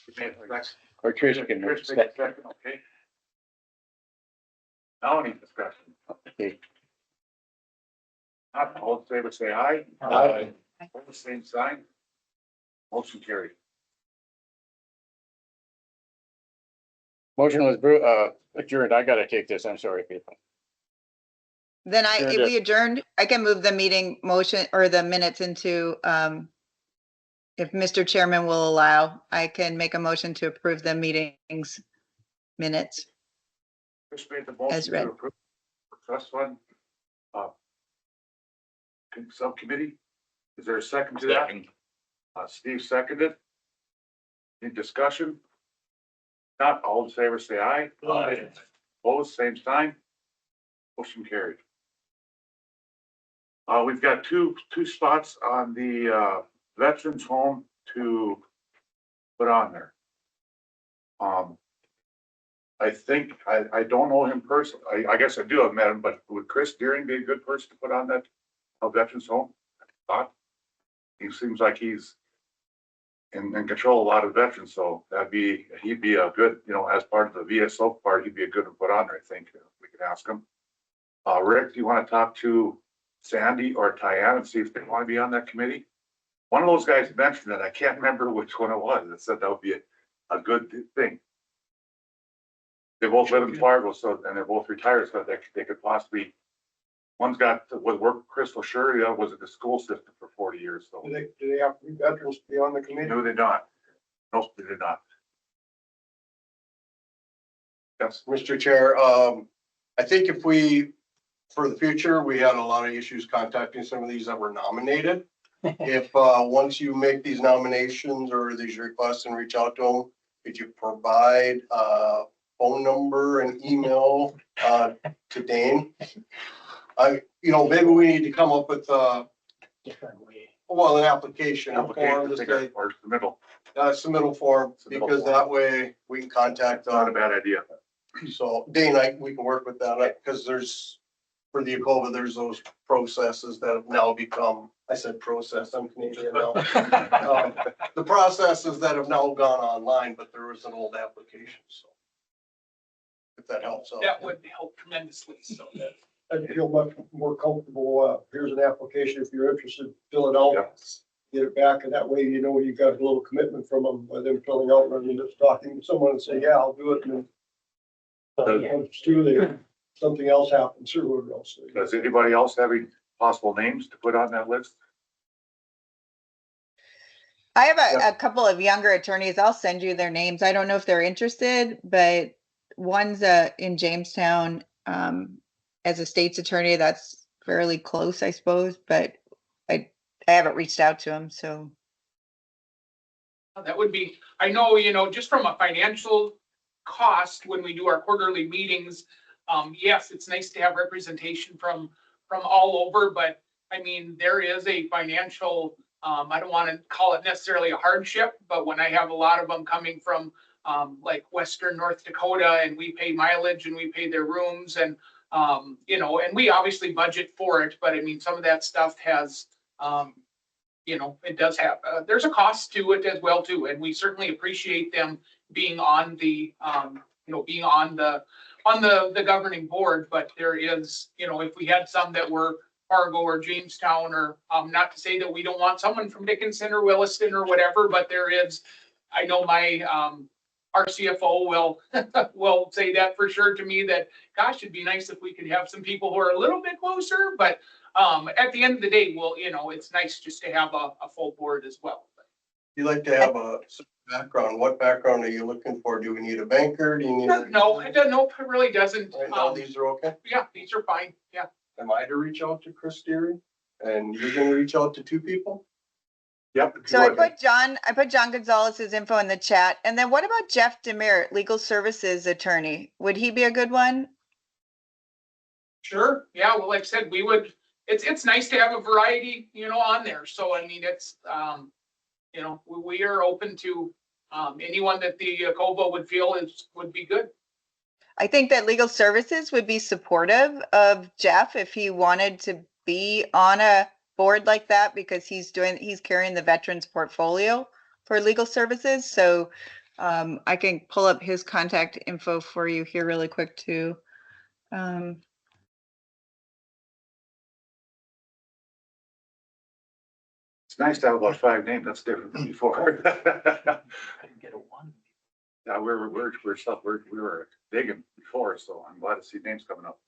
You made the second. Or Tricia can make the Trish made the second. second, okay. Now any discussion? Okay. Not all in favor, say aye. Aye. All the same sign. Motion carried. Motion was adjourned. I gotta take this. I'm sorry, people. Then Adjourned if it. we adjourned, I can move the meeting motion or the minutes into, if Mr. Chairman will allow, I can make a motion to approve the meetings minutes. Trish made the As motion read. to approve the trust fund. Subcommittee. Is there a second to that? Second. Steve seconded. Any discussion? Not all in favor, say aye. Aye. Opposed, same sign. Motion carried. We've got two spots on the veterans home to put on there. I think, I don't know him personally. I guess I do have met him, but would Chris Deering be a good person to put on that veterans home? Thought? He seems like he's in control of a lot of veterans, so he'd be a good, as part of the VSO part, he'd be a good one to put on there, I think. We could ask him. Rick, do you want to talk to Sandy or Tyann and see if they want to be on that committee? One of those guys mentioned it. I can't remember which one it was. It said that would be a good thing. They both live in Fargo, and they're both retired, so they could possibly, one's got, work Crystal Shirley, the other was at the school system for 40 years, so. Do they have to be veterans to be on the committee? No, they not. No, they did not. Yes. Mr. Chair, I think if we, for the future, we had a lot of issues contacting some of these that were nominated. If, once you make these nominations or these requests and reach out to them, could you provide a phone number and email, to Dane? Maybe we need to come up with, Different way. an application form, Application, just figure, or submittal, submittal form, Submittal because form. that way we can contact not a them. bad idea. So Dane, we can work with that, because for the ACOVA, there's those processes that have now become, I said process, I'm Canadian now. The processes that have now gone online, but there was an old application, so. If that helps out. That would help tremendously, so. I'd feel much more comfortable, here's an application, if you're interested, fill it out. Yeah. Get it back, and that way, you got a little commitment from them, by them filling out, rather than just talking to someone and say, yeah, I'll do it, and then So, yeah. comes to something else happens, or whatever else. Does anybody else have any possible names to put on that list? I have a couple of younger attorneys. I'll send you their names. I don't know if they're interested, but one's in Jamestown as a state's attorney. That's fairly close, I suppose, but I haven't reached out to him, so. That would be, I know, just from a financial cost, when we do our quarterly meetings, yes, it's nice to have representation from all over, but I mean, there is a financial, I don't want to call it necessarily a hardship, but when I have a lot of them coming from like Western North Dakota, and we pay mileage and we pay their rooms, and and we obviously budget for it, but I mean, some of that stuff has, it does have, there's a cost to it as well too, and we certainly appreciate them being on the, being on the governing board, but there is, if we had some that were Fargo or Jamestown, or not to say that we don't want someone from Dickinson or Williston or whatever, but there is, I know my our CFO will say that for sure to me, that gosh, it'd be nice if we could have some people who are a little bit closer, but at the end of the day, it's nice just to have a full board as well. You like to have a Background, what background are you looking for? Do we need a banker? Do you need? No, it doesn't, nope, it really doesn't. Right now, these are okay? Yeah, these are fine, yeah. Am I to reach out to Chris Deary? And you're gonna reach out to two people? Yep. if you So I would. put John Gonzalez's info in the chat. And then what about Jeff Demeritt, legal services attorney? Would he be a good one? Sure, yeah, well, like I said, we would, it's nice to have a variety, on there, so I mean, it's, we are open to, anyone that the ACOVA would feel would be good. I think that legal services would be supportive of Jeff if he wanted to be on a board like that, because he's carrying the veterans portfolio for legal services. So I can pull up his contact info for you here really quick too. It's nice to have about 5 names. That's different than before. Yeah, we were digging before, so I'm glad to see names coming up.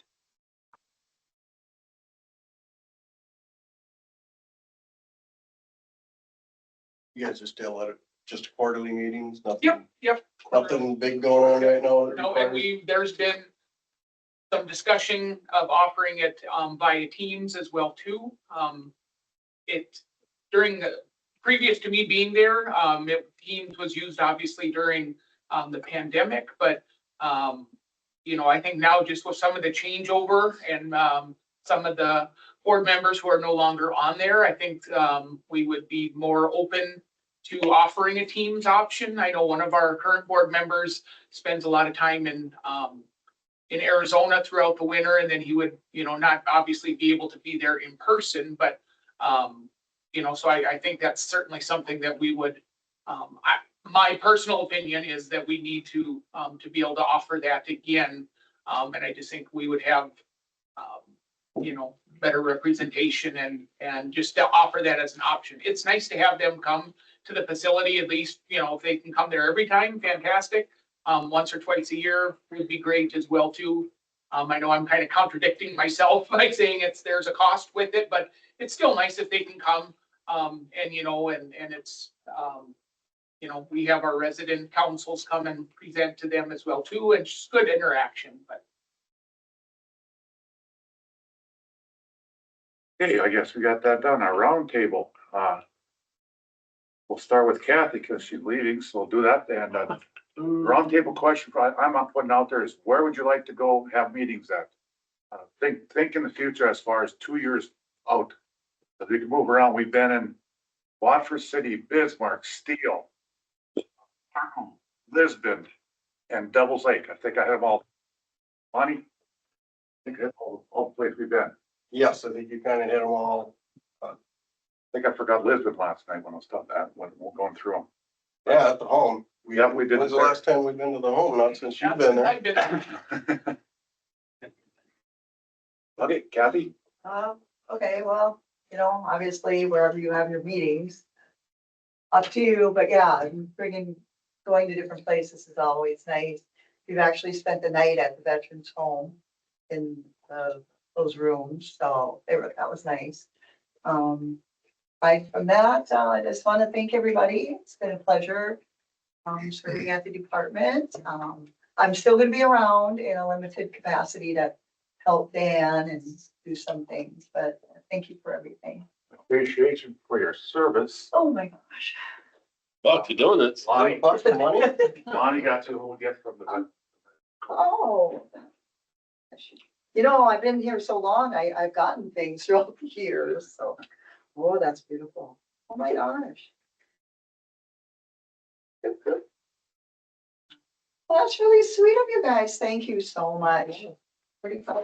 You guys are still at just quarterly meetings, Yep, yep. nothing big going on right now? that No, and requires- there's been some discussion of offering it via Teams as well too. During the previous to me being there, Teams was used obviously during the pandemic, but I think now just with some of the changeover and some of the board members who are no longer on there, I think we would be more open to offering a Teams option. I know one of our current board members spends a lot of time in Arizona throughout the winter, and then he would, not obviously be able to be there in person, but so I think that's certainly something that we would, my personal opinion is that we need to be able to offer that again. And I just think we would have, better representation and just to offer that as an option. It's nice to have them come to the facility, at least, if they can come there every time, fantastic. Once or twice a year would be great as well too. I know I'm kind of contradicting myself by saying there's a cost with it, but it's still nice if they can come. And it's, we have our resident councils come and present to them as well too, and just good interaction, but. Okay, I guess we got that done. Our round table. We'll start with Kathy because she's leaving, so we'll do that. And round table question I'm not putting out there is, where would you like to go have meetings at? Think in the future as far as 2 years out. If we can move around, we've been in Watford City, Bismarck, Steele, Lisbon, and Devils Lake. I think I have all. Bonnie? I think I have all the places we've been. Yes, I think you kind of hit them all. I think I forgot Lisbon last night when I was going through them. Yeah, at the home. We did. When's the last time we've been to the home? Not since you've been there. I've been there. Okay, Kathy? Okay, well, obviously wherever you have your meetings, up to you, but yeah, going to different places is always nice. We've actually spent the night at the veterans home in those rooms, so that was nice. Aside from that, I just want to thank everybody. It's been a pleasure serving at the department. I'm still going to be around in a limited capacity to help Dan and do some things, but thank you for everything. Appreciation for your service. Oh my gosh. Box of donuts. Lonnie, Bucks of money? Lonnie got to we'll get from the. Oh. I've been here so long, I've gotten things throughout the years, so, oh, that's beautiful. Oh my gosh. Good, good. Well, that's really sweet of you guys. Thank you so much. Pretty fun.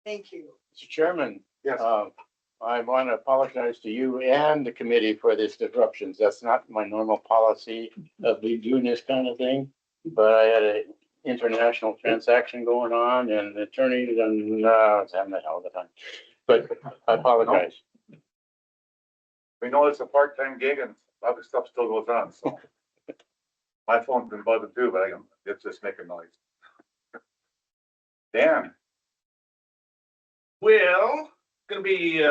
Thank you. Mr. Chairman, Yes. I want to apologize to you and the committee for this disruptions. That's not my normal policy of doing this kind of thing. But I had an international transaction going on and the attorney was having that all the time. But I apologize. We know it's a part-time gig and other stuff still goes on, so. My phone's been buzzing too, but it's just making noise. Dan? Well, gonna be,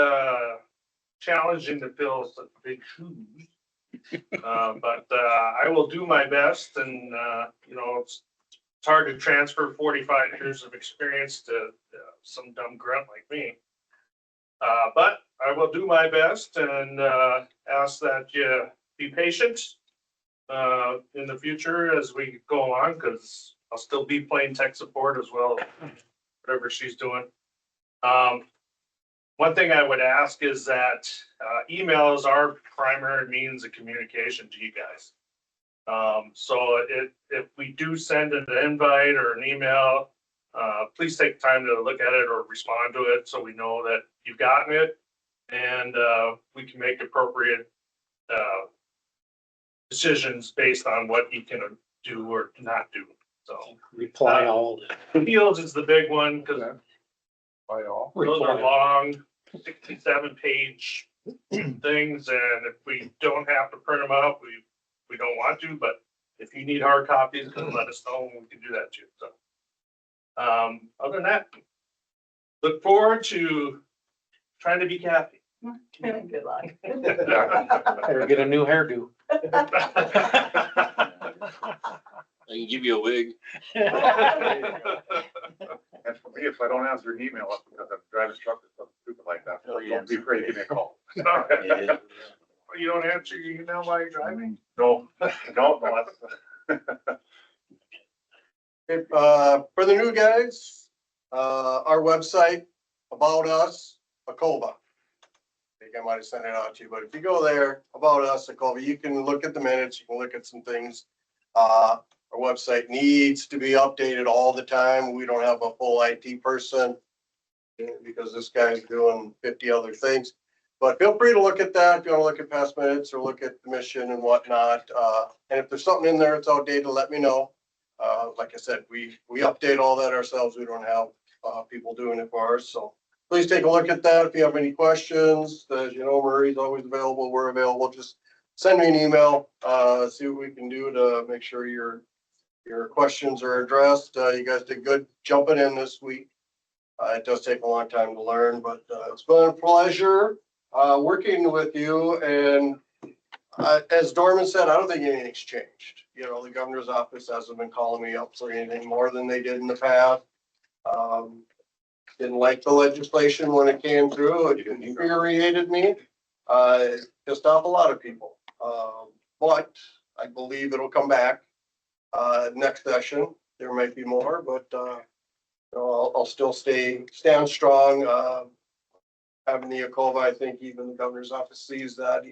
challenging to fill such big shoes. But I will do my best and, it's hard to transfer 45 years of experience to some dumb grunt like me. But I will do my best and ask that you be patient in the future as we go along, because I'll still be playing tech support as well, whatever she's doing. One thing I would ask is that email is our primary means of communication to you guys. So if we do send an invite or an email, please take time to look at it or respond to it so we know that you've gotten it, and we can make appropriate decisions based on what you can do or not do. So Reply all. fields is the big one, because By all. those are long, 67-page things, and if we don't have to print them out, we don't want to, but if you need hard copies, then let us know and we can do that too. So, other than that, look forward to trying to be Kathy. Good luck. Better get a new hairdo. I can give you a wig. And for me, if I don't answer an email, it's because I'm driving truck or something stupid like that. So don't be afraid to give me a call. You don't answer your email while you're driving? No, that's. If, for the new guys, our website, about us, ACOVA. I think I might have sent it out to you, but if you go there, about us, ACOVA, you can look at the minutes, you can look at some things. Our website needs to be updated all the time. We don't have a full IT person because this guy's doing 50 other things. But feel free to look at that if you want to look at past minutes or look at the mission and whatnot. And if there's something in there that's outdated, let me know. Like I said, we update all that ourselves. We don't have people doing it for us. So please take a look at that. If you have any questions, as you know, Marie's always available. We're available. Just send me an email, see what we can do to make sure your questions are addressed. You guys did good jumping in this week. It does take a long time to learn, but it's been a pleasure working with you. And as Dorman said, I don't think anything's changed. You know, the governor's office hasn't been calling me up for anything more than they did in the past. Didn't like the legislation when it came through. It infuriated me. Pissed off a lot of people. But I believe it'll come back next session. There might be more, but I'll still stand strong. Having the ACOVA, I think even the governor's office sees that,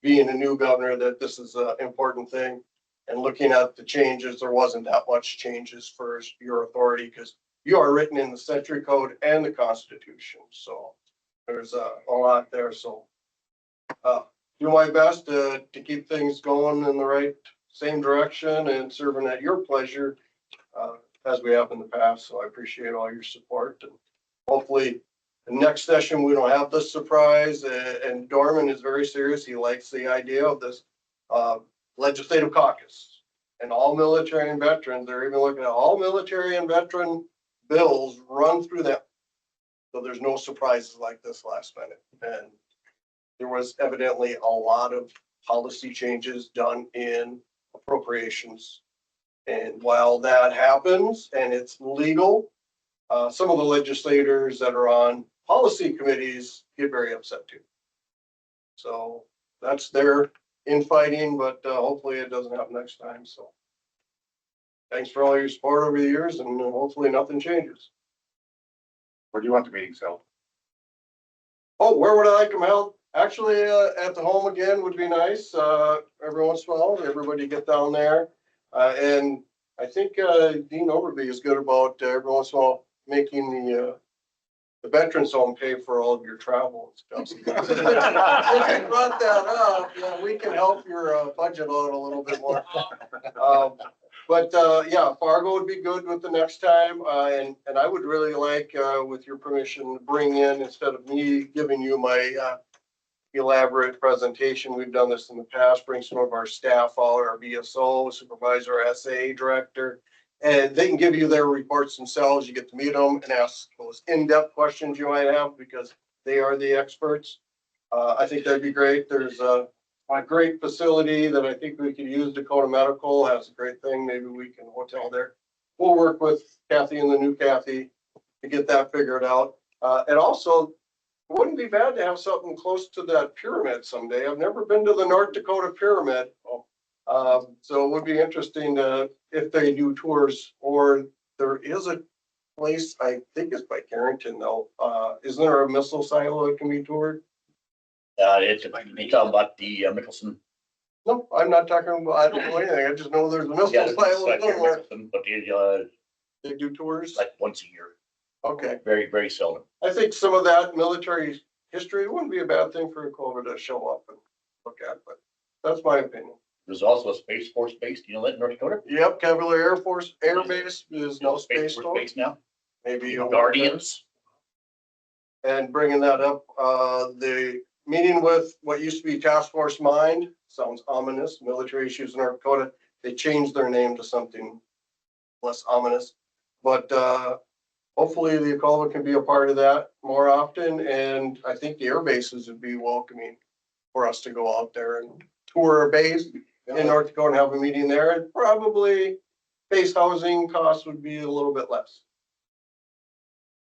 being a new governor, that this is an important thing. And looking at the changes, there wasn't that much changes for your authority because you are written in the Century Code and the Constitution. So there's a lot there. So do my best to keep things going in the right same direction and serving at your pleasure as we have in the past. So I appreciate all your support, and hopefully the next session we don't have this surprise. And Dorman is very serious. He likes the idea of this legislative caucus and all military and veterans. They're even looking at all military and veteran bills run through them. So there's no surprises like this last minute. And there was evidently a lot of policy changes done in appropriations. And while that happens and it's legal, some of the legislators that are on policy committees get very upset too. So that's their infighting, but hopefully it doesn't happen next time. So thanks for all your support over the years, and hopefully nothing changes. Where do you want the meetings held? Oh, where would I like them held? Actually, at the home again would be nice. Every once in a while, everybody get down there. And I think Dean Overby is good about every once in a while making the veterans home pay for all of your travel and stuff. If you brought that up, yeah, we can help your budget out a little bit more. But yeah, Fargo would be good with the next time. And I would really like, with your permission, to bring in, instead of me giving you my elaborate presentation, we've done this in the past, bring some of our staff, all our VSO, supervisor, SA director, and they can give you their reports themselves. You get to meet them and ask those in-depth questions you might have, because They are the experts. I think that'd be great. There's a great facility that I think we could use. Dakota Medical has a great thing. Maybe we can hotel there. We'll work with Kathy and the new Kathy to get that figured out. And also, it wouldn't be bad to have something close to that pyramid someday. I've never been to the North Dakota pyramid. So it would be interesting to, if they do tours, or there is a place, I think it's by Carrington though. Isn't there a missile silo that can be toured? It's, you talking about the Mickelson? No, I'm not talking about, I don't know anything. I just know there's a missile Yeah, silo somewhere. but They do tours? like once a year, Okay. very, very seldom. I think some of that military history wouldn't be a bad thing for ACOVA to show up and look at, but that's my opinion. There's also a Space Force base, do you know that in North Dakota? Yep, Cavalier Air Force Air Base is no space Force store. base now, Maybe Guardians. And bringing that up, the meeting with what used to be Task Force Mind, sounds ominous, military issues in North Dakota. They changed their name to something less ominous, but hopefully the ACOVA can be a part of that more often. And I think the air bases would be welcoming for us to go out there and tour a base in North Dakota and have a meeting there. And probably base housing costs would be a little bit less.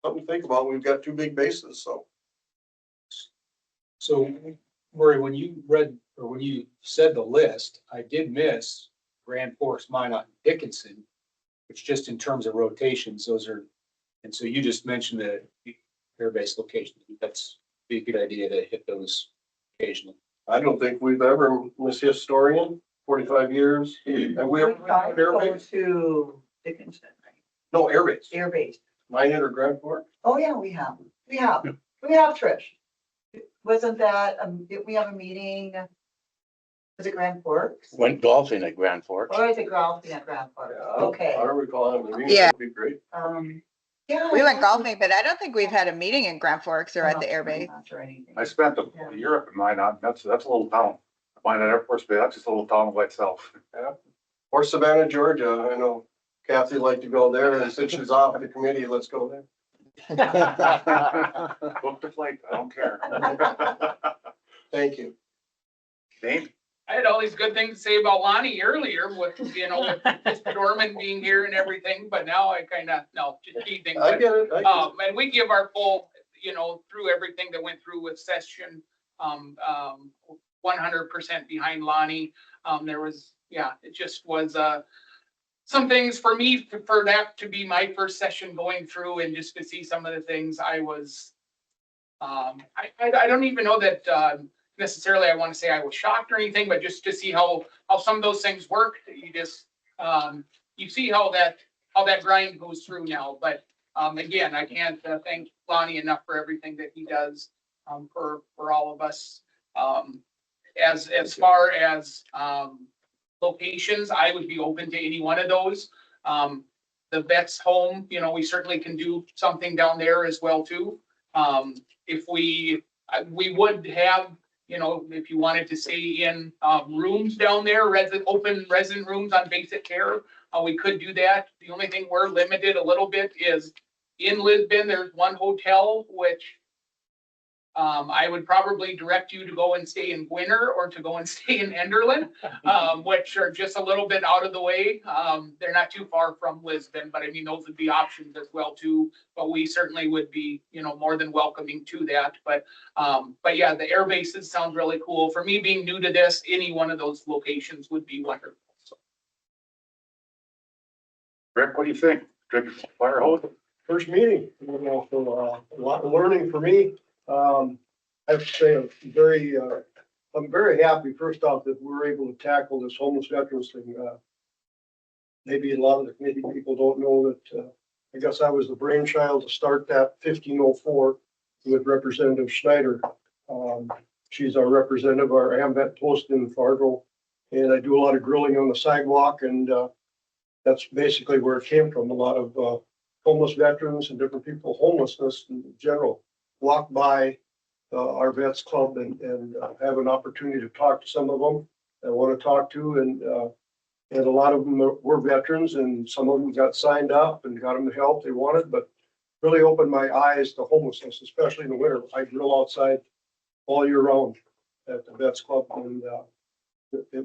Something to think about. We've got 2 big bases, so. So, Murray, when you read, or when you said the list, I did miss Grand Forks, Minot, and Dickinson, which just in terms of rotations, those are, and so you just mentioned the airbase locations. That's be a good idea to hit those occasionally. I don't think we've ever, Miss Historian, 45 years. And we ever Go to Dickinson, right? No, airbase. Air base. Minot or Grand Forks? Oh, yeah, we have, Trish. Wasn't that, we have a meeting, was it Grand Forks? Went golfing at Grand Forks. Or is it golfing at Grand Forks? Okay. I don't recall having a meeting. Yeah. That'd be great. Yeah. We went golfing, but I don't think we've had a meeting in Grand Forks or at the air base. Or anything. I spent a year up in Minot. That's a little town. Minot Air Force Base, that's just a little town by itself. Yeah. Or Savannah, Georgia. I know Kathy liked to go there, and since she's off the committee, let's go there. Book the flight, I don't care. Thank you. Dane? I had all these good things to say about Lonnie earlier with, with Mr. Dorman being here and everything, but now I just teasing. I get it. And we give our full, through everything that went through with session, 100% behind Lonnie. There was, it just was, some things for me, for that to be my first session going through and just to see some of the things I was, I don't even know that, necessarily I want to say I was shocked or anything, but just to see how some of those things work, you just, you see how that grind goes through now. But again, I can't thank Lonnie enough for everything that he does for all of us. As far as locations, I would be open to any one of those. The vet's home, we certainly can do something down there as well too. If we would have, if you wanted to stay in rooms down there, open resident rooms on basic care, we could do that. The only thing we're limited a little bit is in Lisbon, there's one hotel, which I would probably direct you to go and stay in Winter or to go and stay in Enderlin, which are just a little bit out of the way. They're not too far from Lisbon, but I mean, those would be options as well too. But we certainly would be, more than welcoming to that. But yeah, the air bases sound really cool. For me being new to this, any one of those locations would be wonderful. So. Rick, what do you think? Drink fire hose? First meeting, so a lot of learning for me. I have to say, I'm very happy, first off, that we're able to tackle this homeless veterans thing. Maybe a lot of the committee people don't know that, I guess I was the brainchild to start that 1504 with Representative Schneider. She's our representative, our AMVET post in Fargo, and I do a lot of grilling on the sidewalk, and that's basically where it came from. A lot of homeless veterans and different people, homelessness in general, walk by our vets club and have an opportunity to talk to some of them I want to talk to. And a lot of them were veterans, and some of them got signed up and got them the help they wanted. But really opened my eyes to homelessness, especially in the winter. I grill outside all year round at the Vets Club, and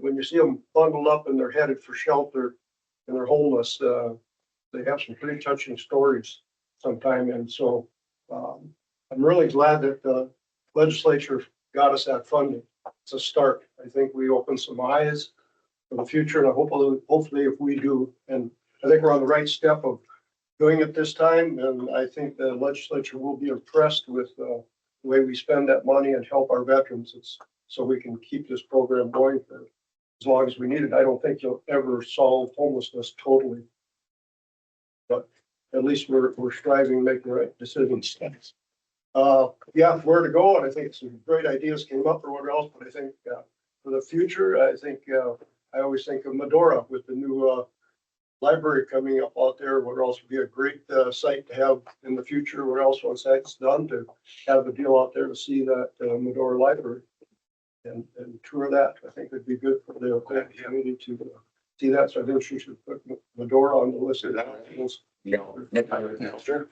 when you see them bundled up and they're headed for shelter and they're homeless, they have some pretty touching stories sometime. And so I'm really glad that the legislature got us that funding. It's a start. I think we opened some eyes for the future, and hopefully if we do, and I think we're on the right step of doing it this time, and I think the legislature will be impressed with the way we spend that money and help our veterans. It's so we can keep this program going for as long as we need it. I don't think you'll ever solve homelessness totally, but at least we're striving to make the right decisions. Yeah, where to go, and I think some great ideas came up or whatever else, but I think for the future, I think I always think of Medora with the new library coming up out there. What else would be a great site to have in the future? Where else, once that's done, to have a deal out there to see that Medora library and tour that. I think it'd be good for the community to see that. So I think she should put Medora on the list of that. Sure.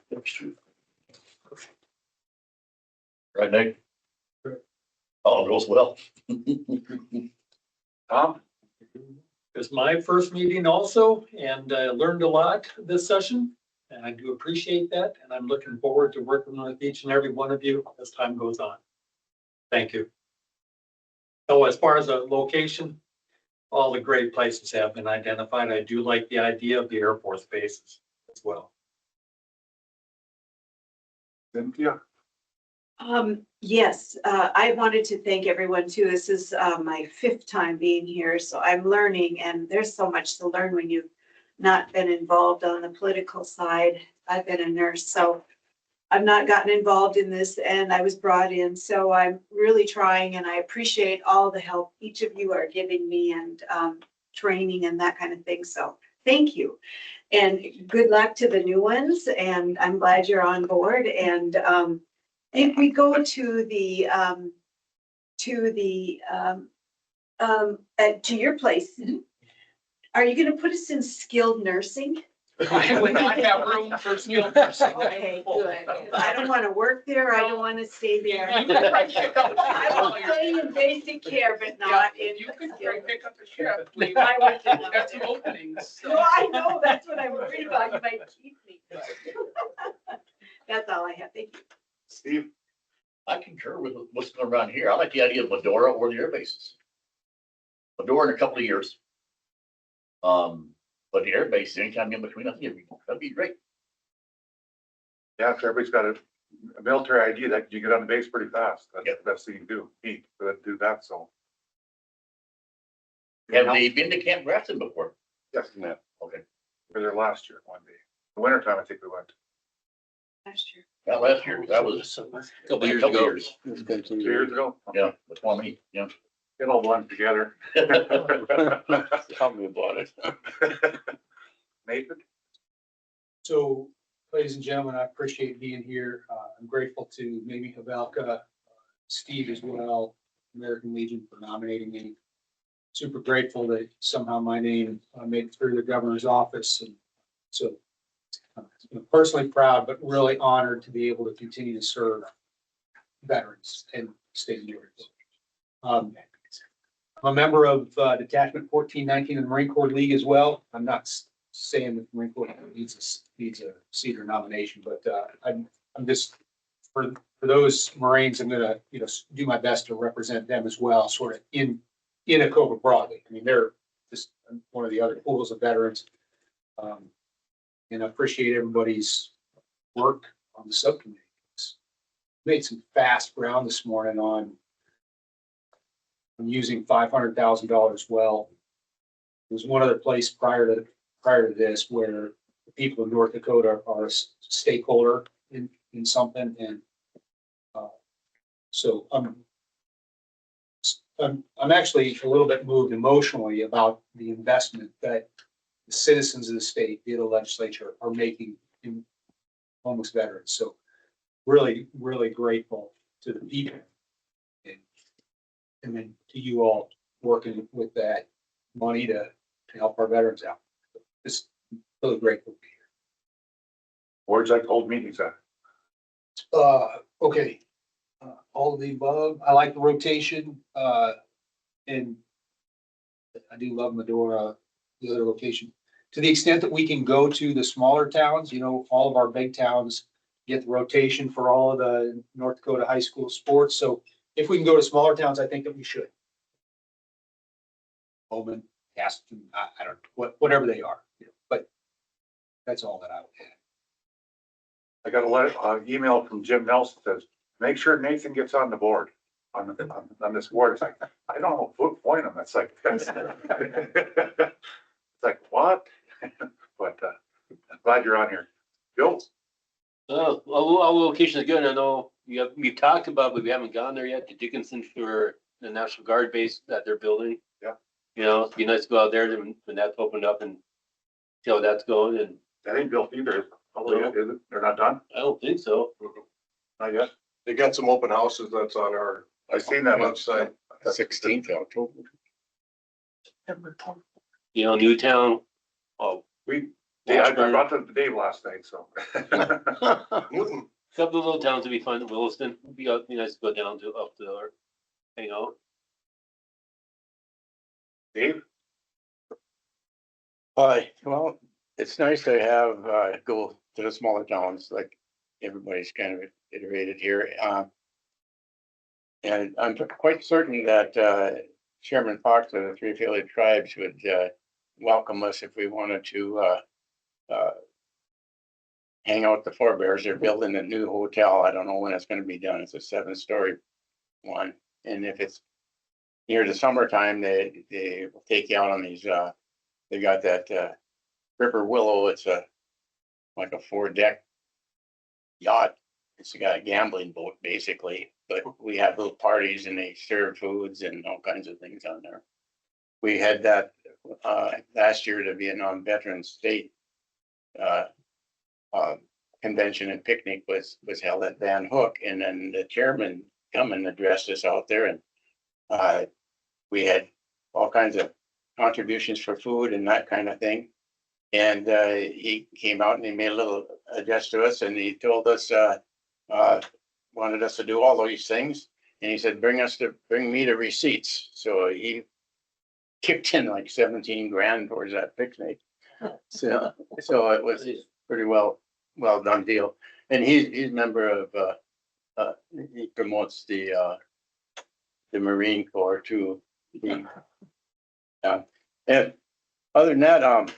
Right, Nick? All goes well. Tom? It's my first meeting also, and I learned a lot this session, and I do appreciate that, and I'm looking forward to working with each and every one of you as time goes on. Thank you. So as far as the location, all the great places have been identified. I do like the idea of the Air Force bases as well. Cynthia? Yes, I wanted to thank everyone too. This is my 5th time being here, so I'm learning, and there's so much to learn when you've not been involved on the political side. I've been a nurse, so I've not gotten involved in this, and I was brought in, so I'm really trying, and I appreciate all the help each of you are giving me, and training and that kind of thing. So thank you, and good luck to the new ones, and I'm glad you're on board. And if we go to the to your place, are you going to put us in skilled nursing? I would not have room for skilled nursing. Okay, good. I don't want to work there. I don't want to stay there. I will stay in basic care, but not in. You could pick up a shift. I would Have some openings. No, I know, that's what I'm worried about. You might keep me. That's all I have. Thank you. Steve? I concur with what's going around here. I like the idea of Medora or the air bases. Medora in a couple of years. But the air base, anytime in between, I think that'd be great. Yeah, if everybody's got a military ID, that you get on the base pretty fast. That's the best thing you can do. Neat, but do that, so. Have they been to Camp Grafton before? Yes, yeah. Okay. We were there last year, one day. The wintertime, I think we went. Last year. Not last year, that was A couple years ago. 2 years ago. Yeah, the 20, yeah. It all blends together. Tell me about it. Nathan? So, ladies and gentlemen, I appreciate being here. I'm grateful to Mimi Havelka, Steve as well, American Legion for nominating me. Super grateful that somehow my name made it through the governor's office. And so personally proud, but really honored to be able to continue to serve veterans and state of New York. I'm a member of Detachment 1419 in the Marine Corps League as well. I'm not saying that the Marine Corps needs a Cedar nomination, but I'm just for those Marines, I'm gonna do my best to represent them as well, sort of in ACOVA broadly. I mean, they're just one of the other pools of veterans, and I appreciate everybody's work on the subcommittee. Made some fast ground this morning on using $500,000 well. There was one other place prior to this where the people of North Dakota are a stakeholder in something, and so I'm actually a little bit moved emotionally about the investment that the citizens of the state, via the legislature, are making in homeless veterans. So really, really grateful to the people and then to you all working with that money to help our veterans out. Just really grateful to be here. Where's that old meetings at? Okay. All of the above. I like the rotation, and I do love Medora, the other location. To the extent that we can go to the smaller towns, all of our big towns get the rotation for all of the North Dakota high school sports. So if we can go to smaller towns, I think that we should. Bowman, Aston, I don't, whatever they are, but that's all that I would add. I got email from Jim Nelson says, make sure Nathan gets on the board, on this board. It's like, I don't know, point him. It's like, it's like, what? But, I'm glad you're on here. Bill? All the locations are good. I know we've talked about, but we haven't gone there yet, to Dickinson for the National Guard base that they're building. Yeah. It'd be nice to go out there when that's opened up and see how that's going, and That ain't built either. Oh, yeah, is it? They're not done? I don't think so. Not yet. They got some open houses that's on our I seen that website. 16th of October. Newtown. Oh, I brought them to Dave last night, so. Newton. couple of little towns would be fun. Williston would be nice to go down to up to there, hang out. Dave? Well, it's nice to have, go to the smaller towns, like everybody's kind of iterated here. And I'm quite certain that, Chairman Fox of the Three Affiliate Tribes would, welcome us if we wanted to, hang out at the Forebears. They're building a new hotel. I don't know when it's gonna be done. It's a 7-story one. And if it's near the summertime, they will take you out on these, they got that, Ripper Willow. It's like a 4-deck yacht. It's got a gambling boat basically, but we have little parties and they serve foods and all kinds of things on there. We had that, last year, the Vietnam Veterans State, convention and picnic was held at Van Hook, and then the chairman come and addressed us out there, and we had all kinds of contributions for food and that kind of thing. And he came out and he made a little address to us, and he told us wanted us to do all these things, and he said bring me the receipts. So he kicked in like 17 grand towards that picnic. So it was pretty well done deal. And he's a member of he promotes the Marine Corps too. And other than that,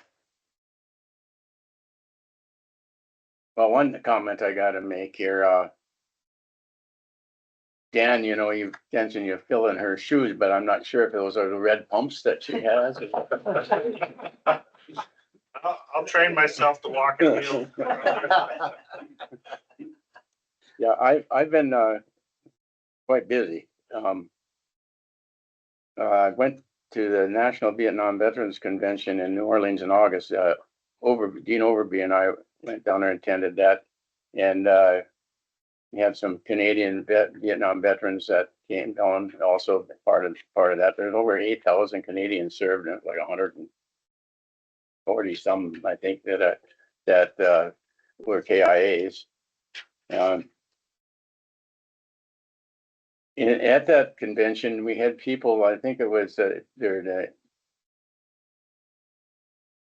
well, one comment I gotta make here, Dan, you mentioned you fill in her shoes, but I'm not sure if those are the red pumps that she has. I'll train myself to walk in heels. Yeah, I've been quite busy. I went to the National Vietnam Veterans Convention in New Orleans in August. Dean Overby and I went down there and attended that, and we had some Canadian Vietnam veterans that came down, also part of that. There's over 8,000 Canadians served, and like 140 some, I think, that were KIAs. At that convention, we had people, I think it was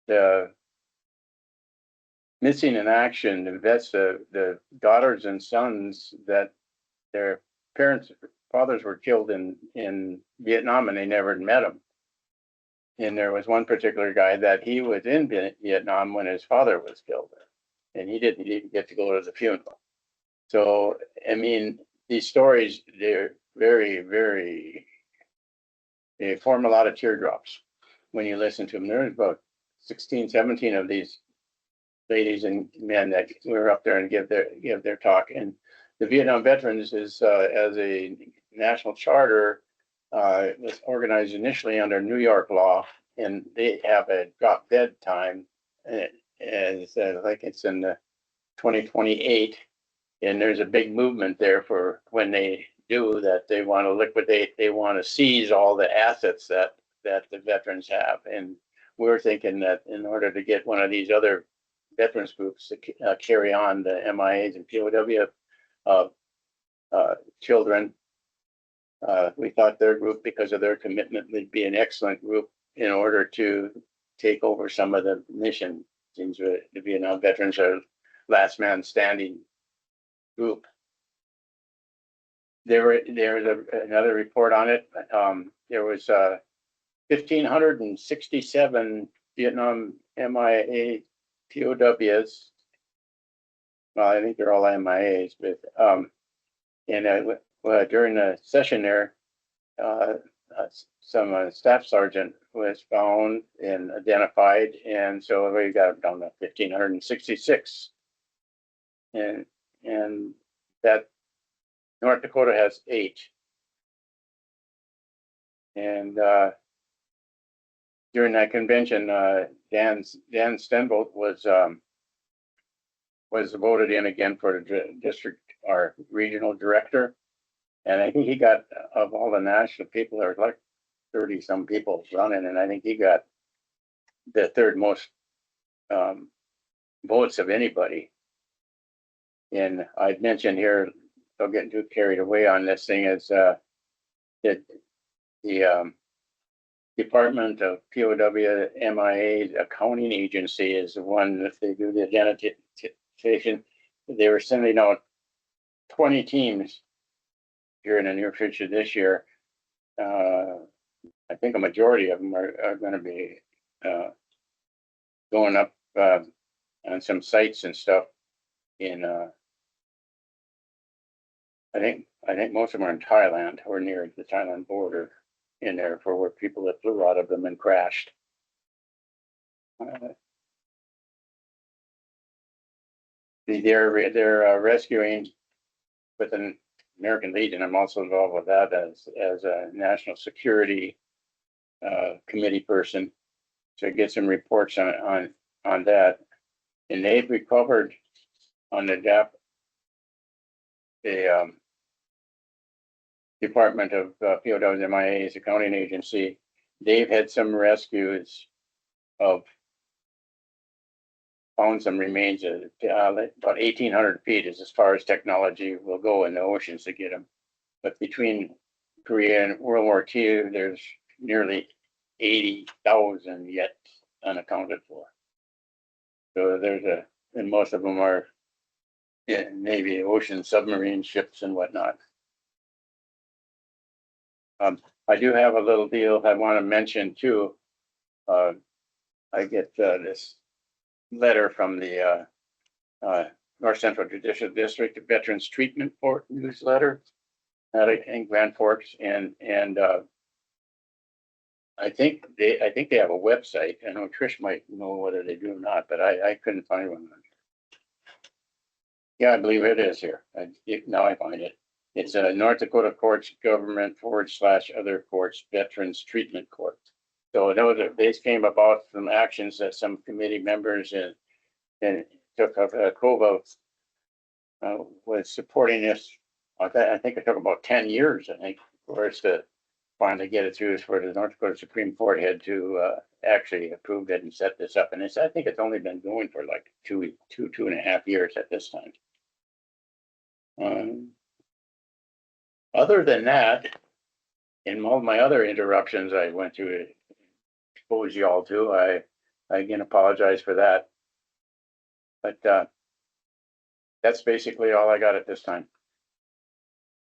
the missing in action, the vets, the daughters and sons that their fathers were killed in Vietnam, and they never met them. And there was one particular guy that he was in Vietnam when his father was killed, and he didn't even get to go to the funeral. So, I mean, these stories, they're very, very, they form a lot of teardrops when you listen to them. There's about 16, 17 of these ladies and men that were up there and give their talk. And the Vietnam Veterans is, as a national charter, was organized initially under New York law, and they have a drop dead time, and I think it's in the 2028. And there's a big movement there for when they do that. They want to liquidate, they want to seize all the assets that the veterans have. And we're thinking that in order to get one of these other veterans groups to carry on the MIAs and POW children. We thought their group, because of their commitment, would be an excellent group in order to take over some of the mission. Seems the Vietnam veterans are last man standing group. There's another report on it. There was 1,567 Vietnam MIA POWs. Well, I think they're all MIAs, but during the session there, some staff sergeant was found and identified, and so we got down to 1,566. And that North Dakota has 8. And during that convention, Dan Stenbolt was voted in again for the district, our regional director. And I think he got, of all the national people, there was like 30 some people running, and I think he got the third most votes of anybody. And I'd mentioned here, don't get too carried away on this thing, is that the Department of POW MIA accounting agency is the one that they do the identification. They were sending out 20 teams here in the near future this year. I think a majority of them are going to be going up on some sites and stuff in I think most of them are in Thailand or near the Thailand border in there, for where people that flew out of them and crashed. They're rescuing with an American Legion. I'm also involved with that as a national security committee person to get some reports on that. And they've recovered on the Department of POWs MIA's accounting agency. They've had some rescues of, found some remains of about 1,800 feet is as far as technology will go in the oceans to get them. But between Korea and World War II, there's nearly 80,000 yet unaccounted for. So and most of them are Navy, ocean, submarine ships and whatnot. I do have a little deal I want to mention too. I get this letter from the North Central Judicial District Veterans Treatment Board newsletter in Grand Forks, and I think they have a website. I know Trish might know whether they do or not, but I couldn't find one. Yeah, I believe it is here. Now I find it. It's a North Dakota Courts Government /other courts Veterans Treatment Court. So these came about from actions that some committee members and took of ACOVA was supporting this. I think it took about 10 years, I think, for us to finally get it through, for the North Dakota Supreme Court had to actually approve it and set this up. And I think it's only been going for like two and a half years at this time. Other than that, in all my other interruptions I went to expose you all to, I again apologize for that. But that's basically all I got at this time.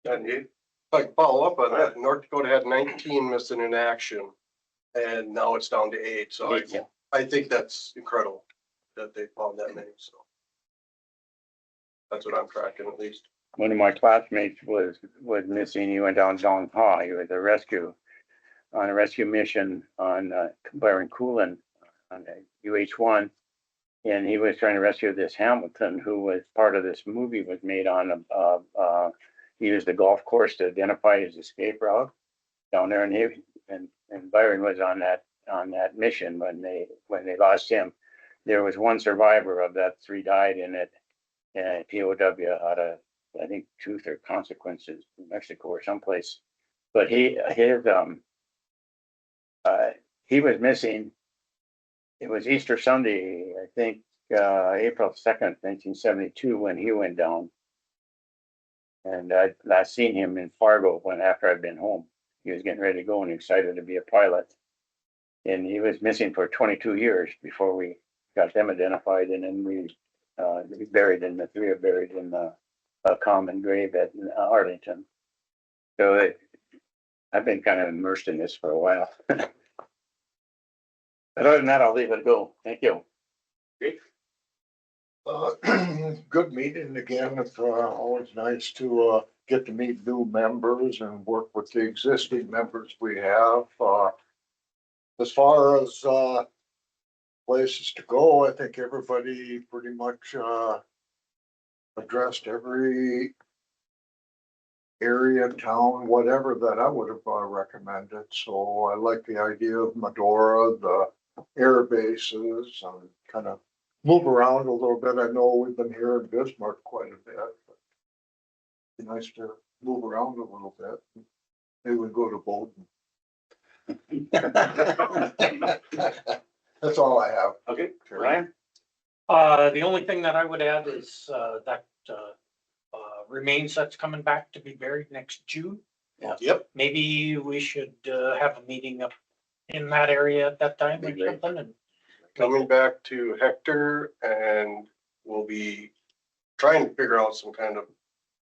And if I can follow up on that, North Dakota had 19 missing in action, and now it's down to 8. So I think that's incredible that they found that many. So that's what I'm tracking, at least. One of my classmates was missing. He went down Dong Ha. He was on a rescue mission on Byron Coolin on UH-1, and he was trying to rescue this Hamilton, who was part of this movie was made on. He used the golf course to identify his escape route down there, and Byron was on that mission when they lost him. There was one survivor of that. 3 died in it, and POW out of, I think, Truth or Consequences, in Mexico or someplace. But he was missing. It was Easter Sunday, I think, April 2nd, 1972, when he went down. And I last seen him in Fargo after I'd been home. He was getting ready to go and excited to be a pilot. And he was missing for 22 years before we got them identified, and then we buried in the three are buried in a common grave at Arlington. So I've been kind of immersed in this for a while. But other than that, I'll leave it go. Thank you. Good meeting again. It's always nice to get to meet new members and work with the existing members we have. As far as places to go, I think everybody pretty much addressed every area, town, whatever that I would have recommended. So I like the idea of Medora, the air bases, and kind of move around a little bit. I know we've been here in Bismarck quite a bit. But it'd be nice to move around a little bit. Maybe we go to Bolton. That's all I have. Okay, Ryan? The only thing that I would add is, that, remains that's coming back to be buried next June. Yep. Maybe we should, have a meeting up in that area at that time or something, and Coming back to Hector, and we'll be trying to figure out some kind of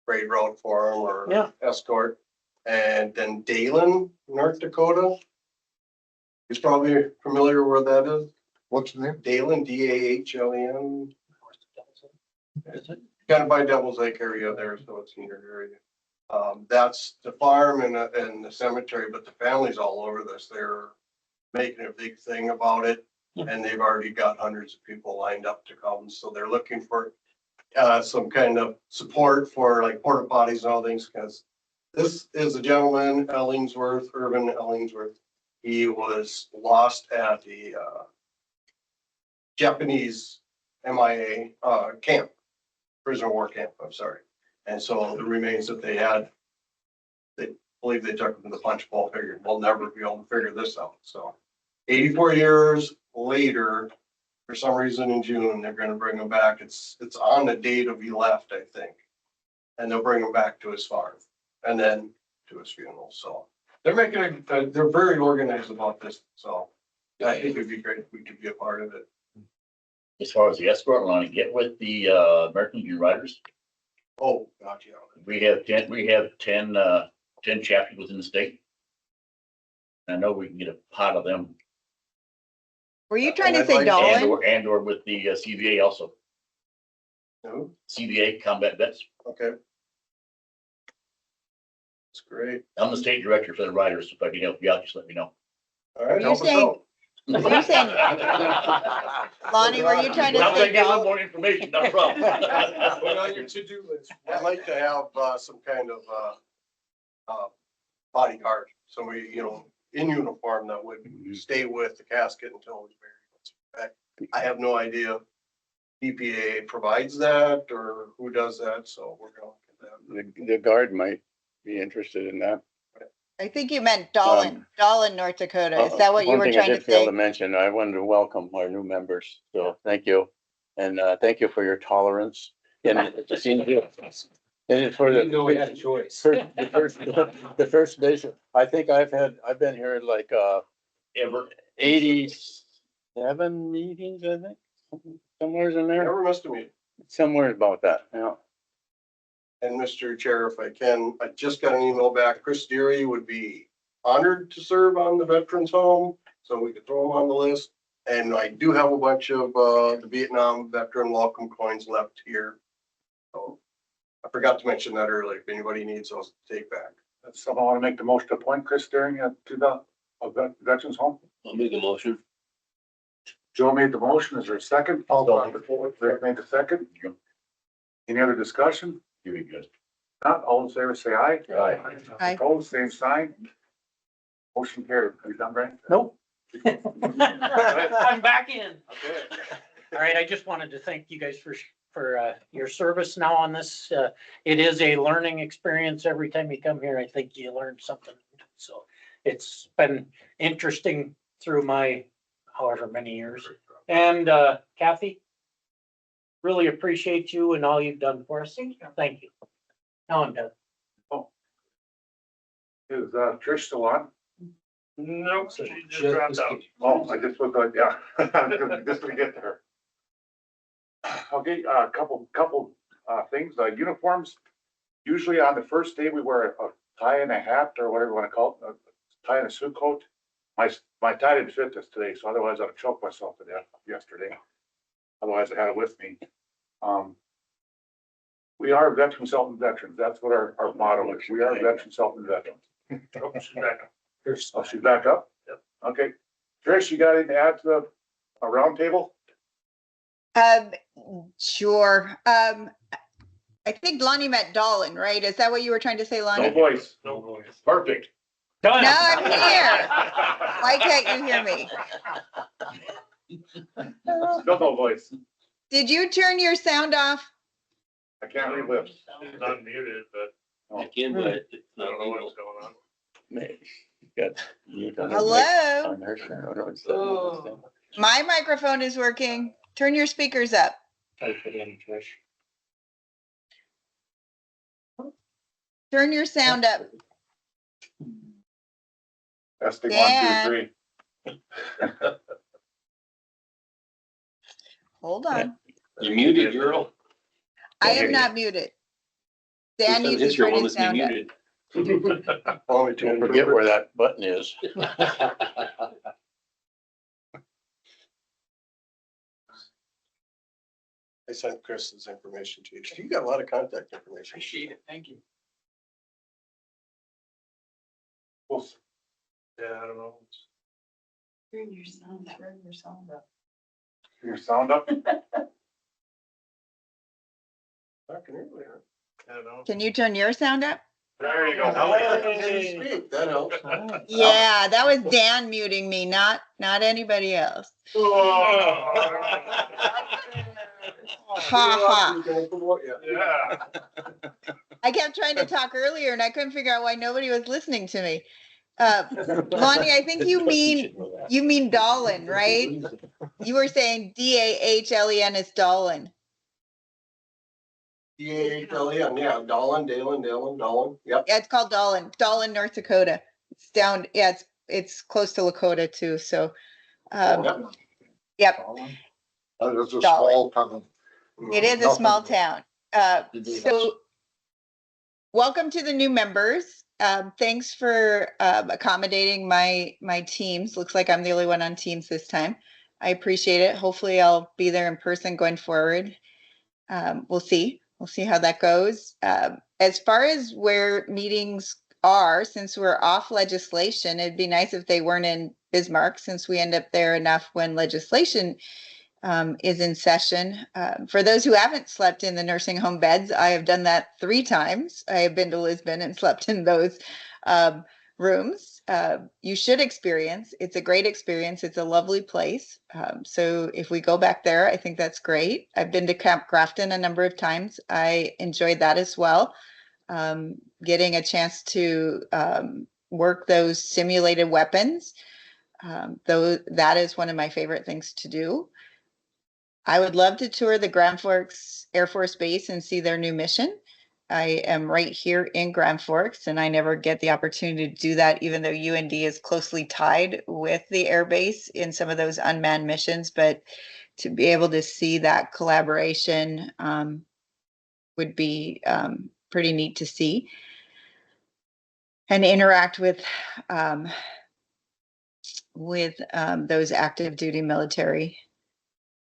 trade route for him or Yeah. escort. And then Dalen, North Dakota. He's probably familiar where that is. What's the name? Dalen, Dahlen. Kind of by Devil's Lake area there, so it's in your area. That's the farm and the cemetery, but the family's all over this. They're making a big thing about it. And they've already got hundreds of people lined up to come. So they're looking for some kind of support for like porta potties and all things, because this is a gentleman, Irvin Ellingsworth. He was lost at the Japanese MIA camp, prisoner of war camp, I'm sorry. And so the remains that they had, they believe they took them to the punch bowl, figured we'll never be able to figure this out. So 84 years later, for some reason in June, they're gonna bring him back. It's on the date of he left, I think. And they'll bring him back to his farm and then to his funeral. So they're making they're very organized about this. So I think it'd be great if we could be a part of it. As far as the escort, want to get with the American Union Riders. Oh, gotcha. We have 10 chapters within the state. I know we can get a pot of them. Were you trying to I'd say like- Dolan? And or with the CVA also. No? CVA combat vets. Okay. That's great. I'm the state director for the riders. If I can help you out, just let me know. All Were right, you help us saying- out. Were you saying, Lonnie, were you trying to Now say I get a little Dolan? more information, no problem. Put on your to-do list. I'd like to have some kind of bodyguard, somebody, in uniform that would stay with the casket until it's buried. I have no idea. EPA provides that or who does that, so we're going to get that. The guard might be interested in that. I think you meant Dolan, Dolan, North Dakota. Is that what you One were thing I trying to did fail say? to mention, I wanted to welcome our new members, so thank you. And thank you for your tolerance. And it seems to, and for the. Didn't know we had a choice. The first days, I think I've been here like Ever. 87 meetings, I think, somewhere in there, Never missed a meeting. somewhere about that, yeah. And Mr. Chair, if I can, I just got an email back. Chris Deary would be honored to serve on the Veterans Home, so we could throw him on the list. And I do have a bunch of the Vietnam veteran welcome coins left here. So I forgot to mention that earlier. If anybody needs those, take back. Someone want to make the motion to appoint Chris Deering to the Veterans Home? I'll make a motion. Joe made the motion. Is there a second? Rick made the second. Any other discussion? You'll be good. Not all in favor, say aye. Aye. Aye. Opposed, same sign. Motion carried. Are you done, Brian? nope. I'm back in. Okay. All right, I just wanted to thank you guys for your service now on this. It is a learning experience every time you come here. I think you learn something. So it's been interesting through my however many years. And Kathy, really appreciate you and all you've done for us. Thank you. Now I'm done. Is Trish still on? Nope, she just dropped out. Oh, I just was, yeah, just gonna get to her. Okay, a couple things, uniforms. Usually on the first day, we wear a tie and a hat or whatever you wanna call it, a tie and a suit coat. My tie didn't fit this today, so otherwise I'd have choked myself to death yesterday. Otherwise I had it with me. We are veterans helping veterans. That's what our motto is. We are veterans helping veterans. Oh, she's back up. Oh, she's back up? Yep. Okay. Trish, you got anything to add to a round table? Sure. I think Lonnie met Dolan, right? Is that what you were trying to say, Lonnie? No voice. No voice. Perfect. Done. No, I'm here. Why can't you hear me? Still no voice. Did you turn your sound off? I can't read lips. She's unmuted, but I can, but it's I not don't know legal. what's going on. Man, got mute on her Hello? mic- on her side. I don't know what's that Oh. noise My microphone is working. Turn your speakers up. Type it in, Trish. Turn your sound up. Testing Dan. 1, 2, 3. Hold on. You muted, girl. I am not muted. Dan needs to It's your turn one his that's sound up. muted. Don't forget where that button is. I sent Chris this information to you. You got a lot of contact information. Appreciate it. Thank you. Well, Yeah, I don't know. Turn your sound up. Turn your sound up. your sound up? Talking earlier. I don't know. Can you turn your sound up? There you go. Speak, that helps. Yeah, that was Dan muting me, not anybody else. Ha ha. Yeah. I kept trying to talk earlier and I couldn't figure out why nobody was listening to me. Lonnie, I think you mean Dolan, right? You were saying Dahlen is Dolan. D-A-H-L-E-N, yeah, Dolan, Dalen, Dolan, yep. Yeah, it's called Dolan, North Dakota. It's down, yeah, it's close to Lakota too, so. Yep, That is a Dolly. small town. it is a small town. So welcome to the new members. Thanks for accommodating my teams. Looks like I'm the only one on Teams this time. I appreciate it. Hopefully I'll be there in person going forward. We'll see. We'll see how that goes. As far as where meetings are, since we're off legislation, it'd be nice if they weren't in Bismarck, since we end up there enough when legislation is in session. For those who haven't slept in the nursing home beds, I have done that 3 times. I have been to Lisbon and slept in those rooms. You should experience. It's a great experience. It's a lovely place. So if we go back there, I think that's great. I've been to Camp Grafton a number of times. I enjoyed that as well. Getting a chance to work those simulated weapons. Though that is one of my favorite things to do. I would love to tour the Grand Forks Air Force Base and see their new mission. I am right here in Grand Forks and I never get the opportunity to do that, even though UND is closely tied with the air base in some of those unmanned missions. But to be able to see that collaboration would be pretty neat to see and interact with those active duty military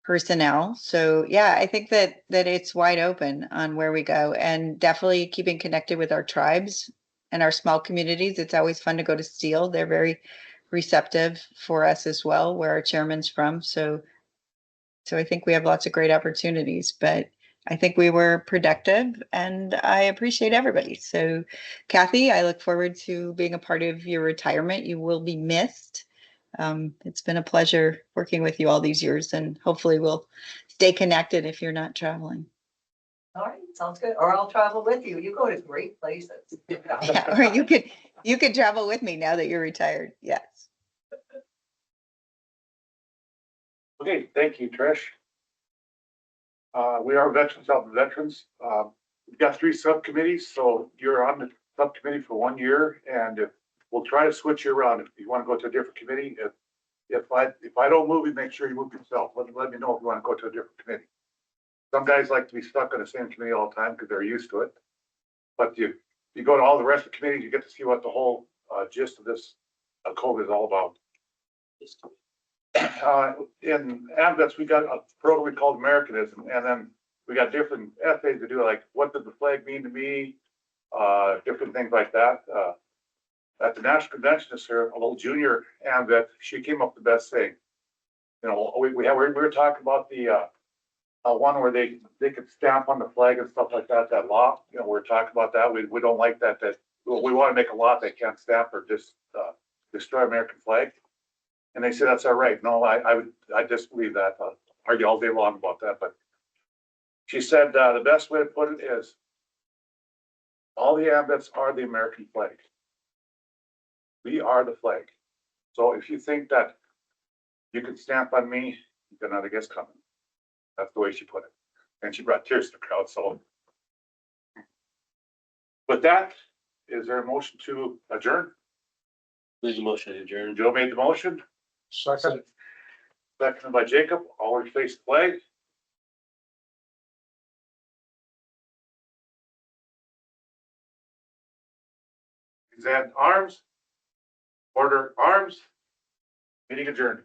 personnel. So yeah, I think that it's wide open on where we go, and definitely keeping connected with our tribes and our small communities. It's always fun to go to Steele. They're very receptive for us as well, where our chairman's from. So I think we have lots of great opportunities, but I think we were productive and I appreciate everybody. So Kathy, I look forward to being a part of your retirement. You will be missed. It's been a pleasure working with you all these years, and hopefully we'll stay connected if you're not traveling. All right, sounds good. Or I'll travel with you. You go to great places. Yeah, or you could travel with me now that you're retired. Yes. Okay, thank you, Trish. We are veterans helping veterans. We've got 3 subcommittees, so you're on the subcommittee for 1 year, and we'll try to switch you around. If you want to go to a different committee, if I don't move you, make sure you move yourself. Let me know if you want to go to a different committee. Some guys like to be stuck on the same committee all the time because they're used to it. But you go to all the rest of the committees, you get to see what the whole gist of this ACOVA is all about. In AMVETS, we got a program called Americanism, and then we got different essays to do, like what does the flag mean to me, different things like that. At the national convention this year, a little junior AMVET, she came up with the best thing. You know, we were talking about the one where they could stamp on the flag and stuff like that. That law, you know, we're talking about that. We don't like that. We want to make a law they can't stamp or just destroy American flag. And they said that's all right. No, I disbelieve that. I'll argue all day long about that. But she said the best way to put it is all the AMVETs are the American flag. We are the flag. So if you think that you can stamp on me, you're not a guest coming. That's the way she put it. And she brought tears to the crowd. So with that, is there a motion to adjourn? There's a motion to adjourn. Joe made the motion. Second. Seconded by Jacob. All in face the flag. Examine arms. Order arms. Meeting adjourned.